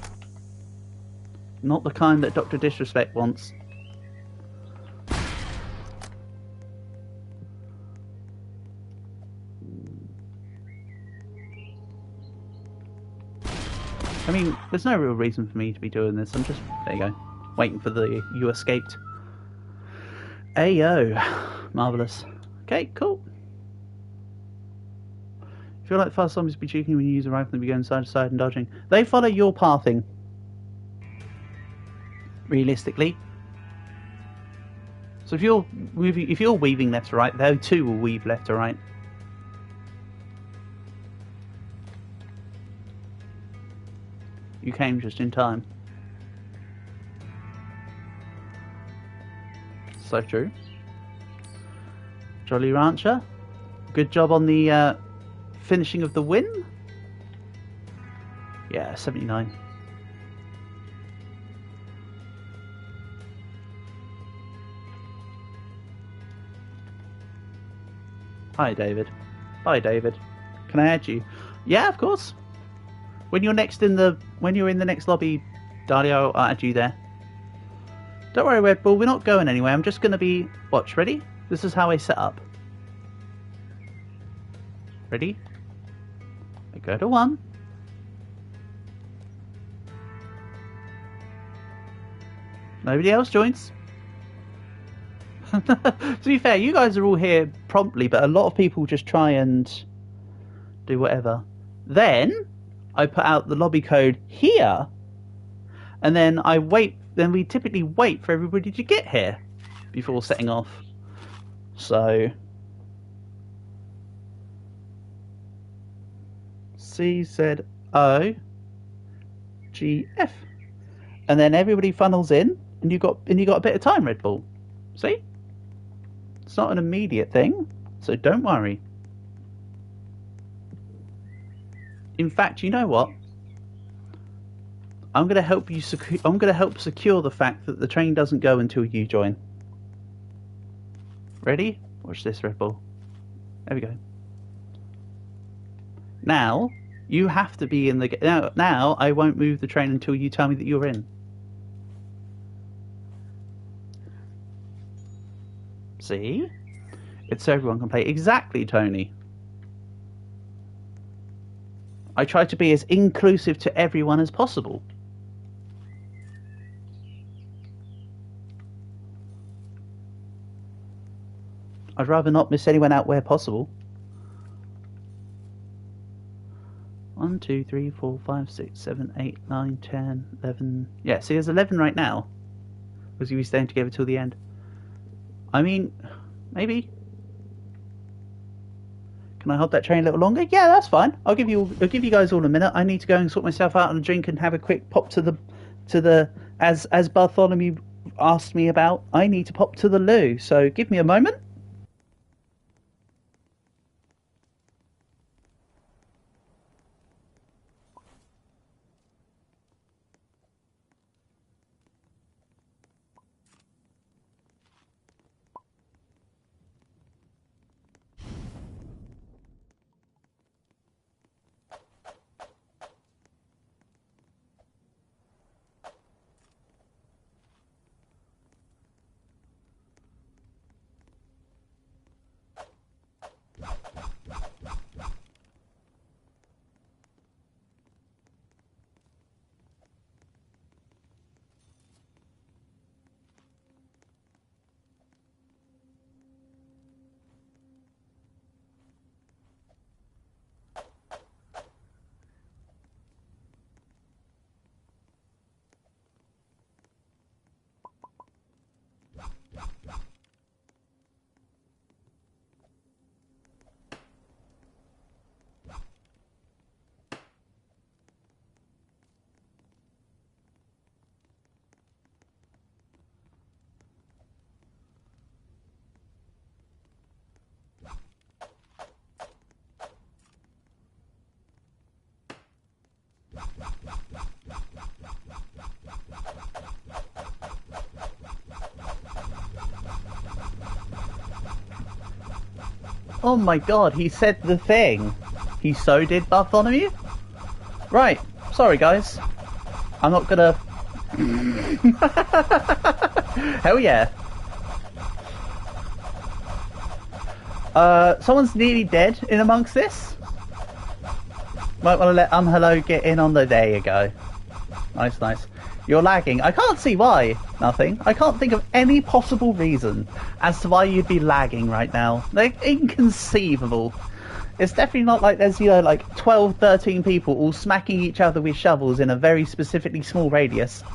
Not the kind that Dr. Disrespect wants. I mean, there's no real reason for me to be doing this. I'm just, there you go, waiting for the you escaped. Ayo, marvellous. Okay, cool. I feel like fast zombies be cheeky when you use a rifle and be going side to side and dodging. They follow your pathing. Realistically. So if you're weaving left to right, they too will weave left to right. You came just in time. So true. Jolly Rancher. Good job on the finishing of the win. Yeah, 79. Hi, David. Bye, David. Can I add you? Yeah, of course. When you're in the next lobby, Dahlia, I'll add you there. Don't worry, Red Bull, we're not going anywhere. I'm just going to be... Watch, ready? This is how I set up. Ready? I go to 1. Nobody else joins. To be fair, you guys are all here promptly, but a lot of people just try and do whatever. Then I put out the lobby code here, and then I wait. Then we typically wait for everybody to get here before setting off. So CZOGF, and then everybody funnels in, and you got a bit of time, Red Bull. See, it's not an immediate thing, so don't worry. In fact, you know what? I'm going to help you. I'm going to help secure the fact that the train doesn't go until you join. Ready? Watch this, Red Bull. There we go. Now you have to be in the. Now I won't move the train until you tell me that you're in. See? It's so everyone can play. Exactly, Tony. I try to be as inclusive to everyone as possible. I'd rather not miss anyone out where possible. 1, 2, 3, 4, 5, 6, 7, 8, 9, 10, 11. Yeah, see, there's 11 right now. Because you'll be staying together till the end. I mean, maybe. Can I hold that train a little longer? Yeah, that's fine. I'll give you guys all a minute. I need to go and sort myself out on a drink and have a quick pop to the as Bartholomew asked me about. I need to pop to the loo. So give me a moment. Oh my god, he said the thing. He so did Bartholomew? Right, sorry guys. I'm not gonna... Hell yeah. Someone's nearly dead in amongst this. Might want to let Unhello get in on the... There you go. Nice, nice. You're lagging. I can't see why. Nothing. I can't think of any possible reason as to why you'd be lagging right now. Like, inconceivable. It's definitely not like there's, you know, like 12, 13 people all smacking each other with shovels in a very specifically small radius.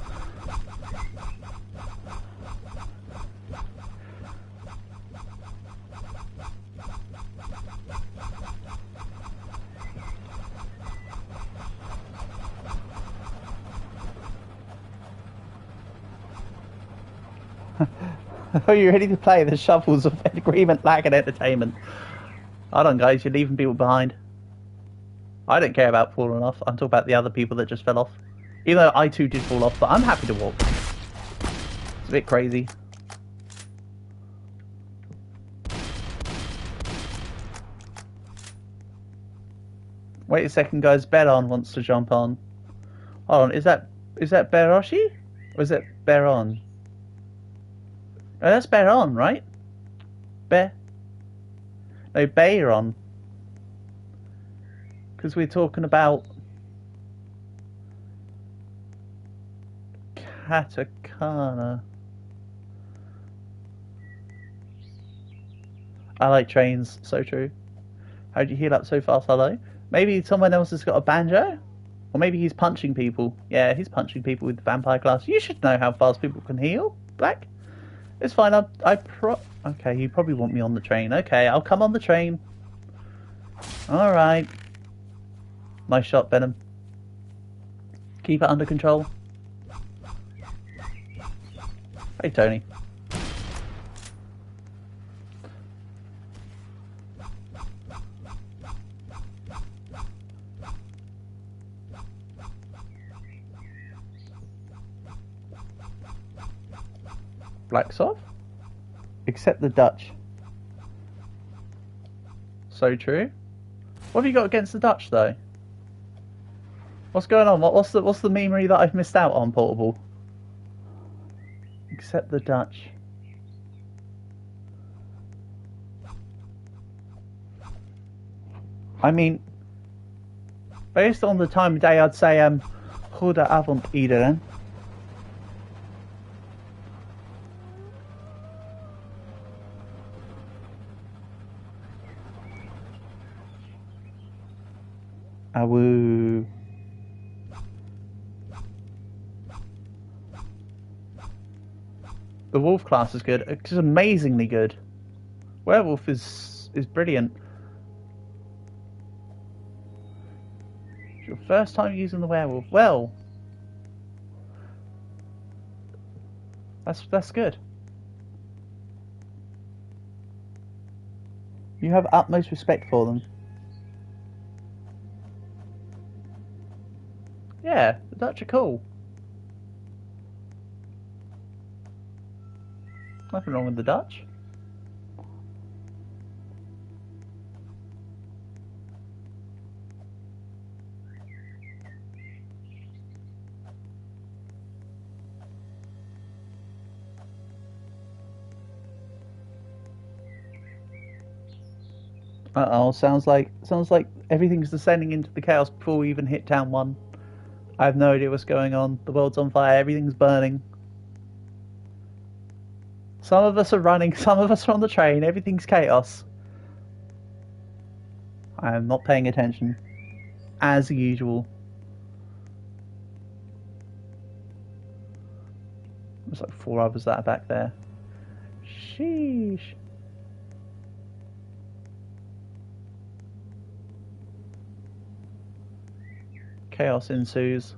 Are you ready to play the shovels of agreement, lag, and entertainment? Hold on, guys, you're leaving people behind. I don't care about falling off. I'm talking about the other people that just fell off. Even though I too did fall off, but I'm happy to walk. It's a bit crazy. Wait a second, guys. Beron wants to jump on. Hold on, is that Beroshi? Or is it Beron? Oh, that's Beron, right? No, Bayron. Because we're talking about Katakana. I like trains, so true. How'd you heal up so fast, hello? Maybe someone else has got a banjo? Or maybe he's punching people. Yeah, he's punching people with the vampire class. You should know how fast people can heal, Black. It's fine, Okay, you probably want me on the train. Okay, I'll come on the train. Alright. Nice shot, Venom. Keep it under control. Hey, Tony. Black's off? Except the Dutch. So true. What have you got against the Dutch, though? What's going on? What's the memory that I've missed out on, Portable? Except the Dutch. I mean, based on the time of day, I'd say goedenavond iedereen. Awoo. The wolf class is good. It's amazingly good. Werewolf is brilliant. It's your first time using the werewolf. Well, that's good. You have utmost respect for them. Yeah, the Dutch are cool. Nothing wrong with the Dutch. Uh-oh, sounds like everything's descending into the chaos before we even hit town 1. I have no idea what's going on. The world's on fire, everything's burning. Some of us are running, some of us are on the train, everything's chaos. I am not paying attention. As usual. There's like 4 others that are back there. Sheesh. Chaos ensues.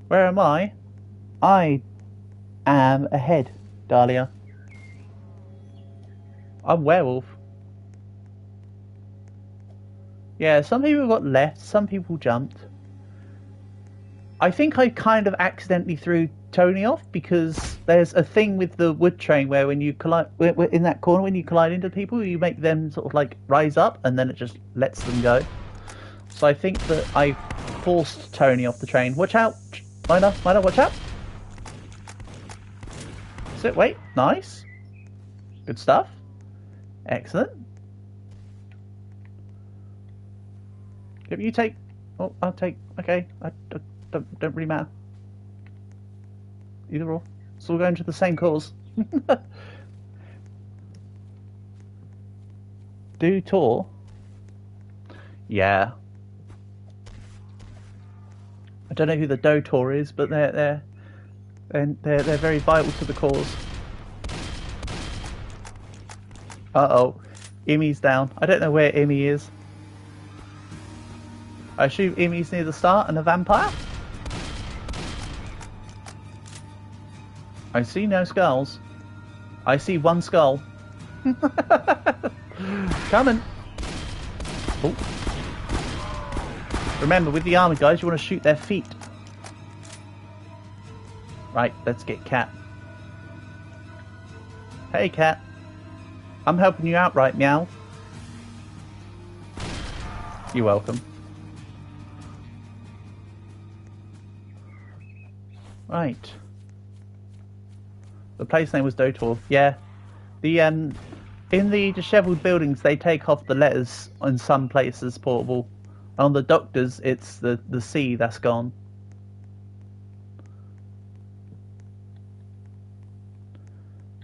Where am I? I am ahead, Dahlia. I'm werewolf. Yeah, some people got left, some people jumped. I think I kind of accidentally threw Tony off because there's a thing with the wood train where when you collide in that corner, when you collide into people, you make them sort of like rise up and then it just lets them go. So I think that I forced Tony off the train. Watch out! Miner, watch out! Sit, wait, nice. Good stuff. Excellent. If you take... Oh, I'll take... Okay, I don't really matter. Either or. It's all going to the same cause. Do tour? Yeah. I don't know who the Dotor is, but they're very vital to the cause. Uh-oh. Imi's down. I don't know where Imi is. I assume Imi's near the start and a vampire? I see no skulls. I see one skull. Coming. Oh. Remember, with the armor guys, you want to shoot their feet. Right, let's get Cat. Hey, Cat. I'm helping you out, right, Meow? You're welcome. Right. The place name was Dotor. Yeah. The in the dishevelled buildings, they take off the letters in some places, Portable. On the doctors, it's the C that's gone.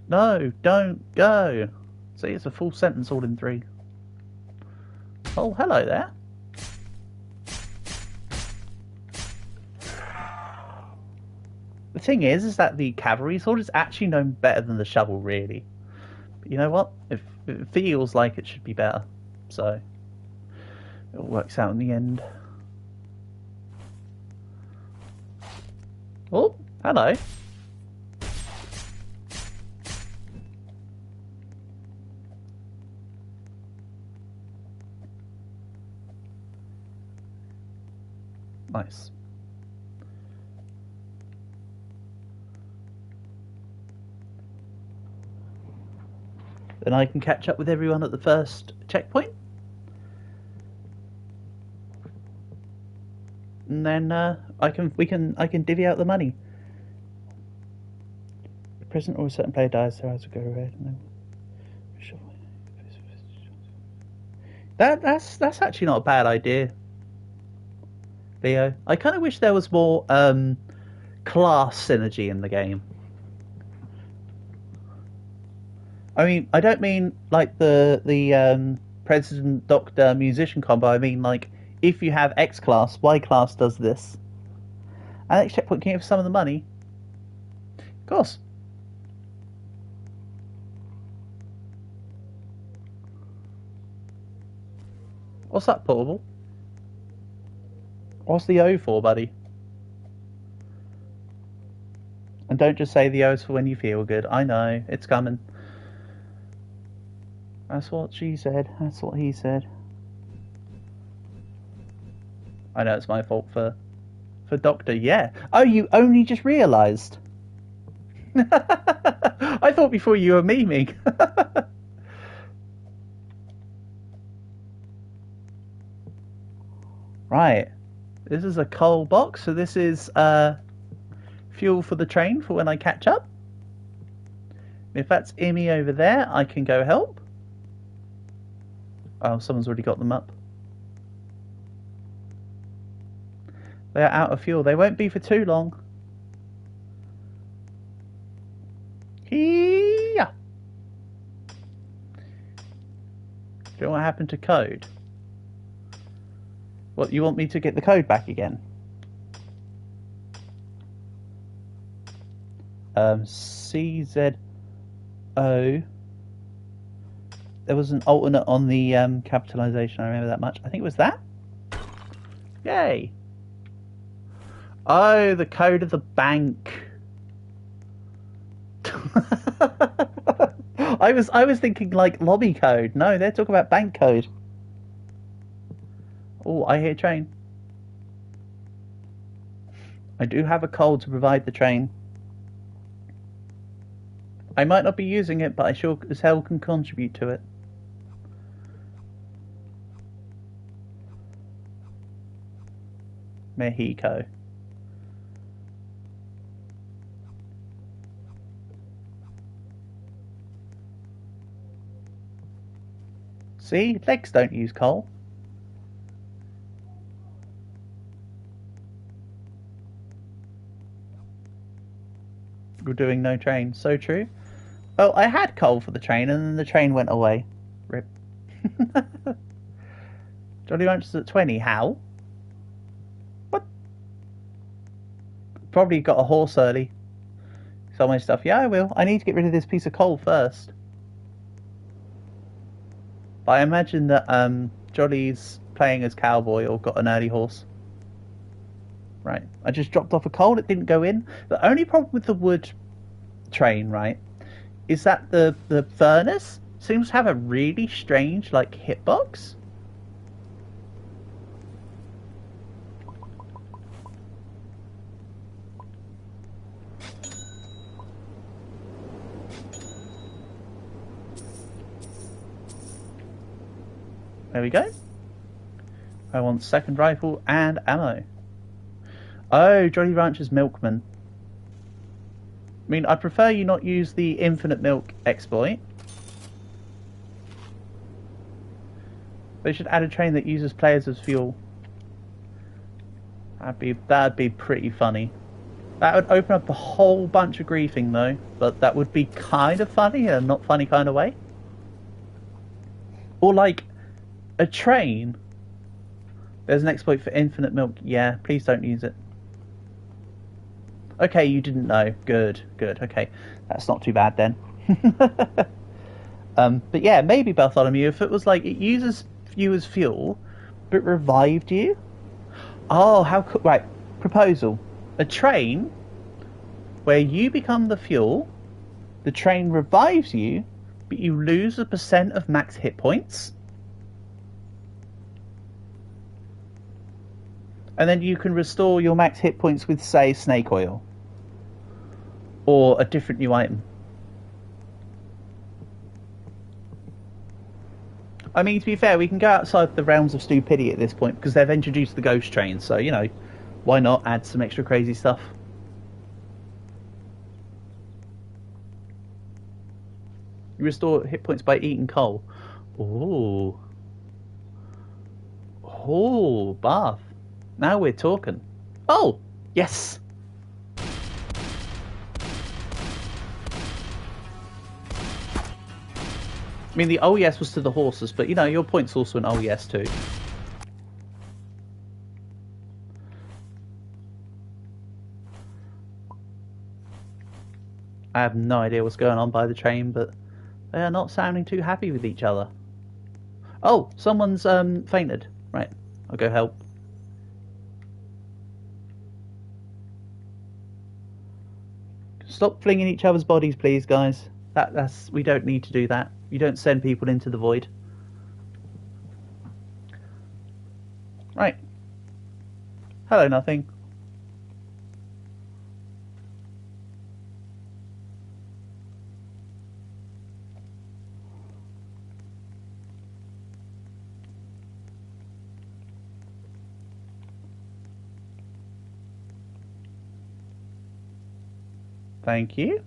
No, don't go. See, it's a full sentence all in 3. Oh, hello there. The thing is that the cavalry sword is actually known better than the shovel, really. But you know what? It feels like it should be better, so it all works out in the end. Oh, hello. Nice. Then I can catch up with everyone at the first checkpoint. And then I can divvy out the money. The present or a certain player dies, their eyes will go red. And then... That's actually not a bad idea, Leo. I kind of wish there was more class synergy in the game. I mean, I don't mean like the president, doctor, musician combo. I mean like if you have X class, Y class does this. And next checkpoint can you have some of the money? Of course. What's that, portable? What's the O for, buddy? And don't just say the O's for when you feel good. I know, it's coming. That's what she said. That's what he said. I know it's my fault for Doctor. Yeah. Oh, you only just realised. I thought before you were memeing. Right. This is a coal box, so this is fuel for the train for when I catch up. If that's Imi over there, I can go help. Oh, someone's already got them up. They're out of fuel. They won't be for too long. Yeah. Do you know what happened to code? What, you want me to get the code back again? CZO. There was an alternate on the capitalization, I remember that much. I think it was that. Yay. Oh, the code of the bank. I was thinking like lobby code. No, they're talking about bank code. Oh, I hear train. I do have a coal to provide the train. I might not be using it, but I sure as hell can contribute to it. Mexico. See, legs don't use coal. We're doing no train. So true. Well, I had coal for the train, and then the train went away. Rip. Jolly Ranchers at 20. How? What? Probably got a horse early. Sell my stuff. Yeah, I will. I need to get rid of this piece of coal first. But I imagine that Jolly's playing as cowboy or got an early horse. Right. I just dropped off a coal. It didn't go in. The only problem with the wood train, right, is that the furnace seems to have a really strange, like, hitbox. There we go. I want second rifle and ammo. Oh, Jolly Rancher's milkman. I mean, I prefer you not use the infinite milk exploit. They should add a train that uses players as fuel. That'd be pretty funny. That would open up a whole bunch of griefing though, but that would be kind of funny in a not funny kind of way. Or like a train. There's an exploit for infinite milk. Yeah, please don't use it. Okay, you didn't know. Good, good. Okay, that's not too bad then. But yeah, maybe Bartholomew, if it was like it uses you as fuel, but revived you. Oh, how cool! Right, proposal: a train where you become the fuel, the train revives you, but you lose a percent of max hit points, and then you can restore your max hit points with, say, snake oil or a different new item. I mean, to be fair, we can go outside the realms of stupidity at this point because they've introduced the ghost train, so, you know, why not add some extra crazy stuff? You restore hit points by eating coal. Ooh. Oh, bath. Now we're talking. Oh, yes. I mean, the oh yes was to the horses, but, you know, your point's also an oh yes too. I have no idea what's going on by the train, but they are not sounding too happy with each other. Oh, someone's fainted. Right, I'll go help. Stop flinging each other's bodies, please, guys. That's we don't need to do that. You don't send people into the void. Right. Hello, nothing. Thank you.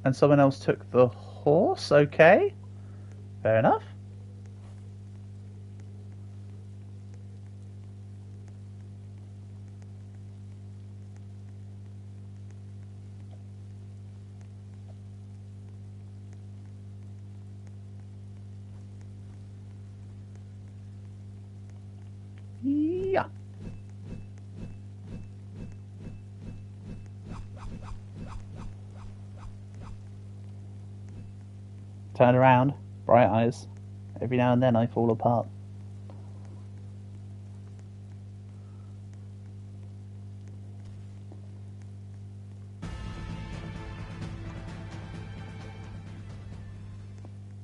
And someone else took the horse, okay. Fair enough. Yeah. Turn around, bright eyes. Every now and then I fall apart.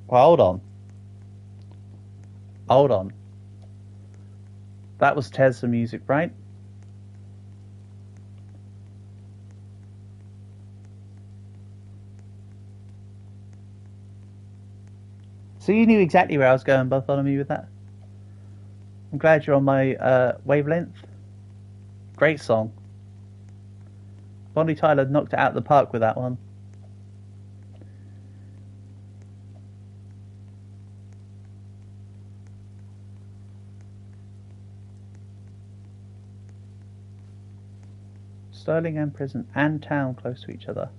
Well, hold on. Hold on. That was Tesla music, right? So you knew exactly where I was going, Bartholomew, with that. I'm glad you're on my wavelength. Great song. Bonnie Tyler knocked it out of the park with that one. Sterling and prison and town close to each other.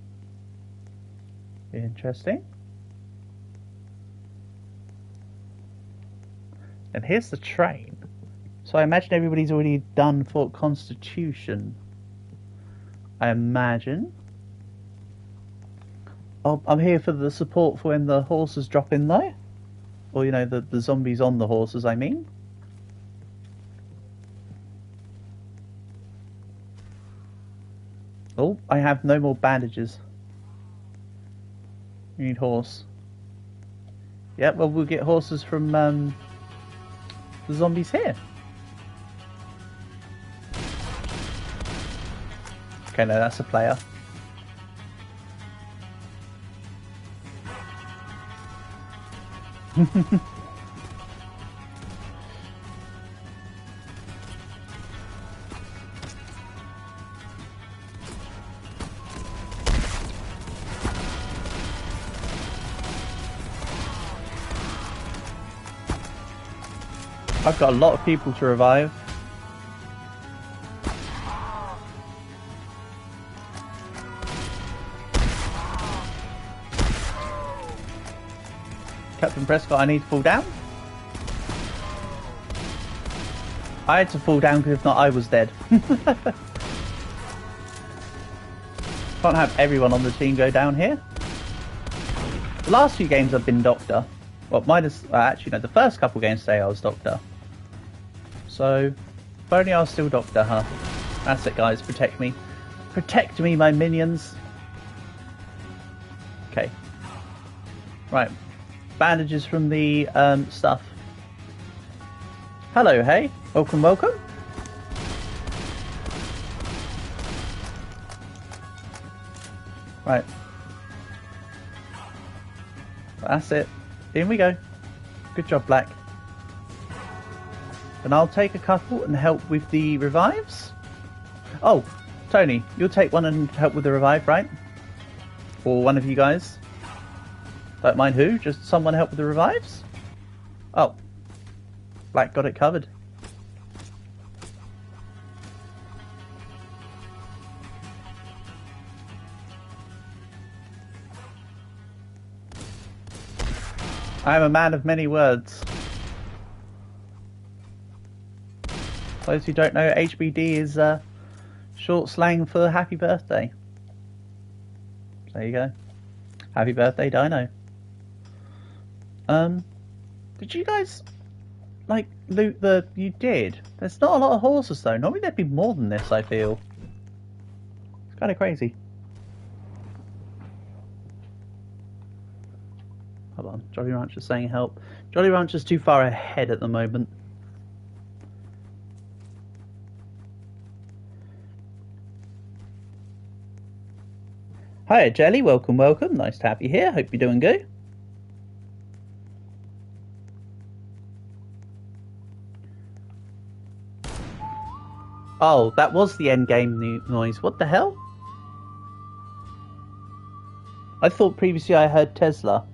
Interesting. And here's the train. So I imagine everybody's already done Fort Constitution. I imagine. Oh, I'm here for the support for when the horses drop in though. Or, you know, the zombies on the horses, I mean. Oh, I have no more bandages. You need horse. Yeah, well, we'll get horses from the zombies here. Okay, no, that's a player. I've got a lot of people to revive. Captain Prescott, I need to fall down. I had to fall down because if not I was dead. Can't have everyone on the team go down here. The last few games I've been Doctor. Well, minus... actually, no, the first couple games today I was Doctor. So, if only I was still Doctor, huh? That's it, guys. Protect me. Protect me, my minions. Okay. Right. Bandages from the stuff. Hello, hey. Welcome, welcome. Right. That's it. In we go. Good job, Black. And I'll take a couple and help with the revives. Oh, Tony, you'll take one and help with the revive, right? Or one of you guys. Don't mind who, just someone help with the revives? Oh. Black got it covered. I am a man of many words. For those who don't know, HBD is short slang for happy birthday. There you go. Happy birthday, Dino. Did you guys like loot the... You did? There's not a lot of horses though. Normally there'd be more than this, I feel. It's kind of crazy. Hold on, Jolly Rancher's saying help. Jolly Rancher's too far ahead at the moment. Hi Jelly, welcome, welcome. Nice to have you here. Hope you're doing good. Oh, that was the end game noise. What the hell? I thought previously I heard Tesla.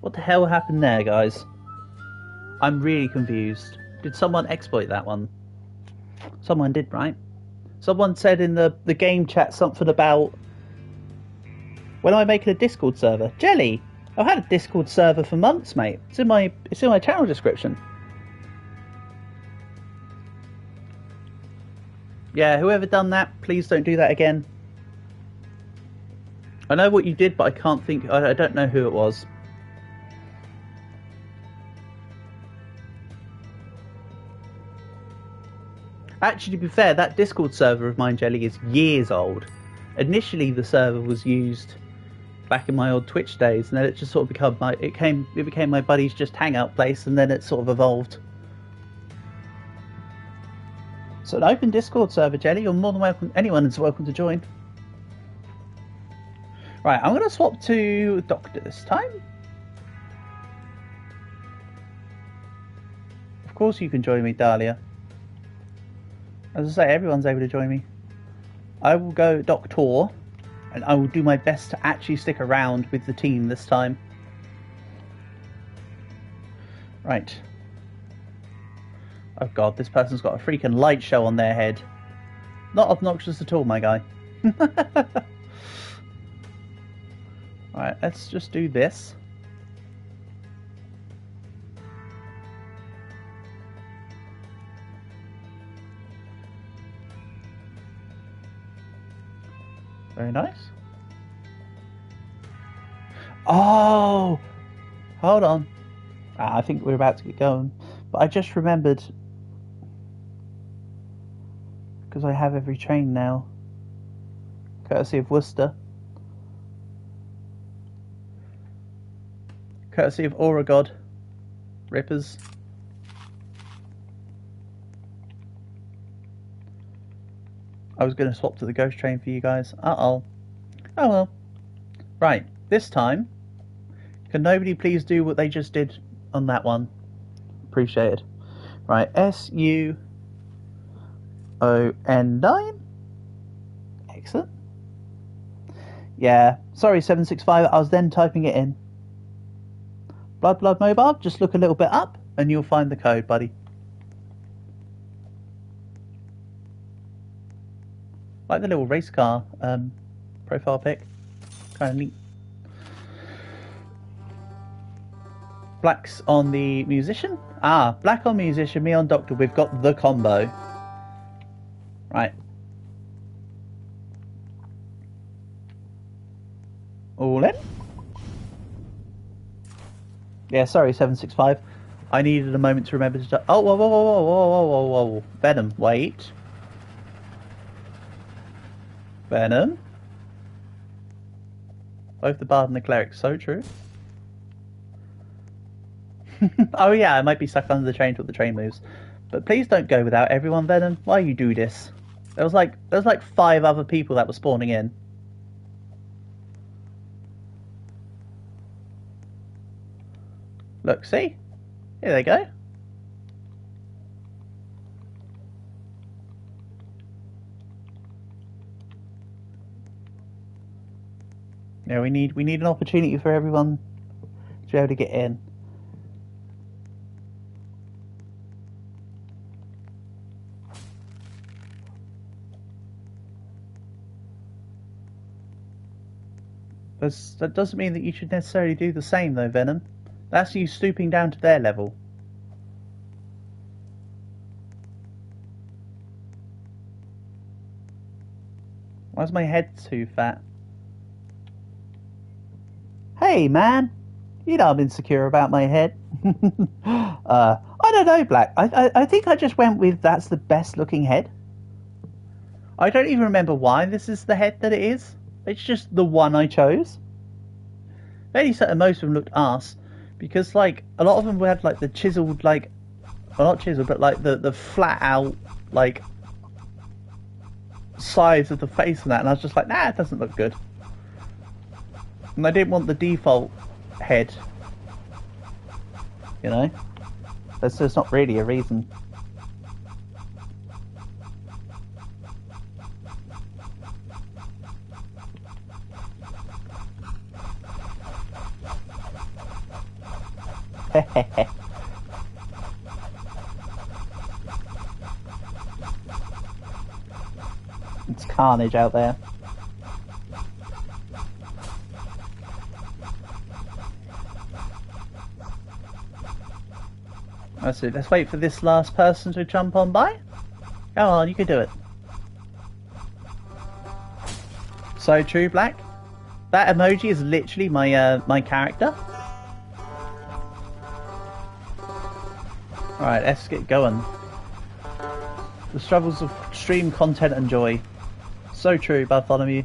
What the hell happened there, guys? I'm really confused. Did someone exploit that one? Someone did, right? Someone said in the game chat something about... When am I making a Discord server? Jelly! I've had a Discord server for months, mate. It's in my channel description. Yeah, whoever done that, please don't do that again. I know what you did, but I can't think... I don't know who it was. Actually, to be fair, that Discord server of mine, Jelly, is years old. Initially, the server was used back in my old Twitch days, and then it just sort of became my buddy's just hangout place, and then it sort of evolved. So an open Discord server, Jelly. You're more than welcome. Anyone is welcome to join. Right, I'm going to swap to Doctor this time. Of course, you can join me, Dahlia. As I say, everyone's able to join me. I will go Doctor, and I will do my best to actually stick around with the team this time. Right. Oh god, this person's got a freaking light show on their head. Not obnoxious at all, my guy. Alright, let's just do this. Very nice. Oh! Hold on. I think we're about to get going. But I just remembered... Because I have every train now. Courtesy of Worcester. Courtesy of Aura God. Rippers. I was going to swap to the ghost train for you guys. Uh-oh. Oh well. Right, this time, can nobody please do what they just did on that one? Appreciated. Right, SUON9. Excellent. Yeah, sorry 765, I was then typing it in. Blood Mobile, just look a little bit up and you'll find the code, buddy. Like the little race car profile pic. Kind of neat. Black's on the musician. Ah, Black on musician, me on doctor. We've got the combo. Right. All in. Yeah, sorry, 765. I needed a moment to remember to... Oh, whoa, whoa, whoa, whoa, whoa, whoa, whoa, whoa. Venom, wait. Venom? Both the bard and the cleric, so true. Oh yeah, I might be stuck under the train till the train moves. But please don't go without everyone, Venom. Why you do this? There was like 5 other people that were spawning in. Look, see? Here they go. Yeah, we need an opportunity for everyone to be able to get in. That doesn't mean that you should necessarily do the same, though, Venom. That's you stooping down to their level. Why's my head too fat? Hey, man! You know I'm insecure about my head. I don't know, Black. I think I just went with that's the best looking head. I don't even remember why this is the head that it is. It's just the one I chose. Fairly certain most of them looked arse. Because, like, a lot of them had, like, the chiseled, like... Well, not chiseled, but, like, the flat out, like... sides of the face and that. And I was just like, nah, it doesn't look good. And I didn't want the default head. You know? There's not really a reason. It's carnage out there. That's it. Let's wait for this last person to jump on by. Come on, you can do it. So true, Black. That emoji is literally my my character. Alright, let's get going. The struggles of stream content and joy. So true, Bartholomew.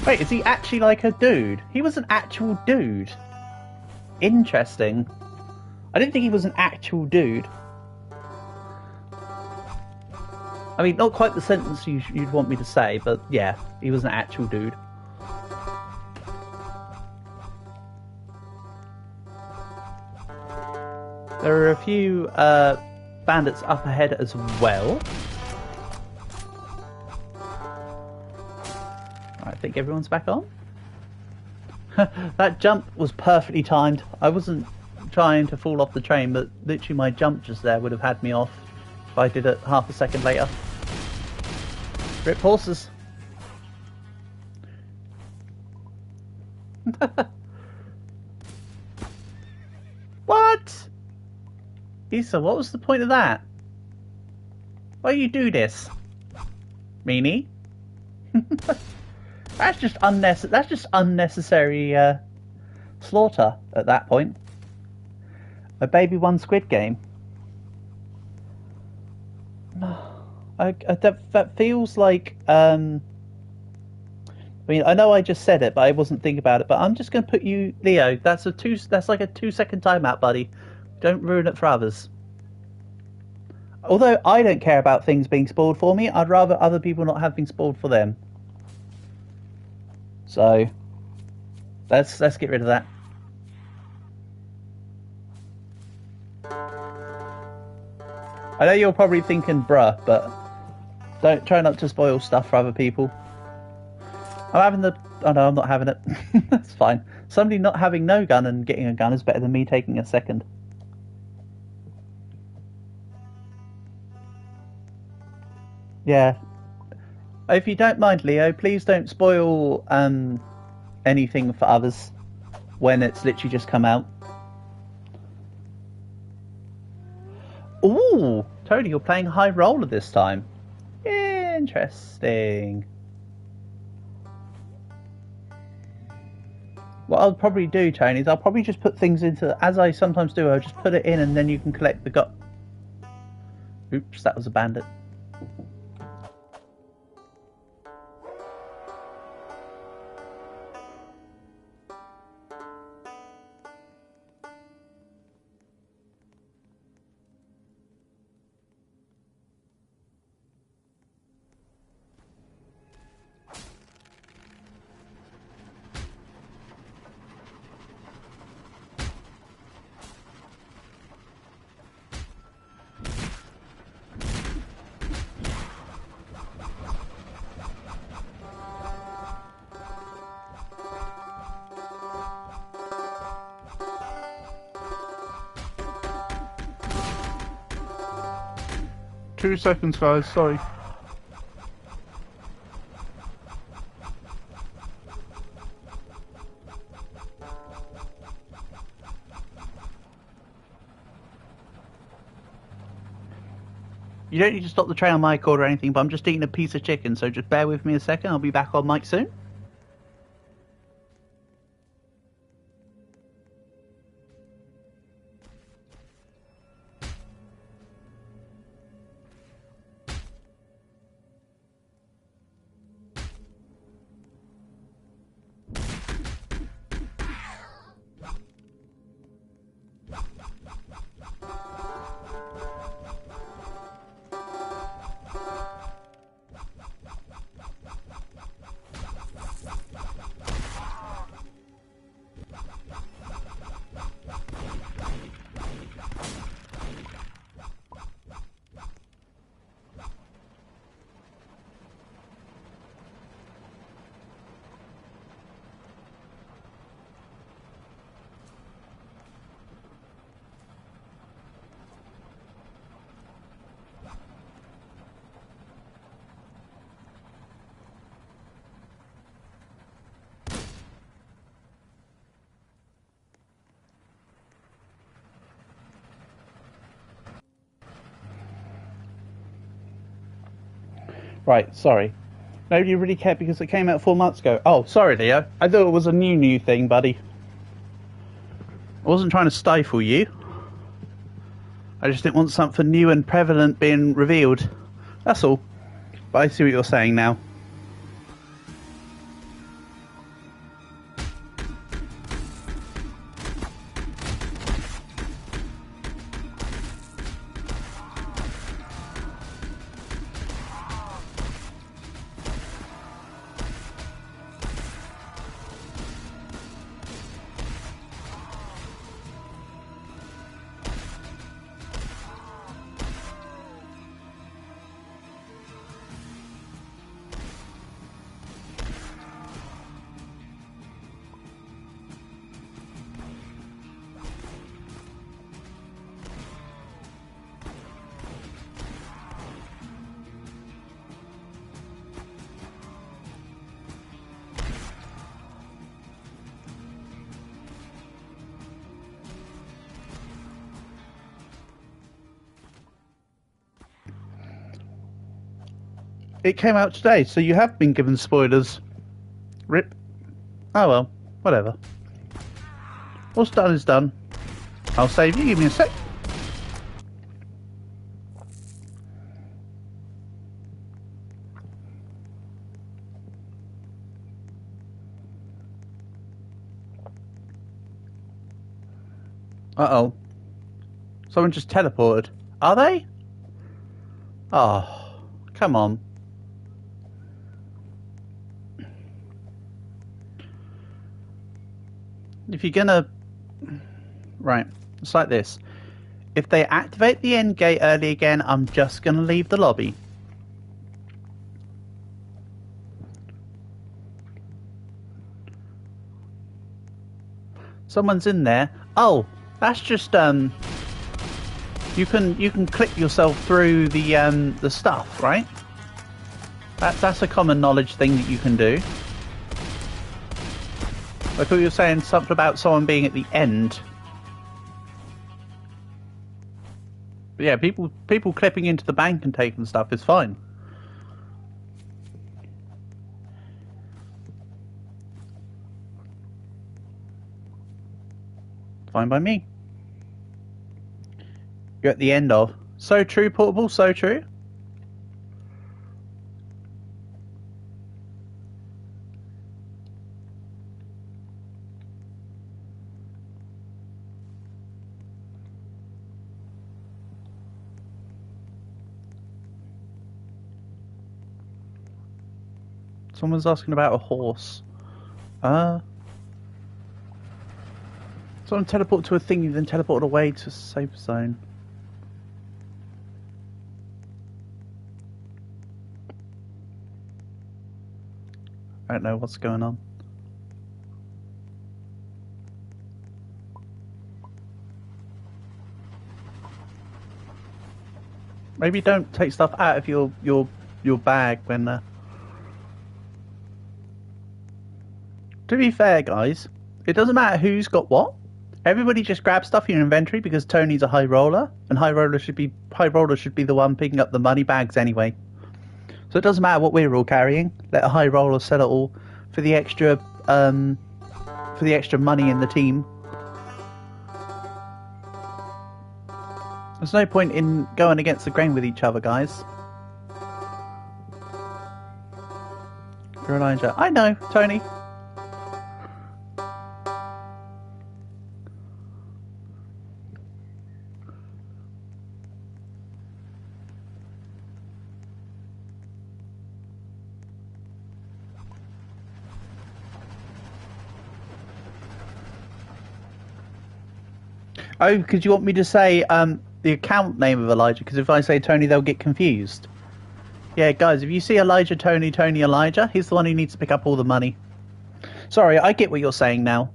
Wait, is he actually like a dude? He was an actual dude. Interesting. I didn't think he was an actual dude. I mean, not quite the sentence you'd want me to say, but yeah, he was an actual dude. There are a few bandits up ahead as well. I think everyone's back on. That jump was perfectly timed. I wasn't trying to fall off the train, but literally my jump just there would have had me off if I did it half a second later. Rip horses. What? Issa, what was the point of that? Why you do this? Meanie? That's just unnecessary slaughter at that point. A baby one Squid Game. That feels like I mean, I know I just said it, but I wasn't thinking about it. But I'm just going to put you, Leo. That's like a 2-second timeout, buddy. Don't ruin it for others. Although I don't care about things being spoiled for me, I'd rather other people not have things spoiled for them. So let's get rid of that. I know you're probably thinking, bruh, but don't try not to spoil stuff for other people. I'm having the... Oh no, I'm not having it. That's fine. Somebody not having no gun and getting a gun is better than me taking a second. Yeah. If you don't mind, Leo, please don't spoil anything for others when it's literally just come out. Tony, you're playing high roller this time. Interesting. What I'll probably do, Tony, is I'll probably just put things into, as I sometimes do, I'll just put it in and then you can collect the Oops, that was a bandit. Two seconds, guys, sorry. You don't need to stop the train on my cord or anything, but I'm just eating a piece of chicken, so just bear with me a second. I'll be back on mic soon. Right, sorry. Nobody really cared because it came out 4 months ago. Oh, sorry, Leo. I thought it was a new thing, buddy. I wasn't trying to stifle you. I just didn't want something new and prevalent being revealed. That's all. But I see what you're saying now. It came out today, so you have been given spoilers. Rip. Oh well, whatever. What's done is done. I'll save you, give me a sec. Uh-oh. Someone just teleported. Are they? Oh, come on. If you're gonna... Right, it's like this. If they activate the end gate early again, I'm just gonna leave the lobby. Someone's in there. Oh, that's just you can click yourself through the stuff, right? That's a common knowledge thing that you can do. I thought you were saying something about someone being at the end. But yeah, people clipping into the bank and taking stuff is fine. Fine by me. You're at the end of. So true, Portable, so true. Someone's asking about a horse. Someone teleport to a thing, you then teleport away to a safe zone. I don't know what's going on. Maybe don't take stuff out of your bag when. To be fair, guys, it doesn't matter who's got what. Everybody just grab stuff in your inventory because Tony's a high roller, and high roller should be the one picking up the money bags anyway. So it doesn't matter what we're all carrying. Let a high roller sell it all for the extra money in the team. There's no point in going against the grain with each other, guys. You're Elijah. I know, Tony. Oh, because you want me to say the account name of Elijah? Because if I say Tony, they'll get confused. Yeah, guys, if you see Elijah, Tony, Elijah, he's the one who needs to pick up all the money. Sorry, I get what you're saying now.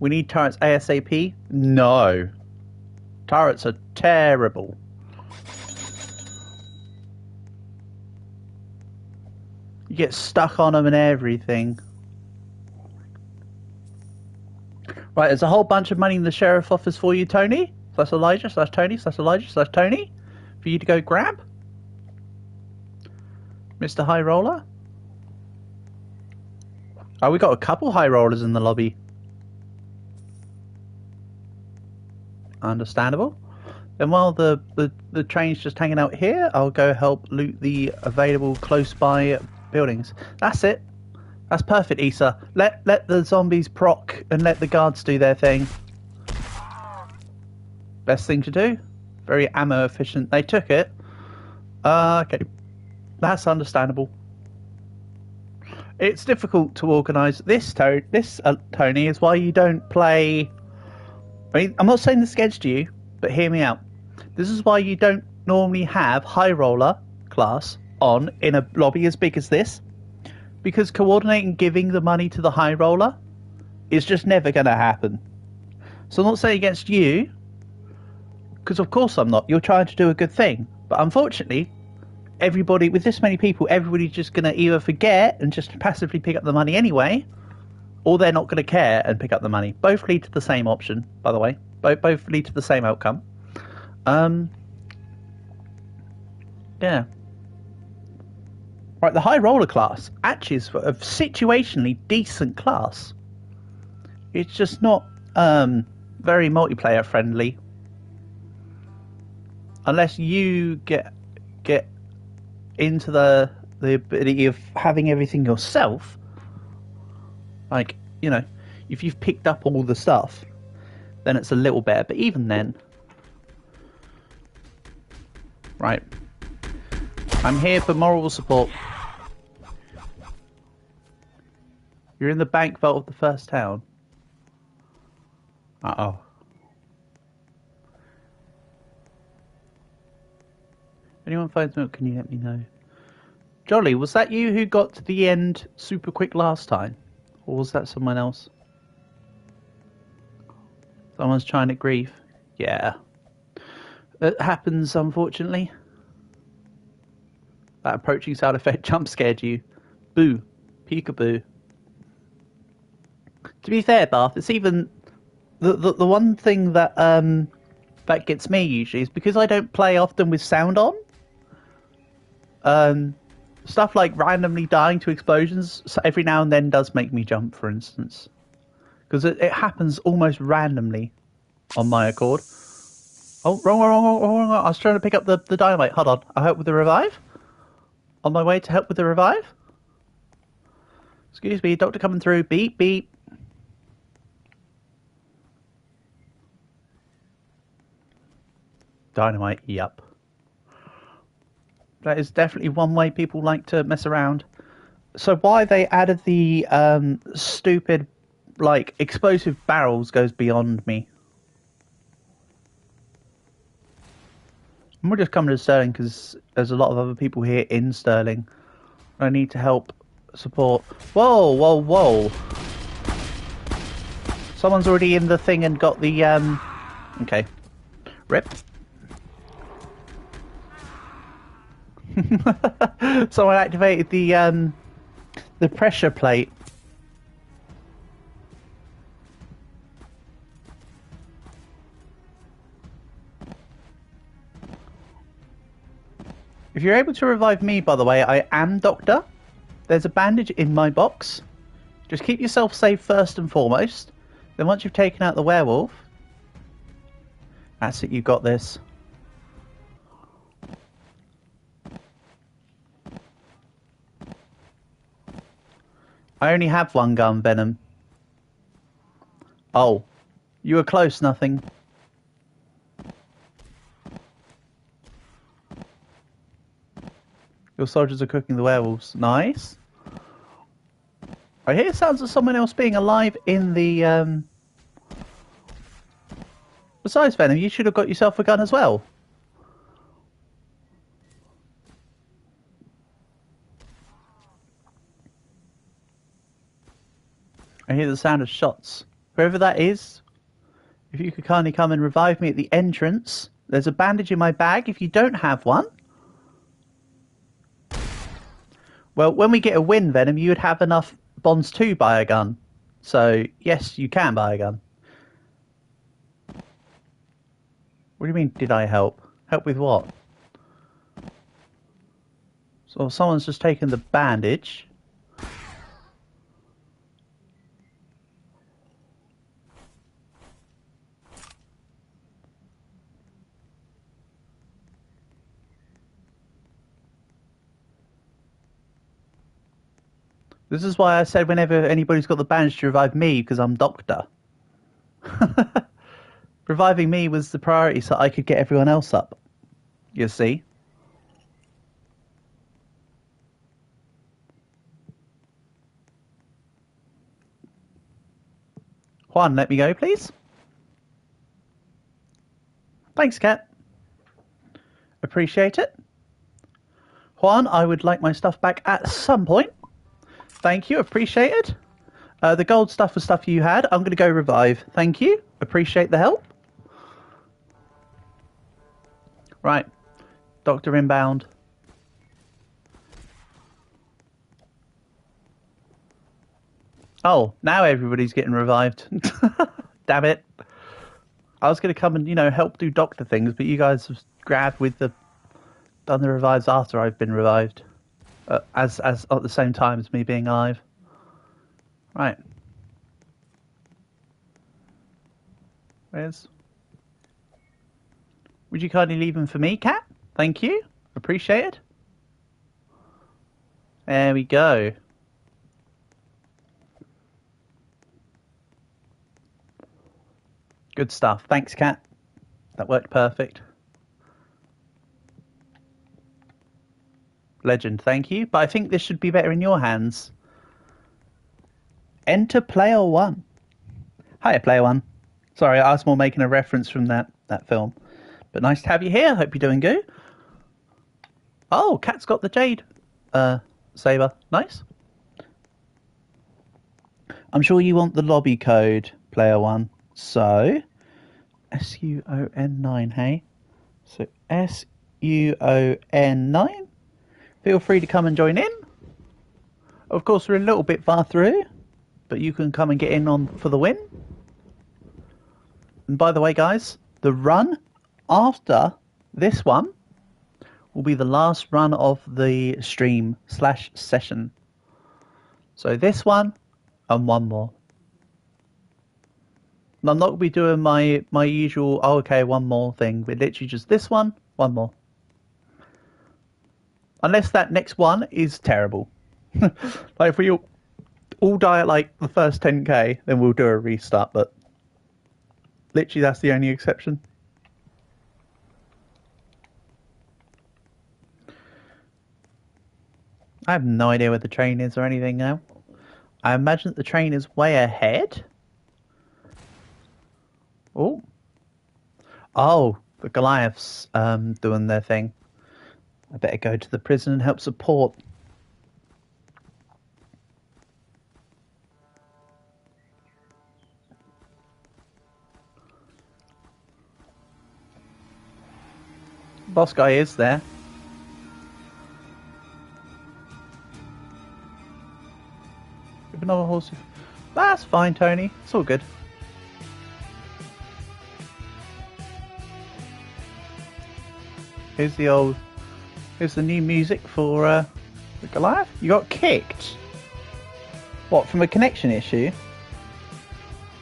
We need turrets ASAP? No. Turrets are terrible. You get stuck on them and everything. Right, there's a whole bunch of money in the sheriff office for you, Tony. / Elijah, / Tony, / Elijah, / Tony. For you to go grab. Mr. High Roller. Oh, we got a couple high rollers in the lobby. Understandable. Then while the train's just hanging out here, I'll go help loot the available close by buildings. That's it. That's perfect, Issa. Let the zombies proc and let the guards do their thing. Best thing to do. Very ammo efficient. They took it. Okay. That's understandable. It's difficult to organise. This, Tony, is why you don't play... I mean, I'm not saying this against you, but hear me out. This is why you don't normally have High Roller class on in a lobby as big as this. Because coordinating giving the money to the high roller is just never going to happen. So I'm not saying against you, because of course I'm not. You're trying to do a good thing. But unfortunately, everybody, with this many people, everybody's just going to either forget and just passively pick up the money anyway, or they're not going to care and pick up the money. Both lead to the same option, by the way. Both lead to the same outcome. Yeah. Right, the high roller class actually is a situationally decent class. It's just not very multiplayer friendly, unless you get into the ability of having everything yourself. Like, you know, if you've picked up all the stuff, then it's a little better. But even then, right, I'm here for moral support. You're in the bank vault of the first town. Uh-oh. If anyone finds milk, can you let me know? Jolly, was that you who got to the end super quick last time? Or was that someone else? Someone's trying to grief. Yeah. It happens, unfortunately. That approaching sound effect jump scared you. Boo. Peekaboo. To be fair, Bath, it's even the one thing that that gets me usually is because I don't play often with sound on. Stuff like randomly dying to explosions every now and then does make me jump, for instance. Because it happens almost randomly on my accord. Oh, wrong. I was trying to pick up the dynamite. Hold on. I'll help with the revive. On my way to help with the revive. Excuse me, doctor coming through. Beep, beep. Dynamite, yep. That is definitely one way people like to mess around. So why they added the stupid, like, explosive barrels goes beyond me. And we're just coming to Sterling because there's a lot of other people here in Sterling. I need to help support. Whoa. Someone's already in the thing and got the, okay. Rip. Someone activated the pressure plate. If you're able to revive me, by the way, I am Doctor. There's a bandage in my box. Just keep yourself safe first and foremost. Then once you've taken out the werewolf, that's it, you've got this. I only have one gun, Venom. Oh, you were close, nothing. Your soldiers are cooking the werewolves. Nice. I hear sounds of someone else being alive in the, Besides, Venom, you should have got yourself a gun as well. I hear the sound of shots. Whoever that is, if you could kindly come and revive me at the entrance. There's a bandage in my bag if you don't have one. Well, when we get a win, Venom, you would have enough bonds to buy a gun. So, yes, you can buy a gun. What do you mean, did I help? Help with what? So, someone's just taken the bandage. This is why I said whenever anybody's got the bandage to revive me, because I'm Doctor. Reviving me was the priority so I could get everyone else up. You see? Juan, let me go, please. Thanks, Cat. Appreciate it. Juan, I would like my stuff back at some point. Thank you, appreciate it. The gold stuff was stuff you had. I'm going to go revive. Thank you. Appreciate the help. Right. Doctor inbound. Oh, now everybody's getting revived. Damn it. I was going to come and, help do doctor things, but you guys have grabbed with done the revives after I've been revived. As at the same time as me being alive. Right. Would you kindly leave them for me, Cat? Thank you. Appreciate it. There we go. Good stuff. Thanks, Cat. That worked perfect. Legend, thank you. But I think this should be better in your hands. Enter Player One. Hiya, Player One. Sorry, I was more making a reference from that film. But nice to have you here. Hope you're doing good. Oh, Cat's got the Jade saber. Nice. I'm sure you want the lobby code, Player One. So, SUON9, hey? So, SUON9. Feel free to come and join in. Of course, we're a little bit far through, but you can come and get in for the win. And by the way, guys, the run after this one will be the last run of the stream slash session. So this one and one more. And I'm not going to be doing my usual, oh, okay, one more thing. But literally just this one more. Unless that next one is terrible. Like if we all die at like the first 10k, then we'll do a restart. But literally that's the only exception. I have no idea where the train is or anything now. I imagine that the train is way ahead. Oh. Oh, the Goliaths doing their thing. I better go to the prison and help support. Boss guy is there. Give another horse. That's fine, Tony. It's all good. Here's the new music for the Goliath. You got kicked. What, from a connection issue?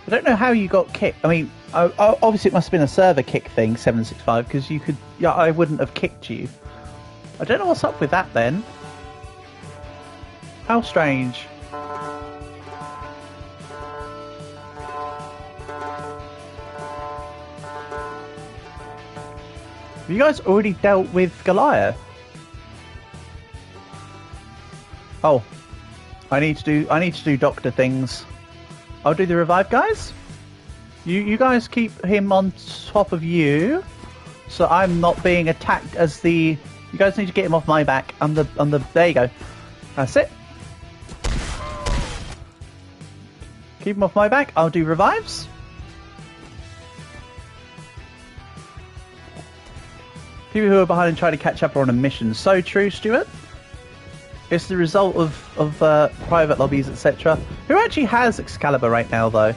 I don't know how you got kicked. I mean, obviously it must have been a server kick thing, 765, because you could. Yeah, I wouldn't have kicked you. I don't know what's up with that then. How strange. Have you guys already dealt with Goliath? Oh, I need to do doctor things. I'll do the revive, guys. You guys keep him on top of you, so I'm not being attacked as the. You guys need to get him off my back. I'm the. There you go. That's it. Keep him off my back. I'll do revives. People who are behind and try to catch up are on a mission. So true, Stuart. It's the result of private lobbies, etc. Who actually has Excalibur right now, though?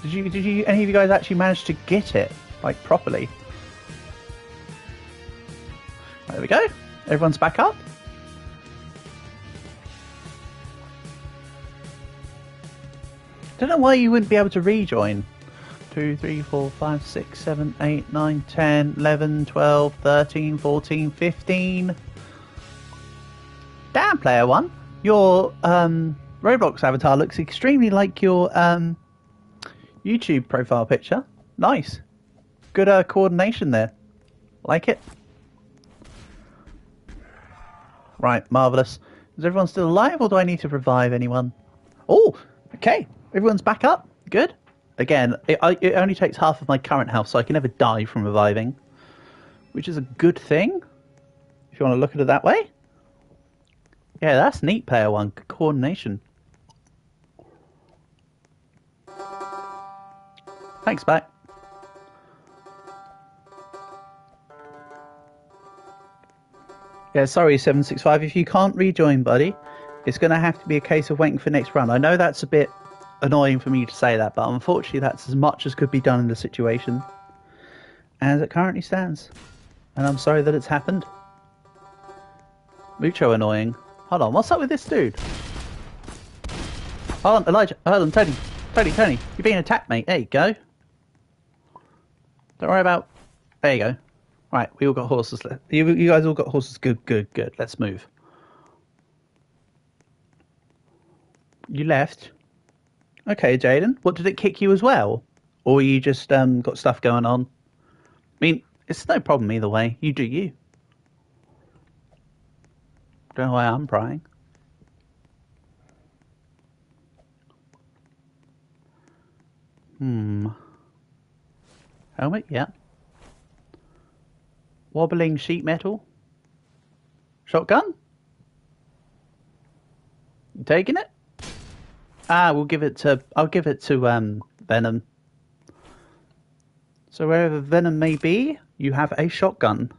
Did you any of you guys actually manage to get it, like, properly? There we go. Everyone's back up. Don't know why you wouldn't be able to rejoin. 2, 3, 4, 5, 6, 7, 8, 9, 10, 11, 12, 13, 14, 15. Damn, player one. Your Roblox avatar looks extremely like your YouTube profile picture. Nice. Good coordination there. Like it. Right, marvellous. Is everyone still alive, or do I need to revive anyone? Oh, okay. Everyone's back up. Good. Again, it only takes half of my current health, so I can never die from reviving. Which is a good thing, if you want to look at it that way. Yeah, that's neat, player one. Good coordination. Thanks, back. Yeah, sorry, 765. If you can't rejoin, buddy, it's going to have to be a case of waiting for next run. I know that's a bit annoying for me to say that, but unfortunately that's as much as could be done in the situation as it currently stands. And I'm sorry that it's happened. Mucho annoying. Hold on, what's up with this dude? Hold on, Elijah. Hold on, Tony. Tony. You're being attacked, mate. There you go. Don't worry about... There you go. Right, we all got horses left. You guys all got horses. Good. Let's move. You left? Okay, Jaden. What, did it kick you as well? Or you just got stuff going on? I mean, it's no problem either way. You do you. Don't know why I'm prying. Helmet, yeah. Wobbling sheet metal. Shotgun? You taking it? I'll give it to Venom. So wherever Venom may be, you have a shotgun.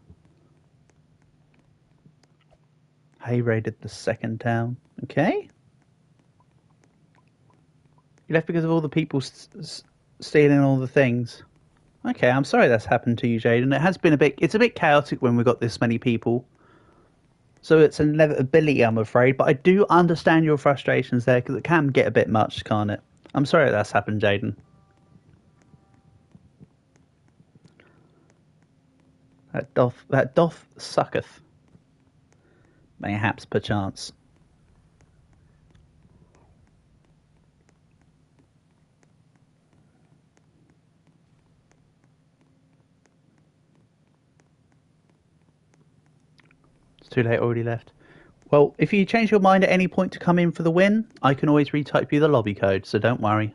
Hay raided the second town. Okay. You left because of all the people stealing all the things. Okay, I'm sorry that's happened to you, Jaden. It's a bit chaotic when we've got this many people. So it's an inevitability, I'm afraid. But I do understand your frustrations there because it can get a bit much, can't it? I'm sorry that's happened, Jaden. That doth sucketh, mayhaps perchance. It's too late, already left. Well, if you change your mind at any point to come in for the win, I can always retype you the lobby code, so don't worry.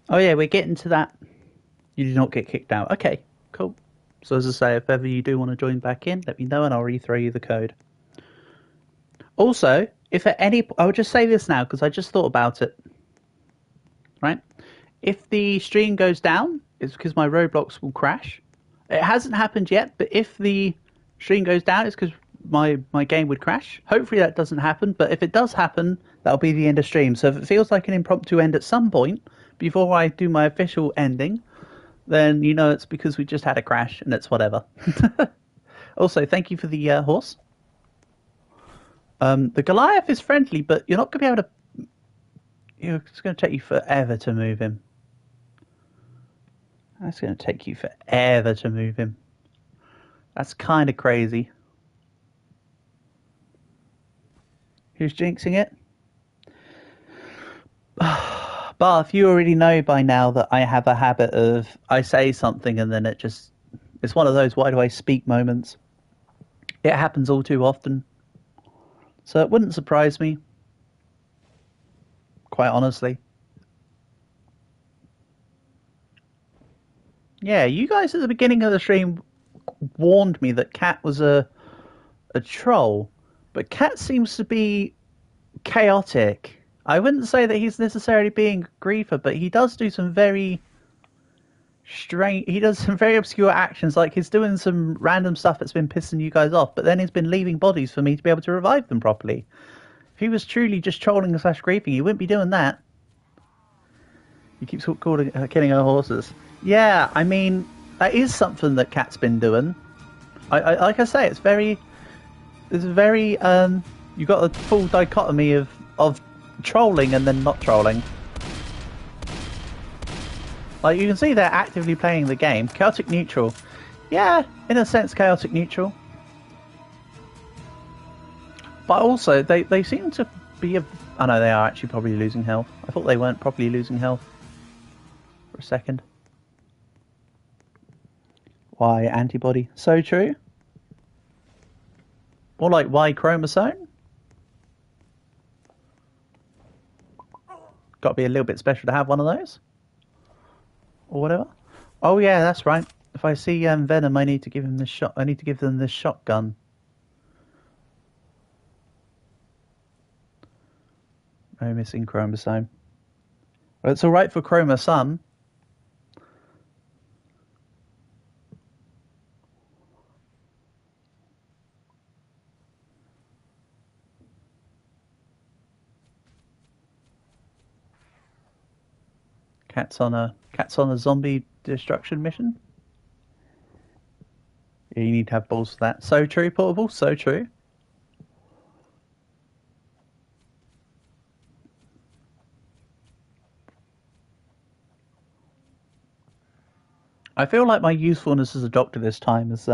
Oh yeah, we're getting to that. You did not get kicked out. Okay, cool. So as I say, if ever you do want to join back in, let me know and I'll re-throw you the code. Also, if at any, I'll just say this now because I just thought about it. Right, if the stream goes down, it's because my Roblox will crash. It hasn't happened yet, but if the stream goes down, it's because my game would crash. Hopefully that doesn't happen, but if it does happen, that'll be the end of stream. So if it feels like an impromptu end at some point before I do my official ending, then you know it's because we just had a crash and it's whatever. Also, thank you for the horse. The Goliath is friendly, but you're not going to be able to. It's going to take you forever to move him. That's going to take you forever to move him. That's kind of crazy. Who's jinxing it? Bath, you already know by now that I have a habit of I say something and then it's one of those why do I speak moments. It happens all too often. So it wouldn't surprise me, quite honestly. Yeah, you guys at the beginning of the stream warned me that Cat was a troll, but Cat seems to be chaotic. I wouldn't say that he's necessarily being a griefer, but he does do some very strange. He does some very obscure actions, like he's doing some random stuff that's been pissing you guys off, but then he's been leaving bodies for me to be able to revive them properly. If he was truly just trolling slash griefing, he wouldn't be doing that. He keeps killing our horses. Yeah, I mean that is something that Cat's been doing. Like I say, it's very you've got a full dichotomy of trolling and then not trolling. Like you can see they're actively playing the game. Chaotic neutral. Yeah, in a sense chaotic neutral. But also they seem to be I know they are actually probably losing health. I thought they weren't properly losing health for a second. Why antibody? So true. More like Y chromosome. Got to be a little bit special to have one of those, or whatever. Oh yeah, that's right. If I see Venom, I need to give him this shot. I need to give them this shotgun. No missing chromosome. Well, it's all right for chromosome. Cat's on a zombie destruction mission. Yeah, you need to have balls for that. So true, Portable. So true. I feel like my usefulness as a doctor this time has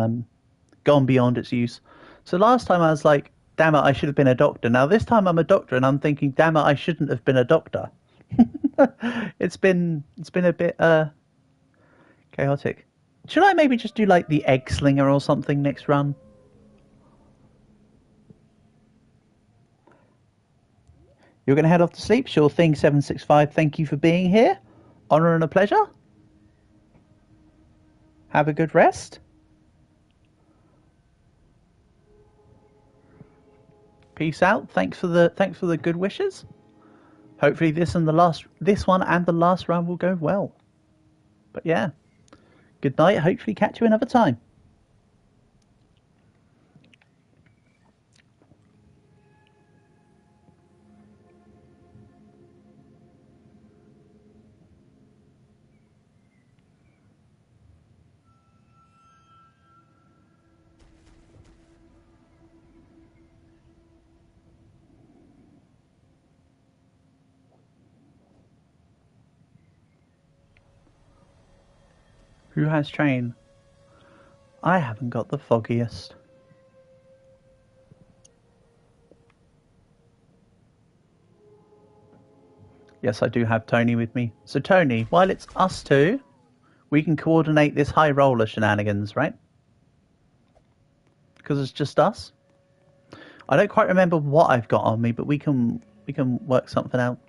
gone beyond its use. So last time I was like, damn it, I should have been a doctor. Now this time I'm a doctor and I'm thinking, damn it, I shouldn't have been a doctor. It's been a bit chaotic. Should I maybe just do like the egg slinger or something next run? You're going to head off to sleep? Sure thing, 765. Thank you for being here. Honor and a pleasure. Have a good rest. Peace out. Thanks for the good wishes. Hopefully this one and the last run will go well. But yeah, good night. Hopefully catch you another time. Who has train? I haven't got the foggiest. Yes, I do have Tony with me. So Tony, while it's us two, we can coordinate this high roller shenanigans, right? Because it's just us. I don't quite remember what I've got on me, but we can work something out.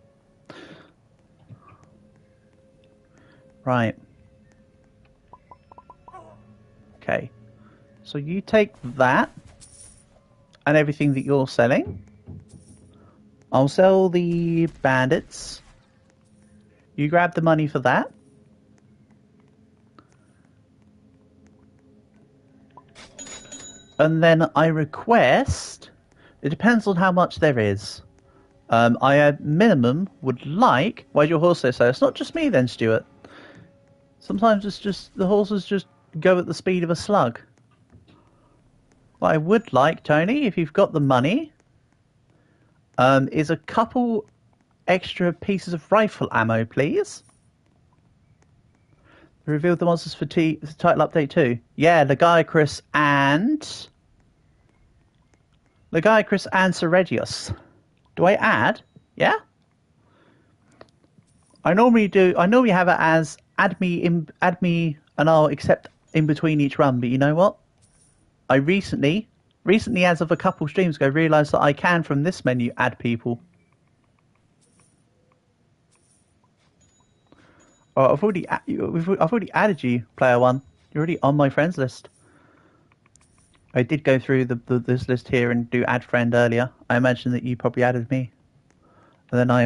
Right. Okay. So you take that and everything that you're selling. I'll sell the bandits. You grab the money for that. And then I request, it depends on how much there is. I at minimum would like, why'd your horse say so? It's not just me then, Stuart. Sometimes it's just, the horses just go at the speed of a slug. What I would like, Tony, if you've got the money, is a couple extra pieces of rifle ammo, please. Revealed the monsters for title update too. Yeah, Chris and Seregius. Do I add? Yeah. I normally do. I normally have it as add me, and I'll accept in between each run. But you know what? I recently, as of a couple streams ago, realised that I can from this menu add people. Oh, I've already added you, player one. You're already on my friends list. I did go through this list here and do add friend earlier. I imagine that you probably added me, and then I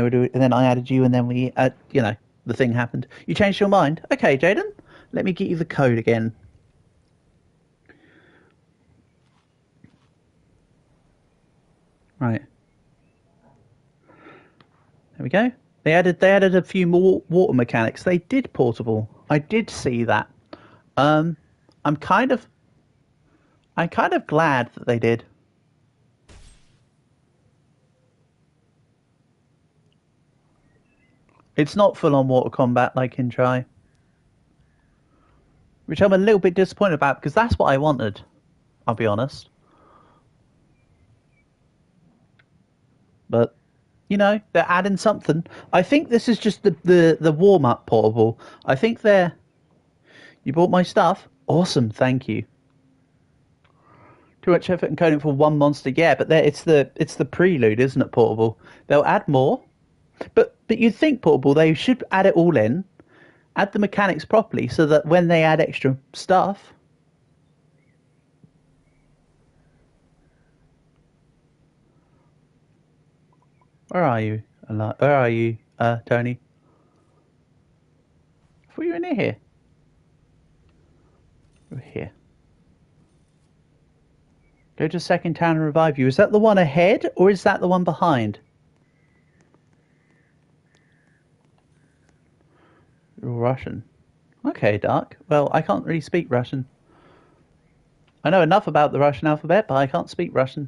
added you, and then the thing happened. You changed your mind. Okay, Jaden, let me get you the code again. Right. There we go. They added a few more water mechanics. They did portable. I did see that. I'm kind of glad that they did. It's not full on water combat like in Try, which I'm a little bit disappointed about because that's what I wanted. I'll be honest. But they're adding something. I think this is just the warm up portable. I think they're. You bought my stuff. Awesome, thank you. Too much effort and coding for one monster, yeah, but it's the prelude, isn't it? Portable. They'll add more, but you'd think portable they should add it all in, add the mechanics properly, so that when they add extra stuff. Where are you? Where are you, Tony? I thought you were near here. You're here. Go to second town and revive you. Is that the one ahead, or is that the one behind? You're Russian. Okay, Dark. Well, I can't really speak Russian. I know enough about the Russian alphabet, but I can't speak Russian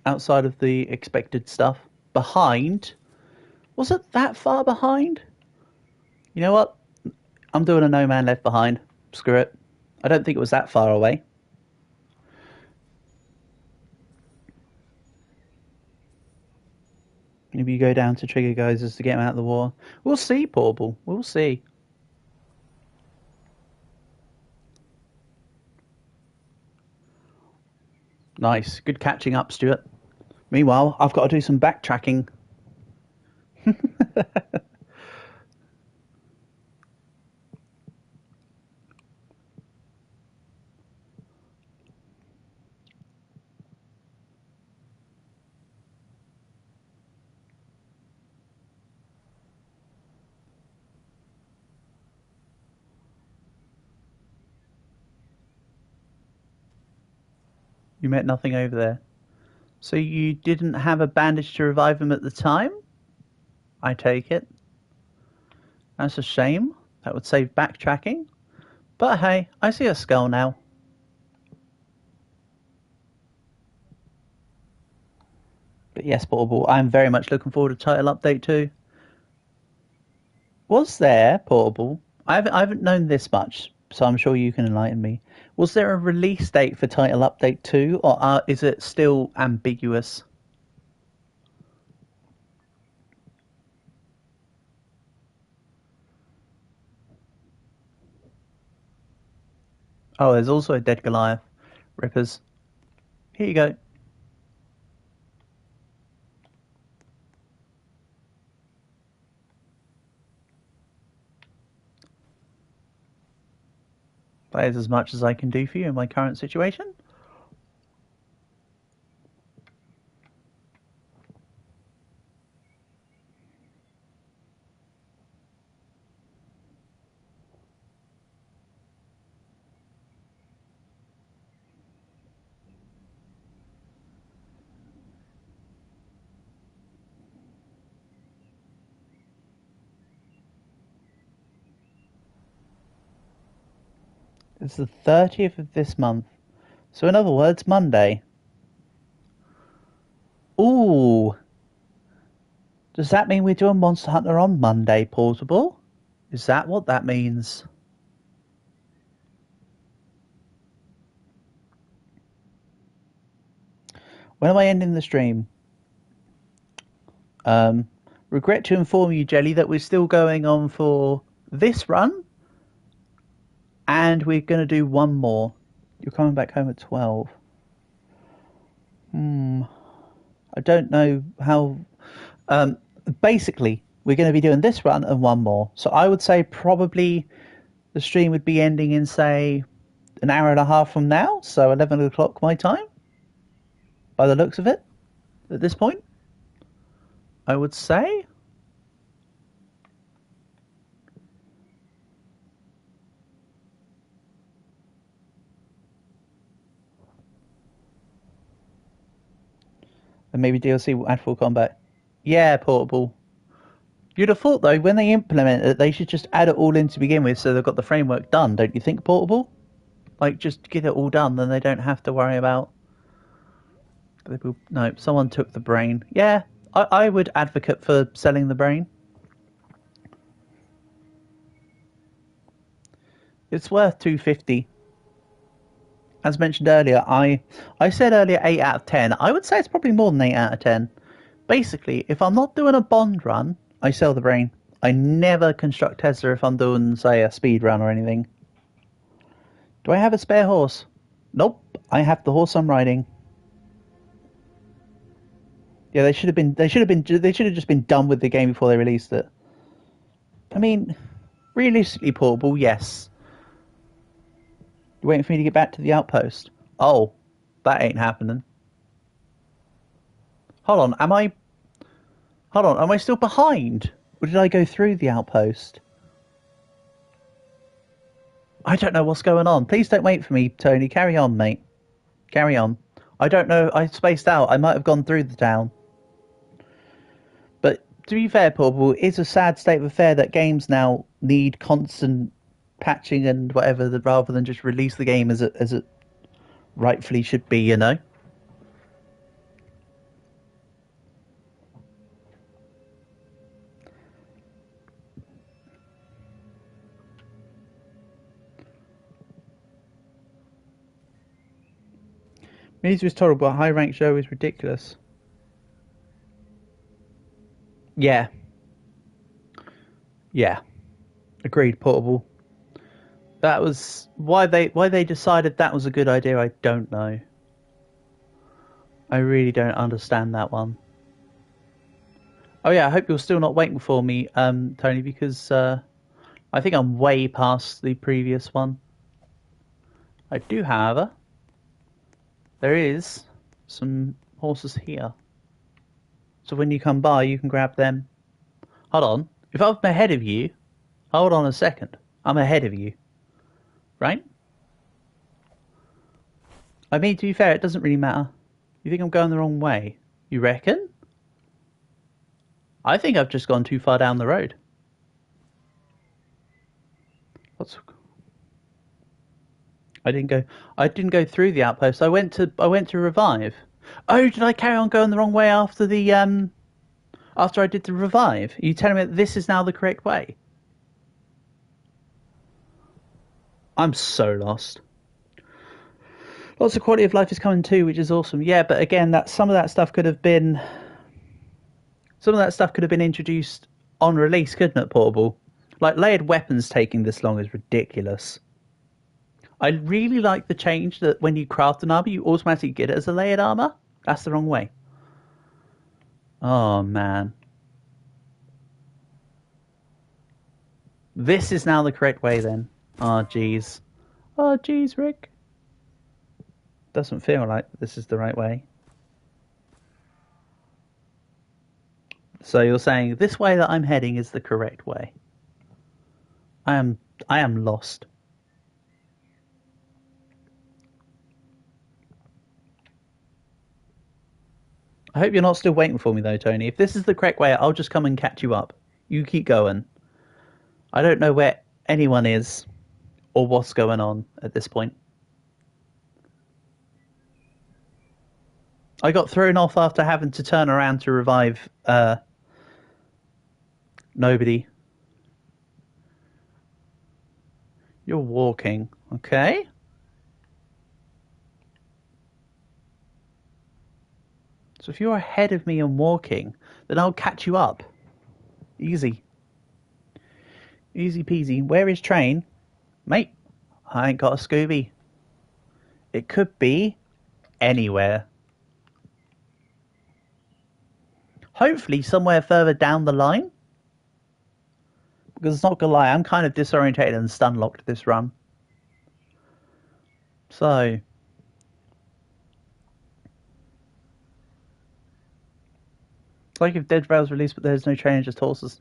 outside of the expected stuff. Behind? Was it that far behind? You know what? I'm doing a No Man Left Behind. Screw it. I don't think it was that far away. Maybe you go down to Trigger Geysers to get him out of the war. We'll see, Portable. We'll see. Nice. Good catching up, Stuart. Meanwhile, I've got to do some backtracking. You met nothing over there. So you didn't have a bandage to revive him at the time? I take it. That's a shame. That would save backtracking. But hey, I see a skull now. But yes, Portable, I'm very much looking forward to Title Update 2. Was there, Portable? I haven't known this much, so I'm sure you can enlighten me. Was there a release date for Title Update 2, or is it still ambiguous? Oh, there's also a dead Goliath. Rippers. Here you go. That is as much as I can do for you in my current situation. It's the 30th of this month. So in other words, Monday. Ooh. Does that mean we're doing Monster Hunter on Monday, Portable? Is that what that means? When am I ending the stream? Regret to inform you, Jelly, that we're still going on for this run. And we're going to do one more. You're coming back home at 12. I don't know how... basically, we're going to be doing this run and one more. So I would say probably the stream would be ending in, say, an hour and a half from now. So 11 o'clock my time. By the looks of it, at this point, I would say. And maybe DLC will add full combat. Yeah, Portable. You'd have thought, though, when they implement it, they should just add it all in to begin with so they've got the framework done, don't you think, Portable? Like, just get it all done, then they don't have to worry about... No, someone took the brain. Yeah, I would advocate for selling the brain. It's worth $250. As mentioned earlier, I said earlier 8 out of 10. I would say it's probably more than 8 out of 10. Basically, if I'm not doing a Bond run, I sell the brain. I never construct Tesla if I'm doing, say, a speed run or anything. Do I have a spare horse? Nope. I have the horse I'm riding. Yeah, they should have just been done with the game before they released it. I mean, realistically, Portable, yes. You're waiting for me to get back to the outpost. Oh, that ain't happening. Hold on, am I still behind? Or did I go through the outpost? I don't know what's going on. Please don't wait for me, Tony. Carry on, mate. Carry on. I don't know. I spaced out. I might have gone through the town. But to be fair, Portable, it's a sad state of affair that games now need constant patching and whatever, rather than just release the game as it rightfully should be, you know? Millsy was told, but a high ranked show is ridiculous. Yeah. Yeah. Agreed, Portable. That was why they decided that was a good idea. I don't know. I really don't understand that one. Oh yeah, I hope you're still not waiting for me, Tony, because I think I'm way past the previous one. I do, however, there is some horses here. So when you come by, you can grab them. Hold on. If I'm ahead of you, hold on a second. I'm ahead of you. Right? I mean, to be fair, it doesn't really matter. You think I'm going the wrong way? You reckon? I think I've just gone too far down the road. What's... I didn't go. I didn't go through the outpost. I went to revive. Oh, did I carry on going the wrong way after the after I did the revive? Are you telling me that this is now the correct way? I'm so lost. Lots of quality of life is coming too, which is awesome. Yeah, but again, that some of that stuff could have been introduced on release, couldn't it, Portable? Like layered weapons taking this long is ridiculous. I really like the change that when you craft an armor, you automatically get it as a layered armor. That's the wrong way. Oh man. This is now the correct way then. Oh jeez. Oh jeez, Rick. Doesn't feel like this is the right way. So you're saying this way that I'm heading is the correct way. I am lost. I hope you're not still waiting for me though, Tony. If this is the correct way, I'll just come and catch you up. You keep going. I don't know where anyone is or what's going on at this point. I got thrown off after having to turn around to revive nobody. You're walking, okay? So if you're ahead of me and walking, then I'll catch you up. Easy. Easy peasy. Where is train? Mate, I ain't got a Scooby. It could be anywhere. Hopefully somewhere further down the line. Because it's not gonna lie, I'm kind of disorientated and stun locked this run. So it's like if Dead Rail's released but there's no train, just horses.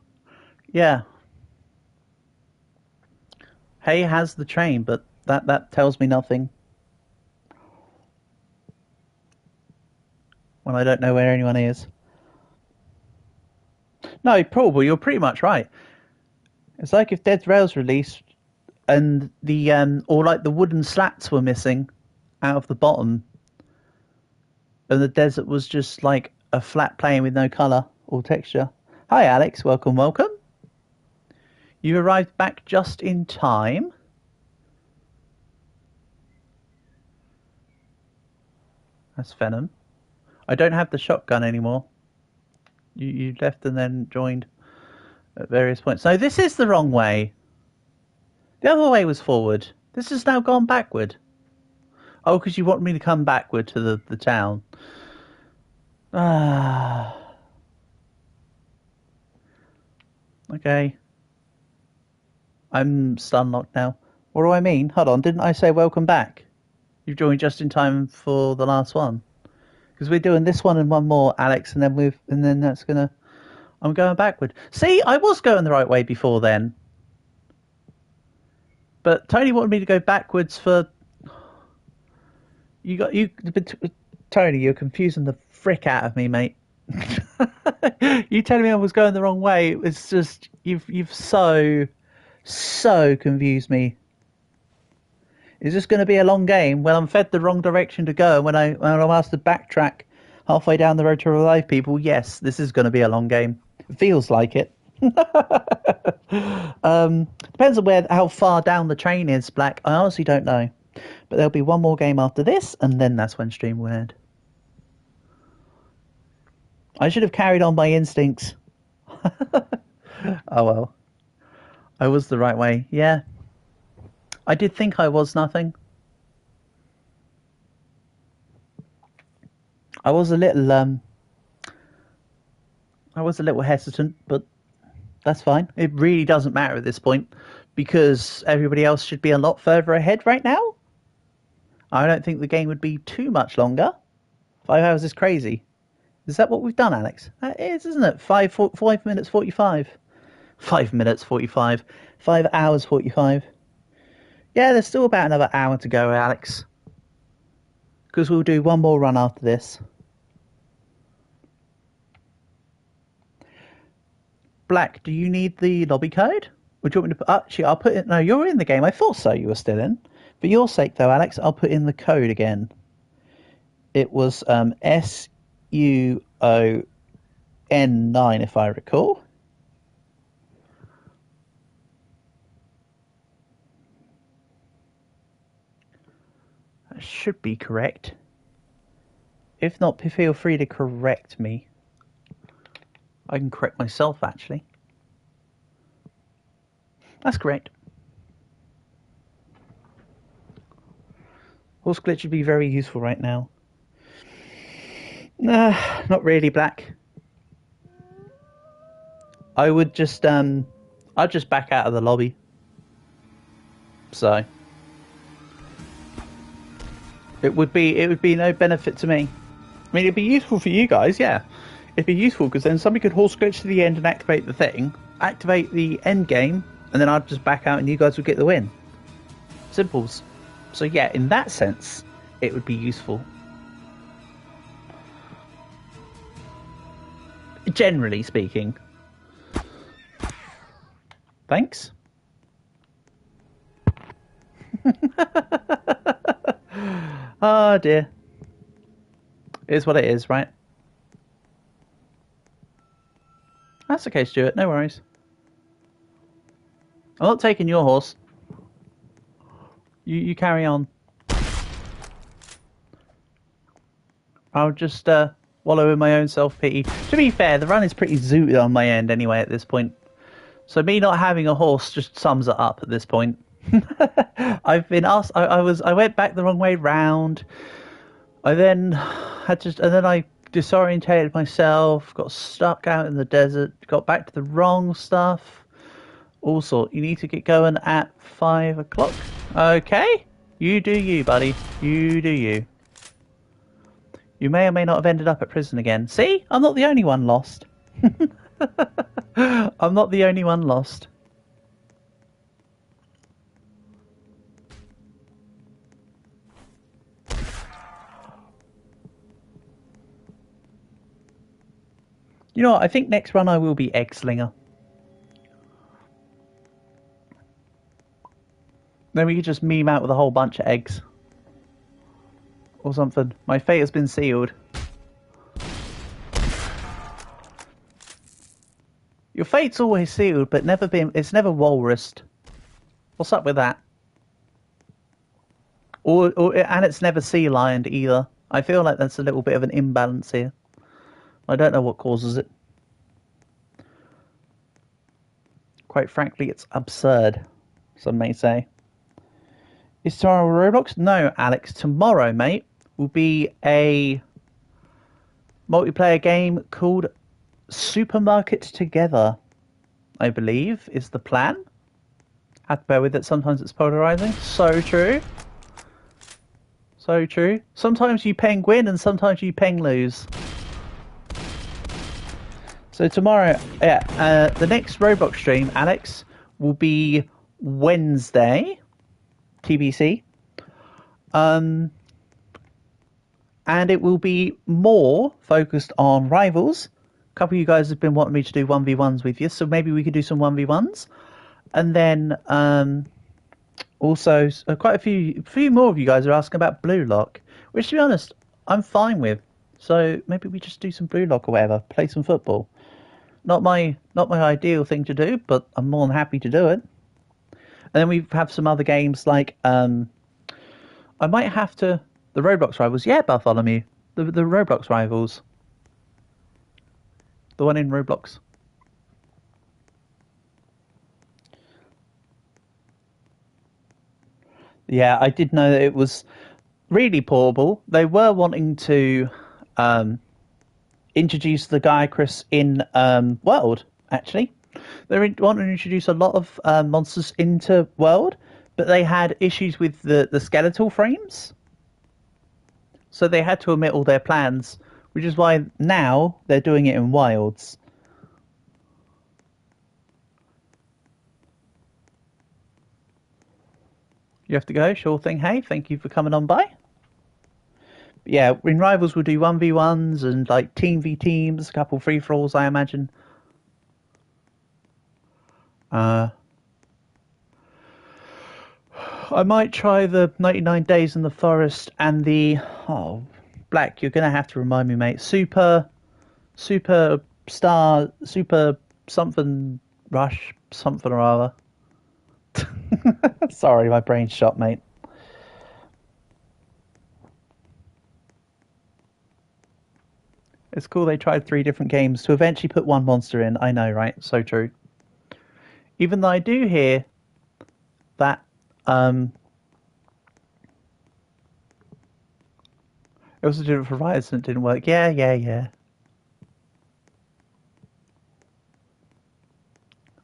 Yeah. Hay has the train, but that tells me nothing. When I don't know where anyone is. No, probably you're pretty much right. It's like if Dead Rail's released and the or like the wooden slats were missing out of the bottom, and the desert was just like a flat plane with no colour or texture. Hi Alex, welcome, welcome. You arrived back just in time. That's Venom. I don't have the shotgun anymore. You left and then joined at various points. No, this is the wrong way. The other way was forward. This has now gone backward. Oh, because you want me to come backward to the town. Ah. Okay. I'm stun locked now. What do I mean? Hold on, didn't I say welcome back? You've joined just in time for the last one. Because we're doing this one and one more, Alex, and then that's gonna... I'm going backward. See, I was going the right way before then. But Tony wanted me to go backwards for... Tony, you're confusing the frick out of me, mate. You telling me I was going the wrong way, it's just... You've so confused me. Is this going to be a long game? Well, I'm fed the wrong direction to go. When I'm asked to backtrack halfway down the road to revive people, yes, this is going to be a long game. It feels like it. Depends on how far down the train is, Black. I honestly don't know. But there'll be one more game after this, and then that's when stream will end. I should have carried on my instincts. Oh well. I was the right way. Yeah. I did think I was nothing. I was a little hesitant, but that's fine. It really doesn't matter at this point because everybody else should be a lot further ahead right now. I don't think the game would be too much longer. 5 hours is crazy. Is that what we've done, Alex? That is, isn't it? 5 minutes 45. 5 minutes 45. 5 hours 45. Yeah, there's still about another hour to go, Alex. because we'll do one more run after this. Black, do you need the lobby code? Or do you want me to put... Actually, I'll put it... No, you're in the game. I thought so, you were still in. For your sake, though, Alex, I'll put in the code again. It was SUON9, if I recall. That should be correct. If not, feel free to correct me. I can correct myself, actually. That's correct. Horse glitch would be very useful right now. Nah, not really, Black. I would just, I'd just back out of the lobby. So. It would be no benefit to me. I mean, it'd be useful for you guys, yeah. It'd be useful because then somebody could horse glitch to the end and activate the thing, activate the end game, and then I'd just back out and you guys would get the win. Simples. So yeah, in that sense, it would be useful. Generally speaking. Thanks. Oh dear. It is what it is, right? That's okay, Stuart. No worries. I'm not taking your horse. You carry on. I'll just wallow in my own self-pity. To be fair, the run is pretty zooted on my end anyway at this point. So me not having a horse just sums it up at this point. I've been asked. I went back the wrong way round. I then I disorientated myself. Got stuck out in the desert. Got back to the wrong stuff. All sort. You need to get going at 5 o'clock. Okay, you do you, buddy. You do you. You may or may not have ended up at prison again. See, I'm not the only one lost. I'm not the only one lost. You know what? I think next run I will be Egg Slinger. Then we could just meme out with a whole bunch of eggs. Or something. My fate has been sealed. Your fate's always sealed, but it's never walrused. What's up with that? And it's never sea lioned either. I feel like that's a little bit of an imbalance here. I don't know what causes it. Quite frankly, it's absurd, some may say. Is tomorrow Roblox? No, Alex. Tomorrow, mate, will be a multiplayer game called Supermarket Together, I believe, is the plan. Have to bear with it. Sometimes it's polarizing. So true. So true. Sometimes you penguin and sometimes you peng lose. So tomorrow, yeah, the next Roblox stream, Alex, will be Wednesday, TBC. And it will be more focused on rivals. A couple of you guys have been wanting me to do 1v1s with you, so maybe we could do some 1v1s. And then also quite a few more of you guys are asking about Blue Lock, which to be honest, I'm fine with. So maybe we just do some Blue Lock or whatever, play some football. Not my ideal thing to do, but I'm more than happy to do it. And then we have some other games like I might have to the Roblox Rivals. Yeah, Bartholomew, the Roblox Rivals, the one in Roblox. Yeah, I did know that it was really portable. They were wanting to introduce the guy Chris in World, actually. They wanted to introduce a lot of monsters into World, but they had issues with the skeletal frames. So they had to omit all their plans, which is why now they're doing it in Wilds. You have to go? Sure thing. Hey, thank you for coming on by. Yeah, in Rivals we'll do 1v1s and like team v teams, a couple free for alls, I imagine. I might try the 99 Days in the Forest and the Black. You're gonna have to remind me, mate. Super Star, Super something Rush, something or other. Sorry, my brain's shot, mate. It's cool they tried 3 different games to eventually put one monster in. I know, right? So true. Even though I do hear that it was a different providers and it didn't work. Yeah.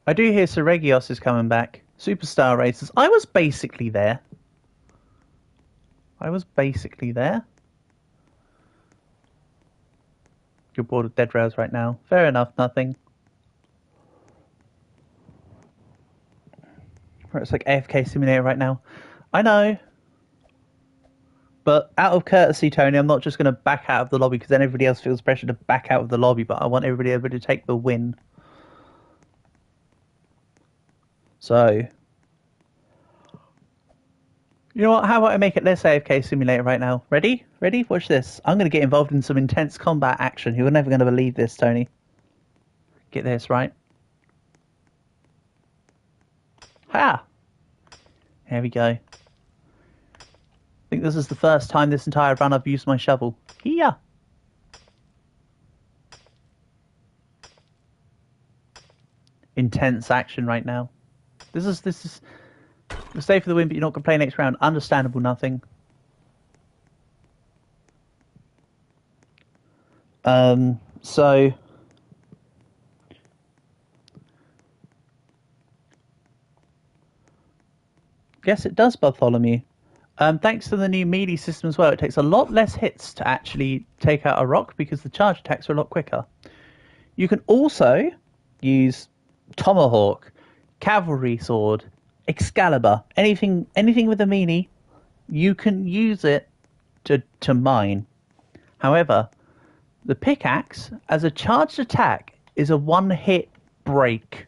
I do hear Sir Regios is coming back. Superstar Racers. I was basically there. You're bored of Dead Rails right now. Fair enough, nothing. It's like AFK Simulator right now. I know. But out of courtesy, Tony, I'm not just going to back out of the lobby because then everybody else feels pressure to back out of the lobby, but I want everybody able to take the win. So, you know what? How about I make it less AFK Simulator right now? Ready? Ready? Watch this. I'm going to get involved in some intense combat action. You're never going to believe this, Tony. Get this, right? Ha! Here we go. I think this is the first time this entire run I've used my shovel. Here! Intense action right now. This is... We'll stay for the win, but you're not going to play next round. Understandable, nothing. So... Yes, it does, Bartholomew. Thanks to the new melee system as well, it takes a lot less hits to actually take out a rock because the charge attacks are a lot quicker. You can also use Tomahawk, Cavalry Sword, Excalibur, anything with a melee, you can use it to mine. However, the pickaxe, as a charged attack, is a one-hit break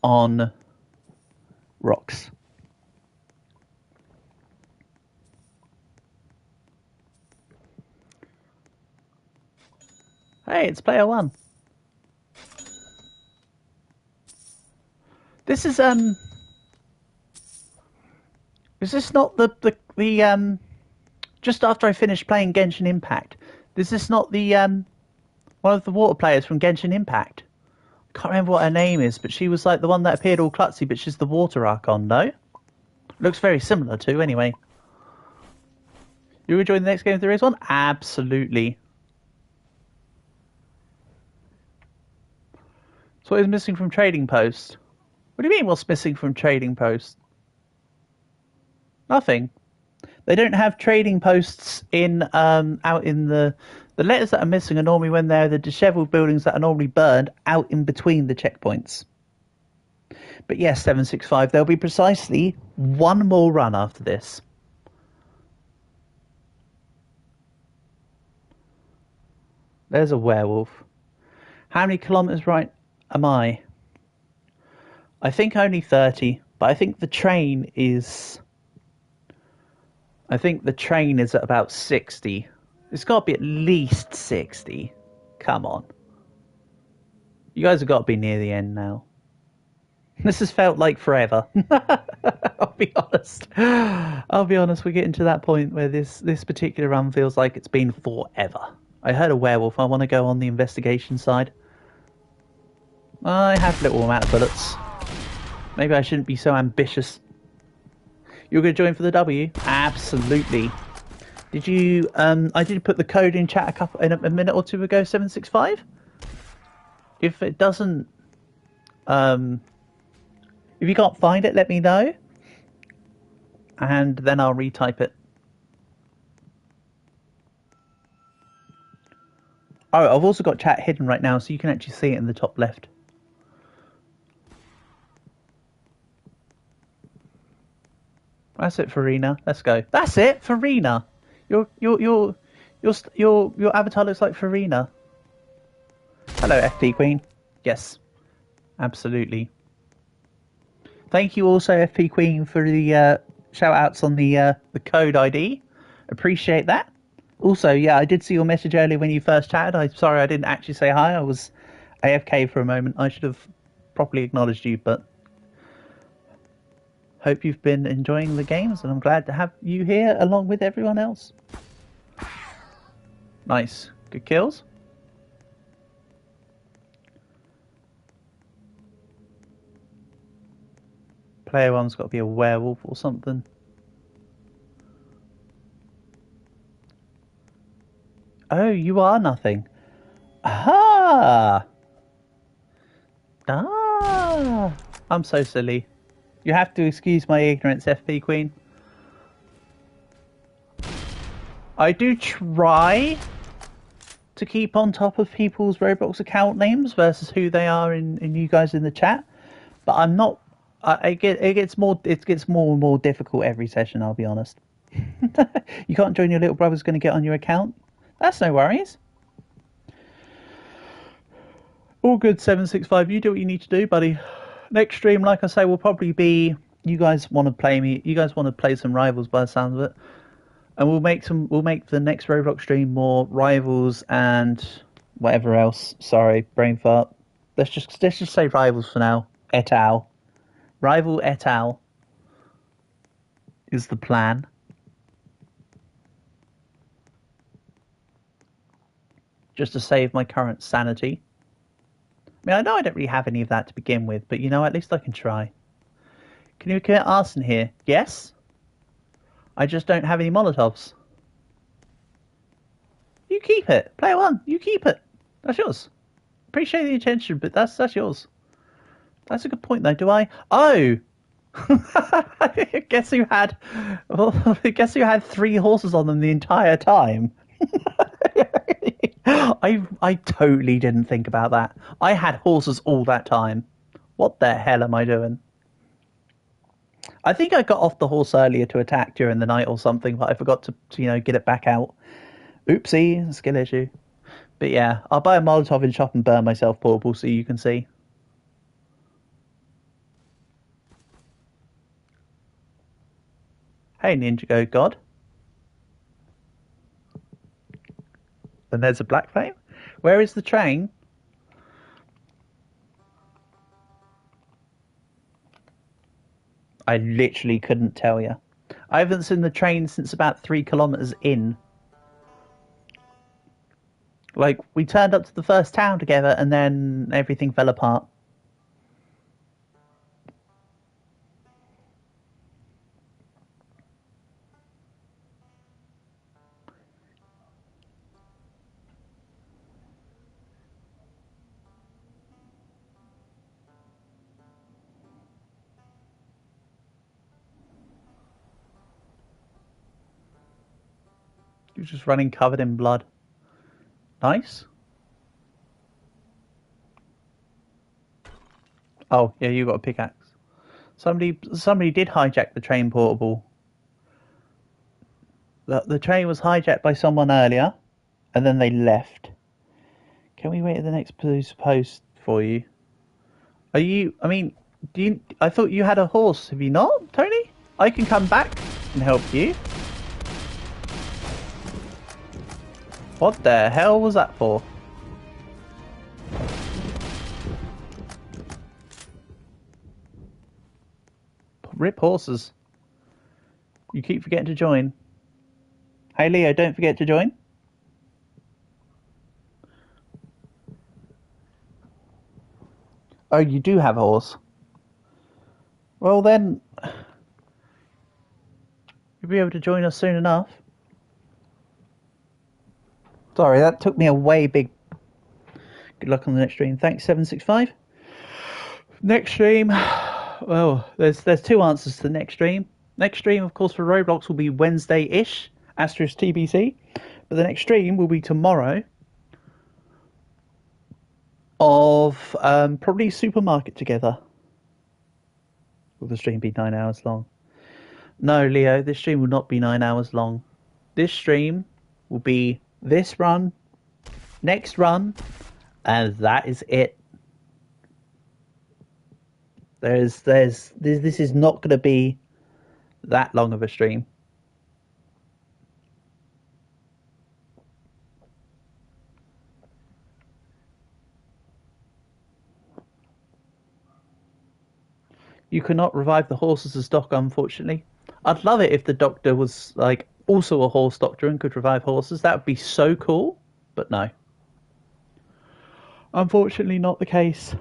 on rocks. Hey, it's player 1. This is this not the just after I finished playing Genshin Impact? Is this not the one of the water players from Genshin Impact? I can't remember what her name is, but she was like the one that appeared all klutzy, but she's the water Archon, no? Looks very similar to, anyway. You enjoying the next game if there is one? Absolutely. So what is missing from Trading Post? What do you mean what's missing from Trading Post? Nothing. They don't have trading posts in out in the letters that are missing are normally when they're the dishevelled buildings that are normally burned out in between the checkpoints. But yes, 765, there'll be precisely one more run after this. There's a werewolf. How many kilometres right am I? I think only 30, but I think the train is... I think the train is at about 60. It's got to be at least 60. Come on. You guys have got to be near the end now. This has felt like forever. I'll be honest. We're getting to that point where this particular run feels like it's been forever. I heard a werewolf. I want to go on the investigation side. I have little amount of bullets. Maybe I shouldn't be so ambitious. You're going to join for the W? Absolutely. Did you... I did put the code in chat a minute or two ago, 765. If it doesn't... if you can't find it, let me know. And then I'll retype it. Oh, I've also got chat hidden right now, so you can actually see it in the top left. That's it, Farina. Let's go. That's it, Farina. You're Your avatar looks like Farina. Hello, FP Queen. Yes, absolutely. Thank you also, FP Queen, for the shout outs on the code ID. Appreciate that. Also, yeah, I did see your message earlier when you first chatted. I'm sorry I didn't actually say hi. I was AFK for a moment. I should have properly acknowledged you, but hope you've been enjoying the games, and I'm glad to have you here along with everyone else. Nice. Good kills. Player one's got to be a werewolf or something. Oh, you are nothing. Aha! Ah! I'm so silly. You have to excuse my ignorance, FP Queen. I do try to keep on top of people's Roblox account names versus who they are in you guys in the chat, but I'm not. It gets more and more difficult every session. I'll be honest. You can't join your little brother's going to get on your account. That's no worries. All good, 765. You do what you need to do, buddy. Next stream, like I say, will probably be. You guys want to play me? You guys want to play some rivals by the sounds of it, and we'll make the next Roblox stream more rivals and whatever else. Sorry, brain fart. Let's just say rivals for now. Et al. Rival et al. Is the plan. Just to save my current sanity. I mean, I know I don't really have any of that to begin with, but you know, at least I can try. Can you commit arson here? Yes. I just don't have any Molotovs. You keep it. Player one, you keep it. That's yours. Appreciate the attention, but that's yours. That's a good point, though. Do I? Oh! guess who had... Well, guess who had 3 horses on them the entire time? I totally didn't think about that. I had horses all that time. What the hell am I doing? I think I got off the horse earlier to attack during the night or something, but I forgot to get it back out. Oopsie, skill issue. But yeah, I'll buy a Molotov in shop and burn myself portable so you can see. Hey, Ninja Go God. And there's a black flame. Where is the train? I literally couldn't tell you. I haven't seen the train since about 3 kilometers in. Like, we turned up to the first town together and then everything fell apart. You're just running covered in blood. Nice. Oh, yeah, you got a pickaxe. Somebody did hijack the train portable. The train was hijacked by someone earlier, and then they left. Can we wait at the next post for you? Are you? I mean, do you? I thought you had a horse. Have you not, Tony? I can come back and help you. What the hell was that for? Rip horses. You keep forgetting to join. Hey Leo, don't forget to join. Oh, you do have a horse. Well then, you'll be able to join us soon enough. Sorry, that took me a way big. Good luck on the next stream. Thanks, 765. Next stream. Well, there's 2 answers to the next stream. Next stream, of course, for Roblox will be Wednesday-ish, asterisk TBC. But the next stream will be tomorrow of probably Supermarket Together. Will the stream be 9 hours long? No, Leo, this stream will not be 9 hours long. This stream will be This run, next run, and that is it. This is not going to be that long of a stream. You cannot revive the horses as doctor, unfortunately. I'd love it if the doctor was like also a horse doctor and could revive horses. That would be so cool. But no. Unfortunately not the case.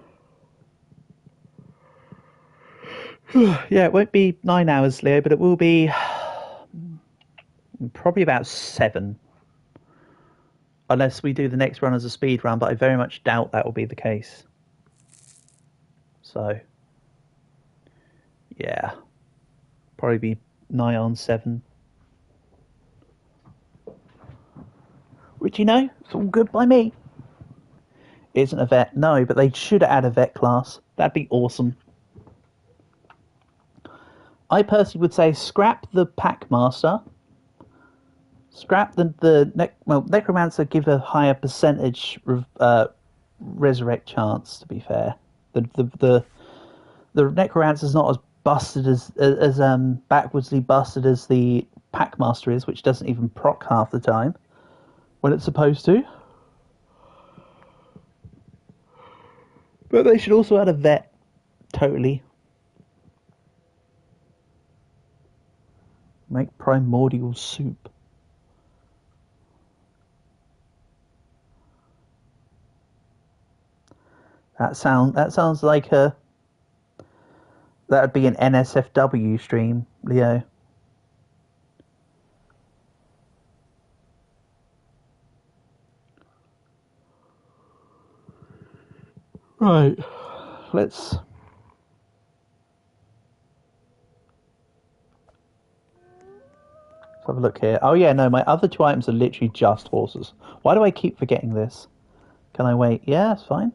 Yeah, it won't be 9 hours, Leo, but it will be probably about 7. Unless we do the next run as a speed run, but I very much doubt that will be the case. So, yeah. Probably be nigh on 7. Which, you know, it's all good by me. Isn't a vet? No, but they should add a vet class. That'd be awesome. I personally would say scrap the Packmaster. Scrap Necromancer give a higher percentage resurrect chance, to be fair. The Necromancer's not as busted as backwardsly busted as the Packmaster is, which doesn't even proc half the time when it's supposed to. But they should also add a vet, totally. Make primordial soup. That sounds like that would be an NSFW stream, Leo. Right. Let's have a look here. Oh yeah, no, my other 2 items are literally just horses. Why do I keep forgetting this? Can I wait? Yeah, that's fine.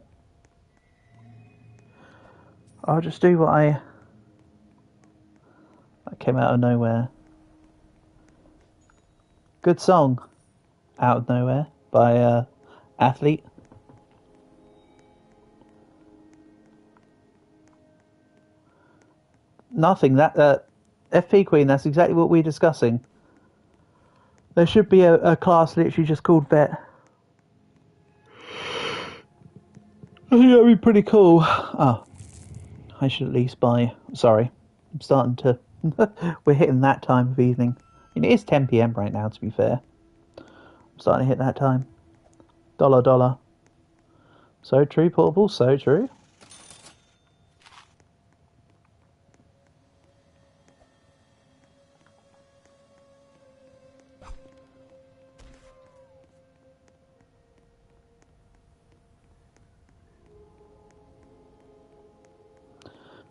I'll just do what that came out of nowhere. Good song. Out of Nowhere by Athlete. Nothing. That FP Queen, that's exactly what we're discussing. There should be a class literally just called Vet. I think that'd be pretty cool. Oh, I should at least buy... Sorry. I'm starting to... We're hitting that time of evening. I mean, it is 10 PM right now, to be fair. I'm starting to hit that time. Dollar. So true, Portable, so true.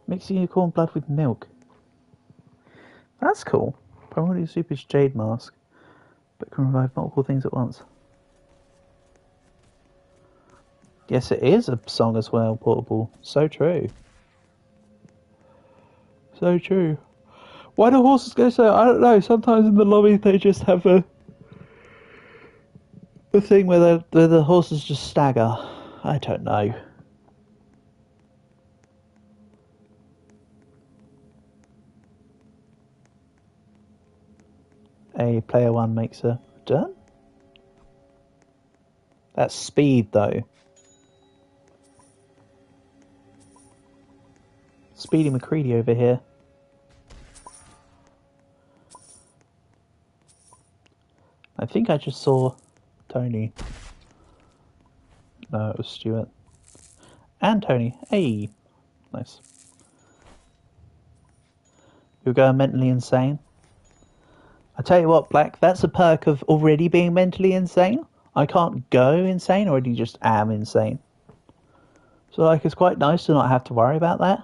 Mix unicorn blood with milk. That's cool. Primordial Super Jade Mask, but can revive multiple things at once. Yes, it is a song as well, Portable. So true. So true. Why do horses go so? I don't know. Sometimes in the lobby they just have a thing where the horses just stagger. I don't know. A player 1 makes a turn. That's speed though. Speedy McCready over here. I think I just saw Tony. No, it was Stuart. And Tony. Hey. Nice. You're going mentally insane? I tell you what, Black, that's a perk of already being mentally insane. I can't go insane, I already just am insane. So, like, it's quite nice to not have to worry about that.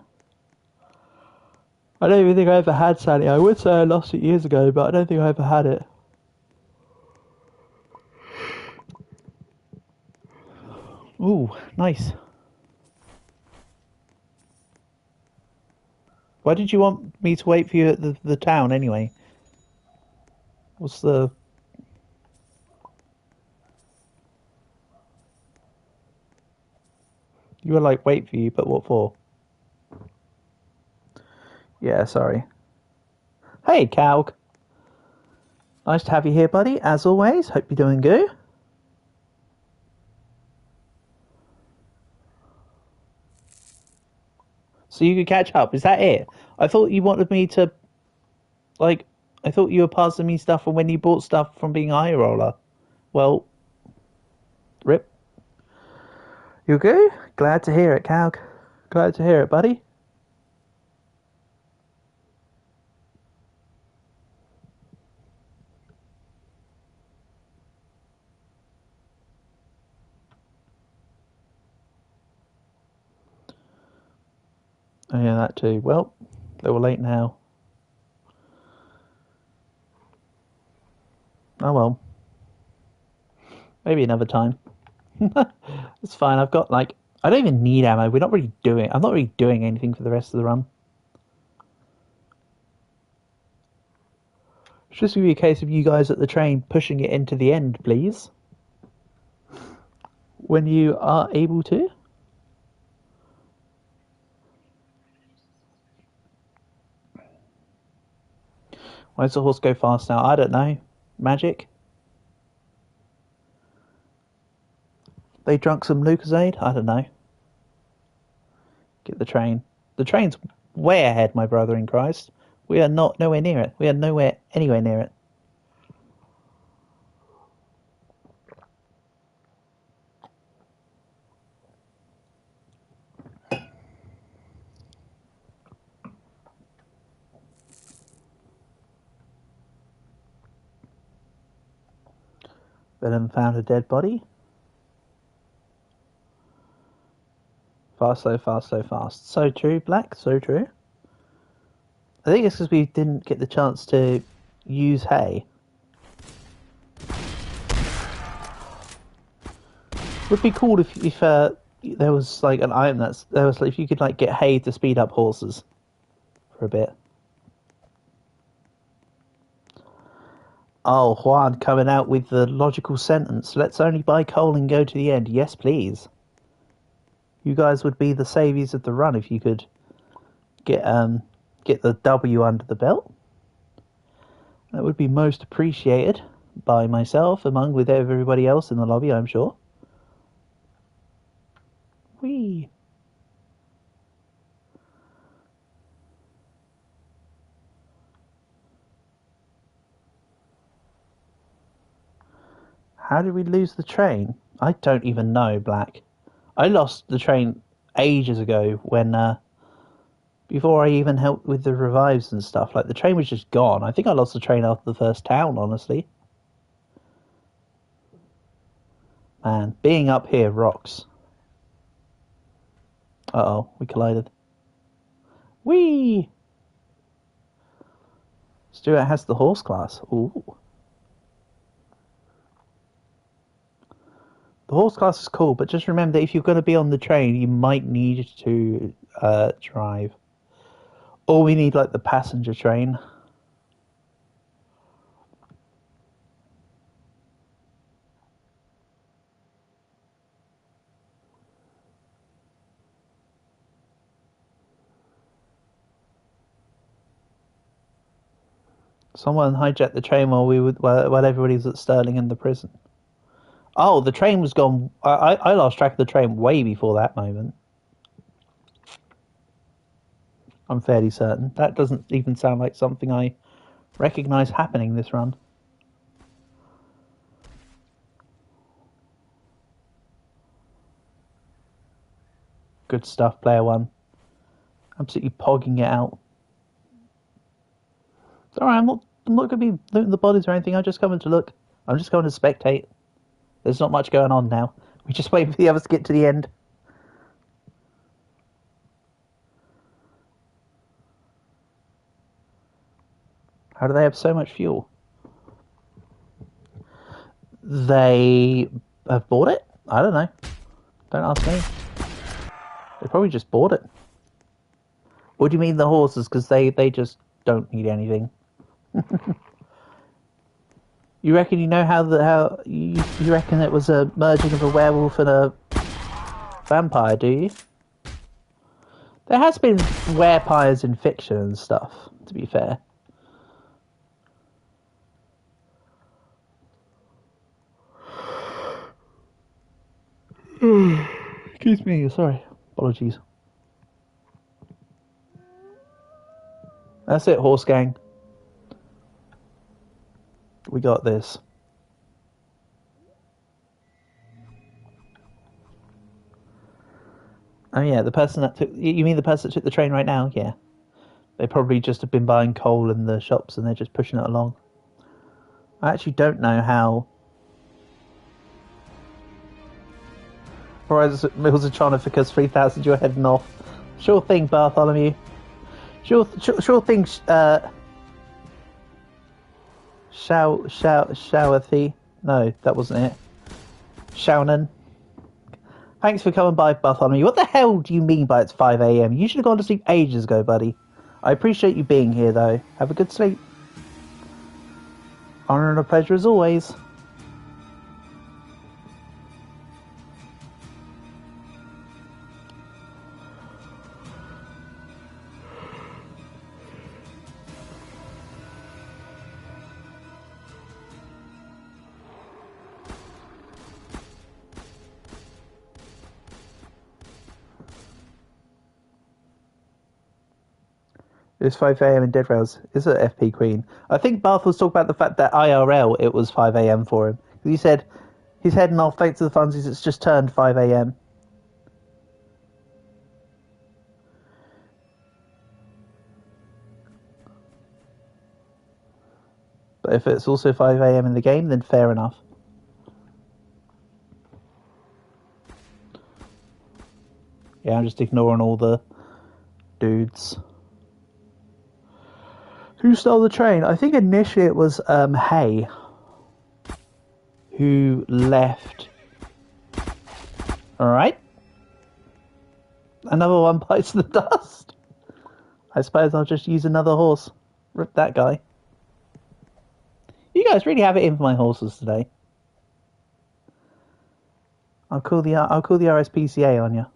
I don't even think I ever had sanity. I would say I lost it years ago, but I don't think I ever had it. Ooh, nice. Why did you want me to wait for you at the town anyway? What's the... You were like, wait for you, but what for? Yeah, sorry. Hey, Calg. Nice to have you here, buddy, as always. Hope you're doing good. So you could catch up, is that it? I thought you wanted me to, like, I thought you were passing me stuff from when you bought stuff from being a high roller. Well, rip. You good? Glad to hear it, Calg. Glad to hear it, buddy. Oh, yeah, that too. Well, they were late now. Oh well. Maybe another time. It's fine. I've got like I don't even need ammo. We're not really doing. I'm not really doing anything for the rest of the run. It's just gonna be a case of you guys at the train pushing it into the end, please. When you are able to. Why does the horse go fast now? I don't know. Magic? They drunk some Lucozade? I don't know. Get the train. The train's way ahead, my brother in Christ. We are not nowhere near it. We are nowhere anywhere near it. Venom found a dead body. Fast, so fast, so fast. So true, Black, so true. I think it's because we didn't get the chance to use hay. Would be cool if there was like an item there was like, if you could like get hay to speed up horses for a bit. Oh, Juan coming out with the logical sentence. Let's only buy coal and go to the end. Yes, please. You guys would be the saviors of the run if you could get the W under the belt. That would be most appreciated by myself, among with everybody else in the lobby, I'm sure. Whee! How did we lose the train? I don't even know, Black. I lost the train ages ago when before I even helped with the revives and stuff. Like the train was just gone. I think I lost the train after the first town, honestly. Man, being up here rocks. Uh-oh, we collided. Whee! Stuart has the horse class. Ooh. The horse class is cool, but just remember that if you're going to be on the train, you might need to drive. Or we need like the passenger train. Someone hijacked the train while everybody was at Stirling in the prison. Oh, the train was gone. I lost track of the train way before that moment. I'm fairly certain. That doesn't even sound like something I recognise happening this run. Good stuff, player one. Absolutely pogging it out. It's alright, I'm not going to be looting the bodies or anything. I'm just coming to look. I'm just going to spectate. There's not much going on now. We just wait for the others to get to the end. How do they have so much fuel? They have bought it? I don't know. Don't ask me. They probably just bought it. What do you mean the horses? Because they just don't need anything. You reckon you know how you reckon it was a merging of a werewolf and a vampire, do you? There has been werepires in fiction and stuff, to be fair. Excuse me, sorry. Apologies. That's it, horse gang. We got this. Oh yeah, the person that took... You mean the person that took the train right now? Yeah. They probably just have been buying coal in the shops and they're just pushing it along. I actually don't know how... Horizon Mills are trying to focus 3,000 you're heading off. Sure thing, Bartholomew. Sure thing, Showerthy. No, that wasn't it. Shaunan. Thanks for coming by, Bartholomew. What the hell do you mean by it's 5 a.m? You should have gone to sleep ages ago, buddy. I appreciate you being here, though. Have a good sleep. Honor and a pleasure as always. It's 5 a.m. in Dead Rails. Is it FP Queen? I think Barth was talking about the fact that IRL it was 5 a.m. for him. He said he's heading off thanks to the funsies. It's just turned 5 a.m. But if it's also 5 a.m. in the game, then fair enough. Yeah, I'm just ignoring all the dudes. Who stole the train? I think initially it was Hay, who left. Alright. Another one bites the dust. I suppose I'll just use another horse. Rip that guy. You guys really have it in for my horses today. I'll call the RSPCA on you.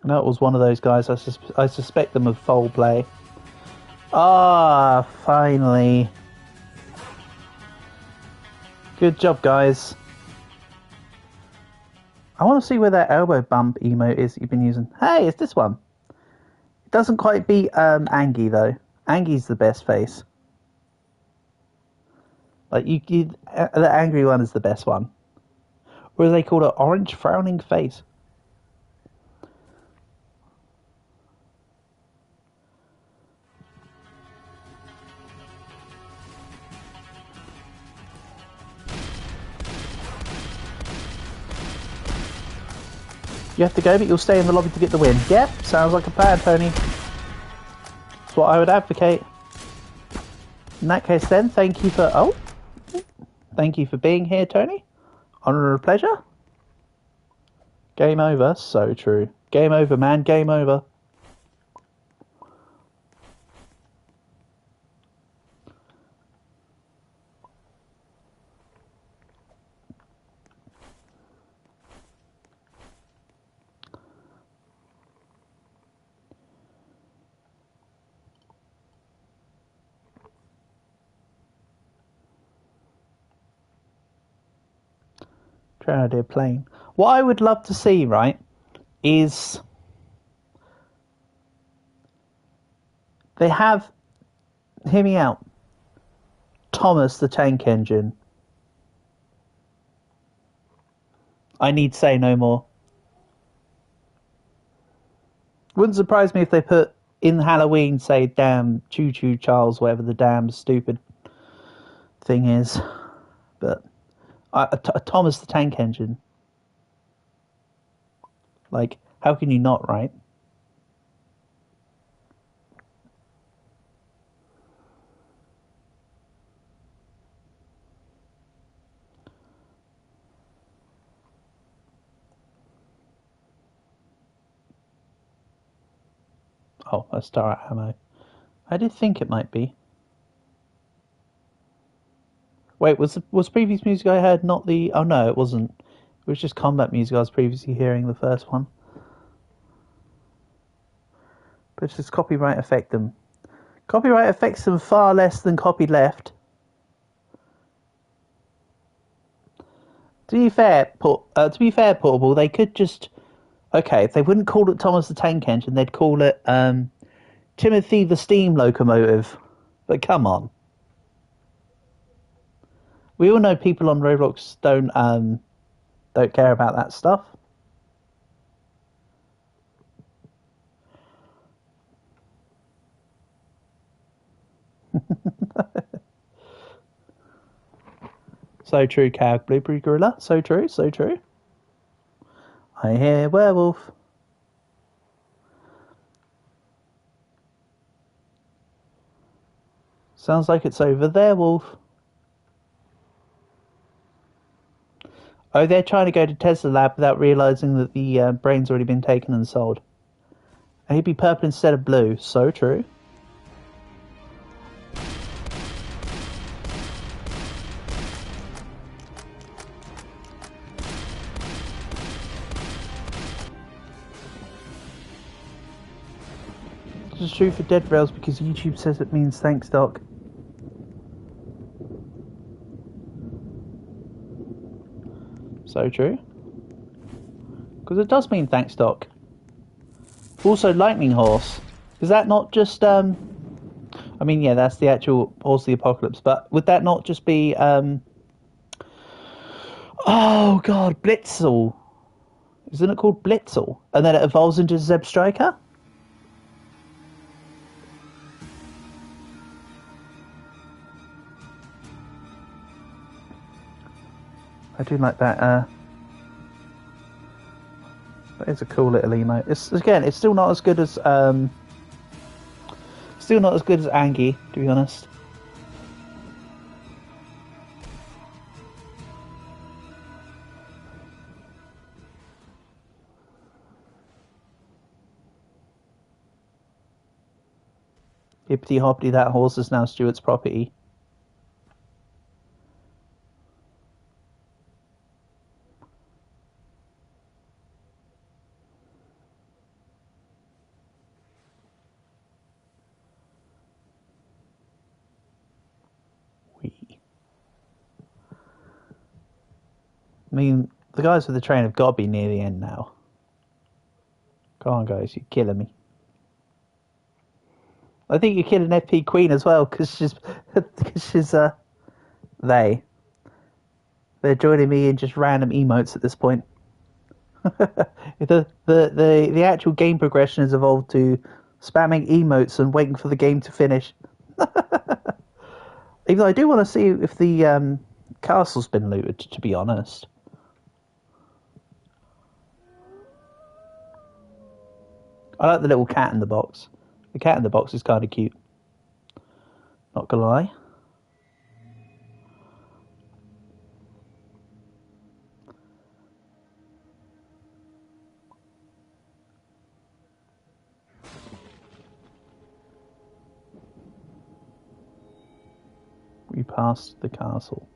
No, it was one of those guys. I suspect them of foul play. Ah, finally. Good job, guys. I want to see where that elbow bump emote is that you've been using. Hey, it's this one. It doesn't quite beat Angie, though. Angie's the best face. Like, the angry one is the best one. Or as they call it, orange frowning face. You have to go, but you'll stay in the lobby to get the win. Yep, sounds like a plan, Tony. That's what I would advocate. In that case, then, thank you for... Oh! Thank you for being here, Tony. Honor and a pleasure. Game over. So true. Game over, man. Game over. Trying to do a plane. What I would love to see, right, is they have, hear me out, Thomas the Tank Engine. I need say no more. Wouldn't surprise me if they put in Halloween, say, damn Choo Charles, whatever the damn stupid thing is. But Thomas the Tank Engine. Like, how can you not, right? Oh, that's star ammo. I did think it might be. Wait, was previous music I heard not the... Oh no, it wasn't. It was just combat music I was previously hearing the first one. But does copyright affect them? Copyright affects them far less than copyleft. To be fair, Portable, they could just... Okay, if they wouldn't call it Thomas the Tank Engine, they'd call it Timothy the Steam Locomotive. But come on. We all know people on Roblox don't care about that stuff. So true, Cow Blueberry Gorilla. So true, so true. I hear werewolf. Sounds like it's over there, Wolf. Oh, they're trying to go to Tesla Lab without realising that the brain's already been taken and sold. And he'd be purple instead of blue. So true. This is true for Dead Rails because YouTube says it means thanks, Doc. So true. Because it does mean thanks, Doc. Also, Lightning Horse. Is that not just, I mean, yeah, that's the actual Horse of the Apocalypse, but would that not just be, oh god, Blitzel. Isn't it called Blitzel? And then it evolves into Zeb Striker? I do like that, that is a cool little emote. It's still not as good as Angie, to be honest. Hippity hoppity, that horse is now Stuart's property. I mean, the guys with the train have got to be near the end now. Come on, guys, you're killing me. I think you're killing FP Queen as well, because they're joining me in just random emotes at this point. the actual game progression has evolved to spamming emotes and waiting for the game to finish. Even though I do want to see if the castle's been looted, to be honest. I like the little cat in the box. The cat in the box is kind of cute. Not gonna lie. We passed the castle.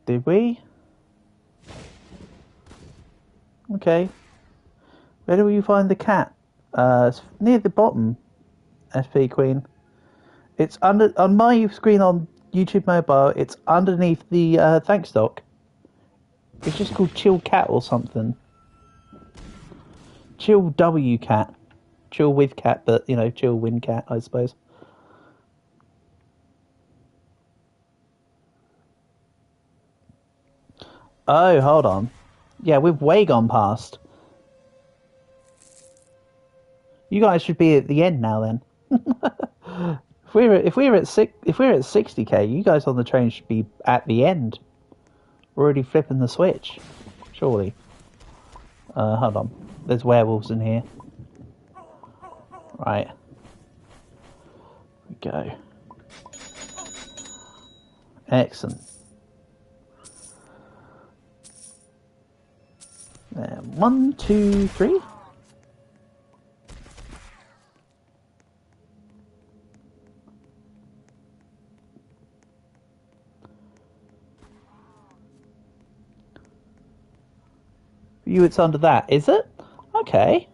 Did we? Okay. Where do we find the cat? It's near the bottom, SP Queen. It's on my screen on YouTube Mobile. It's underneath the thanks doc. It's just called Chill Cat or something. Chill W Cat. Chill with cat, but you know, chill win cat, I suppose. Oh, hold on. Yeah, we've way gone past. You guys should be at the end now then. if we're at 60k, you guys on the train should be at the end. We're already flipping the switch, surely. Hold on. There's werewolves in here. Right. Here we go. Excellent. 1, 2, 3. you, it's under that, is it? Okay,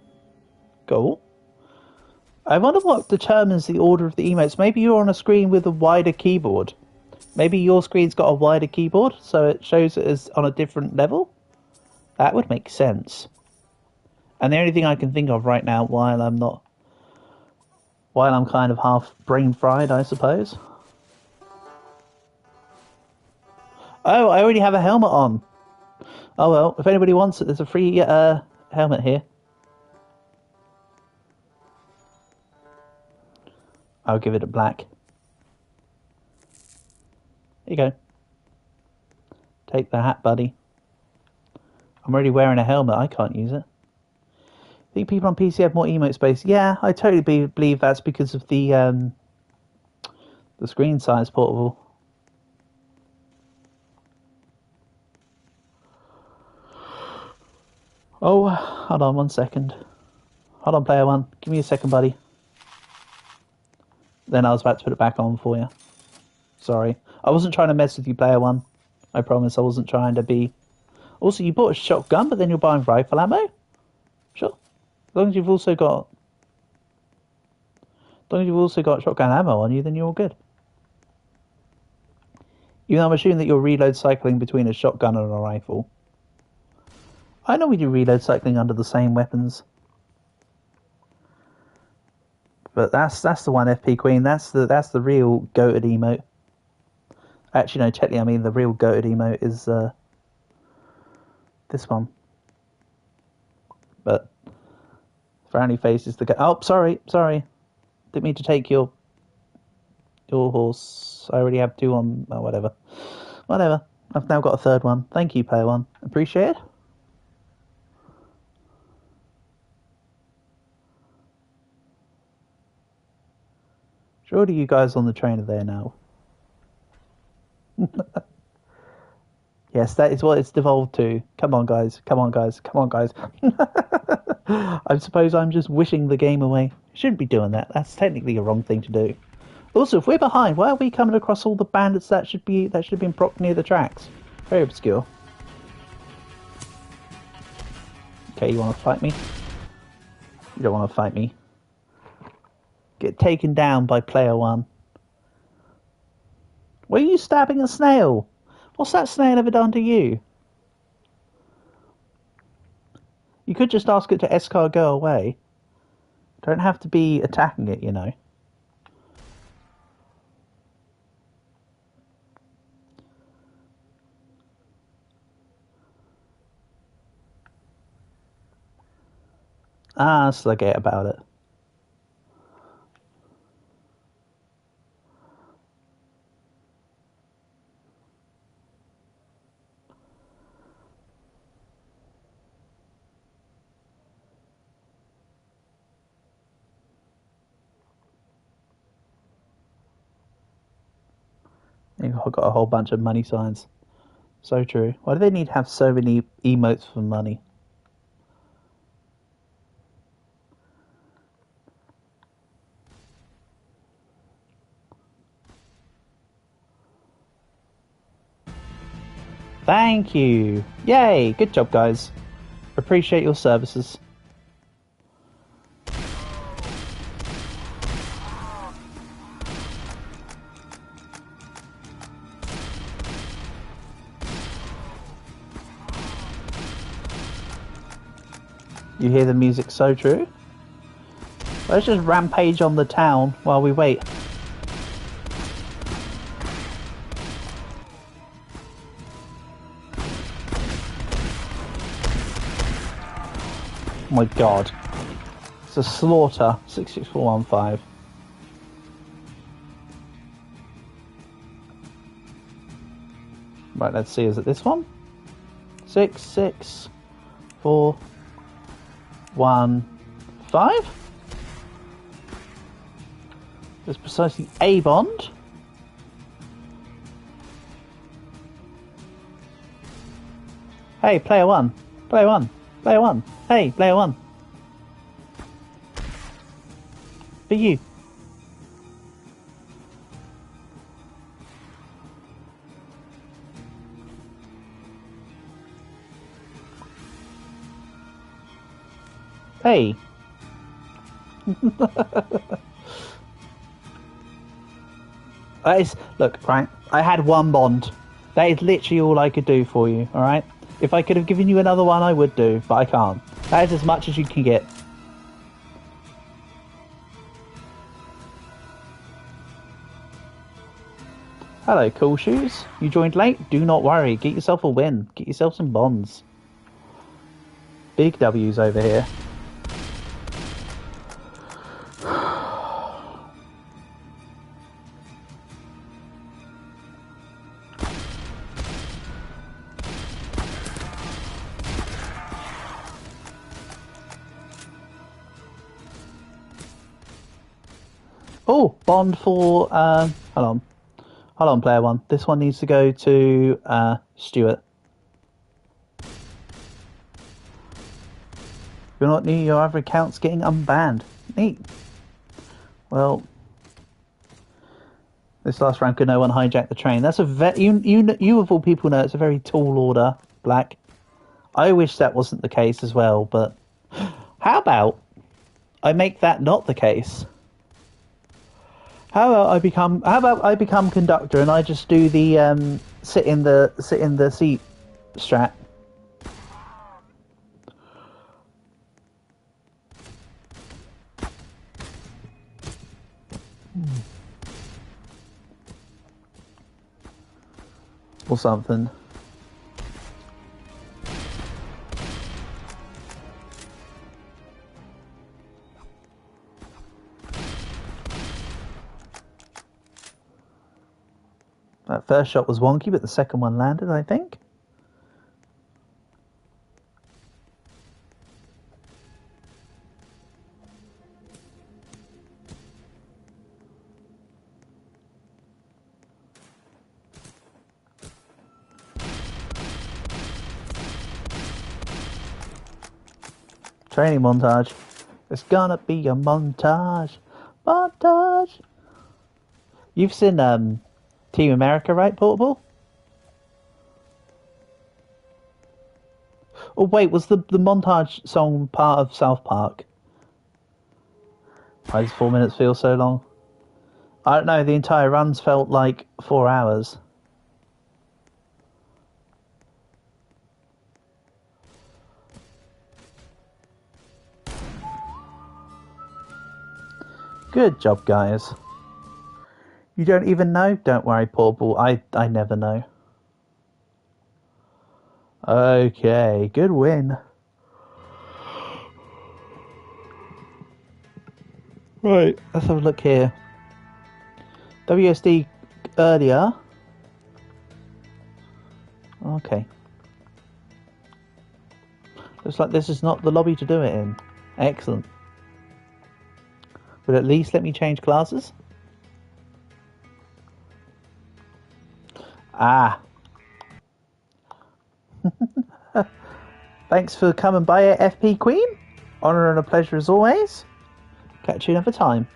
cool. I wonder what determines the order of the emotes. Maybe you're on a screen with a wider keyboard. Maybe your screen's got a wider keyboard, so it shows it as on a different level? That would make sense. And the only thing I can think of right now, while I'm kind of half brain fried, I suppose. Oh, I already have a helmet on. Oh well, if anybody wants it, there's a free helmet here. I'll give it a black. Here you go. Take the hat, buddy. I'm already wearing a helmet. I can't use it. I think people on PC have more emote space. Yeah, I totally believe that's because of the screen size portable. Oh, hold on 1 second. Hold on, player one. Give me a second, buddy. Then I was about to put it back on for you. Sorry. I wasn't trying to mess with you, player one. I promise I wasn't trying to be... Also, you bought a shotgun, but then you're buying rifle ammo? Sure. As long as you've also got shotgun ammo on you, then you're all good. Even though I'm assuming that you're reload cycling between a shotgun and a rifle. I know we do reload cycling under the same weapons. But that's the one FP Queen. That's the real goated emote. Actually, no, technically, I mean the real goated emote is this one. But frowny face is the go. Oh, sorry. Didn't mean to take your horse. I already have two on. Oh, whatever. I've now got a third one. Thank you, player one. Appreciate it. Surely you guys on the train are there now. Yes, that is what it's devolved to. Come on, guys. I suppose I'm just wishing the game away. Shouldn't be doing that. That's technically a wrong thing to do. Also, if we're behind, why are we coming across all the bandits that should have been propped near the tracks? Very obscure. Okay, you want to fight me? You don't want to fight me. Get taken down by player one. Why are you stabbing a snail? What's that snail ever done to you? You could just ask it to escort go away. Don't have to be attacking it, you know. Ah, forget about it. I've got a whole bunch of money signs. So true. Why do they need to have so many emotes for money? Thank you. Yay. Good job, guys. Appreciate your services. You hear the music, so true. Let's just rampage on the town while we wait. Oh my god. It's a slaughter. 66415. Right, let's see, is it this one? 66415. It's precisely a bond. Hey, player one. Hey, player one. For you. Hey. Look, right, I had one bond. That is literally all I could do for you, alright? If I could have given you another one, I would do, but I can't. That is as much as you can get. Hello, Cool Shoes. You joined late? Do not worry. Get yourself a win. Get yourself some bonds. Big W's over here. Oh, bond for, hold on. Hold on, player one. This one needs to go to, Stuart. You're not new, your other account's getting unbanned. Neat. Well, this last round could no one hijack the train. That's a you of all people know it's a very tall order, Black. I wish that wasn't the case as well, but how about I make that not the case? How about I become conductor and I just do the sit in the seat strat. Or something. That first shot was wonky, but the second one landed, I think. Training montage. It's gonna be a montage. Montage. You've seen Team America, right, Portable? Oh wait, was the montage song part of South Park? Why does 4 minutes feel so long? I don't know, the entire runs felt like 4 hours. Good job, guys. You don't even know? Don't worry, Portable. I never know. Okay, good win. Right, let's have a look here. WSD earlier. Okay. Looks like this is not the lobby to do it in. Excellent. But at least let me change classes. Ah. Thanks for coming by, FP Queen. Honour and a pleasure as always. Catch you another time.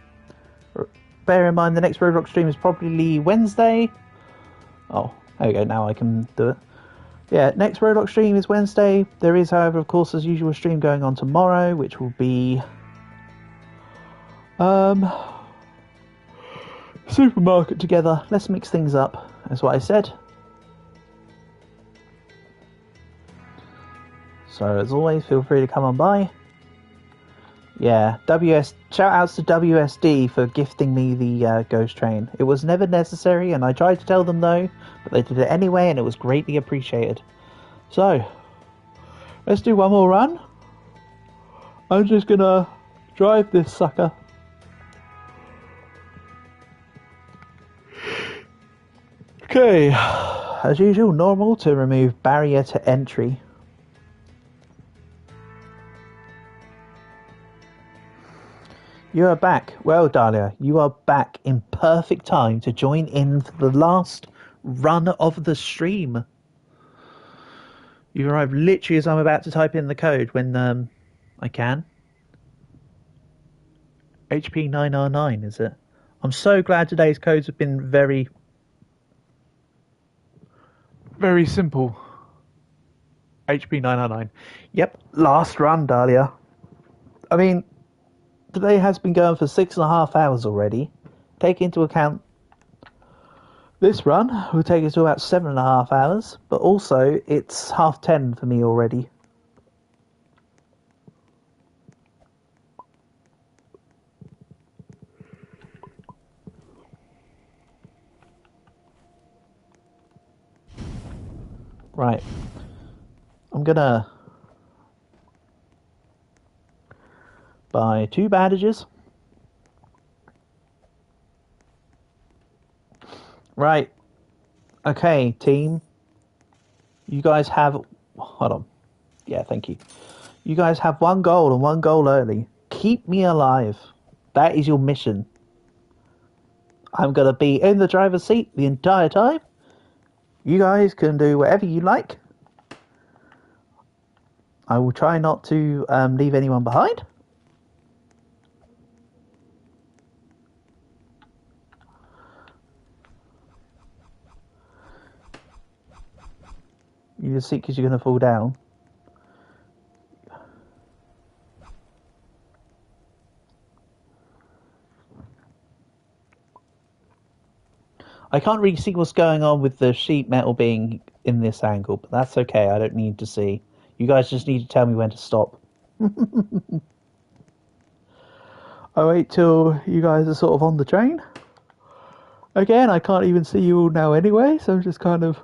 Bear in mind the next Roblox stream is probably Wednesday. Oh, there we go. Now I can do it. Yeah, next Roblox stream is Wednesday. There is, however, of course, as usual, a stream going on tomorrow, which will be supermarket together. Let's mix things up. That's what I said. So as always, feel free to come on by. Yeah, shout outs to WSD for gifting me the ghost train. It was never necessary, and I tried to tell them no, but they did it anyway, and it was greatly appreciated. So, let's do one more run. I'm just gonna drive this sucker. Okay, as usual, normal to remove barrier to entry. You are back. Well, Dahlia, you are back in perfect time to join in for the last run of the stream. You arrived literally as I'm about to type in the code when I can. HP 9R9, is it? I'm so glad today's codes have been very, very simple. HP 9R9. Yep, last run, Dahlia. I mean, today has been going for 6.5 hours already. Take into account this run will take us to about 7.5 hours, but also it's 10:30 for me already. Right. I'm gonna buy 2 bandages. Right. Okay, team. You guys have... Hold on. Yeah, thank you. You guys have 1 goal and 1 goal only. Keep me alive. That is your mission. I'm gonna be in the driver's seat the entire time. You guys can do whatever you like. I will try not to leave anyone behind. You just see because you're going to fall down. I can't really see what's going on with the sheet metal being in this angle, but that's okay. I don't need to see. You guys just need to tell me when to stop. I wait till you guys are sort of on the train. Again, I can't even see you all now anyway, so I'm just kind of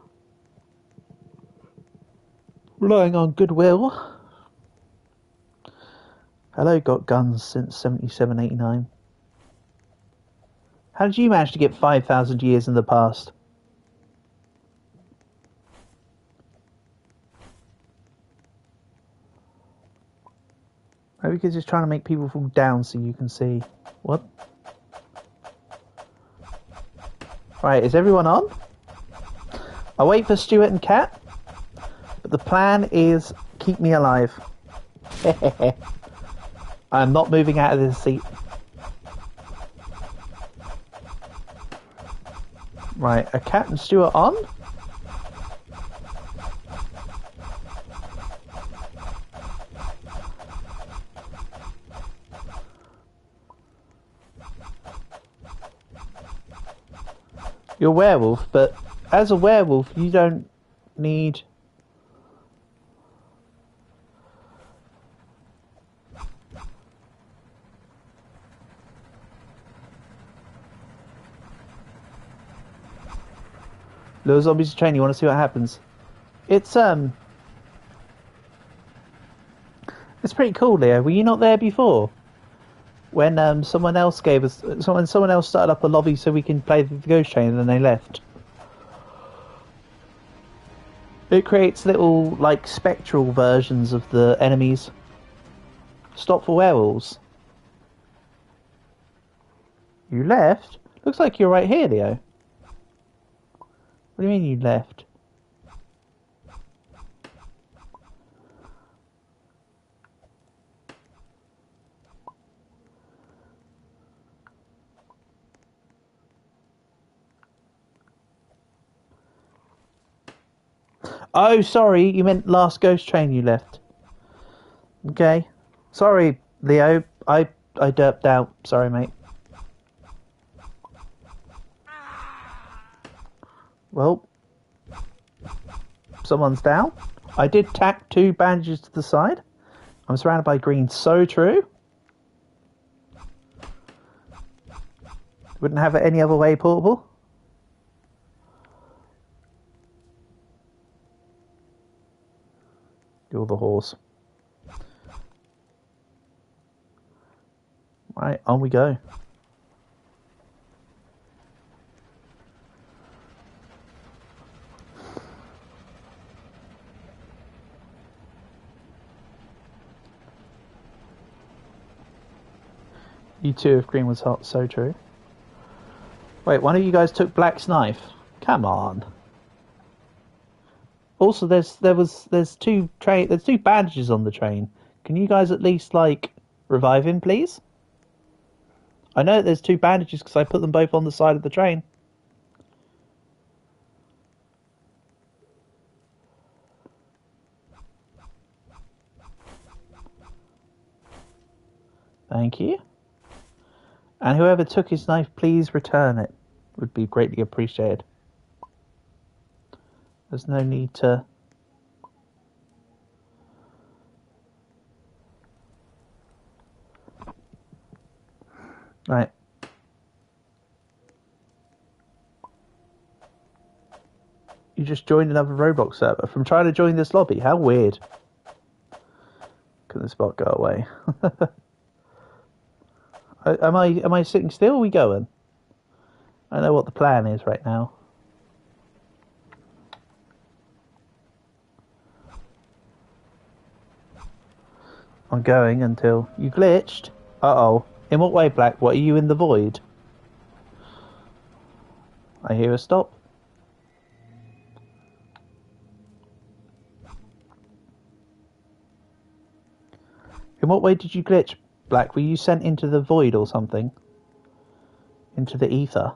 relying on goodwill. Hello, got guns since 77, 89. How did you manage to get 5,000 years in the past? Maybe because it's trying to make people fall down so you can see. What? Right, is everyone on? I'll wait for Stuart and Kat. But the plan is keep me alive. I'm not moving out of this seat. Right, are Kat and Stuart on? You're a werewolf, but as a werewolf, you don't need... Little zombies train, you want to see what happens? It's pretty cool, Leo. Were you not there before? When someone else gave us... Someone else started up a lobby so we can play the ghost train and then they left. It creates little, like, spectral versions of the enemies. Stop for werewolves. You left? Looks like you're right here, Leo. What do you mean you left? Oh, sorry, you meant last ghost train you left. Okay. Sorry, Leo. I derped out. Sorry, mate. Well, someone's down. I did tack 2 bandages to the side. I'm surrounded by green. So true. Wouldn't have it any other way, portable. You're the horse. Right, on we go. You too, if green was hot, so true. Wait, one of you guys took Black's knife. Come on. Also, there's 2 bandages on the train. Can you guys at least like revive him, please? I know there's 2 bandages because I put them both on the side of the train. Thank you. And whoever took his knife, please return it. Would be greatly appreciated. There's no need to... Right. You just joined another Roblox server from trying to join this lobby. How weird. Can this bot go away? Am I sitting still or are we going? I know what the plan is right now. I'm going until you glitched. Uh-oh. In what way, Black? What, are you in the void? I hear a stop. In what way did you glitch, Black? Were you sent into the void or something? Into the ether?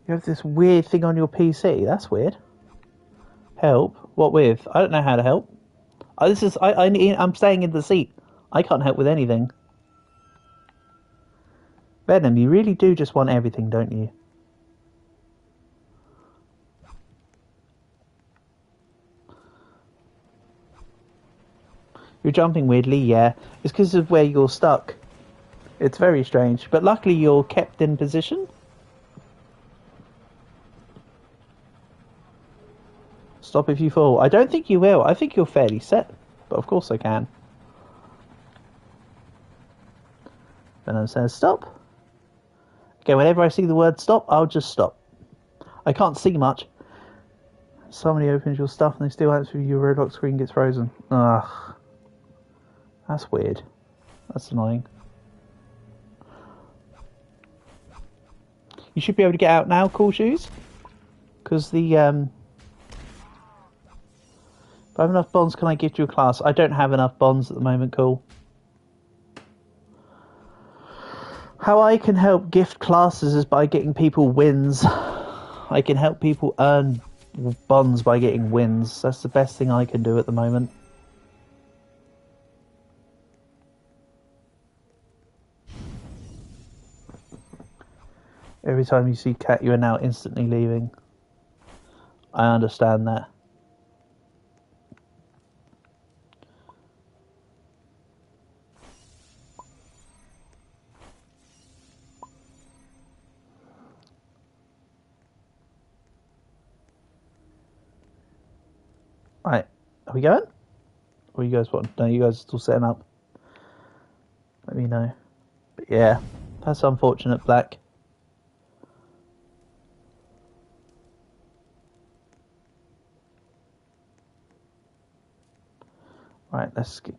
You have this weird thing on your PC. That's weird. Help? What with? I don't know how to help. I'm staying in the seat. I can't help with anything. Venom, you really do just want everything, don't you? You're jumping weirdly, yeah. It's because of where you're stuck. It's very strange. But luckily you're kept in position. Stop if you fall. I don't think you will. I think you're fairly set. But of course I can. Venom says stop. Okay, whenever I see the word stop, I'll just stop. I can't see much. Somebody opens your stuff and they still answer your Roblox screen gets frozen. Ugh. That's weird. That's annoying. You should be able to get out now, Cool Shoes. Because the, If I have enough bonds, can I gift you a class? I don't have enough bonds at the moment, Cool. How I can help gift classes is by getting people wins. I can help people earn bonds by getting wins. That's the best thing I can do at the moment. Every time you see Cat, you are now instantly leaving. I understand that. Right, are we going? Or you guys want? No, you guys are still setting up. Let me know. But yeah, that's unfortunate, Black. Right, let's get...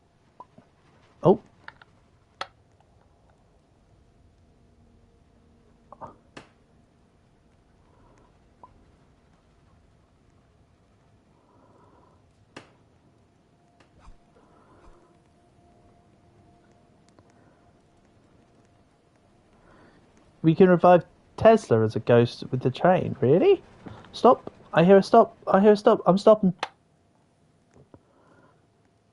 Oh. We can revive Tesla as a ghost with the train. Really? Stop. I hear a stop. I hear a stop. I'm stopping.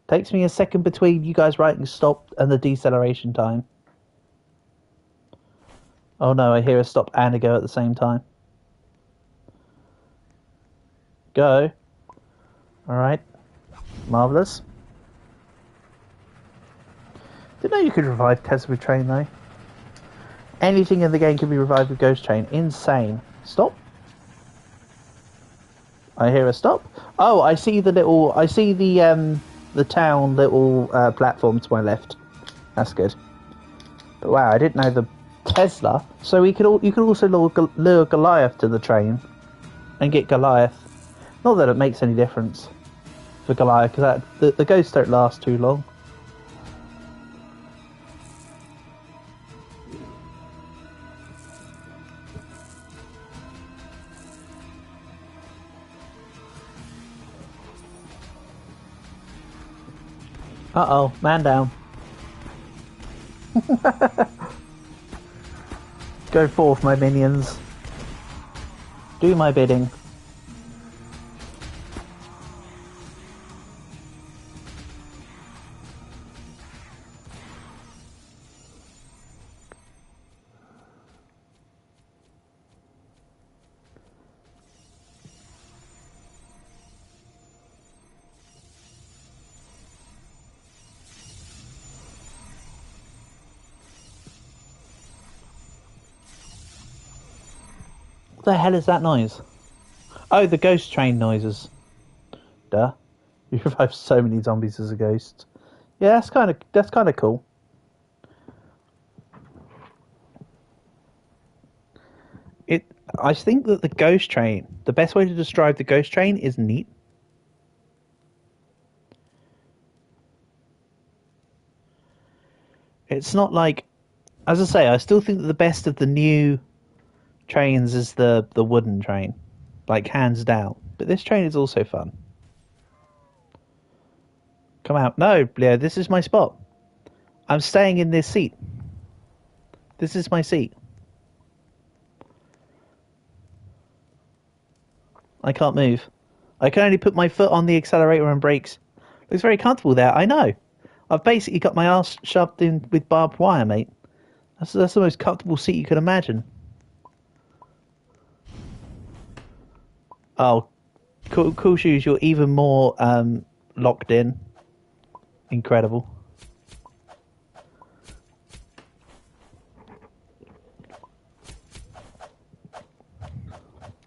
Takes me a second between you guys writing stop and the deceleration time. Oh no, I hear a stop and a go at the same time. Go. Alright. Marvellous. Didn't know you could revive Tesla with train though. Anything in the game can be revived with Ghost Train. Insane. Stop. I hear a stop. Oh, I see the little... I see the town little platform to my left. That's good. But wow, I didn't know the Tesla. So you could also lure Goliath to the train and get Goliath. Not that it makes any difference for Goliath, because the ghosts don't last too long. Uh-oh, man down. Go forth, my minions. Do my bidding. What the hell is that noise? Oh, the ghost train noises. Duh. You revive so many zombies as a ghost. Yeah, that's kind of cool. I think that the ghost train, the best way to describe the ghost train is neat. It's not like, as I say, I still think that the best of the new trains is the wooden train, like hands down. But this train is also fun. Come out. No, Leo, this is my spot. I'm staying in this seat. This is my seat. I can't move. I can only put my foot on the accelerator and brakes. Looks very comfortable there, I know. I've basically got my ass shoved in with barbed wire, mate. That's the most comfortable seat you could imagine. Oh, cool shoes, you're even more locked in. Incredible.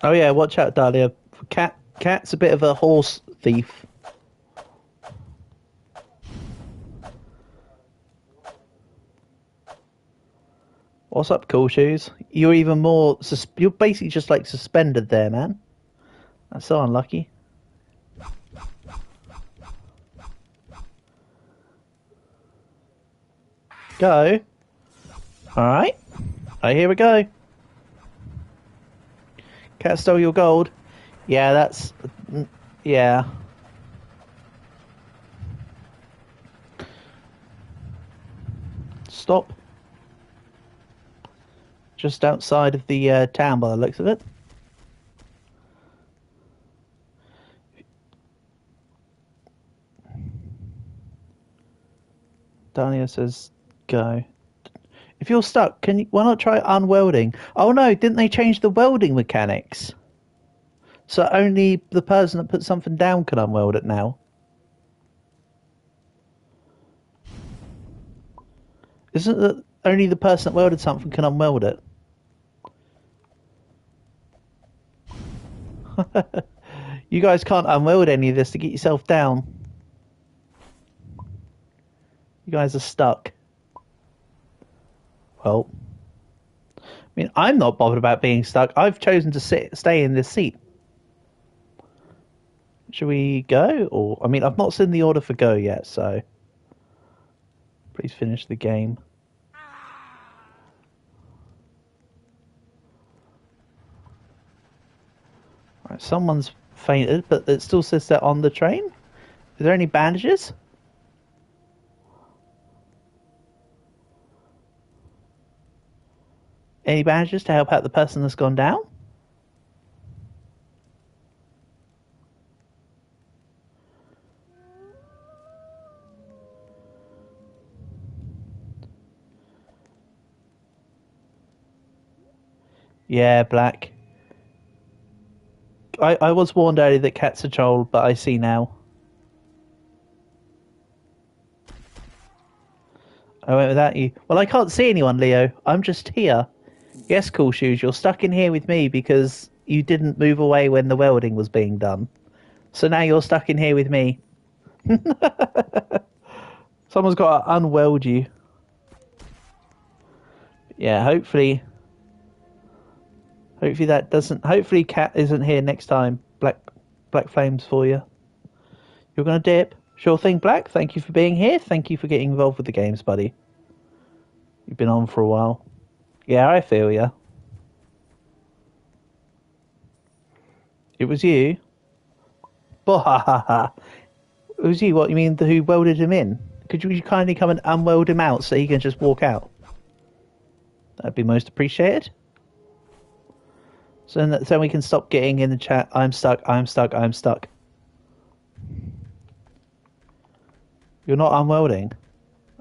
Oh yeah, watch out, Dahlia. Cat's a bit of a horse thief. What's up, cool shoes? You're even more. You're basically just like suspended there, man. That's so unlucky. Go. Alright. Here we go. Cat stole your gold. Yeah, that's... Yeah. Stop. Just outside of the town by the looks of it. Dania says, go. If you're stuck, why not try unwelding? Oh no, didn't they change the welding mechanics? So only the person that put something down can unweld it now. Isn't it only the person that welded something can unweld it? You guys can't unweld any of this to get yourself down. You guys are stuck. Well, I mean, I'm not bothered about being stuck. I've chosen to stay in this seat. Should we go? Or, I mean, I've not seen the order for go yet, so... Please finish the game. Right, someone's fainted, but it still says they're on the train. Is there any bandages? Any bandages to help out the person that's gone down? Yeah, Black. I was warned earlier that cats are troll, but I see now. I went without you. Well, I can't see anyone, Leo. I'm just here. Yes, Cool Shoes, you're stuck in here with me because you didn't move away when the welding was being done. So now you're stuck in here with me. Someone's got to unweld you. Yeah, hopefully that doesn't... Hopefully Cat isn't here next time. Black flames for you. You're going to dip? Sure thing, Black. Thank you for being here. Thank you for getting involved with the games, buddy. You've been on for a while. Yeah, I feel ya. It was you? It was you, what, you mean who welded him in? Could you kindly come and unweld him out so he can just walk out? That'd be most appreciated. So we can stop getting in the chat, I'm stuck, I'm stuck, I'm stuck. You're not unwelding.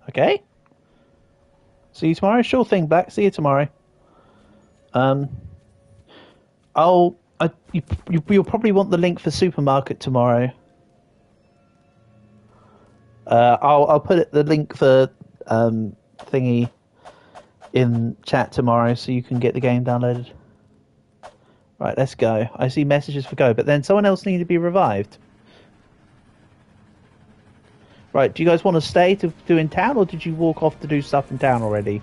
Okay? See you tomorrow? Sure thing, Black. See you tomorrow. You'll probably want the link for supermarket tomorrow. I'll put the link for thingy in chat tomorrow so you can get the game downloaded. Right, let's go. I see messages for go, but then someone else needs to be revived. Right, do you guys want to stay to do in town, or did you walk off to do stuff in town already?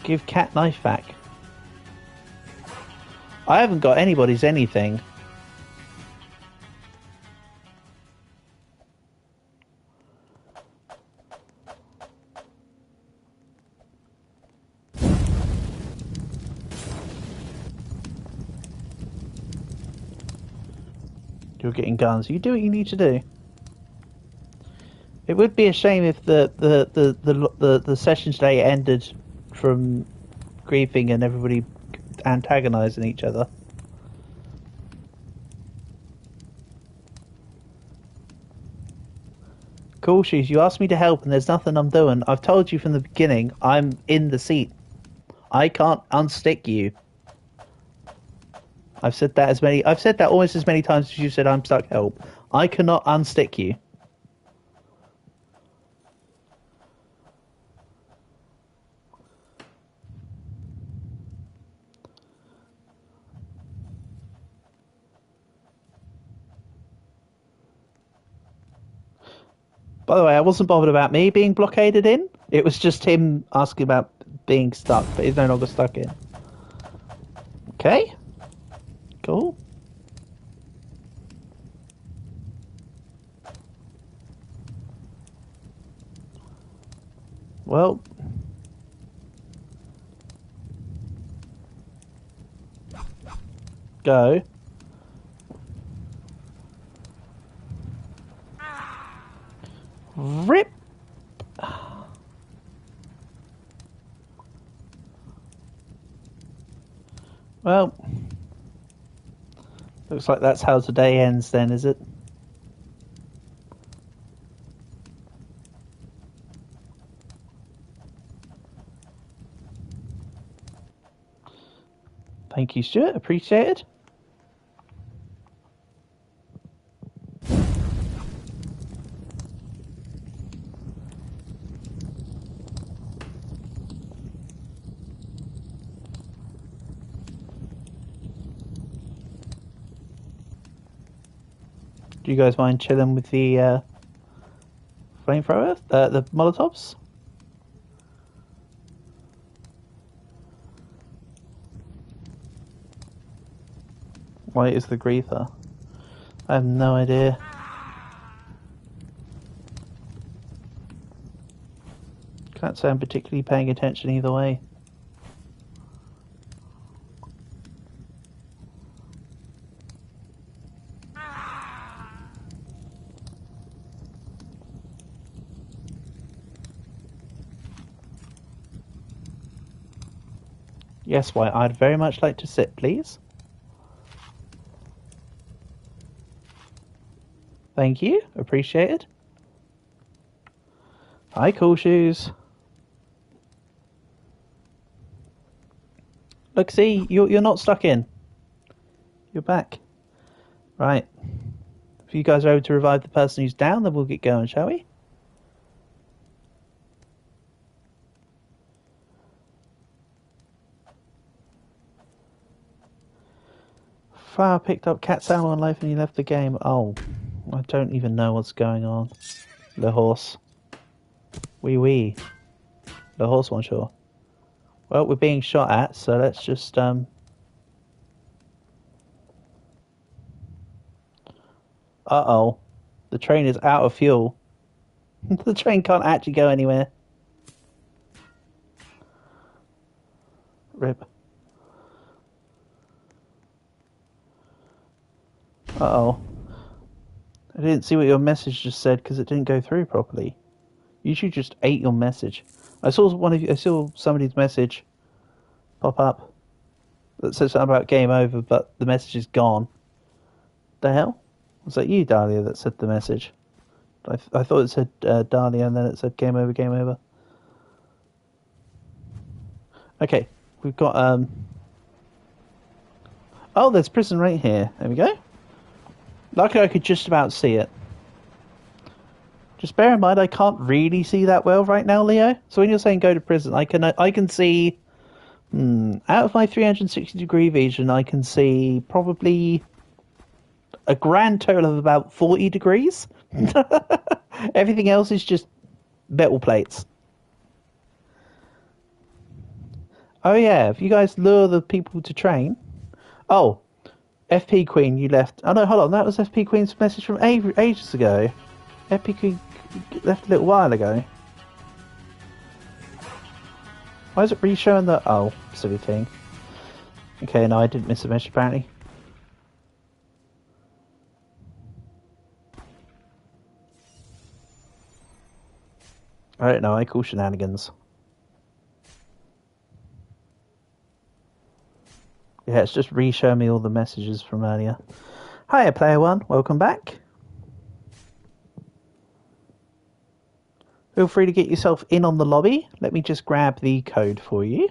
Give cat knife back. I haven't got anybody's anything. You're getting guns. You do what you need to do. It would be a shame if the session today ended from griefing and everybody antagonizing each other. Cool Shoes, you asked me to help and there's nothing I'm doing. I've told you from the beginning, I'm in the seat. I can't unstick you. I've said that almost as many times as you said I'm stuck, help. I cannot unstick you. By the way, I wasn't bothered about me being blockaded in. It was just him asking about being stuck, but he's no longer stuck in. Okay. Cool. Well. Go. Rip. Well. Looks like that's how today ends then, is it? Thank you, Stuart. Appreciate it. Do you guys mind chilling with the flamethrower? The Molotovs? Why is the griefer? I have no idea. Can't say I'm particularly paying attention either way. Yes, why? I'd very much like to sit, please. Thank you. Appreciate it. Hi, Cool Shoes. Look, see, you're not stuck in. You're back. Right. If you guys are able to revive the person who's down, then we'll get going, shall we? Flower picked up Cat Salmon Life and he left the game. Oh, I don't even know what's going on. The horse. Wee. The horse one, sure. Well, we're being shot at, so let's just, Uh-oh. The train is out of fuel. The train can't actually go anywhere. Rip. Uh-oh. I didn't see what your message just said because it didn't go through properly. You should just ate your message. I saw somebody's message pop up that said something about game over, but the message is gone. The hell? Was that you, Dahlia, that said the message? I thought it said Dahlia and then it said game over, game over. Okay, we've got oh, there's prison right here. There we go. Luckily, I could just about see it. Just bear in mind, I can't really see that well right now, Leo. So when you're saying go to prison, I can see. Out of my 360-degree vision, I can see probably a grand total of about 40 degrees. Everything else is just metal plates. Oh yeah, if you guys lure the people to train. Oh, FP Queen, you left. Oh no, hold on, that was FP Queen's message from ages ago. FP Queen left a little while ago. Why is it re-showing the... Oh, silly thing. Okay, no, I didn't miss a message apparently. I don't know, I call shenanigans. Yeah, it's just re-showing me all the messages from earlier. Hiya, Player One, welcome back. Feel free to get yourself in on the lobby. Let me just grab the code for you.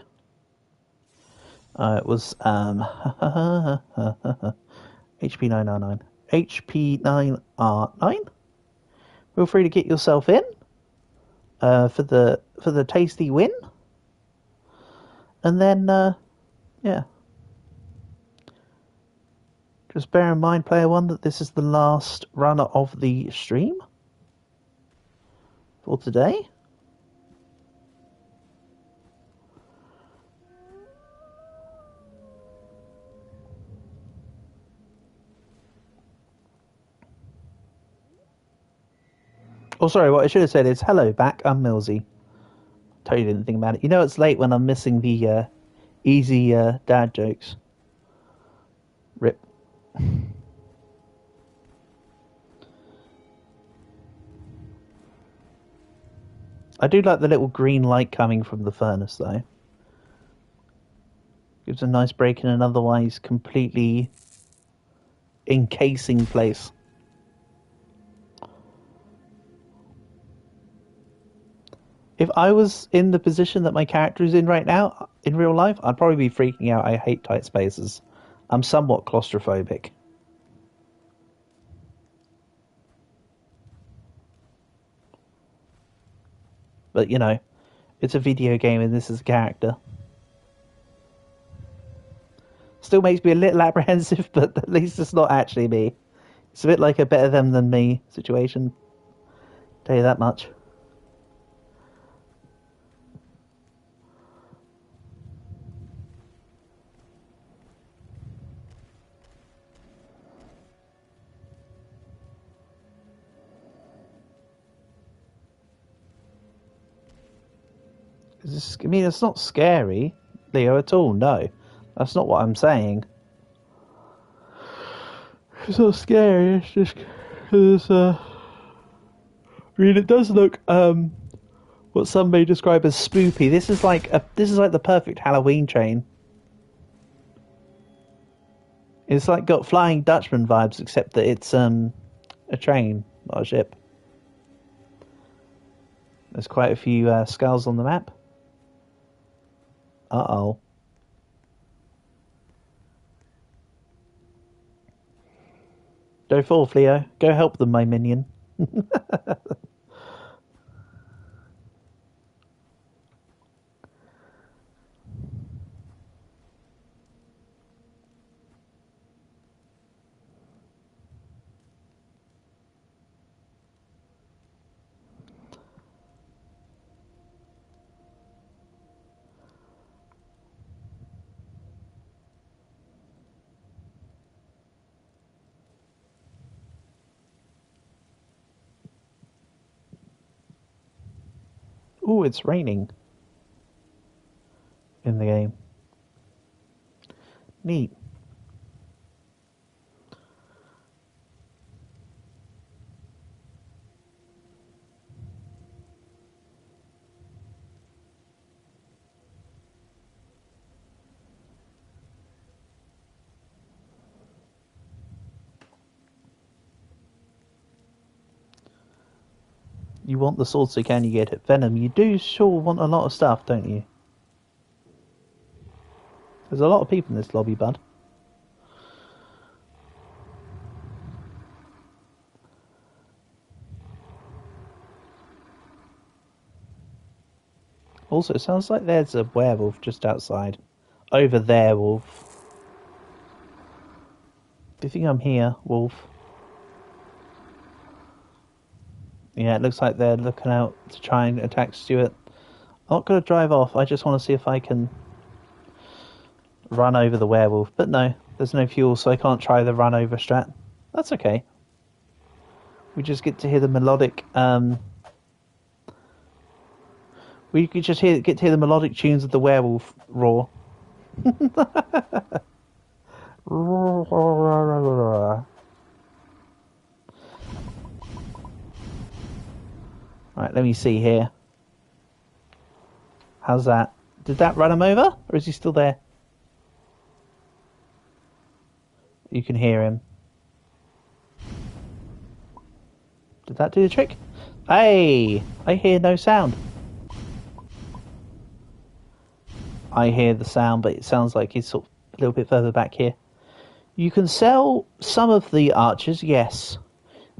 It was HP9R9. HP9R9. Feel free to get yourself in for the tasty win. And then yeah. Just bear in mind, Player One, that this is the last run of the stream for today. Oh, sorry, what I should have said is, hello back, I'm Millsy. Totally didn't think about it. You know it's late when I'm missing the easy dad jokes. Rip. I do like the little green light coming from the furnace, though. Gives a nice break in an otherwise completely encasing place. If I was in the position that my character is in right now, in real life, I'd probably be freaking out. I hate tight spaces. I'm somewhat claustrophobic. But, you know, it's a video game and this is a character. Still makes me a little apprehensive, but at least it's not actually me. It's a bit like a better them than me situation. Tell you that much. I mean, it's not scary, Leo, at all. No, that's not what I'm saying. It's not scary. It's just because I mean, it does look what some may describe as spoopy. This is like the perfect Halloween train. It's like got Flying Dutchman vibes, except that it's a train, not a ship. There's quite a few skulls on the map. Uh-oh. Go forth, Leo. Go help them, my minion. Ooh, it's raining in the game. Neat. You want the sword, so can you get it? Venom, you do sure want a lot of stuff, don't you? There's a lot of people in this lobby, bud. Also, it sounds like there's a werewolf just outside. Over there, wolf. Do you think I'm here, wolf? Yeah, it looks like they're looking out to try and attack Stuart. I'm not going to drive off. I just want to see if I can run over the werewolf. But no, there's no fuel, so I can't try the run over strat. That's okay. We just get to hear the melodic... we could just get to hear the melodic tunes of the werewolf roar. Right, let me see here. How's that? Did that run him over? Or is he still there? You can hear him. Did that do the trick? Hey! I hear no sound. I hear the sound, but it sounds like he's sort of a little bit further back here. You can sell some of the archers, yes.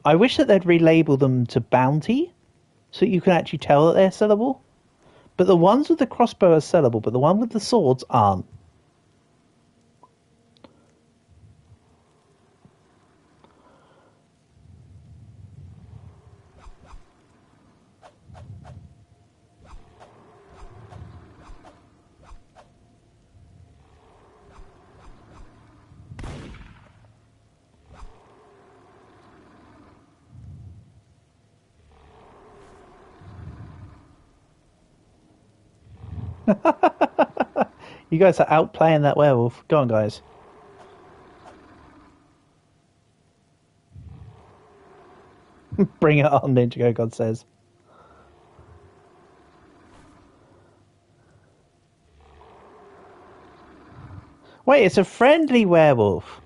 I wish that they'd relabel them to bounty, so you can actually tell that they're sellable. But the ones with the crossbow are sellable, but the one with the swords aren't. You guys are outplaying that werewolf. Go on, guys. Bring it on, Ninja God says. Wait, it's a friendly werewolf.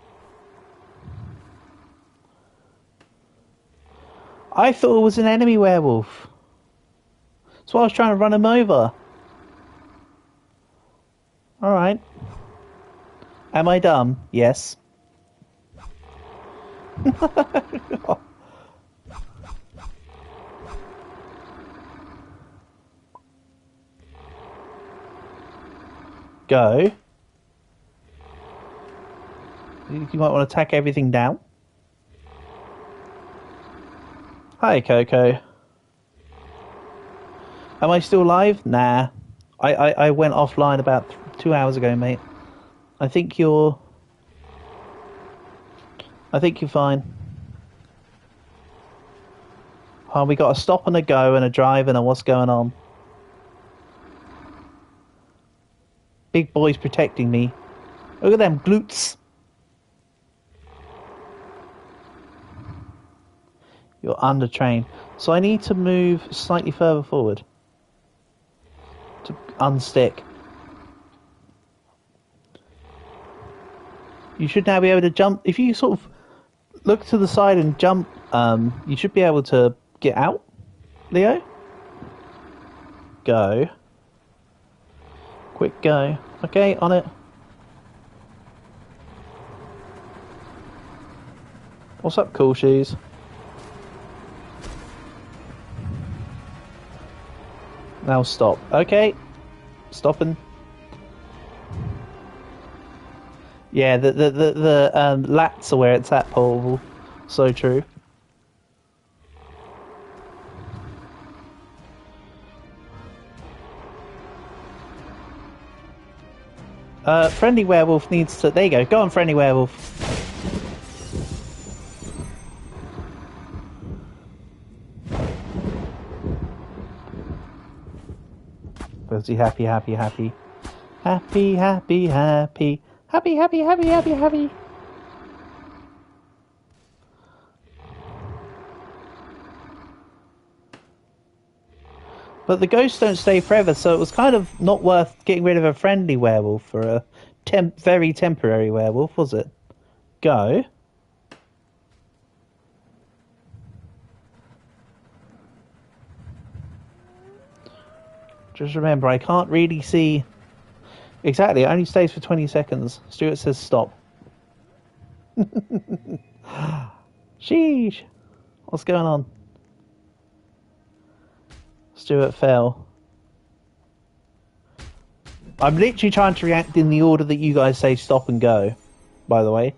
I thought it was an enemy werewolf. That's why I was trying to run him over. Alright. Am I dumb? Yes. Go. You might want to tack everything down. Hi, Coco. Am I still alive? Nah. I went offline about 2 hours ago, mate. I think you're fine. Oh, we got a stop and a go and a drive and a what's going on. Big boy's protecting me. Look at them glutes. You're undertrained. So I need to move slightly further forward to unstick. You should now be able to jump. If you sort of look to the side and jump, you should be able to get out, Leo. Go. Quick go. Okay, on it. What's up, cool shoes? Now stop. Okay. Stopping. Yeah, the lats are where it's at, Paul. So true. Friendly werewolf needs to... There you go. Go on, friendly werewolf. Was he happy, happy, happy? Happy, happy, happy. Happy, happy, happy, happy, happy. But the ghosts don't stay forever, so it was kind of not worth getting rid of a friendly werewolf for a very temporary werewolf, was it? Go. Just remember, I can't really see... Exactly, it only stays for 20 seconds. Stuart says stop. Sheesh. What's going on? Stuart fell. I'm literally trying to react in the order that you guys say stop and go, by the way.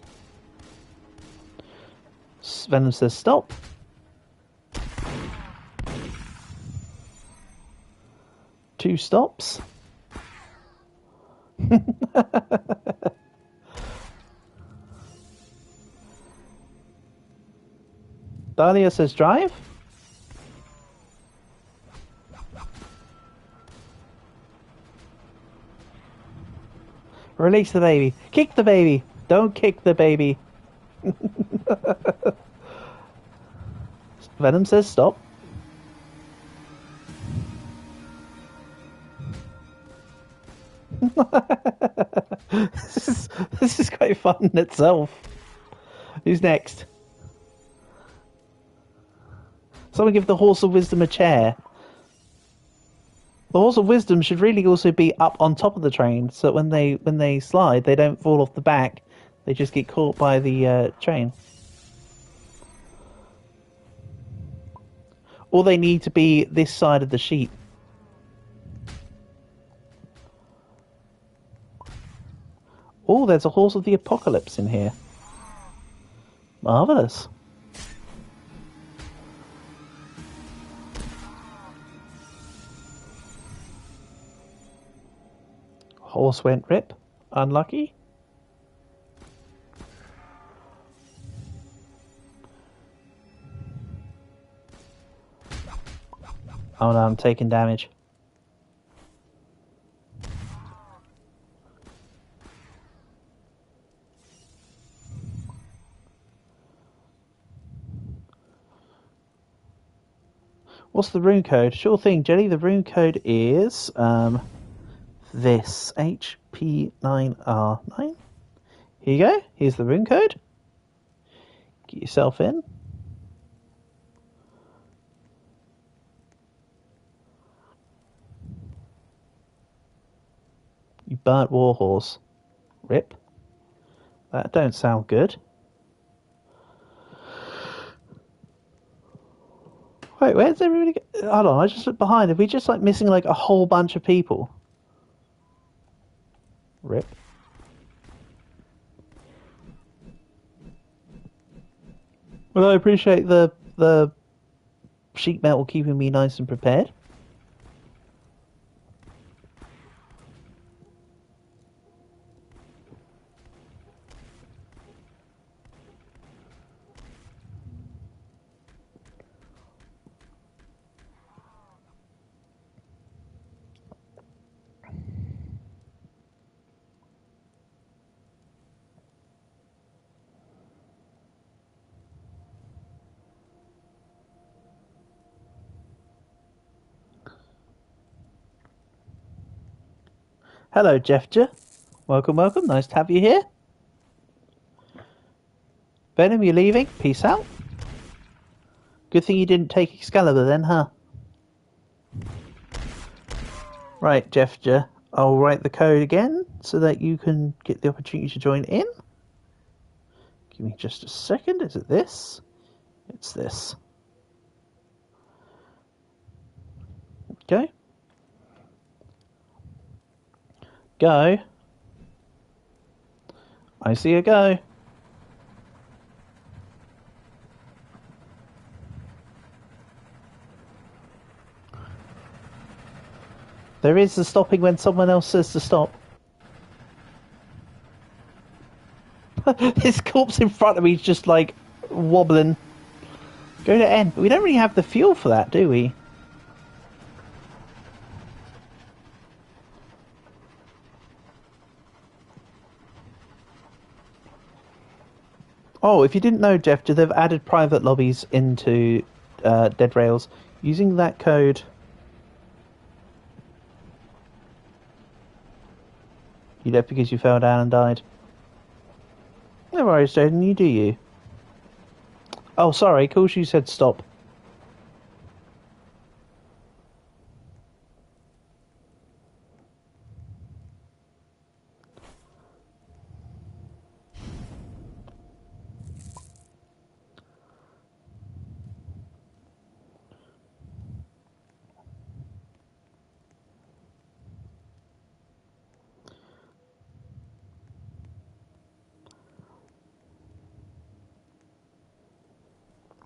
Venom says stop. Two stops. Dahlia says drive. Release the baby. Kick the baby. Don't kick the baby. Venom says stop. This is quite fun in itself. Who's next? Someone give the Horse of Wisdom a chair. The Horse of Wisdom should really also be up on top of the train, so that when they slide, they don't fall off the back. They just get caught by the train. Or they need to be this side of the sheet. Oh, there's a Horse of the Apocalypse in here. Marvellous. Horse went rip. Unlucky. Oh no, I'm taking damage. What's the rune code? Sure thing, Jelly. The rune code is this HP9R9. Here you go. Here's the rune code. Get yourself in. You burnt warhorse. Rip. That don't sound good. Wait, where's everybody go? Hold on, I just looked behind. Are we just like missing like a whole bunch of people? Rip. Well, I appreciate the sheet metal keeping me nice and prepared. Hello, Jeffja. Welcome, welcome. Nice to have you here. Venom, you're leaving? Peace out. Good thing you didn't take Excalibur then, huh? Right, Jeffja. I'll write the code again so that you can get the opportunity to join in. Give me just a second. Is it this? It's this. Okay. Go. I see a go. There is the stopping when someone else says to stop. His corpse in front of me is just like wobbling. Go to N. We don't really have the fuel for that, do we? Oh, if you didn't know, Jeff, they've added private lobbies into Dead Rails. Using that code... You left because you fell down and died. No worries, Jaden, you do you. Oh, sorry, Coolshoe said stop.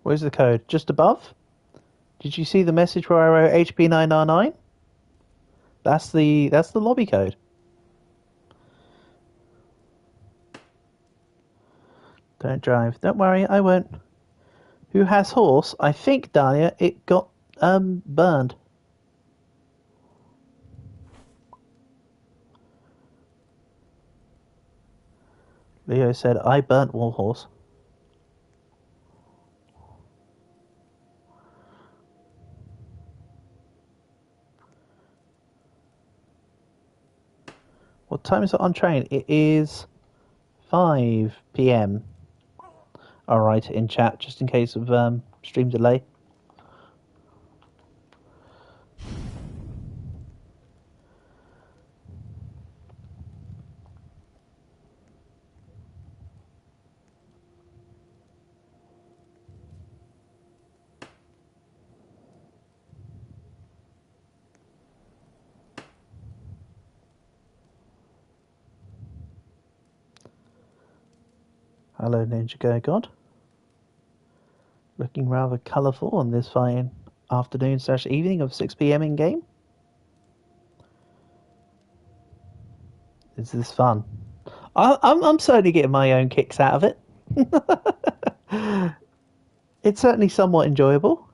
Where's the code? Just above? Did you see the message where I wrote HP999? That's the lobby code. Don't drive. Don't worry, I won't. Who has horse? I think, Dahlia, it got burned. Leo said, I burnt Warhorse. What time is it on train? It is 5 p.m. I'll write it in chat just in case of stream delay. Hello, Ninja Go God. Looking rather colourful on this fine afternoon/evening of 6 p.m. in game. Is this fun? I'm certainly getting my own kicks out of it. It's certainly somewhat enjoyable.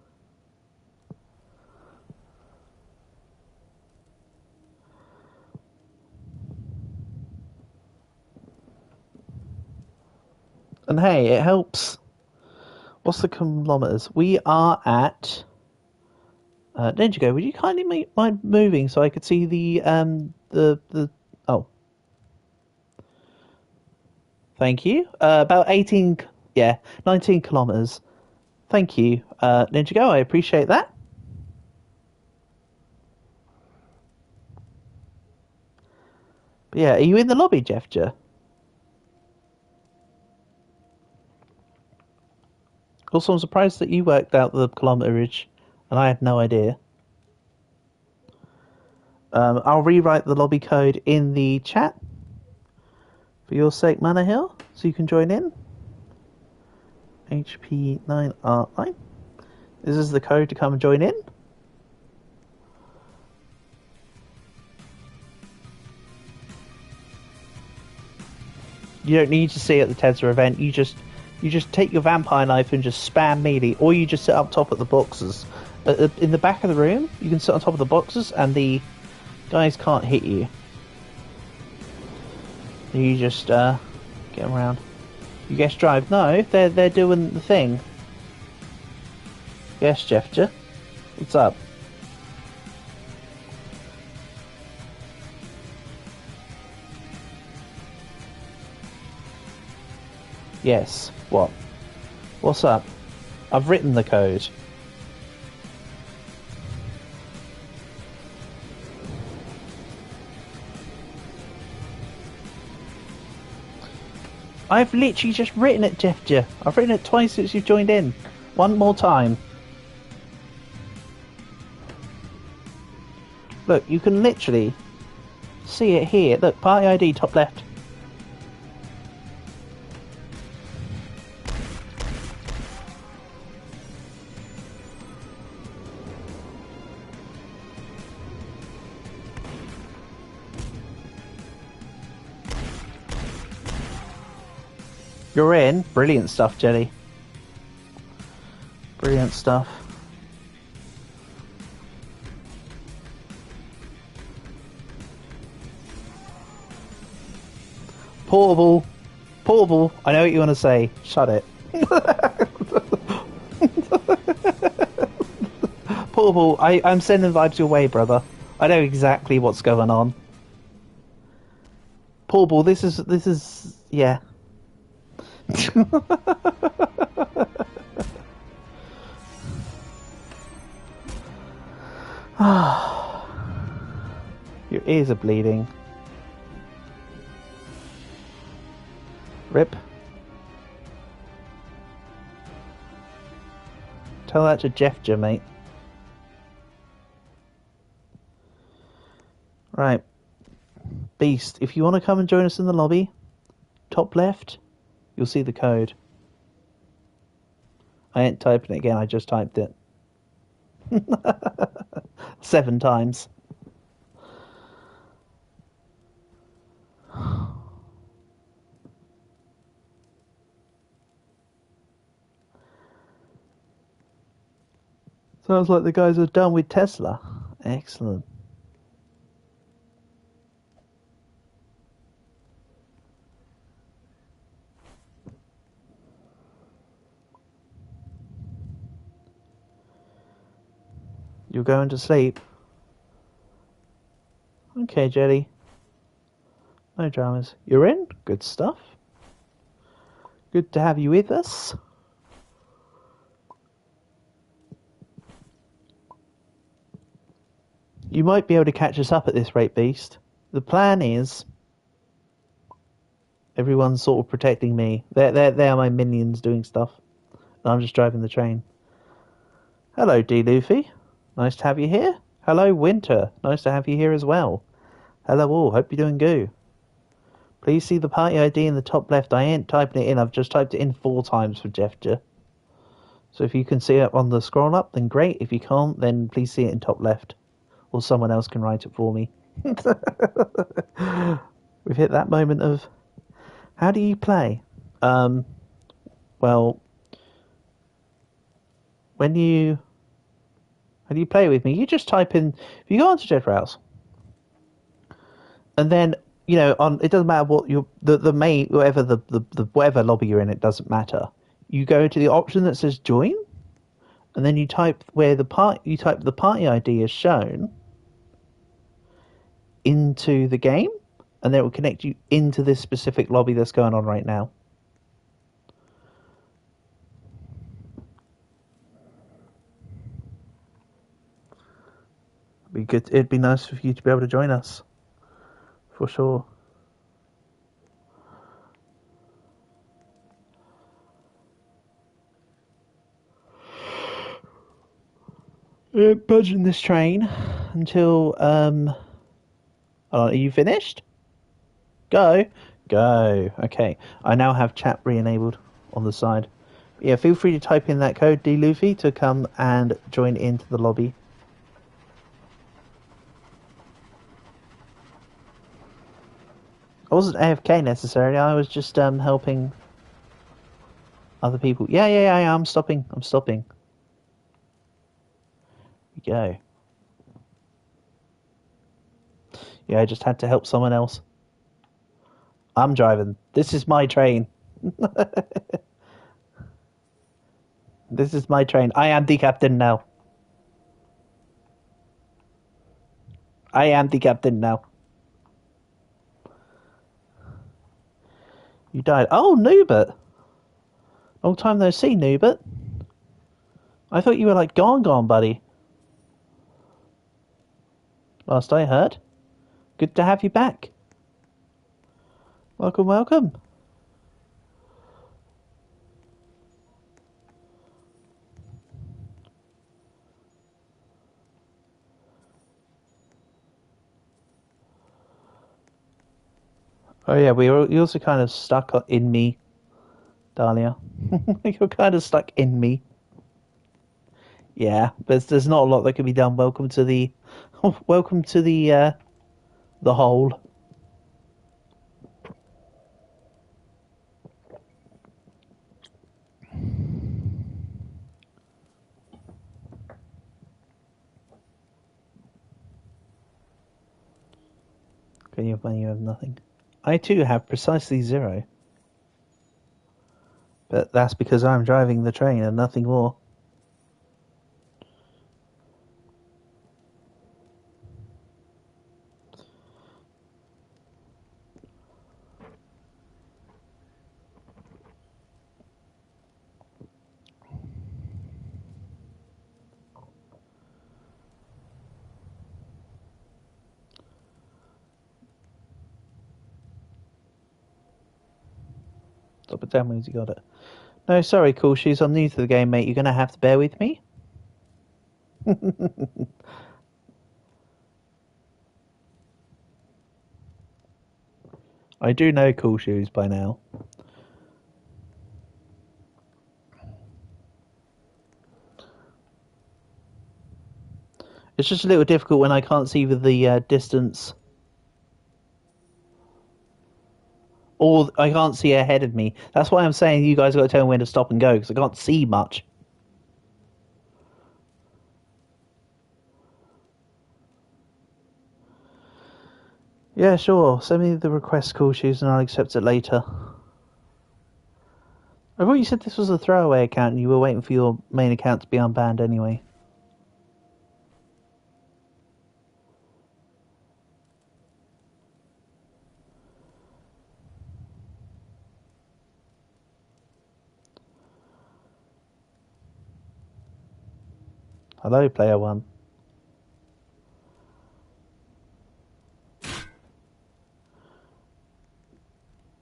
And hey, it helps. What's the kilometers? We are at. Ninja Go, would you kindly mind moving so I could see the. Oh. Thank you. About 18. Yeah, 19 kilometers. Thank you, Ninja Go. I appreciate that. But yeah, are you in the lobby, Jeffja? Also, I'm surprised that you worked out the kilometerage, and I had no idea. I'll rewrite the lobby code in the chat for your sake, Manor Hill, so you can join in. HP9R9. This is the code to come and join in. You don't need to see it at the Tesla event. You just take your vampire knife and just spam melee, or you just sit up top at the boxes. In the back of the room, you can sit on top of the boxes, and the guys can't hit you. You just get them around. You guess drive? No, they're doing the thing. Yes, Jeffja. What's up? Yes. What? What's up? I've written the code. I've literally just written it, Jeffja. I've written it twice since you've joined in. One more time. Look, you can literally see it here. Look, party ID top left. You're in. Brilliant stuff, Jelly. Brilliant stuff. Portable. Portable. I know what you want to say. Shut it. Portable. I'm sending vibes your way, brother. I know exactly what's going on. Portable. This is yeah. Your ears are bleeding. Rip. Tell that to Jeffja, mate. Right. Beast, if you want to come and join us in the lobby, top left, you'll see the code. I ain't typing it again, I just typed it. 7 times. Sounds like the guys are done with Tesla. Excellent. You're going to sleep. Okay, Jelly. No dramas. You're in? Good stuff. Good to have you with us. You might be able to catch us up at this rate, Beast. The plan is everyone's sort of protecting me. They are my minions doing stuff. And I'm just driving the train. Hello, D. Luffy. Nice to have you here. Hello, Winter. Nice to have you here as well. Hello all. Hope you're doing good. Please see the party ID in the top left. I ain't typing it in. I've just typed it in 4 times for gesture. So if you can see it on the scroll up, then great. If you can't, then please see it in top left. Or someone else can write it for me. We've hit that moment of, how do you play? Well, how do you play with me? You just type in, if you go onto JetBrowse, and then, it doesn't matter what the main, whatever the whatever lobby you're in, it doesn't matter. You go to the option that says join, and then you type the party ID is shown into the game, and then it will connect you into this specific lobby that's going on right now. It'd be nice for you to be able to join us, for sure. Budging this train until are you finished? Go. Okay, I now have chat re-enabled on the side. Yeah, feel free to type in that code, D. Luffy, to come and join into the lobby. I wasn't AFK necessarily. I was just helping other people. Yeah. I'm stopping. Here we go. Yeah, I just had to help someone else. I'm driving. This is my train. This is my train. I am the captain now. You died. Oh, Noobert. Long time no see, Noobert. I thought you were like gone, buddy. Last I heard. Good to have you back. Welcome. Oh yeah, you're also kind of stuck in me, Dahlia. You're kind of stuck in me. Yeah, but there's not a lot that can be done. Welcome to the hole. Can you have money? You have nothing. I too have precisely 0. But that's because I'm driving the train and nothing more. Stop it down, you got it. No, sorry, Cool Shoes. I'm new to the game, mate. You're going to have to bear with me. I do know Cool Shoes by now. It's just a little difficult when I can't see with the distance, or I can't see ahead of me. That's why I'm saying you guys got to tell me when to stop and go because I can't see much. Yeah, sure. Send me the request call shoes and I'll accept it later. I thought you said this was a throwaway account and you were waiting for your main account to be unbanned anyway. Hello, player one.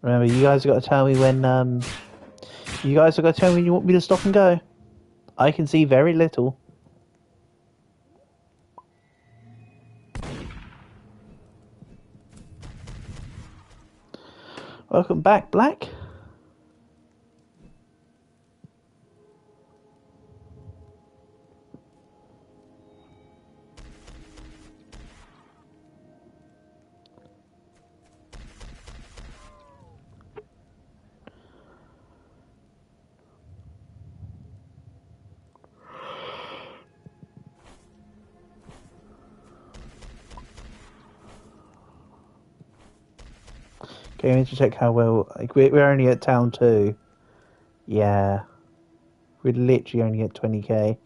Remember, you guys have got to tell me when, you guys have got to tell me when you want me to stop and go. I can see very little. Welcome back, Black. Okay, we need to check how well. Like, we're only at town 2. Yeah. We're literally only at 20k.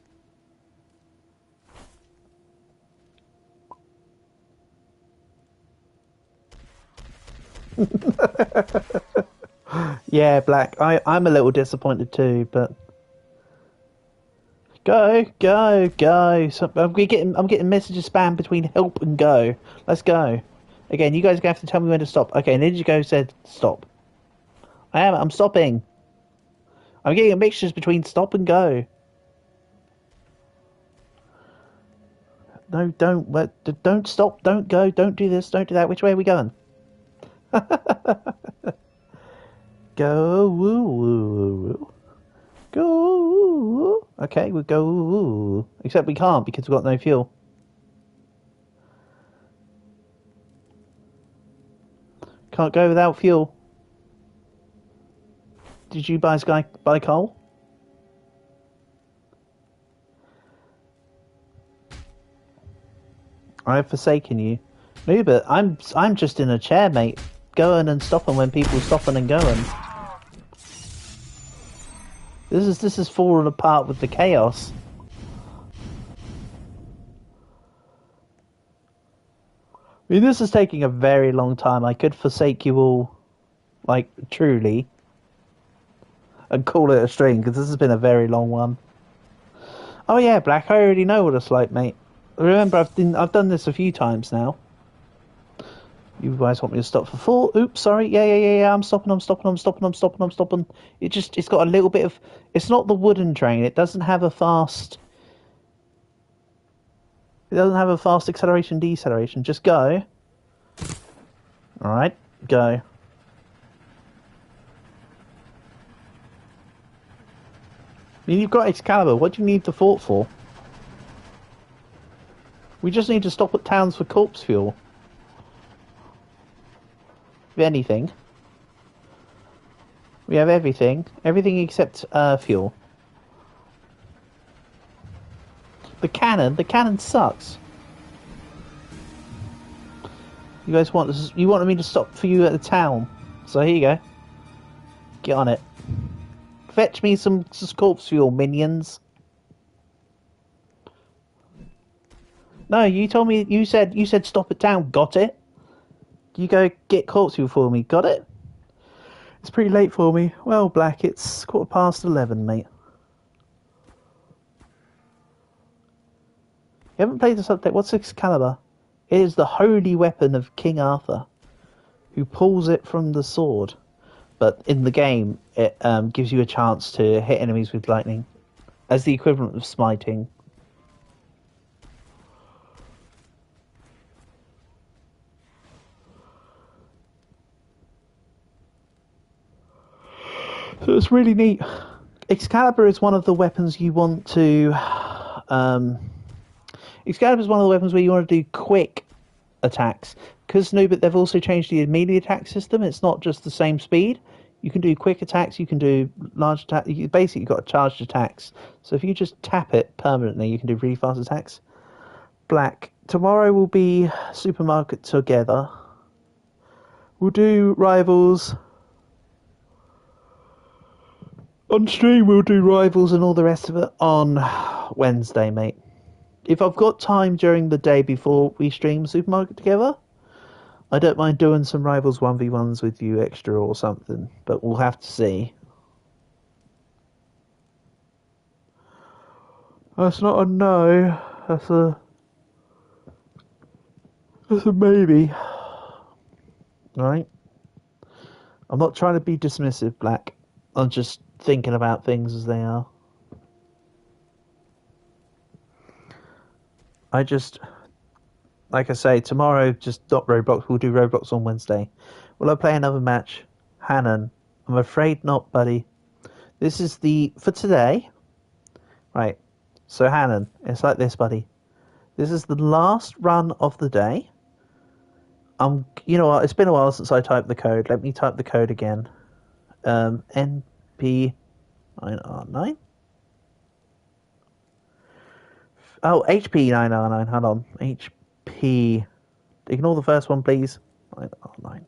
Yeah, Black. I'm a little disappointed too, but go, go, go. So I'm getting messages spam between help and go. Let's go. Again, you guys are gonna have to tell me when to stop. Okay, Ninjago said stop. I'm stopping. I'm getting mixtures between stop and go. No, don't stop, don't go, don't do this, don't do that. Which way are we going? Go, woo, woo, woo. Go. Okay, we'll go. Except we can't because we've got no fuel. Can't go without fuel. Did you guys buy coal? I've forsaken you. No, but I'm just in a chair, mate. Going and stopping when people stopping and going. This is falling apart with the chaos. I mean, this is taking a very long time. I could forsake you all, like, truly, and call it a stream, because this has been a very long one. Oh yeah, Black, I already know what it's like, mate. Remember, I've done this a few times now. You guys want me to stop for 4? Oops, sorry. Yeah. I'm stopping. It's got a little bit of. It's not the wooden train. It doesn't have a fast. It doesn't have a fast acceleration, deceleration. Just go. All right, go. I mean, you've got Excalibur. What do you need the fort for? We just need to stop at towns for corpse fuel. If anything. We have everything. Everything except fuel. The cannon sucks. You guys you wanted me to stop for you at the town. So here you go. Get on it. Fetch me some corpse fuel, minions. No, you told me you said stop at town. Got it? You go get corpse fuel for me. Got it? It's pretty late for me. Well, Black, it's 11:15, mate. You haven't played this update. What's Excalibur? It is the holy weapon of King Arthur, who pulls it from the sword. But in the game, it gives you a chance to hit enemies with lightning, as the equivalent of smiting. So it's really neat. Excalibur is one of the weapons you want to. Excalibur is one of the weapons where you want to do quick attacks. Because but they've also changed the immediate attack system. It's not just the same speed. You can do quick attacks. You can do large attacks. You basically got charged attacks. So if you just tap it permanently, you can do really fast attacks. Black. Tomorrow will be Supermarket Together. We'll do Rivals. On stream, we'll do Rivals and all the rest of it on Wednesday, mate. If I've got time during the day before we stream Supermarket Together, I don't mind doing some Rivals 1v1s with you extra or something, but we'll have to see. That's not a no, that's a maybe. Alright? I'm not trying to be dismissive, Black. I'm just thinking about things as they are. Like I say, tomorrow, just not Roblox. We'll do Roblox on Wednesday. Will I play another match? Hannon, I'm afraid not, buddy. This is for today. Right. So, Hannon, it's like this, buddy. This is the last run of the day. You know what? It's been a while since I typed the code. Let me type the code again. NP9R9. Oh, HP9R9. Hold on. HP. Ignore the first one, please. 9R9.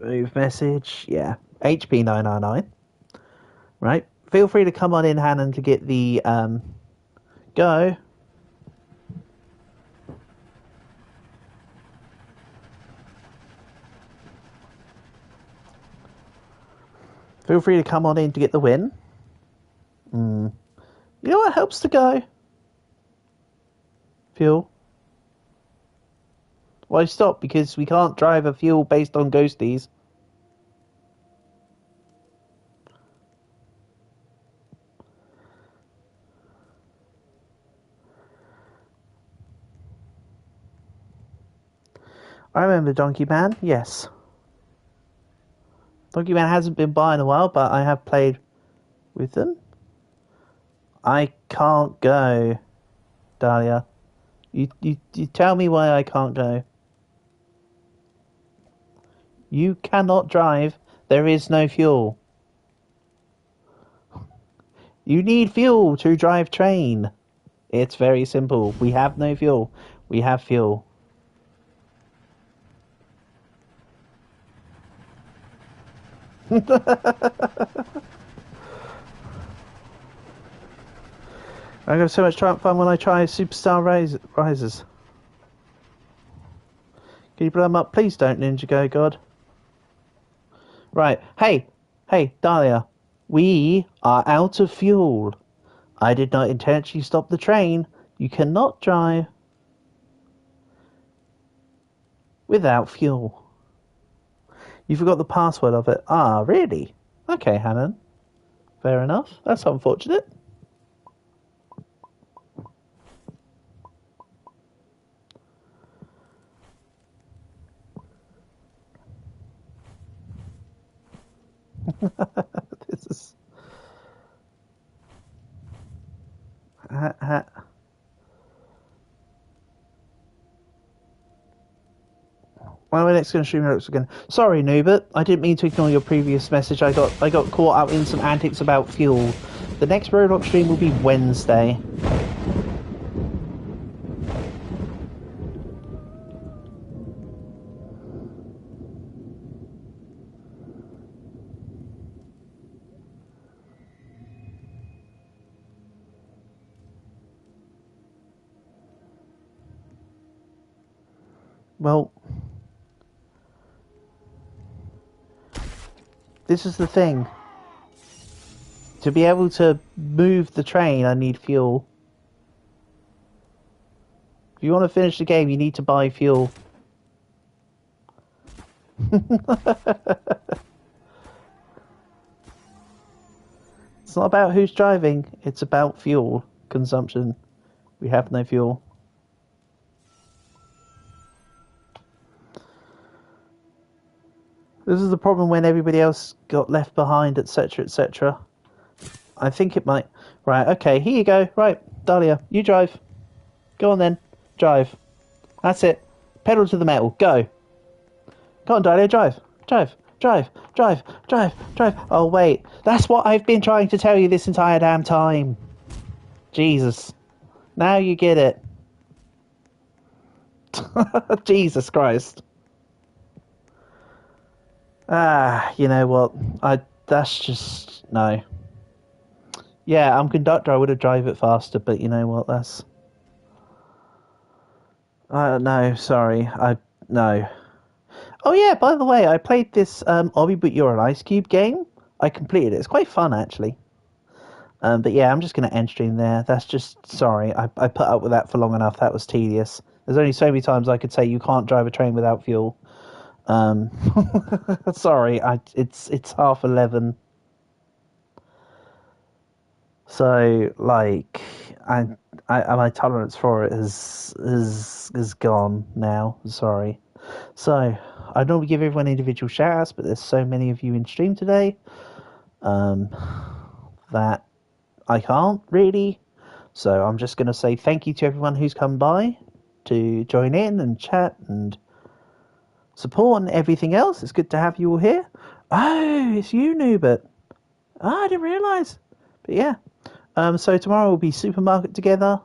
Remove message. Yeah. HP9R9. Right. Feel free to come on in, Hannon, to get the go. Feel free to come on in to get the win. You know what helps to go? Fuel. Why stop? Because we can't drive a fuel based on ghosties. I remember Donkey Man, yes. Donkey Man hasn't been by in a while, but I have played with them. I can't go, Dahlia. You tell me why I can't go. You cannot drive. There is no fuel. You need fuel to drive train. It's very simple. We have no fuel. We have fuel. I have so much fun when I try Superstar Rises. Can you blow them up? Please don't, Ninja Go God. Right. Hey, Dahlia. We are out of fuel. I did not intentionally stop the train. You cannot drive without fuel. You forgot the password of it. Ah, really? Okay, Hannon. Fair enough. That's unfortunate. This is... When are we next going to stream Roblox again? Sorry, Noobert. I didn't mean to ignore your previous message. I got caught up in some antics about fuel. The next Roblox stream will be Wednesday. Well, this is the thing. To be able to move the train, I need fuel. If you want to finish the game, you need to buy fuel. It's not about who's driving, it's about fuel consumption. We have no fuel. This is the problem when everybody else got left behind, etc., etc. I think it might... Right, okay, here you go. Right, Dahlia, you drive. Go on then. Drive. That's it. Pedal to the metal. Go. Come on, Dahlia, drive. Drive. Drive. Drive. Drive. Drive. Oh, wait. That's what I've been trying to tell you this entire damn time. Jesus. Now you get it. Jesus Christ. You know what? That's just no. Yeah, I'm conductor. I would have drive it faster, but you know what? That's no. Sorry, I no. Oh yeah, by the way, I played this Obby But You're an Ice Cube game. I completed it. It's quite fun actually. But yeah, I'm just gonna end stream there. That's just sorry. I put up with that for long enough. That was tedious. There's only so many times I could say you can't drive a train without fuel. Um, sorry, it's 11:30. So like, my tolerance for it is gone now. Sorry. So I normally give everyone individual shout outs, but there's so many of you in stream today, that I can't really. So I'm just gonna say thank you to everyone who's come by to join in and chat and support and everything else. It's good to have you all here. Oh, it's you, Nubert. Oh, I didn't realise. But yeah. So tomorrow we'll be supermarket together.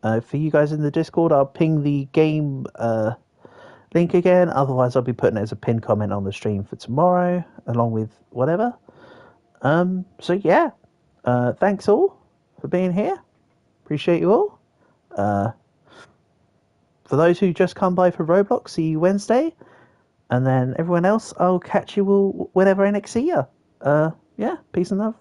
For you guys in the Discord, I'll ping the game link again. Otherwise, I'll be putting it as a pinned comment on the stream for tomorrow, along with whatever. So yeah. Thanks all for being here. Appreciate you all. For those who just come by for Roblox, see you Wednesday. And then everyone else, I'll catch you all whenever I next see you. Yeah, peace and love.